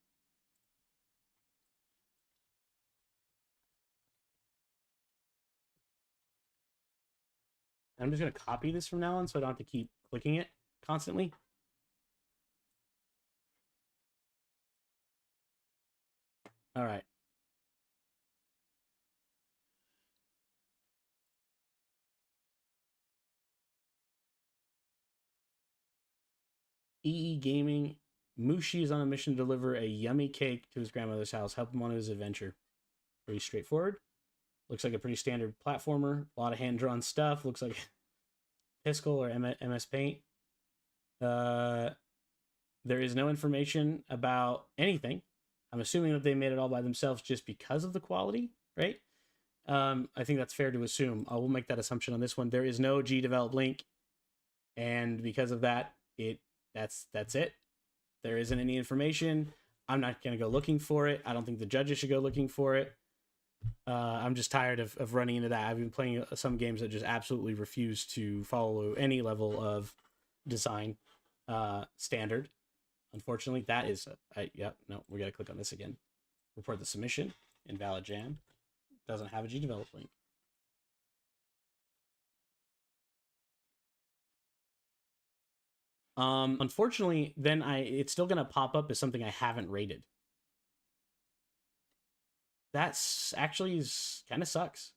I'm just going to copy this from now on so I don't have to keep clicking it constantly. All right. EE Gaming. Mushi is on a mission to deliver a yummy cake to his grandmother's house. Help him on his adventure. Pretty straightforward. Looks like a pretty standard platformer. A lot of hand-drawn stuff. Looks like Piskel or MS Paint. There is no information about anything. I'm assuming that they made it all by themselves just because of the quality, right? I think that's fair to assume. I will make that assumption on this one. There is no Gdevelop link, and because of that, that's it. There isn't any information. I'm not going to go looking for it. I don't think the judges should go looking for it. I'm just tired of running into that. I've been playing some games that just absolutely refuse to follow any level of design standard. Unfortunately, that is no, we got to click on this again. Report the submission. Invalid jam. Doesn't have a Gdevelop link. Unfortunately, then it's still gonna pop up as something I haven't rated. That's actually kind of sucks.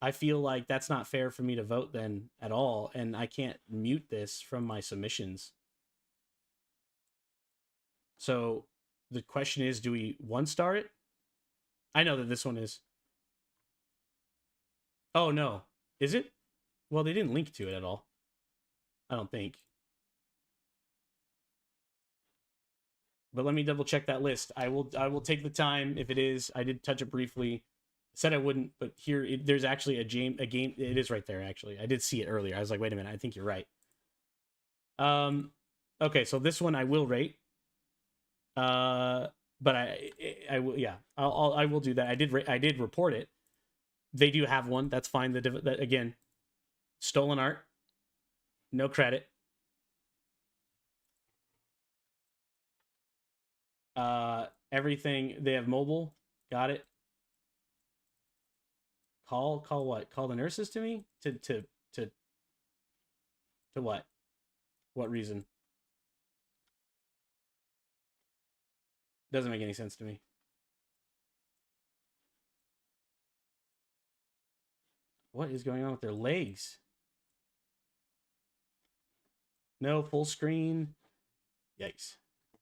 I feel like that's not fair for me to vote then at all, and I can't mute this from my submissions. So the question is, do we 1-star it? I know that this one is. Oh no, is it? Well, they didn't link to it at all. I don't think. But let me double check that list. I will take the time if it is. I did touch it briefly. Said I wouldn't, but here there's actually a game. It is right there. Actually, I ddid see it earlier. I was like, wait a minute. I think you're right. Okay, so this one I will rate. But I will, yeah, I will do that. I did report it. They do have one. That's fine. That again, stolen art, no credit. Everything they have mobile. Got it. Call what? Call the nurses to me to what? What reason? Doesn't make any sense to me. What is going on with their legs? No full screen. Yikes.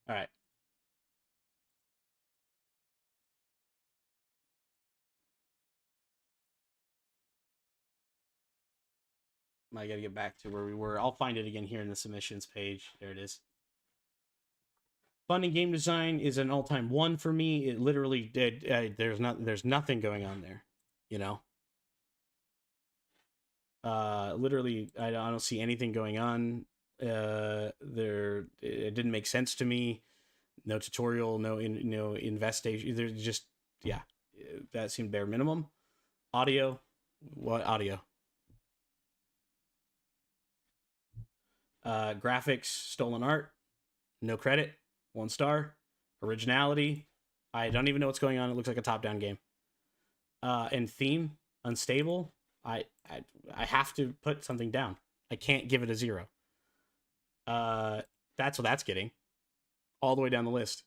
All right. I gotta get back to where we were. I'll find it again here in the submissions page. There it is. Fun and game design is an all-time 1 for me. It literally did. There's nothing going on there. You know. Literally, I don't see anything going on. It didn't make sense to me. No tutorial, no investigation. There's just that seemed bare minimum. Audio, what audio? Graphics, stolen art, no credit, 1 star. Originality, I don't even know what's going on. It looks like a top-down game. And theme, unstable. I have to put something down. I can't give it a 0. That's what that's getting. All the way down the list.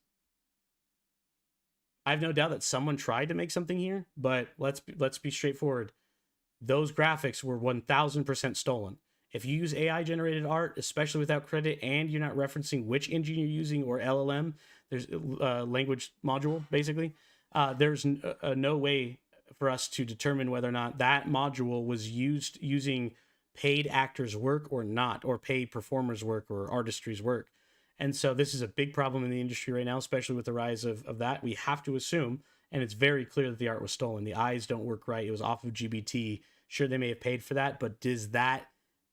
I have no doubt that someone tried to make something here, but let's be straightforward. Those graphics were 1000% stolen. If you use AI generated art, especially without credit, and you're not referencing which engine you're using or LLM, there's a language module basically. There's no way for us to determine whether or not that module was used using paid actors' work or not, or paid performers' work or artistry's work. And so this is a big problem in the industry right now, especially with the rise of that. We have to assume, and it's very clear that the art was stolen. The eyes don't work right. It was off of GBT. Sure, they may have paid for that, but does that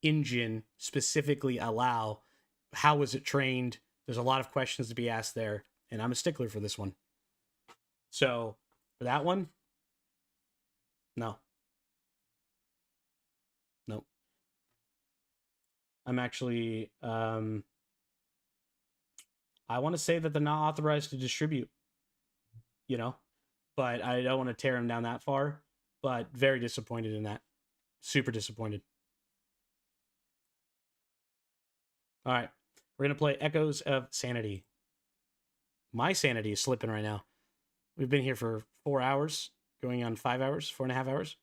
engine specifically allow? How was it trained? There's a lot of questions to be asked there, and I'm a stickler for this one. So for that one, no. Nope. I'm actually I want to say that they're not authorized to distribute, but I don't want to tear them down that far, but very disappointed in that. Super disappointed. All right. We're going to play Echoes of Sanity. My sanity is slipping right now. We've been here for 4 hours, going on 5 hours, 4.5 hours.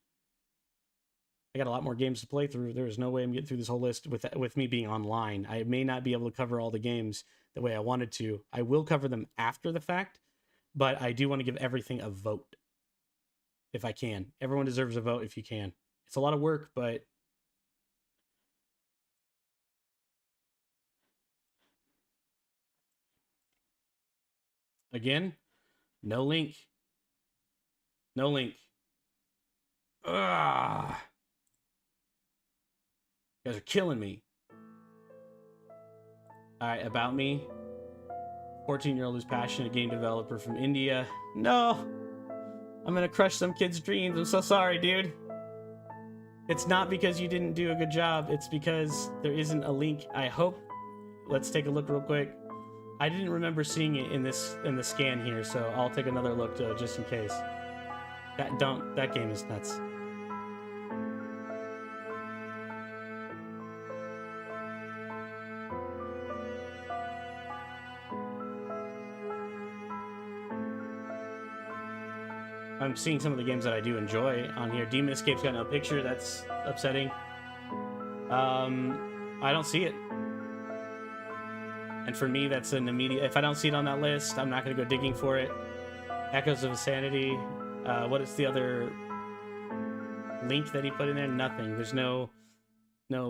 I got a lot more games to play through. There is no way I'm getting through this whole list with me being online. I may not be able to cover all the games the way I wanted to. I will cover them after the fact, but I do want to give everything a vote if I can. Everyone deserves a vote if you can. It's a lot of work, but again, no link. No link. Ugh. You guys are killing me. Alright, about me. 14-year-old who's passionate game developer from India. No! I'm gonna crush some kid's dreams. I'm so sorry, dude. It's not because you didn't do a good job. It's because there isn't a link. I hope. Let's take a look real quick. I didn't remember seeing it in the scan here, so I'll take another look just in case. That game is nuts. I'm seeing some of the games that I do enjoy on here. Demon Escape's got no picture. That's upsetting. I don't see it. And for me, that's an immediate... If I don't see it on that list, I'm not going to go digging for it. Echoes of Insanity. What is the other link that he put in there? Nothing. There's no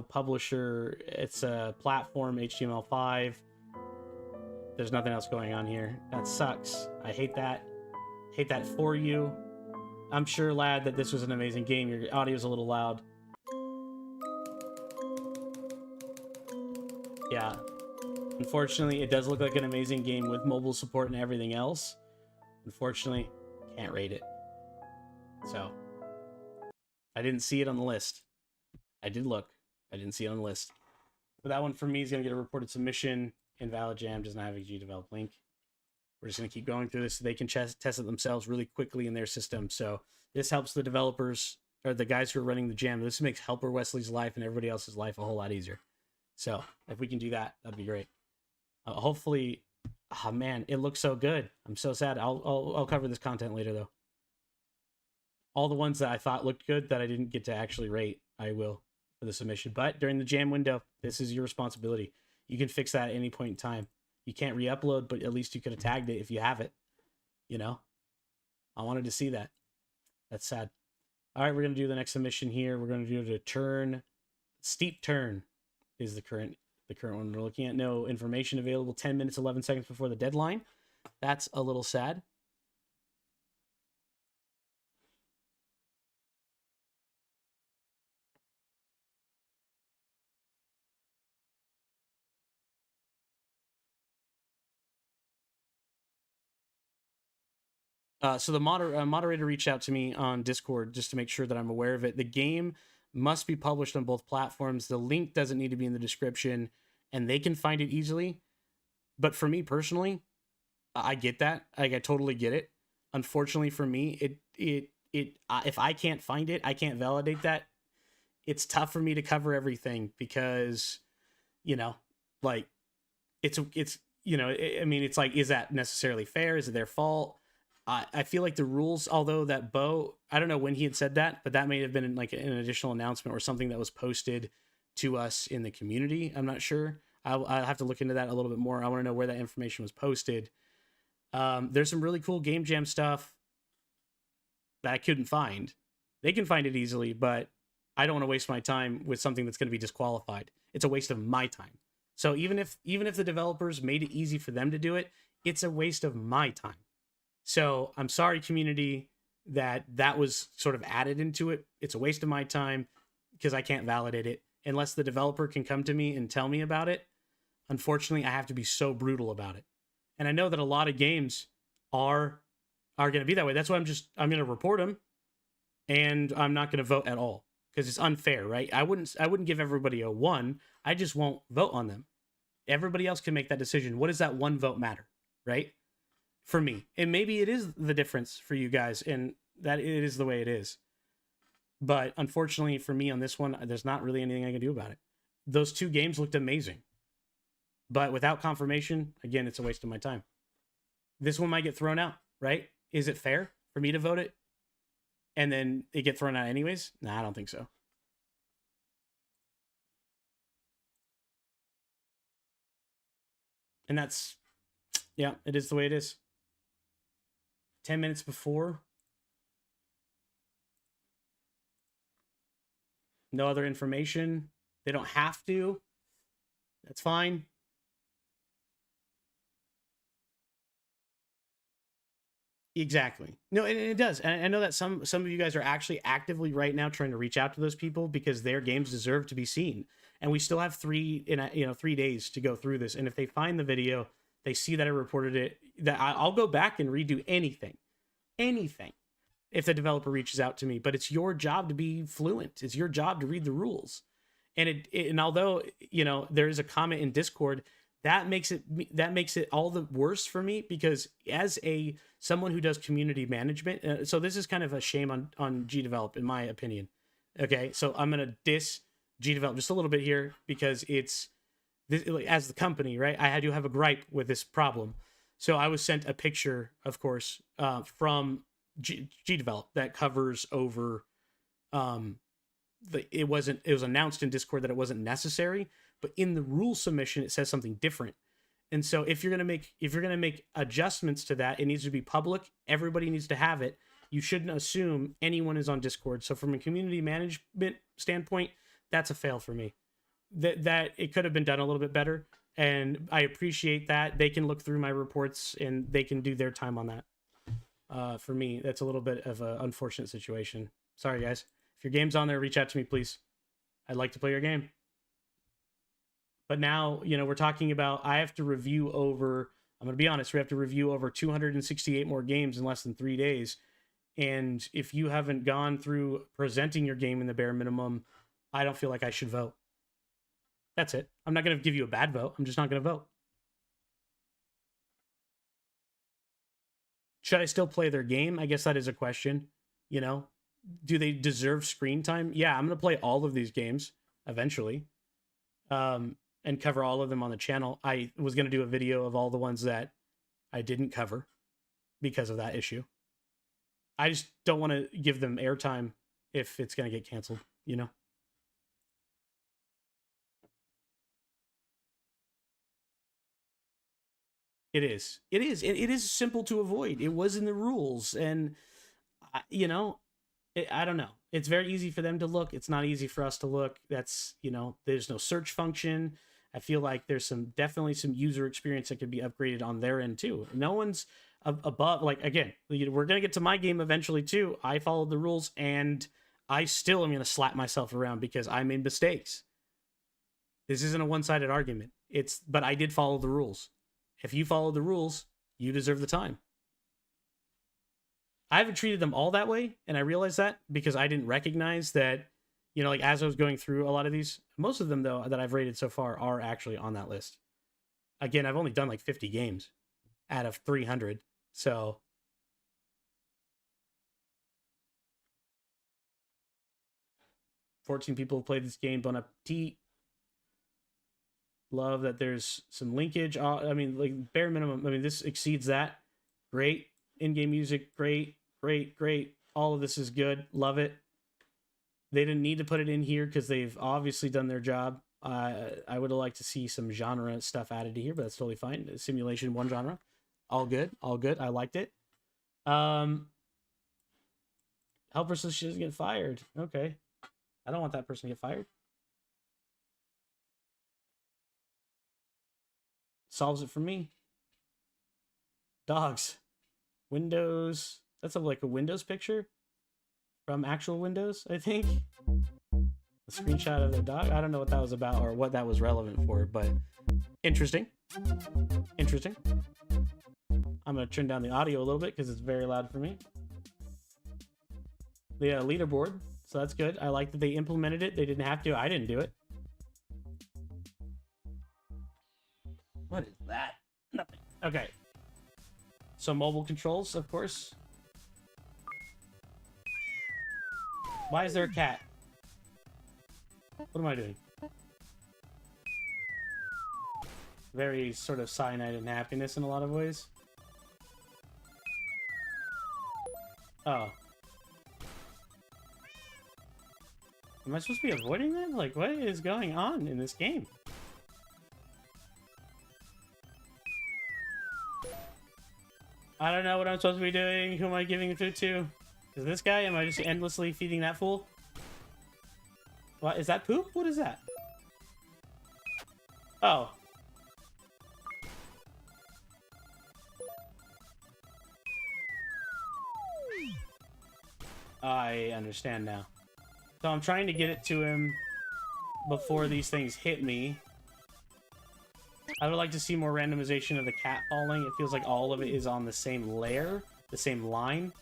publisher. It's a platform, HTML5. There's nothing else going on here. That sucks. I hate that. Hate that for you. I'm sure, lad, that this was an amazing game. Your audio's a little loud. Yeah. Unfortunately, it does look like an amazing game with mobile support and everything else. Unfortunately, can't rate it. So, I didn't see it on the list. I did look. I didn't see it on the list. But that one for me is going to get a reported submission. Invalid Jam does not have a Gdevelop link. We're just going to keep going through this so they can test it themselves really quickly in their system. So this helps the developers, or the guys who are running the jam. This makes Helper Wesley's life and everybody else's life a whole lot easier. So if we can do that, that'd be great. Hopefully, oh man, it looks so good. I'm so sad. I'll cover this content later though. All the ones that I thought looked good that I didn't get to actually rate, I will for the submission. But during the jam window, this is your responsibility. You can fix that at any point in time. You can't re-upload, but at least you could have tagged it if you have it. You know? I wanted to see that. That's sad. All right, we're going to do the next submission here. We're going to do the turn. Steep turn is the current one we're looking at. No information available. 10 minutes, 11 seconds before the deadline. That's a little sad. So the moderator reached out to me on Discord just to make sure that I'm aware of it. The game must be published on both platforms. The link doesn't need to be in the description, and they can find it easily. But for me personally, I get that. I totally get it. Unfortunately for me, if I can't find it, I can't validate that. It's tough for me to cover everything because, you know, like it's you know, I mean, it's like, is that necessarily fair? Is it their fault? I feel like the rules, although that Bo, I don't know when he had said that, but that may have been like an additional announcement or something that was posted to us in the community. I'm not sure. I'll have to look into that a little bit more. I want to know where that information was posted. There's some really cool Game Jam stuff that I couldn't find. They can find it easily, but I don't want to waste my time with something that's going to be disqualified. It's a waste of my time. So even if the developers made it easy for them to do it, it's a waste of my time. So I'm sorry, community, that was sort of added into it. It's a waste of my time because I can't validate it unless the developer can come to me and tell me about it. Unfortunately, I have to be so brutal about it. And I know that a lot of games are going to be that way. That's why I'm going to report them, and I'm not going to vote at all because it's unfair, right? I wouldn't give everybody a 1. I just won't vote on them. Everybody else can make that decision. What does that one vote matter, right? For me, and maybe it is the difference for you guys, and that it is the way it is. But unfortunately for me on this one, there's not really anything I can do about it. Those 2 games looked amazing, but without confirmation, again, it's a waste of my time. This one might get thrown out, right? Is it fair for me to vote it and then it get thrown out anyways? Nah, I don't think so. And that's, yeah, it is the way it is. 10 minutes before. No other information. They don't have to. That's fine. Exactly. No, and it does. And I know that some of you guys are actually actively right now trying to reach out to those people because their games deserve to be seen. And we still have 3 days to go through this. And if they find the video, they see that I reported it, that I'll go back and redo anything if the developer reaches out to me. But it's your job to be fluent. It's your job to read the rules. And although there is a comment in Discord, that makes it all the worse for me, because as someone who does community management, so this is kind of a shame on Gdevelop, in my opinion. Okay, so I'm gonna diss Gdevelop just a little bit here because it's this, like, as the company, right? I do have a gripe with this problem. So I was sent a picture, of course, from Gdevelop that covers over. It was announced in Discord that it wasn't necessary, but in the rule submission it says something different. And so if you're gonna make adjustments to that, it needs to be public. Everybody needs to have it. You shouldn't assume anyone is on Discord. So from a community management standpoint, that's a fail for me. That it could have been done a little bit better, and I appreciate that they can look through my reports and they can do their time on that. For me, that's a little bit of an unfortunate situation. Sorry, guys. If your game's on there, reach out to me, please. I'd like to play your game. But now, we're talking about, I have to review over, I'm going to be honest, we have to review over 268 more games in less than 3 days. And if you haven't gone through presenting your game in the bare minimum, I don't feel like I should vote. That's it. I'm not going to give you a bad vote. I'm just not going to vote. Should I still play their game? I guess that is a question. Do they deserve screen time? Yeah, I'm going to play all of these games eventually. And cover all of them on the channel. I was going to do a video of all the ones that I didn't cover because of that issue. I just don't want to give them airtime if it's going to get canceled, It is. It is simple to avoid. It was in the rules. And, I don't know. It's very easy for them to look. It's not easy for us to look. That's, there's no search function. I feel like there's definitely some user experience that could be upgraded on their end too. No one's above, like, again, we're going to get to my game eventually too. I followed the rules and I still am going to slap myself around because I made mistakes. This isn't a one-sided argument. But I did follow the rules. If you follow the rules, you deserve the time. I haven't treated them all that way, and I realized that because I didn't recognize that, like as I was going through a lot of these, most of them though that I've rated so far are actually on that list. Again, I've only done like 50 games out of 300, so 14 people have played this game. Bon appetit. Love that there's some linkage. I mean, like bare minimum. I mean, this exceeds that. Great in-game music. Great. All of this is good. Love it. They didn't need to put it in here because they've obviously done their job. I would have liked to see some genre stuff added to here, but that's totally fine. Simulation, one genre. All good. I liked it. Helper says she doesn't get fired. Okay. I don't want that person to get fired. Solves it for me. Dogs. Windows. That's like a Windows picture from actual Windows, I think. A screenshot of the dog. I don't know what that was about or what that was relevant for, but interesting. I'm going to turn down the audio a little bit because it's very loud for me. The leaderboard. So that's good. I like that they implemented it. They didn't have to. I didn't do it. What is that? Nothing. Okay. So mobile controls, of course. Why is there a cat? What am I doing? Very sort of cyanide and happiness in a lot of ways. Oh. Am I supposed to be avoiding that? Like, what is going on in this game? I don't know what I'm supposed to be doing. Who am I giving the food to? Is this guy? Am I just endlessly feeding that fool? What? Is that poop? What is that? Oh. I understand now. So I'm trying to get it to him before these things hit me. I would like to see more randomization of the cat falling. It feels like all of it is on the same layer, the same line.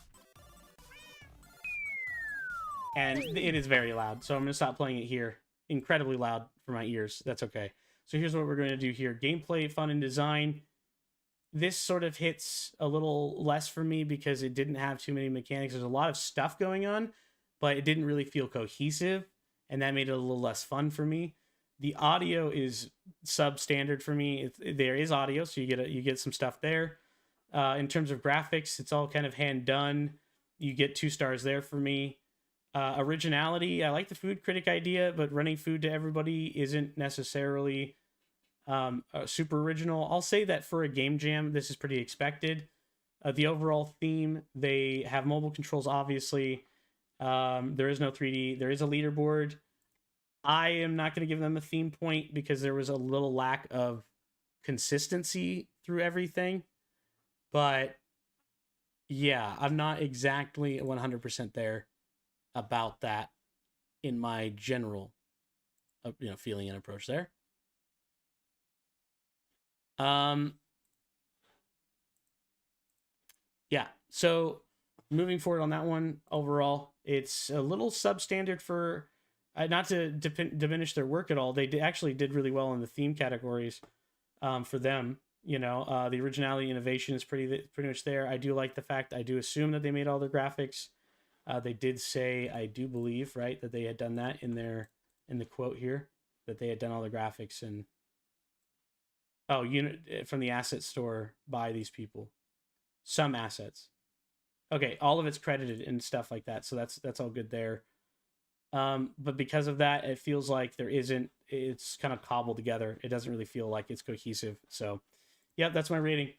And it is very loud, so I'm going to stop playing it here. Incredibly loud for my ears. That's okay. So here's what we're going to do here. Gameplay, fun, and design. This sort of hits a little less for me because it didn't have too many mechanics. There's a lot of stuff going on, but it didn't really feel cohesive, and that made it a little less fun for me. The audio is substandard for me. There is audio, so you get some stuff there. In terms of graphics, it's all kind of hand done. You get 2 stars there for me. Originality, I like the food critic idea, but running food to everybody isn't necessarily super original. I'll say that for a game jam, this is pretty expected. The overall theme, they have mobile controls, obviously. There is no 3D. There is a leaderboard. I am not going to give them a theme point because there was a little lack of consistency through everything. But yeah, I'm not exactly 100% there about that in my general feeling and approach there. Yeah, so moving forward on that one, overall it's a little substandard for not to diminish their work at all. They actually did really well in the theme categories for them. The originality, innovation is pretty much there. I do like the fact, I do assume that they made all their graphics. They did say, I do believe, right, that they had done that in the quote here, that they had done all the graphics and unit from the asset store by these people. Some assets. Okay, all of it's credited and stuff like that, so that's all good there. But because of that, it feels like it's kind of cobbled together. It doesn't really feel like it's cohesive. So, yeah, that's my rating.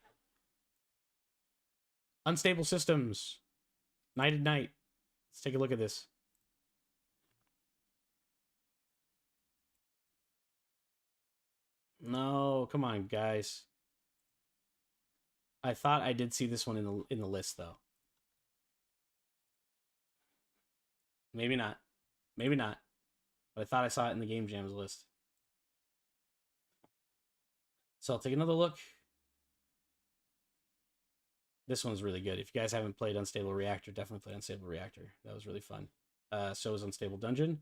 Unstable systems. Night and night. Let's take a look at this. No, come on, guys. I thought I did see this one in the list, though. Maybe not. Maybe not. But I thought I saw it in the Game Jams list. So I'll take another look. This one's really good. If you guys haven't played Unstable Reactor, definitely play Unstable Reactor. That was really fun. So is Unstable Dungeon.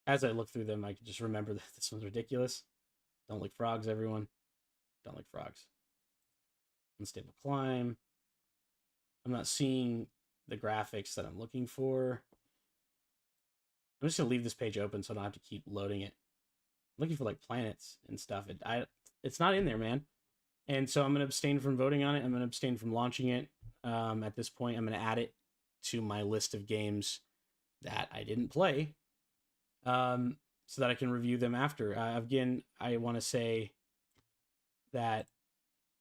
As I look through them, I can just remember that this one's ridiculous. Don't like frogs, everyone. Don't like frogs. Unstable Climb. I'm not seeing the graphics that I'm looking for. I'm just going to leave this page open so I don't have to keep loading it. I'm looking for like planets and stuff. It's not in there, man. And so I'm going to abstain from voting on it. I'm going to abstain from launching it. At this point, I'm going to add it to my list of games that I didn't play, so that I can review them after. Again, I want to say that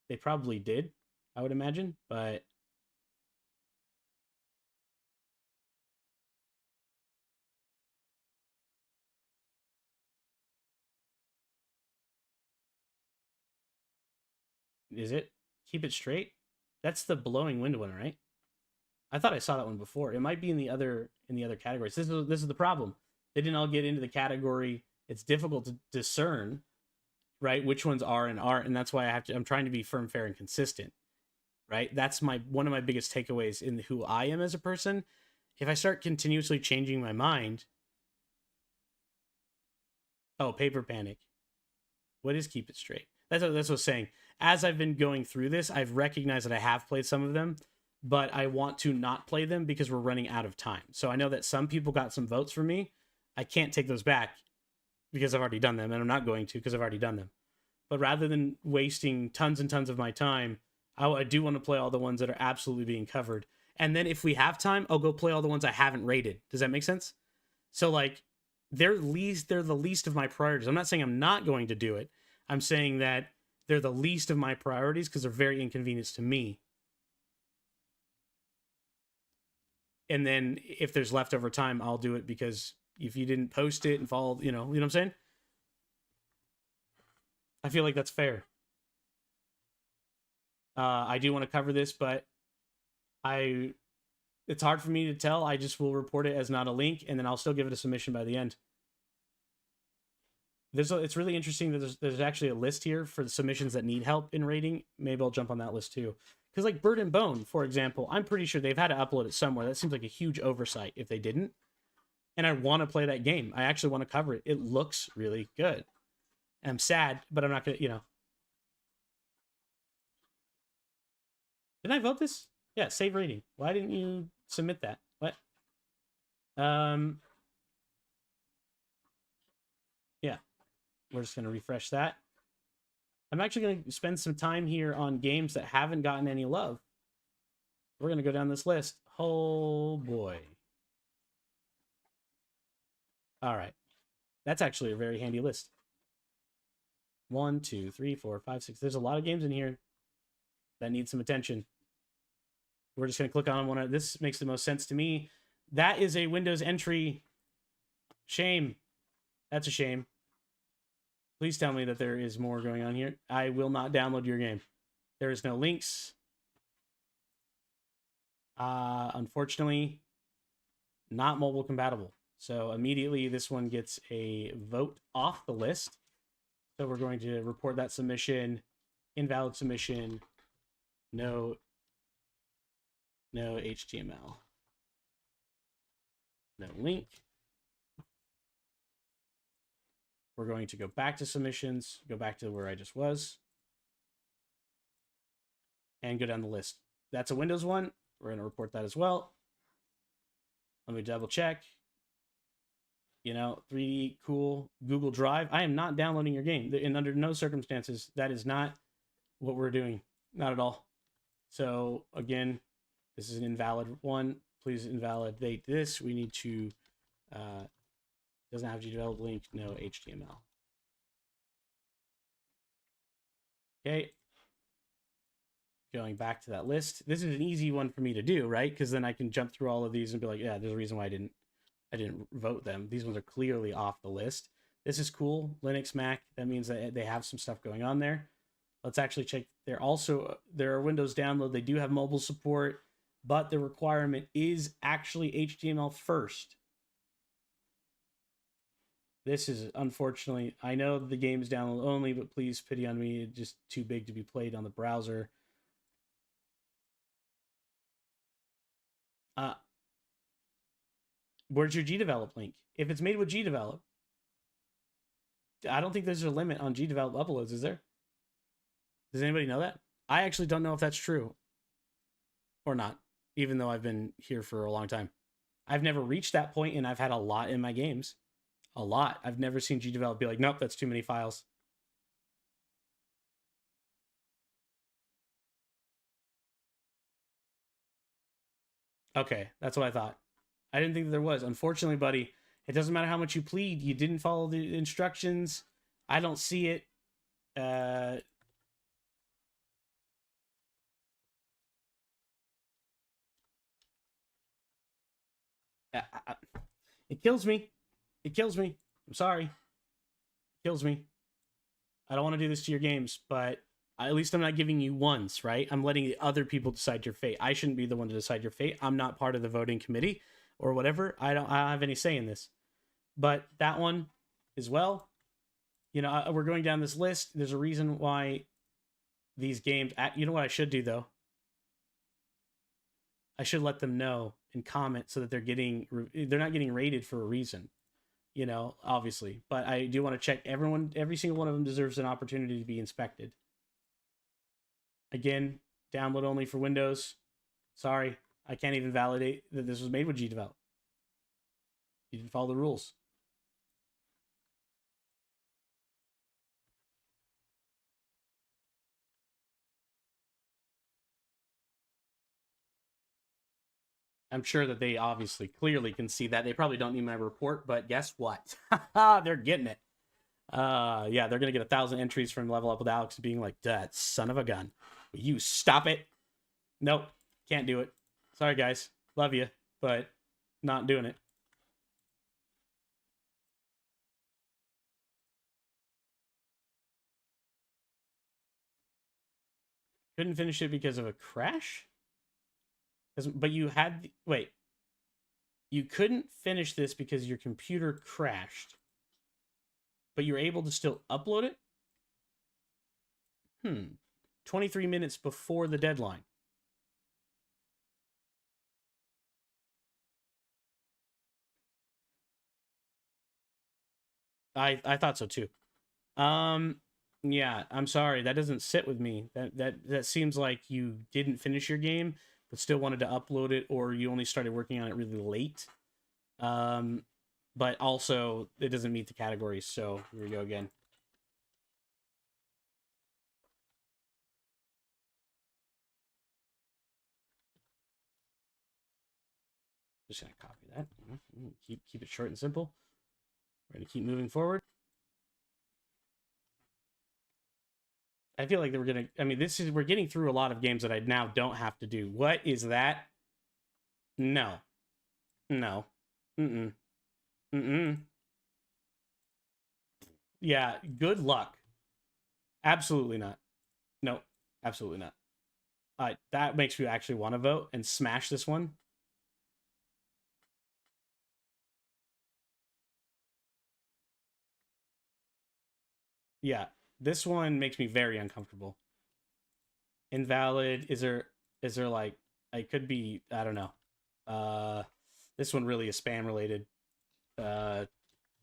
they probably did, I would imagine, but is it? Keep It Straight? That's the Blowing Wind one, right? I thought I saw that one before. It might be in the other categories. This is the problem. They didn't all get into the category. It's difficult to discern, right, which ones are and aren't, and that's why I'm trying to be firm, fair, and consistent. Right? That's one of my biggest takeaways in who I am as a person. If I start continuously changing my mind, Paper Panic. What is Keep It Straight? That's what I was saying. As I've been going through this, I've recognized that I have played some of them, but I want to not play them because we're running out of time. So I know that some people got some votes for me. I can't take those back because I've already done them, and I'm not going to because I've already done them. But rather than wasting tons and tons of my time, I do want to play all the ones that are absolutely being covered. And then if we have time, I'll go play all the ones I haven't rated. Does that make sense? So like they're the least of my priorities. I'm not saying I'm not going to do it. I'm saying that they're the least of my priorities because they're very inconvenient to me. And then if there's leftover time, I'll do it because if you didn't post it and follow, you know what I'm saying? I feel like that's fair. I do want to cover this, but It's hard for me to tell. I just will report it as not a link, and then I'll still give it a submission by the end. It's really interesting that there's actually a list here for the submissions that need help in rating. Maybe I'll jump on that list too. Because like Bird and Bone, for example, I'm pretty sure they've had to upload it somewhere. That seems like a huge oversight if they didn't. And I want to play that game. I actually want to cover it. It looks really good. I'm sad, but I'm not going to, Did I vote this? Yeah, save rating. Why didn't you submit that? What? Yeah. We're just going to refresh that. I'm actually going to spend some time here on games that haven't gotten any love. We're going to go down this list. Oh, boy. All right. That's actually a very handy list. 1, 2, 3, 4, 5, 6. There's a lot of games in here that need some attention. We're just going to click on one. This makes the most sense to me. That is a Windows entry. Shame. That's a shame. Please tell me that there is more going on here. I will not download your game. There is no links. Unfortunately, not mobile compatible. So immediately this one gets a vote off the list. So we're going to report that submission. Invalid submission. No HTML. No link. We're going to go back to submissions, go back to where I just was, and go down the list. That's a Windows one. We're going to report that as well. Let me double check. 3D cool Google Drive. I am not downloading your game. And under no circumstances, that is not what we're doing. Not at all. So again, this is an invalid one. Please invalidate this. We need to, doesn't have Gdevelop link, no HTML. Okay. Going back to that list. This is an easy one for me to do, right? Because then I can jump through all of these and be like, yeah, there's a reason why I didn't vote them. These ones are clearly off the list. This is cool. Linux, Mac. That means that they have some stuff going on there. Let's actually check. There are Windows download. They do have mobile support, but the requirement is actually HTML first. This is unfortunately, I know the game is download only, but please pity on me. It's just too big to be played on the browser. Where's your Gdevelop link? If it's made with Gdevelop, I don't think there's a limit on Gdevelop uploads, is there? Does anybody know that? I actually don't know if that's true or not, even though I've been here for a long time. I've never reached that point, and I've had a lot in my games. A lot. I've never seen Gdevelop be like, nope, that's too many files. Okay, that's what I thought. I didn't think that there was. Unfortunately, buddy, it doesn't matter how much you plead. You didn't follow the instructions. I don't see it. It kills me. It kills me. I'm sorry. It kills me. I don't want to do this to your games, but at least I'm not giving you ones, right? I'm letting the other people decide your fate. I shouldn't be the one to decide your fate. I'm not part of the voting committee or whatever. I don't have any say in this. But that one as well. We're going down this list. There's a reason why these games. You know what I should do though? I should let them know and comment so that they're not getting rated for a reason. Obviously. But I do want to check every single one of them deserves an opportunity to be inspected. Again, download only for Windows. Sorry, I can't even validate that this was made with Gdevelop. You didn't follow the rules. I'm sure that they obviously clearly can see that. They probably don't need my report, but guess what? They're getting it. Yeah, they're gonna get 1,000 entries from Level Up with Alex being like, that son of a gun. Will you stop it? Nope, can't do it. Sorry, guys. Love you, but not doing it. Couldn't finish it because of a crash? But you had wait. You couldn't finish this because your computer crashed, but you're able to still upload it. 23 minutes before the deadline. I thought so too. Yeah, I'm sorry. That doesn't sit with me. That seems like you didn't finish your game but still wanted to upload it, or you only started working on it really late. But also it doesn't meet the categories, so here we go again. Just gonna copy that. Keep it short and simple. We're gonna keep moving forward. I feel like we're gonna. I mean, we're getting through a lot of games that I now don't have to do. What is that? No, no, mm mm. Yeah, good luck. Absolutely not. No, absolutely not. That makes me actually want to vote and smash this one. Yeah, this one makes me very uncomfortable. Invalid. Is there like I could be, I don't know. This one really is spam related.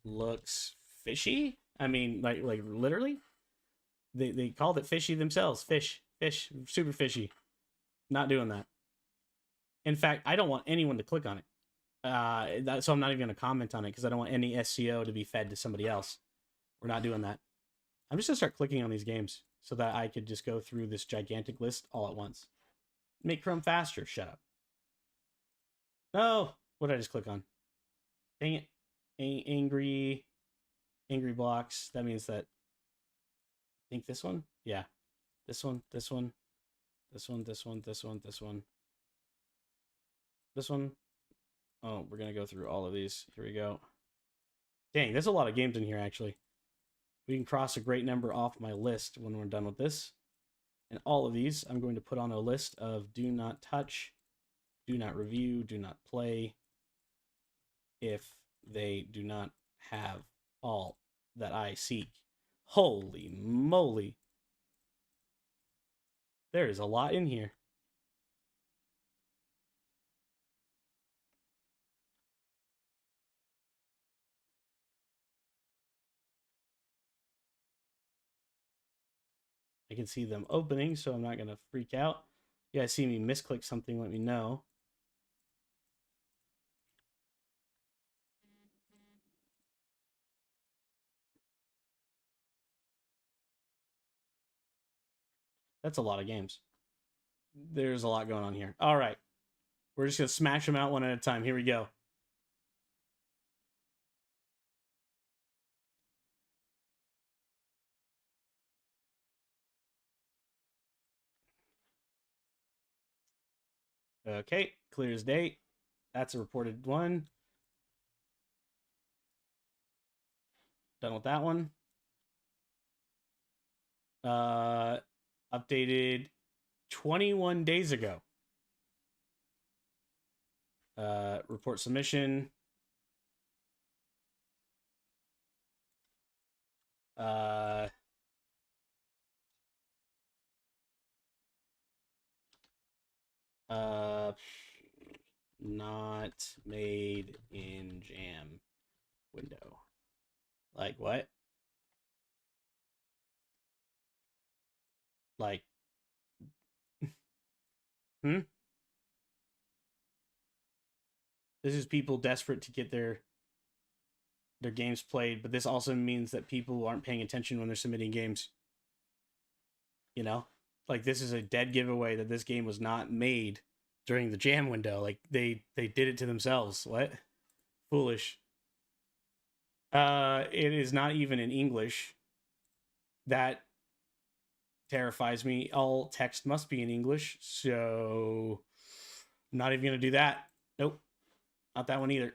Looks fishy. I mean, like literally. They called it fishy themselves. Fish, super fishy. Not doing that. In fact, I don't want anyone to click on it. So I'm not even going to comment on it because I don't want any SEO to be fed to somebody else. We're not doing that. I'm just going to start clicking on these games so that I could just go through this gigantic list all at once. Make Chrome faster. Shut up. No. What did I just click on? Dang it. Angry blocks. That means that. I think this one? Yeah. This one. This one. This one. This one. This one. This one. This one. Oh, we're going to go through all of these. Here we go. Dang, there's a lot of games in here, actually. We can cross a great number off my list when we're done with this. And all of these, I'm going to put on a list of do not touch, do not review, do not play, if they do not have all that I seek. Holy moly. There is a lot in here. I can see them opening, so I'm not going to freak out. You guys see me misclick something, let me know. That's a lot of games. There's a lot going on here. All right. We're just going to smash them out one at a time. Here we go. Okay, clear as day. That's a reported one. Done with that one. Updated 21 days ago. Report submission. Not made in Jam window. Like what? Like, This is people desperate to get their games played, but this also means that people aren't paying attention when they're submitting games. You know? Like, this is a dead giveaway that this game was not made during the Jam window. Like, they did it to themselves. What? Foolish. It is not even in English. That terrifies me. All text must be in English, so I'm not even gonna do that. Nope, not that one either.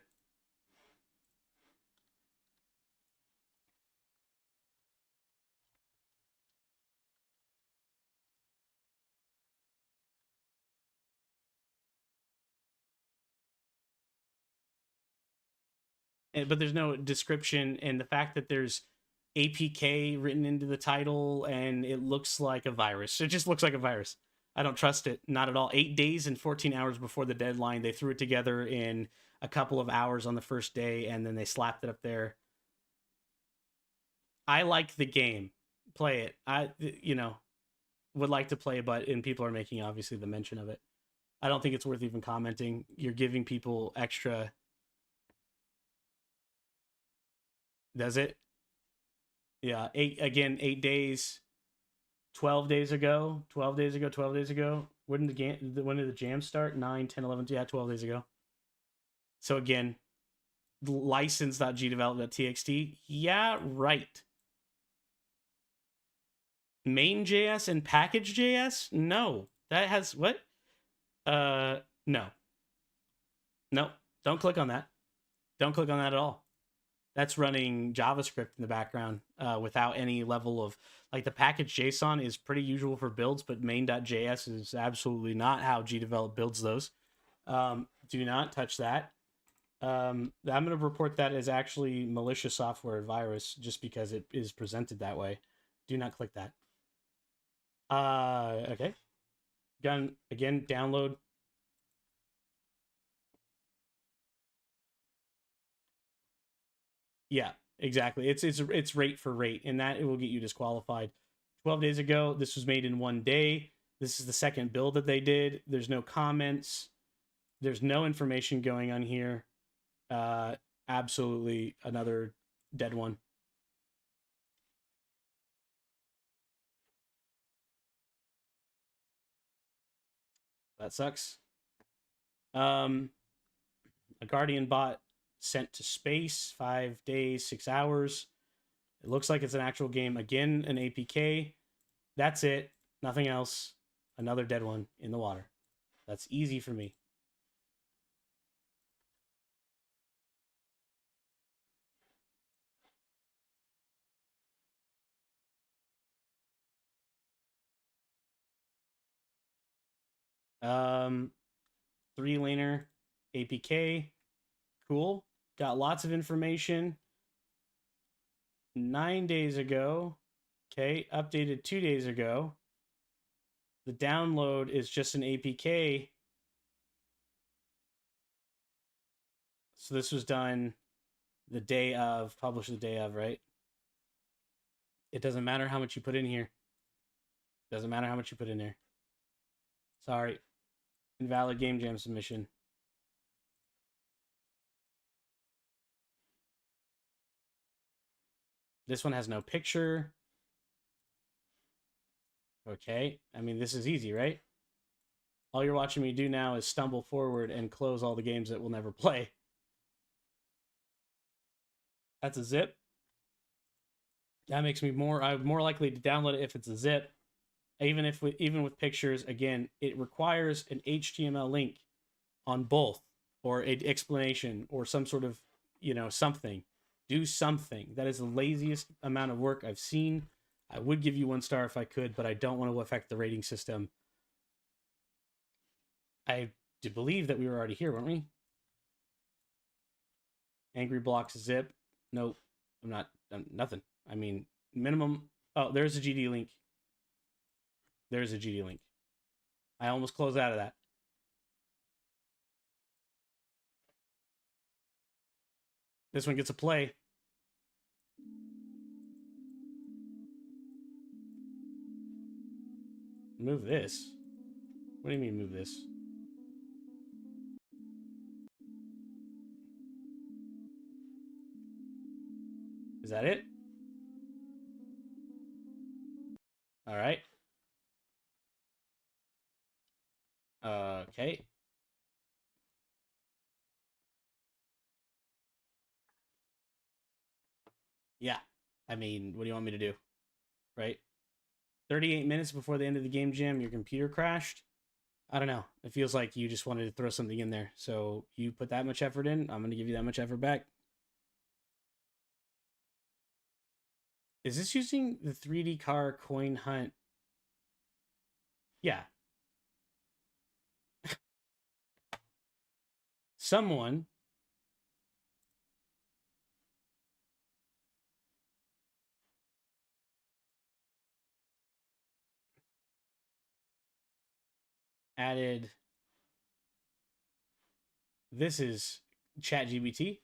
but there's no description, and the fact that there's APK written into the title and it looks like a virus. It just looks like a virus. I don't trust it, not at all. 8 days and 14 hours before the deadline, they threw it together in a couple of hours on the first day, and then they slapped it up there. I like the game. Play it. Would like to play, and people are making obviously the mention of it. I don't think it's worth even commenting. You're giving people extra. Does it? Yeah, 8 days, 12 days ago, 12 days ago, 12 days ago. When did the jam start? 9, 10, 11, yeah, 12 days ago. So again, license.gdevelop.txt. Yeah, right. Main.js and package.js? No. That has what? No. No. Don't click on that. Don't click on that at all. That's running JavaScript in the background without any level of, like, the package JSON is pretty usual for builds, but main.js is absolutely not how Gdevelop builds those. Do not touch that. I'm going to report that as actually malicious software virus just because it is presented that way. Do not click that. Okay. Again, download. Yeah, exactly. It's rate for rate, and that it will get you disqualified. 12 days ago, this was made in 1 day. This is the second build that they did. There's no comments. There's no information going on here. Absolutely another dead one. That sucks. A Guardian bot sent to space, 5 days, 6 hours. It looks like it's an actual game. Again, an APK. That's it. Nothing else. Another dead one in the water. That's easy for me. Um, 3-laner APK. Cool. Got lots of information. 9 days ago. Okay. Updated 2 days ago. The download is just an APK. So this was done the day of, published the day of, right? It doesn't matter how much you put in here. Doesn't matter how much you put in there. Sorry. Invalid game jam submission. This one has no picture. Okay. I mean, this is easy, right? All you're watching me do now is stumble forward and close all the games that we'll never play. That's a zip. That makes me I'm more likely to download it if it's a zip. Even with pictures, again, it requires an HTML link on both, or an explanation, or some sort of, something. Do something. That is the laziest amount of work I've seen. I would give you 1 star if I could, but I don't want to affect the rating system. I do believe that we were already here, weren't we? Angry Blocks zip. Nope. Nothing. I mean, minimum. Oh, there's a GD link. There's a GD link. I almost closed out of that. This one gets a play. Move this. What do you mean move this? Is that it? All right. Okay. Yeah. I mean, what do you want me to do? Right? 38 minutes before the end of the game jam, your computer crashed. I don't know. It feels like you just wanted to throw something in there. So you put that much effort in, I'm going to give you that much effort back. Is this using the 3D car coin hunt? Yeah. Someone added. This is ChatGPT.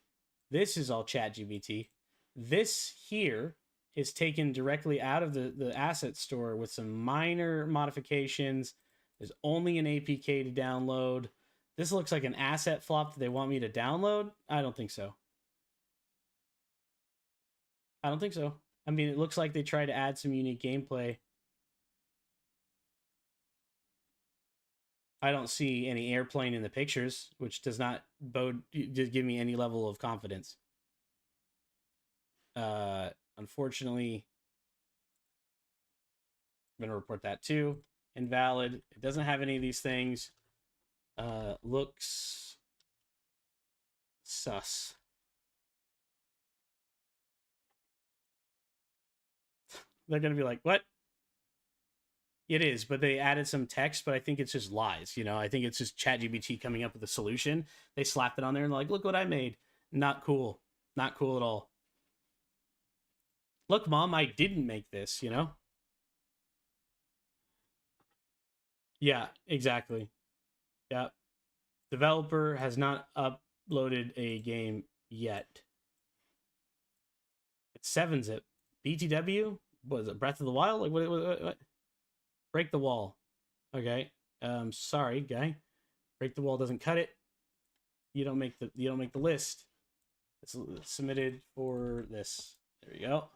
This is all ChatGPT. This here is taken directly out of the asset store with some minor modifications. There's only an APK to download. This looks like an asset flop that they want me to download. I don't think so. I don't think so. I mean, it looks like they try to add some unique gameplay. I don't see any airplane in the pictures, which does not give me any level of confidence. Unfortunately, I'm going to report that too. Invalid. It doesn't have any of these things. Looks sus. They're going to be like, what? It is, but they added some text, but I think it's just lies. You know, I think it's just ChatGPT coming up with a solution. They slapped it on there and like, look what I made. Not cool. Not cool at all. Look, Mom, I didn't make this, you know? Yeah, exactly. Yeah. Developer has not uploaded a game yet. It's 7-zip. BTW? What is it? Breath of the Wild? Like what? Break the wall. Okay. Sorry, guy. Break the wall doesn't cut it. You don't make the list. It's submitted for this. There you go.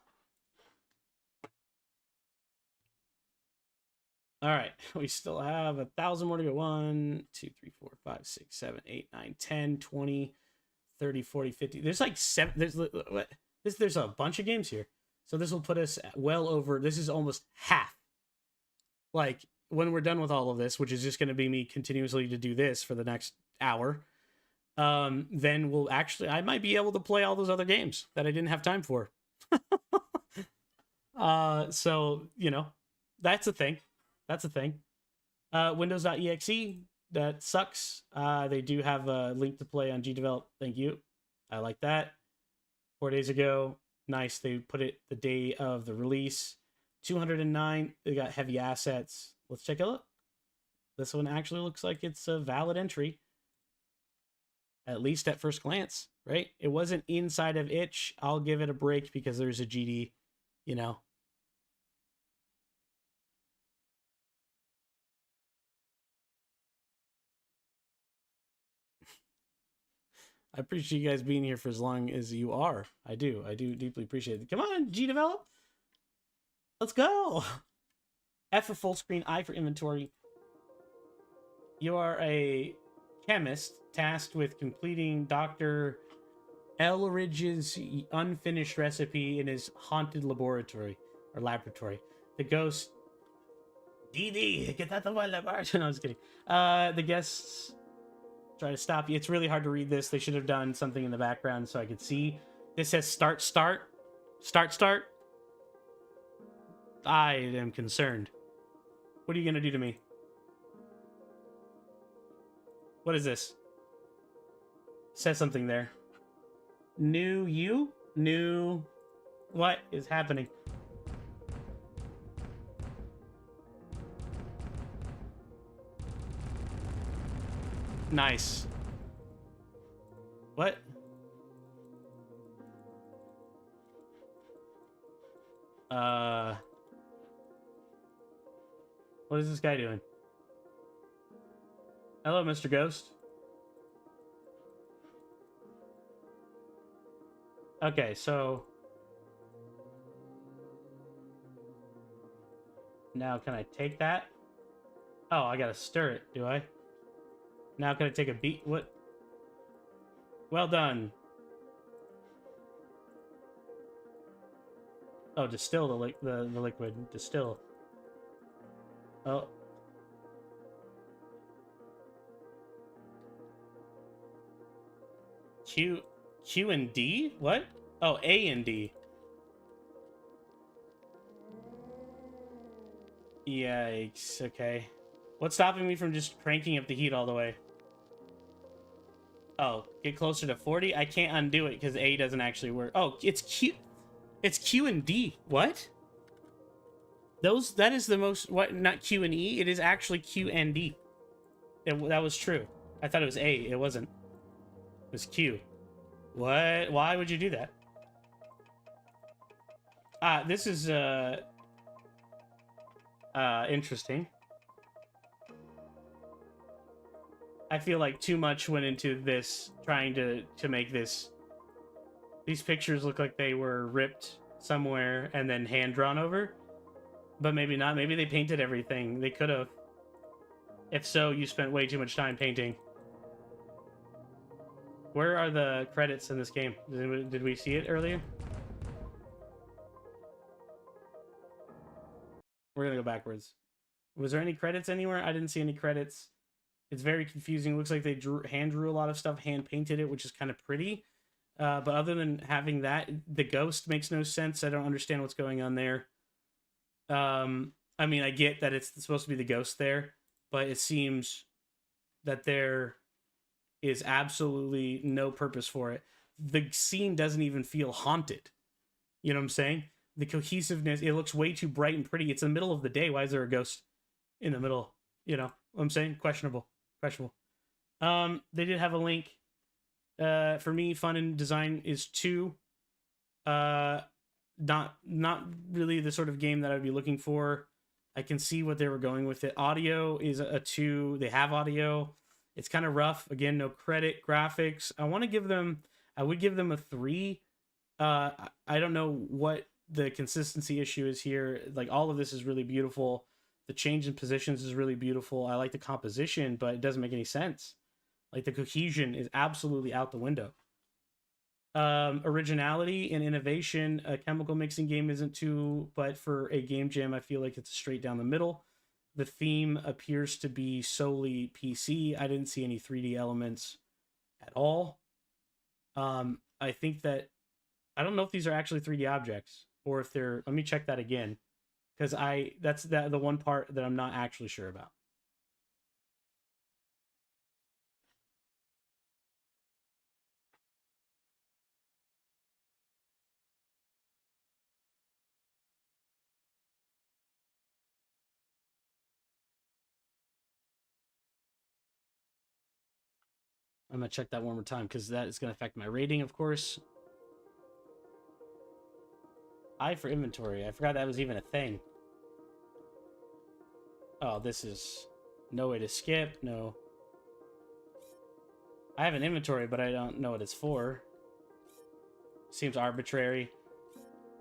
All right, we still have 1,000 more to go. 1, 2, 3, 4, 5, 6, 7, 8, 9, 10, 20, 30, 40, 50. There's like 7. There's a bunch of games here. So this will put us well over. This is almost half. Like when we're done with all of this, which is just going to be me continuously to do this for the next hour. Then we'll actually, I might be able to play all those other games that I didn't have time for. So you know, that's a thing. That's a thing. Windows.exe, that sucks. They do have a link to play on Gdevelop. Thank you. I like that. 4 days ago. Nice. They put it the day of the release. 209. They got heavy assets. Let's take a look. This one actually looks like it's a valid entry. At least at first glance, right? It wasn't inside of itch. I'll give it a break because there's a GD, you know. I appreciate you guys being here for as long as you are. I do deeply appreciate it. Come on, Gdevelop. Let's go. F for full screen, I for inventory. You are a chemist tasked with completing Dr. Elridge's unfinished recipe in his haunted laboratory. The ghost... DD, get out of my laboratory. No, I was kidding. The guests try to stop you. It's really hard to read this. They should have done something in the background so I could see. This says start. I am concerned. What are you going to do to me? What is this? It says something there. New you? New... What is happening? Nice. What? What is this guy doing? Hello, Mr. Ghost. Okay, so... Now, can I take that? Oh, I gotta stir it, do I? Now can I take a beat? What? Well done. Oh, distill the liquid. Distill. Oh. Q and D? What? Oh, A and D. Yikes. Okay. What's stopping me from just cranking up the heat all the way? Oh, get closer to 40? I can't undo it because A doesn't actually work. Oh, it's Q. It's Q and D. What? That is the most... What? Not Q and E. It is actually Q and D. That was true. I thought it was A. It wasn't. It was Q. What? Why would you do that? This is interesting. I feel like too much went into this, trying to make this. These pictures look like they were ripped somewhere and then hand drawn over, but maybe not. Maybe they painted everything. They could have. If so, you spent way too much time painting. Where are the credits in this game? Did we see it earlier? We're gonna go backwards. Was there any credits anywhere? I didn't see any credits. It's very confusing. It looks like they hand drew a lot of stuff, hand painted it, which is kind of pretty. But other than having that, the ghost makes no sense. I don't understand what's going on there. I mean, I get that it's supposed to be the ghost there, but it seems that there is absolutely no purpose for it. The scene doesn't even feel haunted. You know what I'm saying? The cohesiveness, it looks way too bright and pretty. It's the middle of the day. Why is there a ghost in the middle? You know what I'm saying? Questionable. They did have a link. For me, fun and design is 2. Not really the sort of game that I'd be looking for. I can see what they were going with it. Audio is a 2. They have audio. It's kind of rough. Again, no credit. Graphics, I would give them a 3. I don't know what the consistency issue is here. Like, all of this is really beautiful. The change in positions is really beautiful. I like the composition, but it doesn't make any sense. Like, the cohesion is absolutely out the window. Originality and innovation, a chemical mixing game isn't too, but for a game jam, I feel like it's straight down the middle. The theme appears to be solely PC. I didn't see any 3D elements at all. I think that, I don't know if these are actually 3D objects or if they're, let me check that again. Because that's the one part that I'm not actually sure about. I'm going to check that one more time because that is going to affect my rating, of course. I for inventory. I forgot that was even a thing. Oh, this is no way to skip. No. I have an inventory, but I don't know what it's for. Seems arbitrary.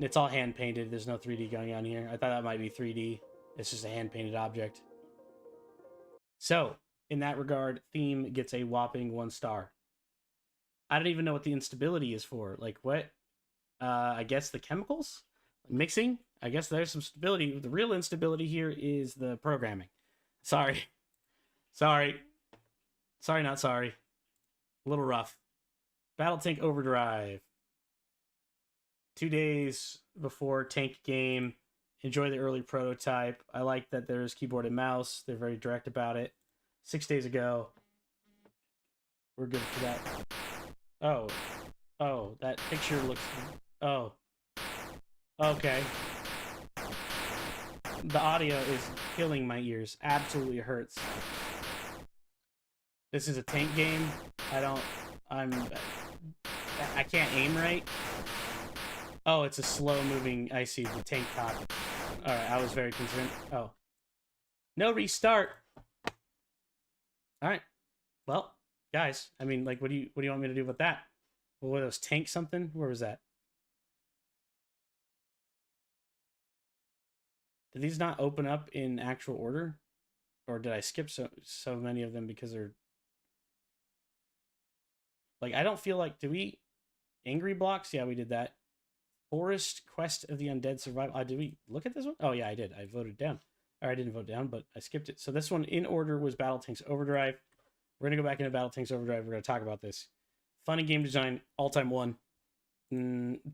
It's all hand painted. There's no 3D going on here. I thought that might be 3D. It's just a hand painted object. So, in that regard, theme gets a whopping 1 star. I don't even know what the instability is for. Like, what? I guess the chemicals? Mixing? I guess there's some stability. The real instability here is the programming. Sorry. Sorry, not sorry. A little rough. Battle Tank Overdrive. 2 days before tank game. Enjoy the early prototype. I like that there's keyboard and mouse. They're very direct about it. 6 days ago. We're good for that. Oh, that picture looks... Oh. Okay. The audio is killing my ears. Absolutely hurts. This is a tank game. I can't aim right. Oh, it's a slow moving... I see, the tank top. Alright, I was very concerned. Oh. No restart! Alright. Well, guys, I mean, like, what do you want me to do with that? What were those, tank something? Where was that? Did these not open up in actual order? Or did I skip so many of them because they're... Like, I don't feel like... Did we... Angry Blocks? Yeah, we did that. Forest Quest of the Undead Survival. Did we look at this one? Oh, yeah, I did. I voted down. Or I didn't vote down, but I skipped it. So this one in order was Battle Tanks Overdrive. We're going to go back into Battle Tanks Overdrive. We're going to talk about this. Funny game design, all-time 1.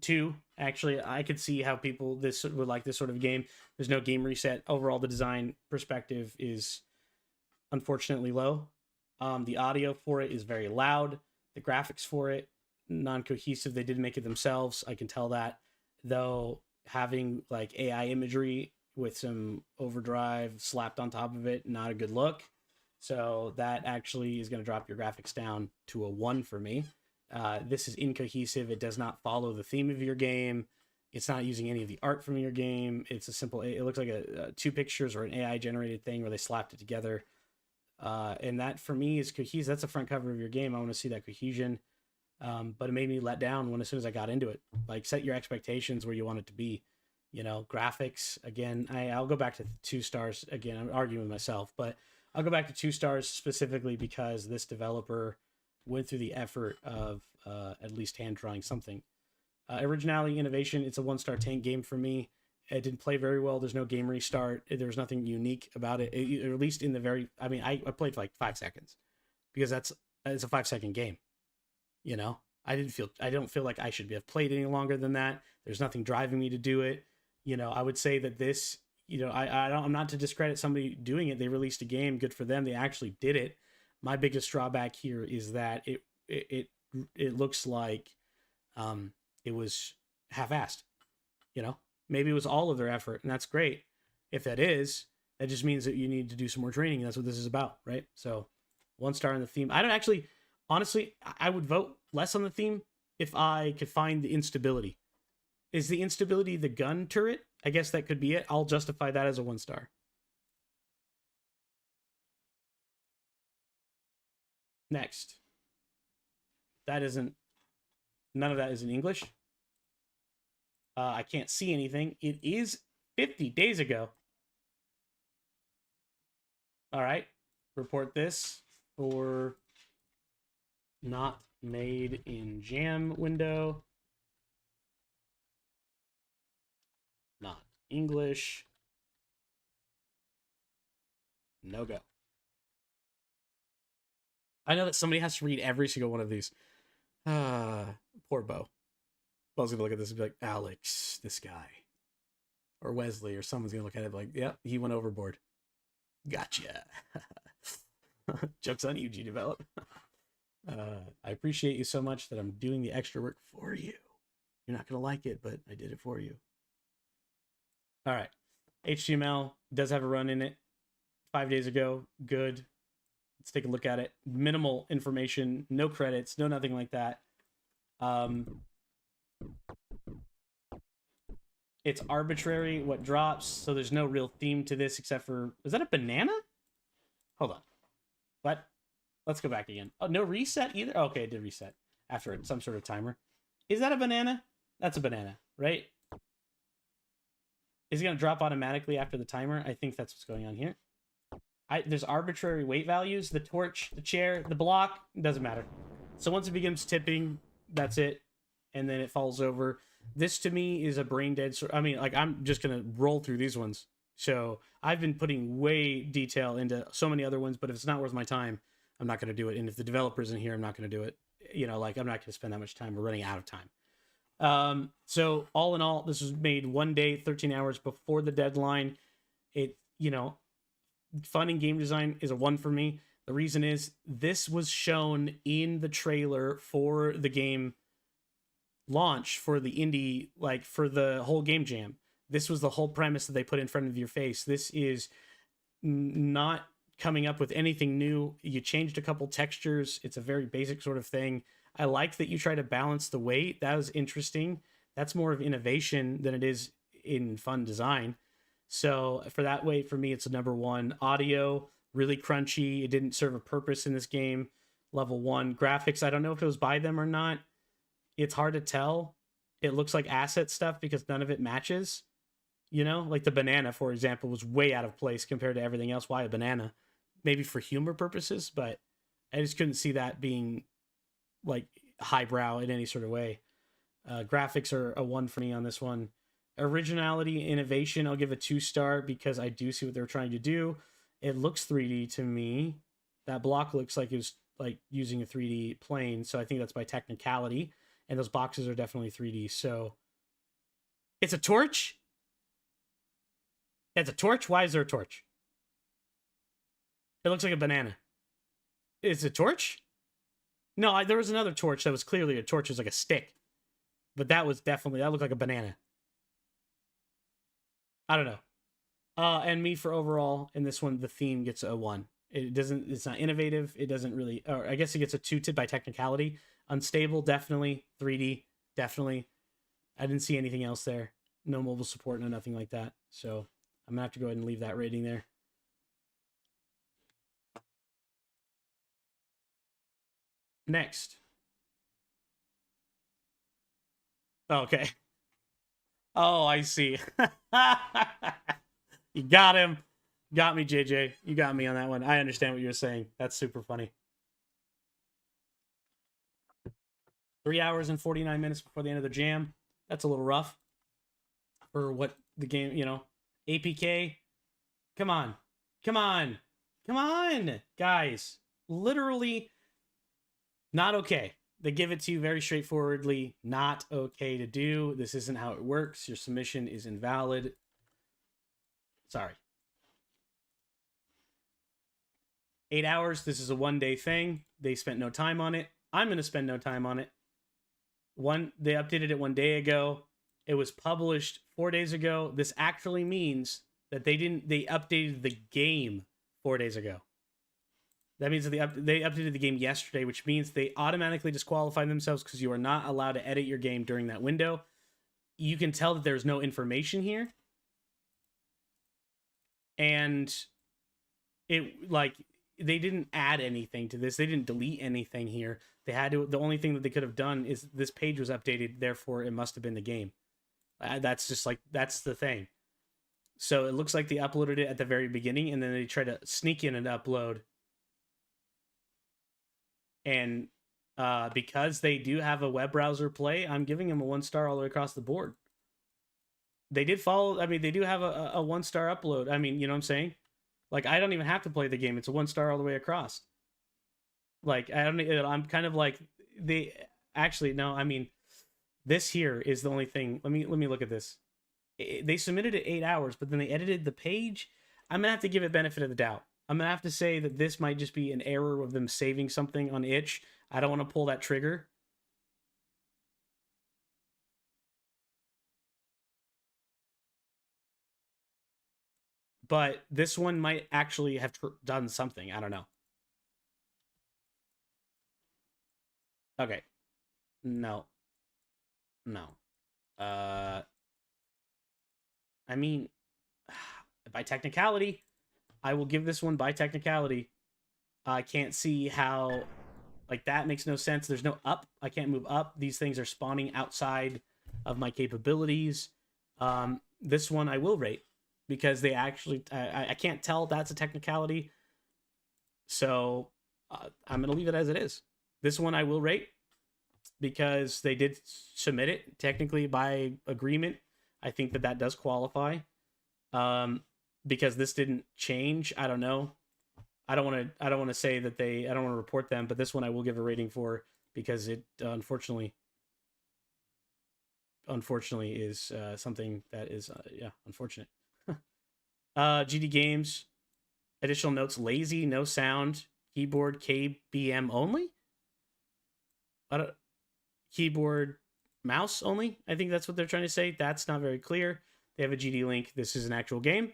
2, actually, I could see how people would like this sort of game. There's no game reset. Overall, the design perspective is unfortunately low. The audio for it is very loud. The graphics for it, non-cohesive. They did make it themselves. I can tell that. Though having like AI imagery with some overdrive slapped on top of it, not a good look. So that actually is going to drop your graphics down to a 1 for me. This is incohesive. It does not follow the theme of your game. It's not using any of the art from your game. It's a simple, it looks like a 2 pictures or an AI generated thing where they slapped it together. And that for me is cohesive. That's the front cover of your game. I want to see that cohesion. But it made me let down as soon as I got into it. Like, set your expectations where you want it to be. Graphics, again, I'll go back to 2 stars. Again, I'm arguing with myself, but I'll go back to 2 stars specifically because this developer went through the effort of at least hand drawing something. Originality, innovation, it's a 1-star tank game for me. It didn't play very well. There's no game restart. There was nothing unique about it, or at least in the very, I played for like 5 seconds because it's a 5-second game. I don't feel like I should have played any longer than that. There's nothing driving me to do it. I would say that this, I'm not to discredit somebody doing it. They released a game, good for them. They actually did it. My biggest drawback here is that it looks like it was half-assed. Maybe it was all of their effort, and that's great. If that is, that just means that you need to do some more training. That's what this is about, right? So 1 star in the theme. I don't actually, honestly, I would vote less on the theme if I could find the instability. Is the instability the gun turret? I guess that could be it. I'll justify that as a 1 star. Next. None of that is in English. I can't see anything. It is 50 days ago. All right. Report this for not made in Jam window. Not English. No go. I know that somebody has to read every single one of these. Poor Bo. Bo's gonna look at this and be like, Alex, this guy. Or Wesley, or someone's gonna look at it like, yep, he went overboard. Gotcha. Joke's on you, Gdevelop. I appreciate you so much that I'm doing the extra work for you. You're not gonna like it, but I did it for you. All right. HTML does have a run in it. 5 days ago. Good. Let's take a look at it. Minimal information, no credits, no nothing like that. It's arbitrary what drops, so there's no real theme to this except for, is that a banana? Hold on. What? Let's go back again. Oh, no reset either? Okay, it did reset after some sort of timer. Is that a banana? That's a banana, right? Is it going to drop automatically after the timer? I think that's what's going on here. There's arbitrary weight values. The torch, the chair, the block, doesn't matter. So once it begins tipping, that's it. And then it falls over. This to me is a brain dead. I'm just going to roll through these ones. So I've been putting way detail into so many other ones, but if it's not worth my time, I'm not going to do it. And if the developer isn't here, I'm not going to do it. I'm not going to spend that much time. We're running out of time. So all in all, this was made 1 day, 13 hours before the deadline. Fun and game design is a 1 for me. The reason is this was shown in the trailer for the game launch for the indie, like for the whole game jam. This was the whole premise that they put in front of your face. This is not coming up with anything new. You changed a couple textures. It's a very basic sort of thing. I like that you try to balance the weight. That was interesting. That's more of innovation than it is in fun design. So for that way, for me, it's a number 1. Audio, really crunchy. It didn't serve a purpose in this game. Level 1. Graphics, I don't know if it was by them or not. It's hard to tell. It looks like asset stuff because none of it matches. Like the banana, for example, was way out of place compared to everything else. Why a banana? Maybe for humor purposes, but I just couldn't see that being like highbrow in any sort of way. Graphics are a 1 for me on this one. Originality, innovation, I'll give a 2 star because I do see what they're trying to do. It looks 3D to me. That block looks like it was like using a 3D plane, so I think that's by technicality. And those boxes are definitely 3D. So it's a torch. It's a torch. Why is there a torch? It looks like a banana. It's a torch? No, there was another torch that was clearly a torch. It was like a stick. But that looked like a banana. I don't know. And me for overall, in this one, the theme gets a 1. It's not innovative. It doesn't really, or I guess it gets a 2 tip by technicality. Unstable, definitely. 3D, definitely. I didn't see anything else there. No mobile support, no nothing like that. So I'm gonna have to go ahead and leave that rating there. Next. Okay. Oh, I see. You got him. Got me, JJ. You got me on that one. I understand what you're saying. That's super funny. 3 hours and 49 minutes before the end of the jam. That's a little rough for what the game, APK. Come on. Come on. Come on, guys. Literally not okay. They give it to you very straightforwardly. Not okay to do. This isn't how it works. Your submission is invalid. Sorry. 8 hours. This is a 1-day thing. They spent no time on it. I'm going to spend no time on it. They updated it 1 day ago. It was published 4 days ago. This actually means that they updated the game 4 days ago. That means that they updated the game yesterday, which means they automatically disqualify themselves because you are not allowed to edit your game during that window. You can tell that there's no information here. And they didn't add anything to this. They didn't delete anything here. The only thing that they could have done is this page was updated, therefore it must have been the game. That's the thing. So it looks like they uploaded it at the very beginning, and then they tried to sneak in an upload. And because they do have a web browser play, I'm giving them a 1 star all the way across the board. They did follow. I mean, they do have a 1 star upload. I mean, you know what I'm saying? Like, I don't even have to play the game. It's a 1 star all the way across. Like, I'm kind of like, no, I mean, this here is the only thing. Let me look at this. They submitted it 8 hours, but then they edited the page. I'm going to have to give it benefit of the doubt. I'm going to have to say that this might just be an error of them saving something on itch. I don't want to pull that trigger. But this one might actually have done something. I don't know. Okay. No. I mean, by technicality, I will give this one by technicality. I can't see how, like, that makes no sense. There's no up. I can't move up. These things are spawning outside of my capabilities. This one I will rate because they actually, I can't tell that's a technicality. So I'm going to leave it as it is. This one I will rate because they did submit it technically by agreement. I think that does qualify. Because this didn't change. I don't know. I don't want to say that I don't want to report them, but this one I will give a rating for because it unfortunately is something that is unfortunate. GD Games, additional notes: lazy, no sound, keyboard KBM only. Keyboard mouse only. I think that's what they're trying to say. That's not very clear. They have a GD link. This is an actual game.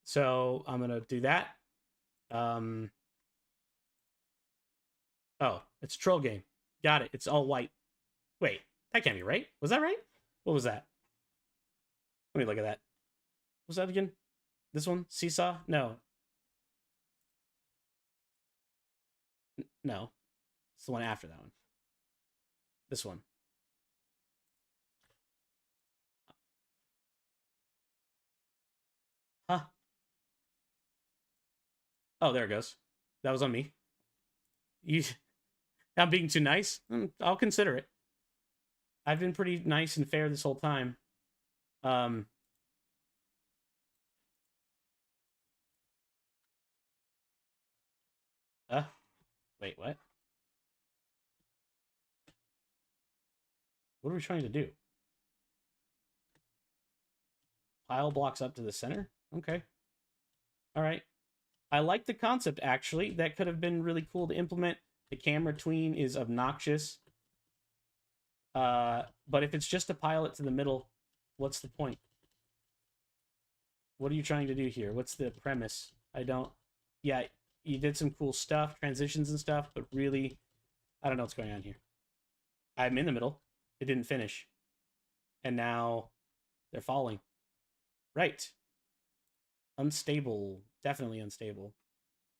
So I'm going to do that. Oh, it's a troll game. Got it. It's all white. Wait, that can't be right. Was that right? What was that? Let me look at that. What was that again? This one? Seesaw? No. No. It's the one after that one. This one. Huh. Oh, there it goes. That was on me. I'm being too nice? I'll consider it. I've been pretty nice and fair this whole time. Wait, what? What are we trying to do? Pile blocks up to the center? Okay. All right. I like the concept, actually. That could have been really cool to implement. The camera tween is obnoxious. But if it's just a pile it to the middle, what's the point? What are you trying to do here? What's the premise? I don't... Yeah, you did some cool stuff, transitions and stuff, but really, I don't know what's going on here. I'm in the middle. It didn't finish. And now they're falling. Right. Unstable. Definitely unstable.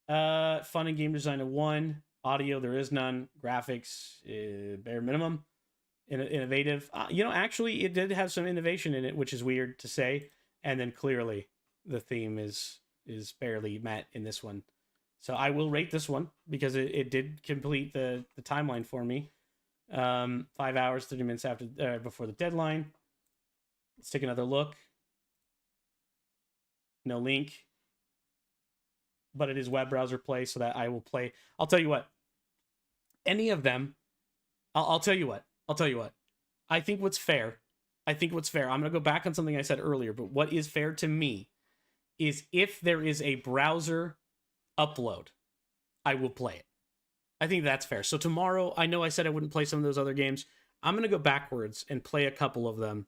Fun and game design of 1. Audio, there is none. Graphics, bare minimum. Innovative. Actually, it did have some innovation in it, which is weird to say. And then clearly, the theme is barely met in this one. So I will rate this one because it did complete the timeline for me. 5 hours, 30 minutes before the deadline. Let's take another look. No link. But it is web browser play, so that I will play. I'll tell you what. Any of them, I'll tell you what. I think what's fair. I'm going to go back on something I said earlier, but what is fair to me is if there is a browser upload, I will play it. I think that's fair. So tomorrow, I know I said I wouldn't play some of those other games. I'm going to go backwards and play a couple of them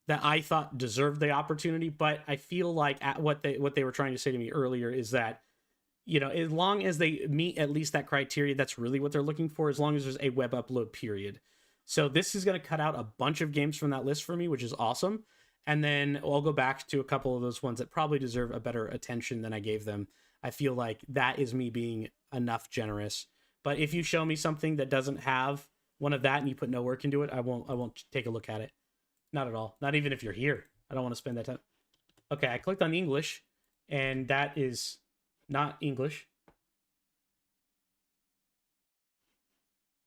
that I thought deserved the opportunity, but I feel like what they were trying to say to me earlier is that, as long as they meet at least that criteria, that's really what they're looking for, as long as there's a web upload period. So this is going to cut out a bunch of games from that list for me, which is awesome. And then I'll go back to a couple of those ones that probably deserve a better attention than I gave them. I feel like that is me being enough generous. But if you show me something that doesn't have one of that and you put no work into it, I won't take a look at it. Not at all. Not even if you're here. I don't want to spend that time. Okay, I clicked on English, and that is not English.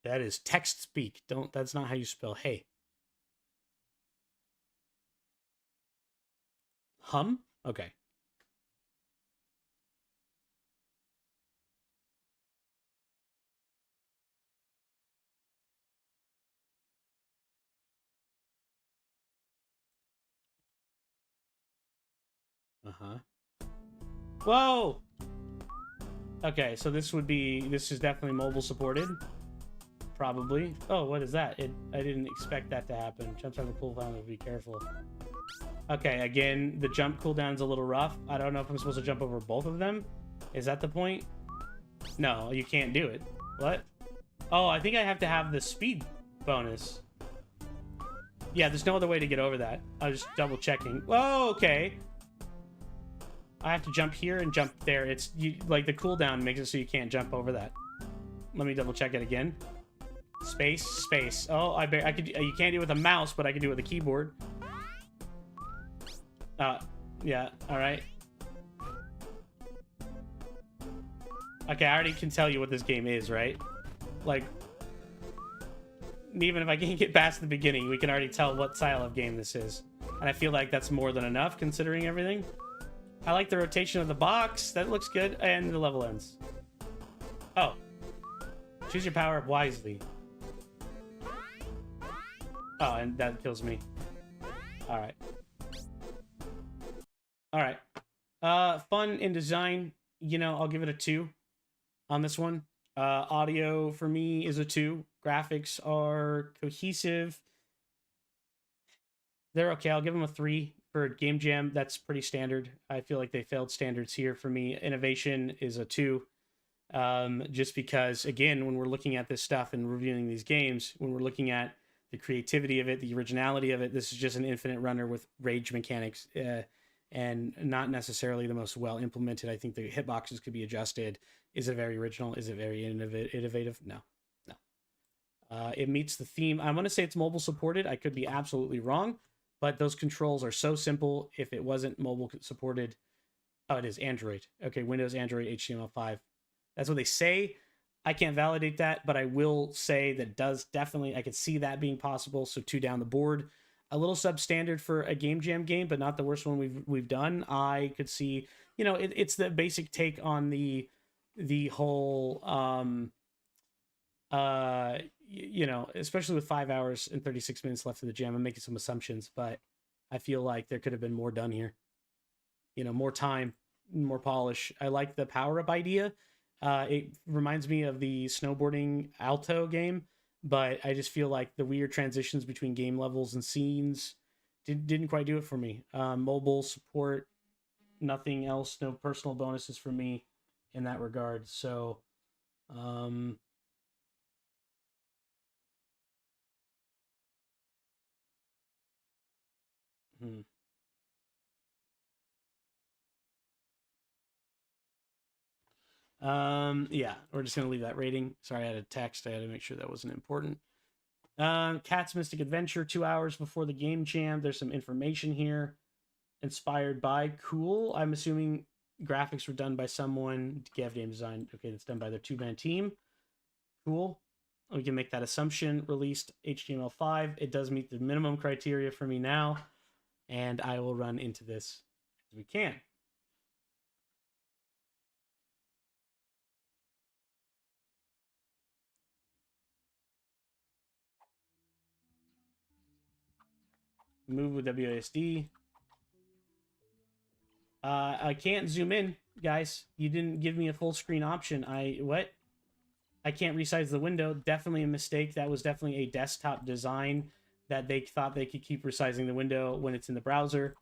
That is text speak. That's not how you spell hey. Hum? Okay. Uh-huh. Whoa! Okay, so this is definitely mobile supported. Probably. Oh, what is that? I didn't expect that to happen. Jumps have a cooldown, so be careful. Okay, again, the jump cooldown's a little rough. I don't know if I'm supposed to jump over both of them. Is that the point? No, you can't do it. What? Oh, I think I have to have the speed bonus. Yeah, there's no other way to get over that. I was just double checking. Whoa, okay. I have to jump here and jump there. It's like the cooldown makes it so you can't jump over that. Let me double check it again. Space. Oh, I could. You can't do it with a mouse, but I can do it with a keyboard. Yeah. All right. Okay, I already can tell you what this game is, right? Like, even if I can't get past the beginning, we can already tell what style of game this is. And I feel like that's more than enough, considering everything. I like the rotation of the box. That looks good. And the level ends. Oh. Choose your power up wisely. Oh, and that kills me. Alright. Alright. Fun in design. I'll give it a 2 on this one. Audio for me is a 2. Graphics are cohesive. They're okay. I'll give them a 3. For Game Jam, that's pretty standard. I feel like they failed standards here for me. Innovation is a 2. Just because, again, when we're looking at this stuff and reviewing these games, when we're looking at the creativity of it, the originality of it, this is just an infinite runner with rage mechanics and not necessarily the most well implemented. I think the hitboxes could be adjusted. Is it very original? Is it very innovative? No. It meets the theme. I want to say it's mobile supported. I could be absolutely wrong. But those controls are so simple. If it wasn't mobile supported, oh, it is Android. Okay, Windows, Android, HTML5. That's what they say. I can't validate that, but I will say that does definitely, I could see that being possible. So 2 down the board. A little substandard for a Game Jam game, but not the worst one we've done. I could see, it's the basic take on the whole especially with 5 hours and 36 minutes left of the jam. I'm making some assumptions, but I feel like there could have been more done here. More time, more polish. I like the power-up idea. It reminds me of the snowboarding Alto game, but I just feel like the weird transitions between game levels and scenes didn't quite do it for me. Mobile support, nothing else, no personal bonuses for me. in that regard. So, um, hmm. Yeah, we're just gonna leave that rating. Sorry, I had a text. I had to make sure that wasn't important. Cat's Mystic Adventure, 2 hours before the game jam. There's some information here. Inspired by, cool. I'm assuming graphics were done by someone. Gav game design. Okay, that's done by their 2-man team. Cool. We can make that assumption. Released HTML5. It does meet the minimum criteria for me now, and I will run into this as we can. Move with WASD. I can't zoom in, guys. You didn't give me a full screen option. What? I can't resize the window. Definitely a mistake. That was definitely a desktop design that they thought they could keep resizing the window when it's in the browser.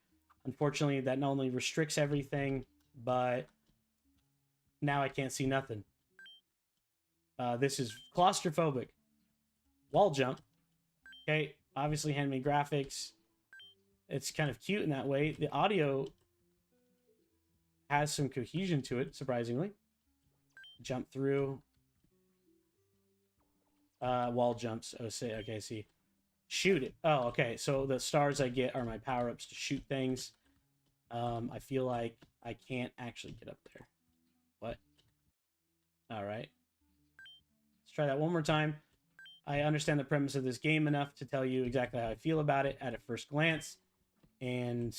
Unfortunately, that not only restricts everything, but now I can't see nothing. This is claustrophobic. Wall jump. Okay, obviously handmade graphics. It's kind of cute in that way. The audio has some cohesion to it, surprisingly. Jump through. Wall jumps. Oh, say, okay, see. Shoot it. Oh, okay. So the stars I get are my power-ups to shoot things. I feel like I can't actually get up there. What? All right. Let's try that one more time. I understand the premise of this game enough to tell you exactly how I feel about it at a first glance, and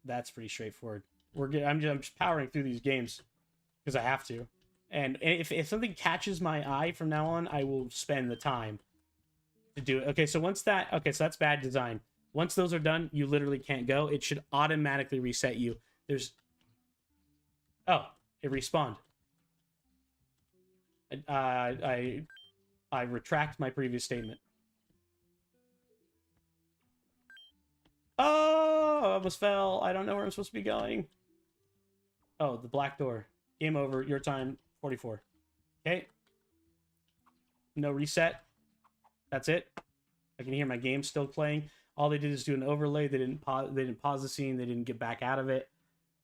that's pretty straightforward. I'm just powering through these games because I have to. And if something catches my eye from now on, I will spend the time to do it. Okay, so so that's bad design. Once those are done, you literally can't go. It should automatically reset you. Oh, it respawned. I retract my previous statement. Oh, I almost fell. I don't know where I'm supposed to be going. Oh, the black door. Game over. Your time, 44. Okay. No reset. That's it. I can hear my game still playing. All they did is do an overlay. They didn't pause the scene. They didn't get back out of it.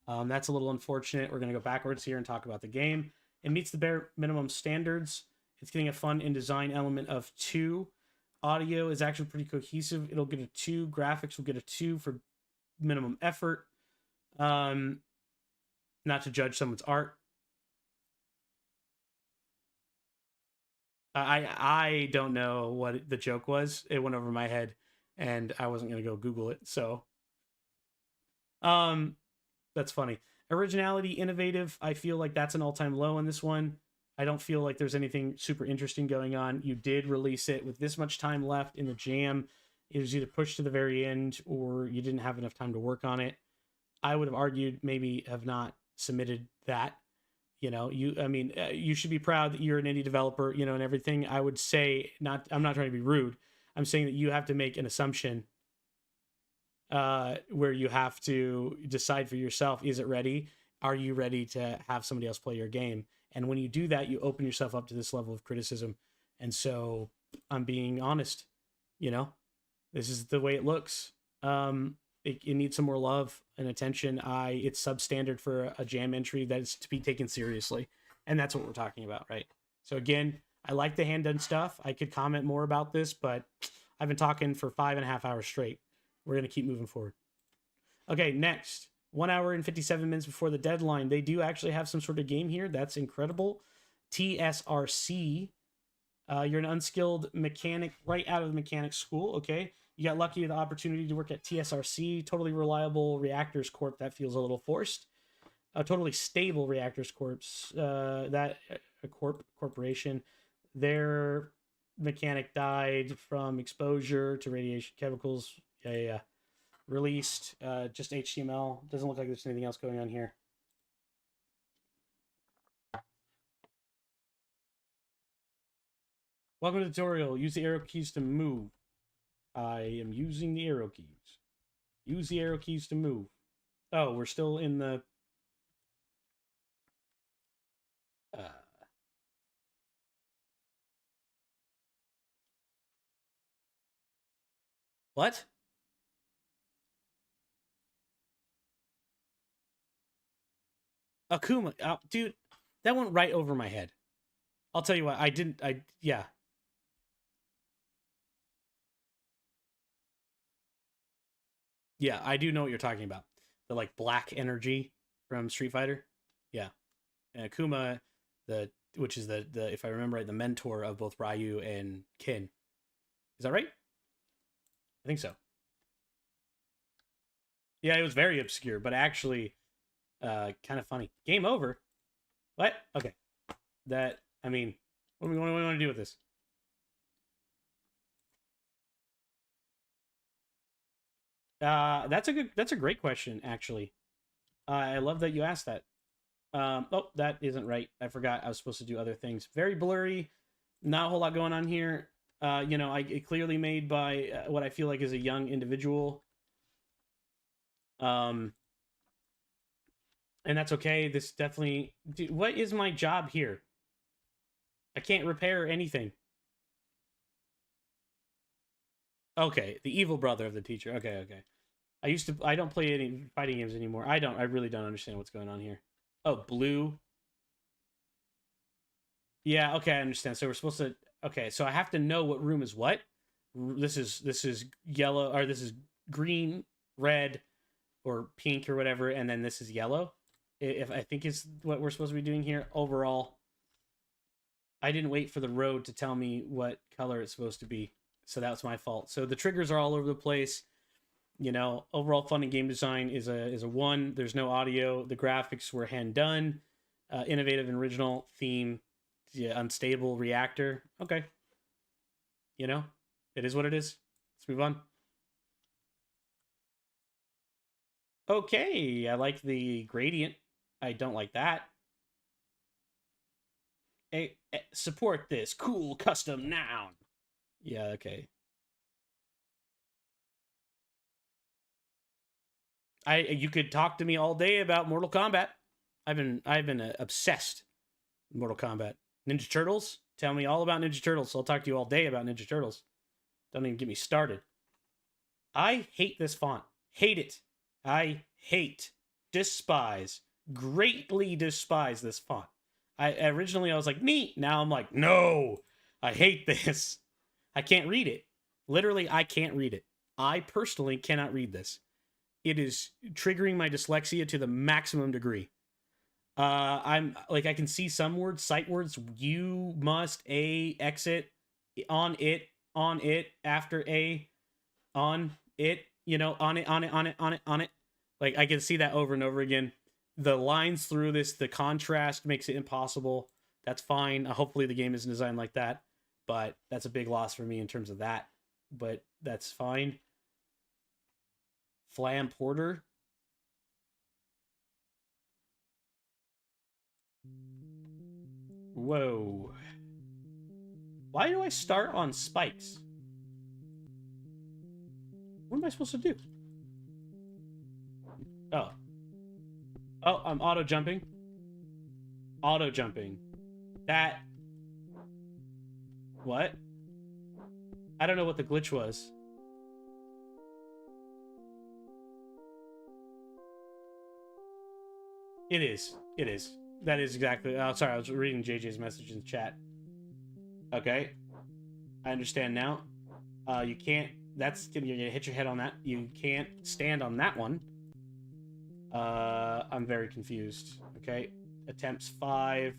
That's a little unfortunate. We're going to go backwards here and talk about the game. It meets the bare minimum standards. It's getting a fun and design element of 2. Audio is actually pretty cohesive. It'll get a 2. Graphics will get a 2 for minimum effort. Not to judge someone's art. I don't know what the joke was. It went over my head, and I wasn't gonna go Google it. So, that's funny. Originality, innovative. I feel like that's an all-time low in this one. I don't feel like there's anything super interesting going on. You did release it with this much time left in the jam. It was either pushed to the very end or you didn't have enough time to work on it. I would have argued maybe have not submitted that. You should be proud that you're an indie developer, and everything. I would say I'm not trying to be rude. I'm saying that you have to make an assumption where you have to decide for yourself, is it ready? Are you ready to have somebody else play your game? And when you do that, you open yourself up to this level of criticism. And so I'm being honest, this is the way it looks. It needs some more love and attention. It's substandard for a jam entry that is to be taken seriously. And that's what we're talking about, right? So again, I like the hand done stuff. I could comment more about this, but I've been talking for 5.5 hours straight. We're going to keep moving forward. Okay, next. 1 hour and 57 minutes before the deadline. They do actually have some sort of game here. That's incredible. TSRC. You're an unskilled mechanic right out of the mechanic school. Okay. You got lucky with the opportunity to work at TSRC, Totally Reliable Reactors Corp. That feels a little forced. Totally Stable Reactors Corp. Corporation. Their mechanic died from exposure to radiation chemicals. Yeah. Released. Just HTML. Doesn't look like there's anything else going on here. Welcome to the tutorial. Use the arrow keys to move. I am using the arrow keys. Use the arrow keys to move. Oh, we're still in the... What? Akuma, dude, that went right over my head. I'll tell you what, yeah. Yeah, I do know what you're talking about. The like black energy from Street Fighter. Yeah. And Akuma, which is the if I remember right, the mentor of both Ryu and Ken. Is that right? I think so. Yeah, it was very obscure, but actually kind of funny. Game over. What? Okay. That I mean, what do we want to do with this? That's a great question, actually. I love that you asked that. Oh, that isn't right. I forgot I was supposed to do other things. Very blurry. Not a whole lot going on here. It clearly made by what I feel like is a young individual. And that's okay. This definitely. Dude, what is my job here? I can't repair anything. Okay, the evil brother of the teacher. Okay. I don't play any fighting games anymore. I really don't understand what's going on here. Oh, blue. Yeah, okay, I understand. So we're supposed to okay, so I have to know what room is what. This is yellow, or this is green, red, or pink or whatever, and then this is yellow. If I think is what we're supposed to be doing here overall. I didn't wait for the road to tell me what color it's supposed to be. So that's my fault. So the triggers are all over the place. Overall fun and game design is a 1. There's no audio. The graphics were hand done. Innovative and original theme. Yeah, unstable reactor. Okay. It is what it is. Let's move on. Okay, I like the gradient. I don't like that. Support this cool custom noun. Yeah, okay. You could talk to me all day about Mortal Kombat. I've been obsessed with Mortal Kombat. Ninja Turtles. Tell me all about Ninja Turtles. I'll talk to you all day about Ninja Turtles. Don't even get me started. I hate this font. Hate it. I hate, despise, greatly despise this font. I was like, neat. Now I'm like, no, I hate this. I can't read it. Literally, I can't read it. I personally cannot read this. It is triggering my dyslexia to the maximum degree. I'm like, I can see some words, sight words. You must a exit on it, after a, on it. On it. Like I can see that over and over again. The lines through this, the contrast makes it impossible. That's fine. Hopefully the game isn't designed like that, but that's a big loss for me in terms of that. But that's fine. Flam Porter. Whoa. Why do I start on spikes? What am I supposed to do? Oh. Oh, I'm auto jumping. Auto jumping. That. What? I don't know what the glitch was. It is. It is. That is exactly. Oh, sorry, I was reading JJ's message in the chat. Okay. I understand now. You can't. You're gonna hit your head on that. You can't stand on that one. I'm very confused. Okay. Attempts 5.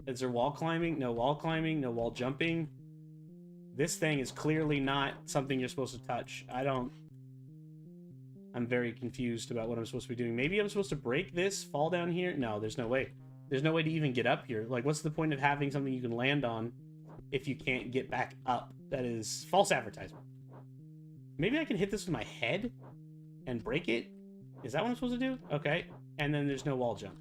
Is there wall climbing? No wall climbing. No wall jumping. This thing is clearly not something you're supposed to touch. I'm very confused about what I'm supposed to be doing. Maybe I'm supposed to break this, fall down here? No, there's no way. There's no way to even get up here. Like, what's the point of having something you can land on if you can't get back up? That is false advertisement. Maybe I can hit this with my head and break it? Is that what I'm supposed to do? Okay. And then there's no wall jump.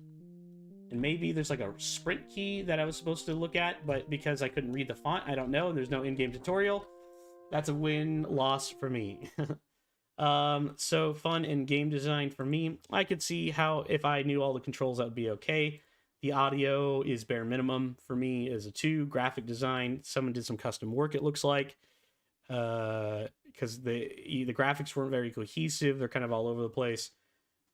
And maybe there's like a sprint key that I was supposed to look at, but because I couldn't read the font, I don't know. And there's no in-game tutorial. That's a win-loss for me. So fun and game design for me. I could see how if I knew all the controls, that would be okay. The audio is bare minimum for me as a 2. Graphic design, someone did some custom work, it looks like. because the graphics weren't very cohesive. They're kind of all over the place.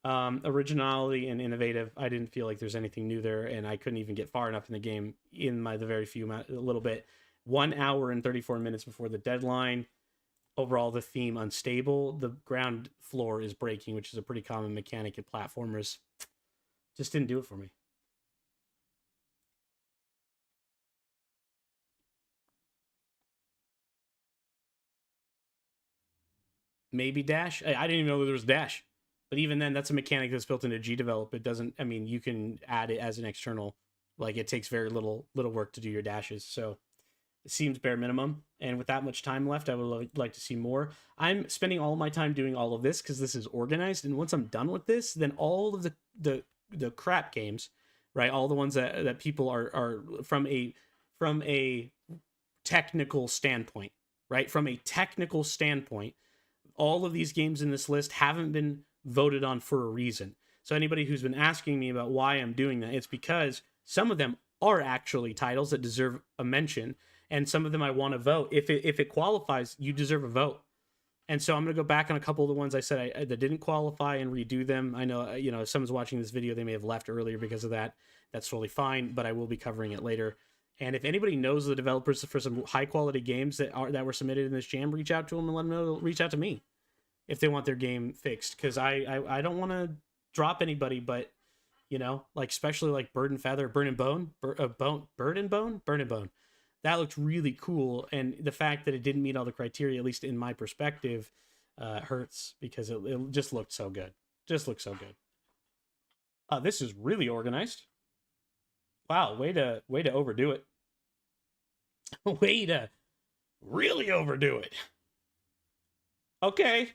Originality and innovative, I didn't feel like there's anything new there, and I couldn't even get far enough in the game in the very a little bit. 1 hour and 34 minutes before the deadline. Overall, the theme unstable. The ground floor is breaking, which is a pretty common mechanic in platformers. Just didn't do it for me. Maybe dash. I didn't even know there was dash. But even then, that's a mechanic that's built into Gdevelop. It doesn't. I mean, you can add it as an external. Like, it takes very little work to do your dashes. So it seems bare minimum. And with that much time left, I would like to see more. I'm spending all my time doing all of this because this is organized. And once I'm done with this, then all of the crap games, right? All the ones that people are from a technical standpoint, right? From a technical standpoint, all of these games in this list haven't been voted on for a reason. So anybody who's been asking me about why I'm doing that, it's because some of them are actually titles that deserve a mention, and some of them I want to vote. If it qualifies, you deserve a vote. And so I'm going to go back on a couple of the ones I said that didn't qualify and redo them. I know, if someone's watching this video, they may have left earlier because of that. That's totally fine, but I will be covering it later. And if anybody knows the developers for some high quality games that were submitted in this jam, reach out to them and let them know. Reach out to me if they want their game fixed, because I don't want to drop anybody, but like especially like Bird and Feather, Burn and Bone. That looked really cool, and the fact that it didn't meet all the criteria, at least in my perspective, hurts because it just looked so good. Just looked so good. This is really organized. Wow, way to overdo it. Way to really overdo it. Okay,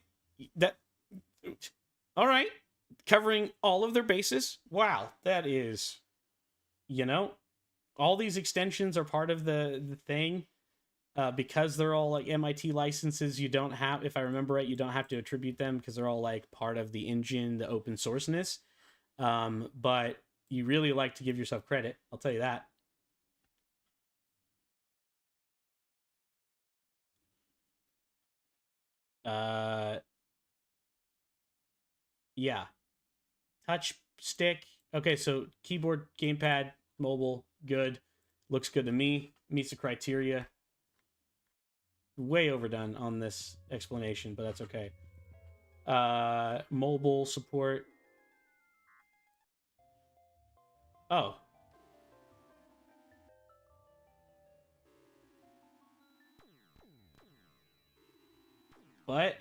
all right, covering all of their bases. Wow, that is, all these extensions are part of the thing. Because they're all like MIT licenses, you don't have, if I remember right, you don't have to attribute them because they're all like part of the engine, the open sourceness. But you really like to give yourself credit, I'll tell you that. Yeah. Touch stick. Okay, so keyboard, gamepad, mobile, good. Looks good to me. Meets the criteria. Way overdone on this explanation, but that's okay. Mobile support. Oh. What?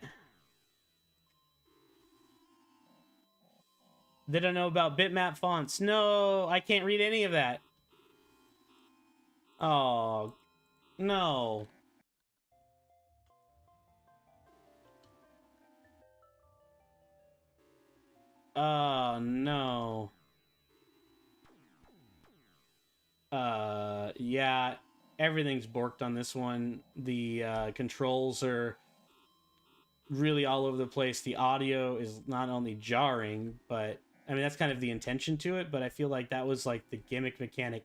They don't know about bitmap fonts. No, I can't read any of that. Oh, no. Oh, no. Yeah, everything's borked on this one. The controls are really all over the place. The audio is not only jarring, but I mean, that's kind of the intention to it, but I feel like that was like the gimmick mechanic.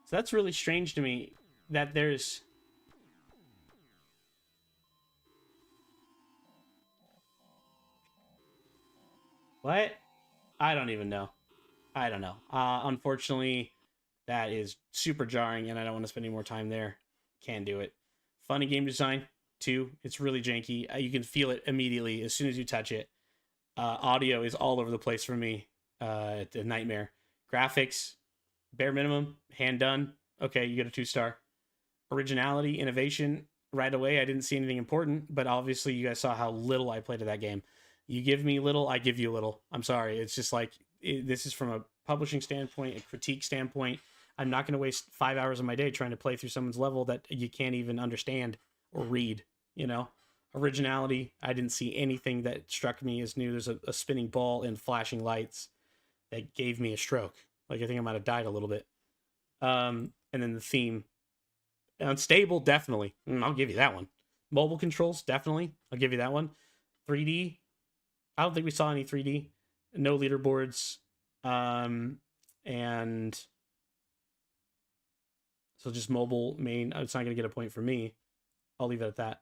So that's really strange to me that there's... What? I don't even know. I don't know. Unfortunately, that is super jarring, and I don't want to spend any more time there. Can't do it. Funny game design, too. It's really janky. You can feel it immediately as soon as you touch it. Audio is all over the place for me. A nightmare. Graphics, bare minimum, hand done. Okay, you get a 2-star. Originality, innovation, right away, I didn't see anything important, but obviously you guys saw how little I played of that game. You give me little, I give you little. I'm sorry. It's just like, this is from a publishing standpoint, a critique standpoint. I'm not going to waste 5 hours of my day trying to play through someone's level that you can't even understand or read, Originality, I didn't see anything that struck me as new. There's a spinning ball and flashing lights that gave me a stroke. Like, I think I might have died a little bit. And then the theme. Unstable, definitely. I'll give you that one. Mobile controls, definitely. I'll give you that one. 3D, I don't think we saw any 3D. no leaderboards, and so just mobile main. It's not going to get a point for me. I'll leave it at that.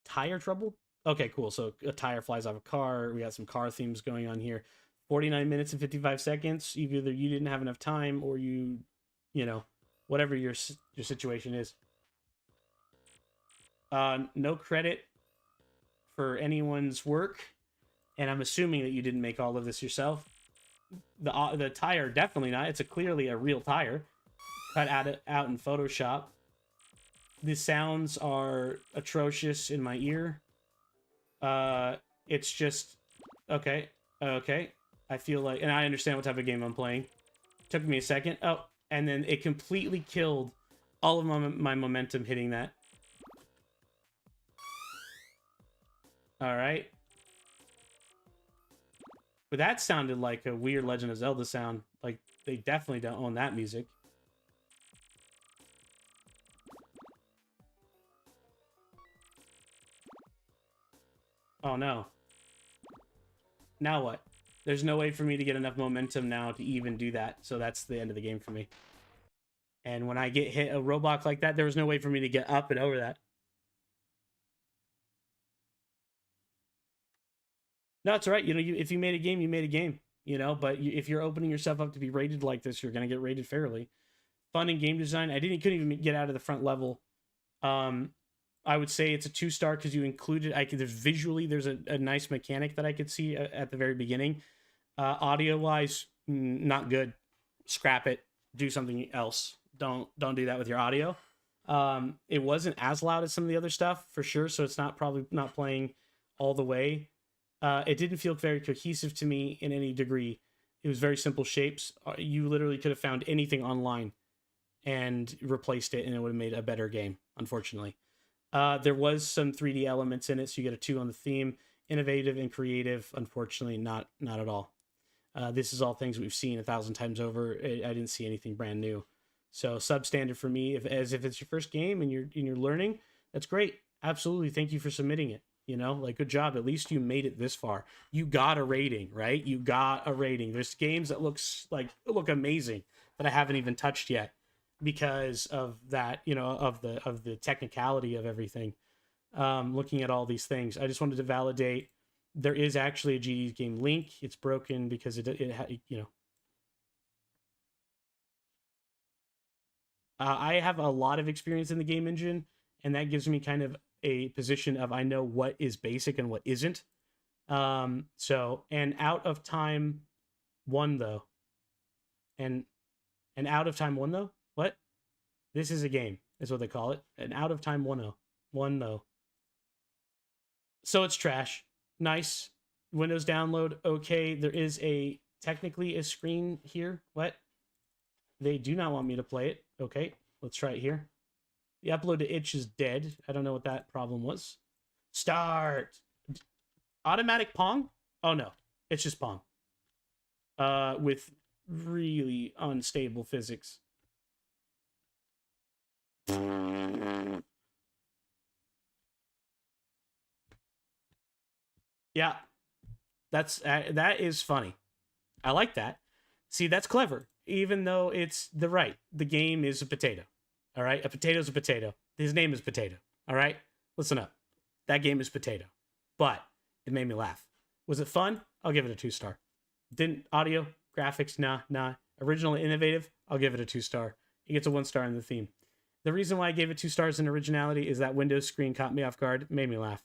Tire trouble? Okay, cool. So a tire flies off a car. We got some car themes going on here. 49 minutes and 55 seconds. Either you didn't have enough time or you know, whatever your situation is. No credit for anyone's work, and I'm assuming that you didn't make all of this yourself. The tire, definitely not. It's clearly a real tire cut out in Photoshop. The sounds are atrocious in my ear. It's just okay. I feel like, and I understand what type of game I'm playing. Took me a second. Oh, and then it completely killed all of my momentum hitting that. All right. But that sounded like a weird Legend of Zelda sound. Like, they definitely don't own that music. Oh, no. Now what? There's no way for me to get enough momentum now to even do that. So that's the end of the game for me. And when I get hit a robot like that, there was no way for me to get up and over that. No, it's all right. You know, if you made a game, you made a game. You know, but if you're opening yourself up to be rated like this, you're going to get rated fairly. Fun in game design. Couldn't even get out of the front level. I would say it's a 2-star because you included. There's a nice mechanic that I could see at the very beginning. Audio wise, not good. Scrap it. Do something else. Don't do that with your audio. It wasn't as loud as some of the other stuff for sure, so it's probably not playing all the way. It didn't feel very cohesive to me in any degree. It was very simple shapes. You literally could have found anything online and replaced it, and it would have made a better game, unfortunately. There was some 3D elements in it, so you get a 2 on the theme. Innovative and creative, unfortunately, not at all. This is all things we've seen 1,000 times over. I didn't see anything brand new. So substandard for me. If it's your first game and you're learning, that's great. Absolutely, thank you for submitting it. You know, like, good job. At least you made it this far. You got a rating, right? You got a rating. There's games that look amazing that I haven't even touched yet because of that, you know, of the technicality of everything. Looking at all these things, I just wanted to validate there is actually a GD game link. It's broken because I have a lot of experience in the game engine, and that gives me kind of a position of I know what is basic and what isn't. So, and out of time 1 though, and out of time 1 though. What? This is a game, is what they call it. An out of time 1 though. So it's trash. Nice. Windows download. Okay. There is technically a screen here. What? They do not want me to play it. Okay. Let's try it here. The upload to itch is dead. I don't know what that problem was. Start. Automatic Pong? Oh no. It's just Pong. With really unstable physics. Yeah. That is funny. I like that. See, that's clever. Even though the game is a potato. All right? A potato's a potato. His name is Potato. All right? Listen up. That game is potato. But it made me laugh. Was it fun? I'll give it a 2-star. Didn't audio, graphics, nah. Original and innovative, I'll give it a 2-star. It gets a 1-star in the theme. The reason why I gave it 2 stars in originality is that Windows screen caught me off guard, made me laugh.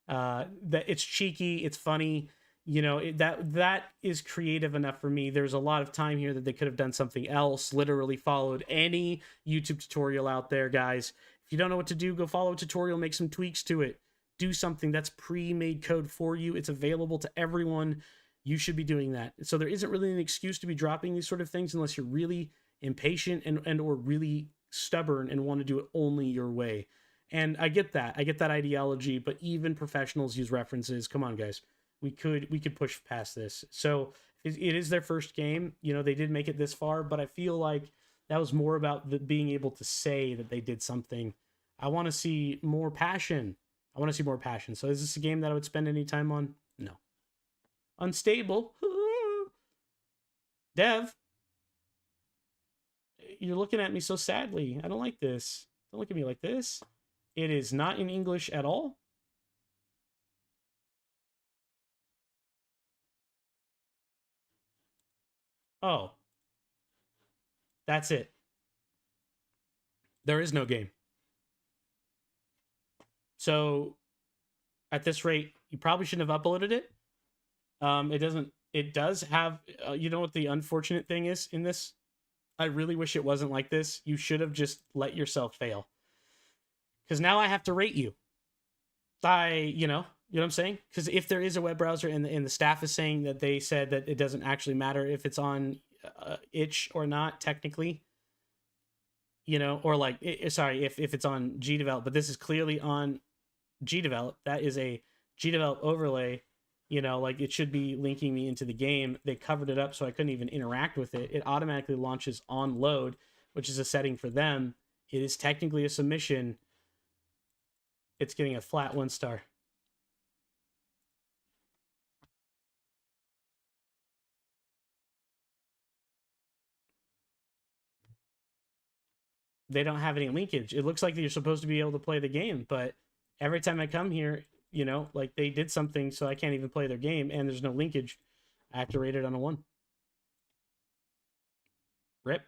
That it's cheeky, it's funny. You know, that is creative enough for me. There's a lot of time here that they could have done something else, literally followed any YouTube tutorial out there, guys. If you don't know what to do, go follow a tutorial, make some tweaks to it. Do something that's pre-made code for you. It's available to everyone. You should be doing that. So there isn't really an excuse to be dropping these sort of things unless you're really impatient and or really stubborn and want to do it only your way. And I get that. I get that ideology, but even professionals use references. Come on, guys. We could push past this. So it is their first game. You know, they did make it this far, but I feel like that was more about being able to say that they did something. I want to see more passion I want to see more passion. So is this a game that I would spend any time on? No. Unstable. Dev, you're looking at me so sadly. I don't like this. Don't look at me like this. It is not in English at all. Oh. That's it. There is no game. So at this rate, you probably shouldn't have uploaded it. It doesn't. It does have. You know what the unfortunate thing is in this? I really wish it wasn't like this. You should have just let yourself fail. Because now I have to rate you. You know what I'm saying? Because if there is a web browser and the staff is saying that they said that it doesn't actually matter if it's on itch or not, technically, you know, or like, sorry, if it's on Gdevelop, but this is clearly on Gdevelop. That is a Gdevelop overlay. You know, like it should be linking me into the game. They covered it up so I couldn't even interact with it. It automatically launches on load, which is a setting for them. It is technically a submission. It's getting a flat 1 star. They don't have any linkage. It looks like you're supposed to be able to play the game, but every time I come here, you know, like they did something so I can't even play their game, and there's no linkage. I have to rate it on a 1. Rip.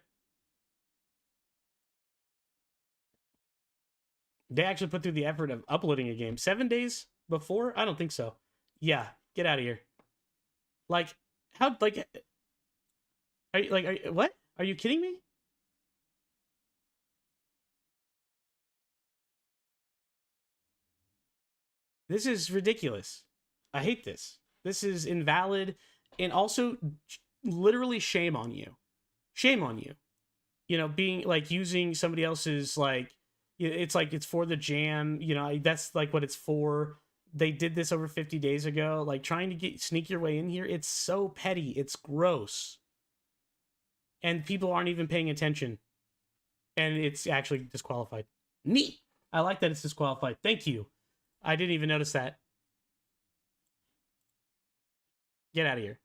They actually put through the effort of uploading a game 7 days before? I don't think so. Yeah, get out of here. Like, how? Like, what? Are you kidding me? This is ridiculous. I hate this. This is invalid, and also literally shame on you. Shame on you. You know, being like using somebody else's like, it's like it's for the jam. You know, that's like what it's for. They did this over 50 days ago. Like trying to sneak your way in here. It's so petty. It's gross. And people aren't even paying attention. And it's actually disqualified. Neat. I like that it's disqualified. Thank you. I didn't even notice that. Get out of here.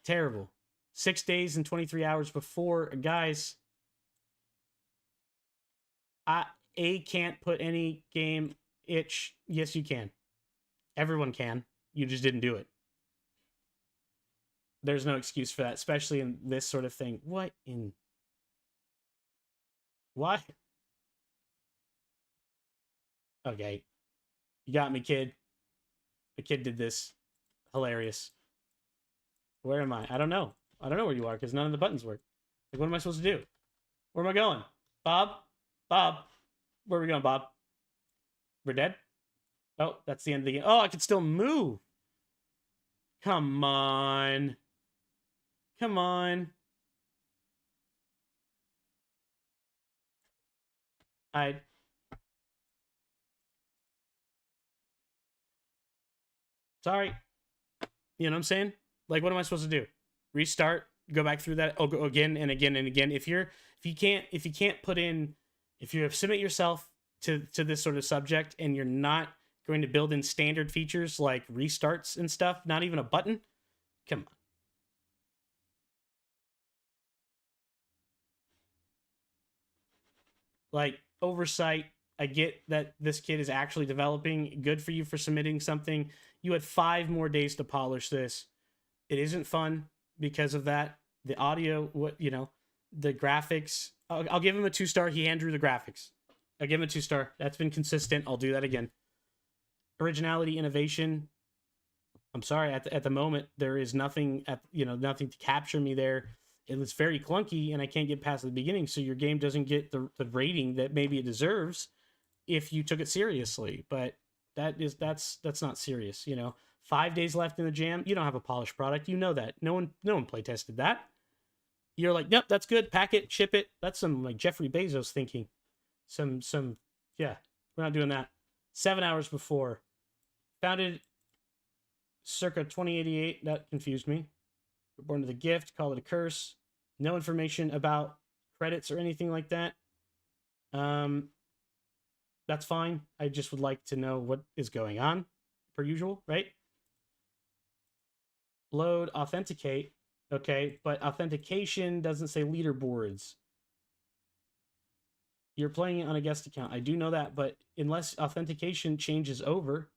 Terrible. 6 days and 23 hours before, guys. A can't put any game itch. Yes, you can. Everyone can. You just didn't do it. There's no excuse for that, especially in this sort of thing. What in? What? Okay. You got me, kid. The kid did this. Hilarious. Where am I? I don't know. I don't know where you are because none of the buttons work. Like, what am I supposed to do? Where am I going? Bob? Bob? Where are we going, Bob? We're dead? Oh, that's the end of the game. Oh, I can still move. Come on. Come on. Sorry. You know what I'm saying? Like, what am I supposed to do? Restart? Go back through that? Oh, go again and again and again. If you can't put in, if you submit yourself to this sort of subject and you're not going to build in standard features like restarts and stuff, not even a button, come on. Like, oversight. I get that this kid is actually developing. Good for you for submitting something. You had 5 more days to polish this. It isn't fun because of that. The audio, the graphics. I'll give him a 2 star. He hand drew the graphics. I'll give him a 2 star. That's been consistent. I'll do that again. Originality, innovation. I'm sorry. At the moment, there is nothing nothing to capture me there. It was very clunky, and I can't get past the beginning. So your game doesn't get the rating that maybe it deserves if you took it seriously. But that's not serious. 5 days left in the jam. You don't have a polished product. You know that. No one play tested that. You're like, nope, that's good. Pack it, ship it. That's some like Jeffrey Bezos thinking. Yeah, we're not doing that. 7 hours before. Founded circa 2088. That confused me. Born to the gift. Call it a curse. No information about credits or anything like that. That's fine. I just would like to know what is going on, per usual, right? Load, authenticate. Okay, but authentication doesn't say leaderboards. You're playing it on a guest account. I do know that, but unless authentication changes over,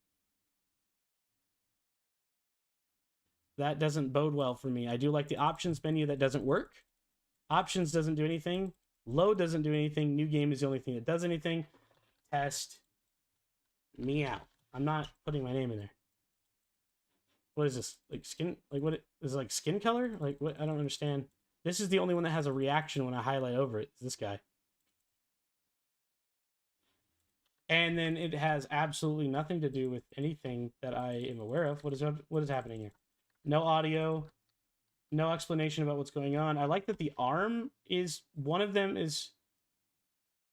that doesn't bode well for me. I do like the options menu that doesn't work. Options doesn't do anything. Load doesn't do anything. New game is the only thing that does anything. Test me out. I'm not putting my name in there. What is this? Like skin? Like what? Is it like skin color? Like what? I don't understand. This is the only one that has a reaction when I highlight over it. This guy. And then it has absolutely nothing to do with anything that I am aware of. What is happening here? No audio, no explanation about what's going on. I like that the arm is, one of them is,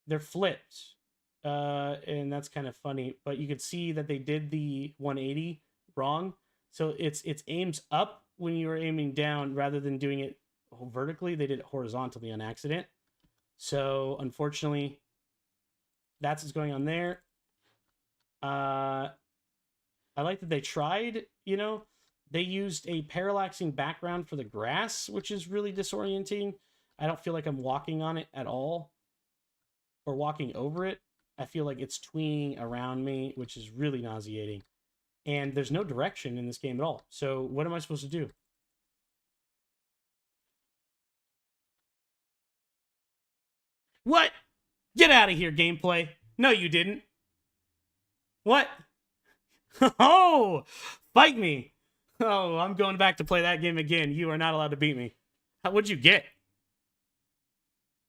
they're flipped. And that's kind of funny, but you could see that they did the 180 wrong. So it's aims up when you were aiming down rather than doing it vertically. They did it horizontally on accident. So unfortunately, that's what's going on there. I like that they tried, they used a parallaxing background for the grass, which is really disorienting. I don't feel like I'm walking on it at all or walking over it. I feel like it's tweening around me, which is really nauseating. And there's no direction in this game at all. So what am I supposed to do? What? Get out of here, gameplay. No, you didn't. What? Oh, fight me. Oh, I'm going back to play that game again. You are not allowed to beat me. What'd you get?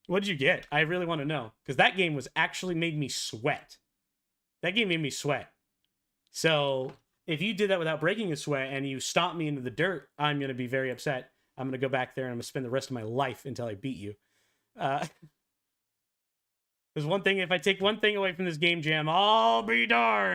What'd you get? I really want to know. Because that game was actually made me sweat. That game made me sweat. So if you did that without breaking a sweat and you stomped me into the dirt, I'm going to be very upset. I'm going to go back there and I'm going to spend the rest of my life until I beat you. There's one thing, if I take one thing away from this game jam, I'll be darned.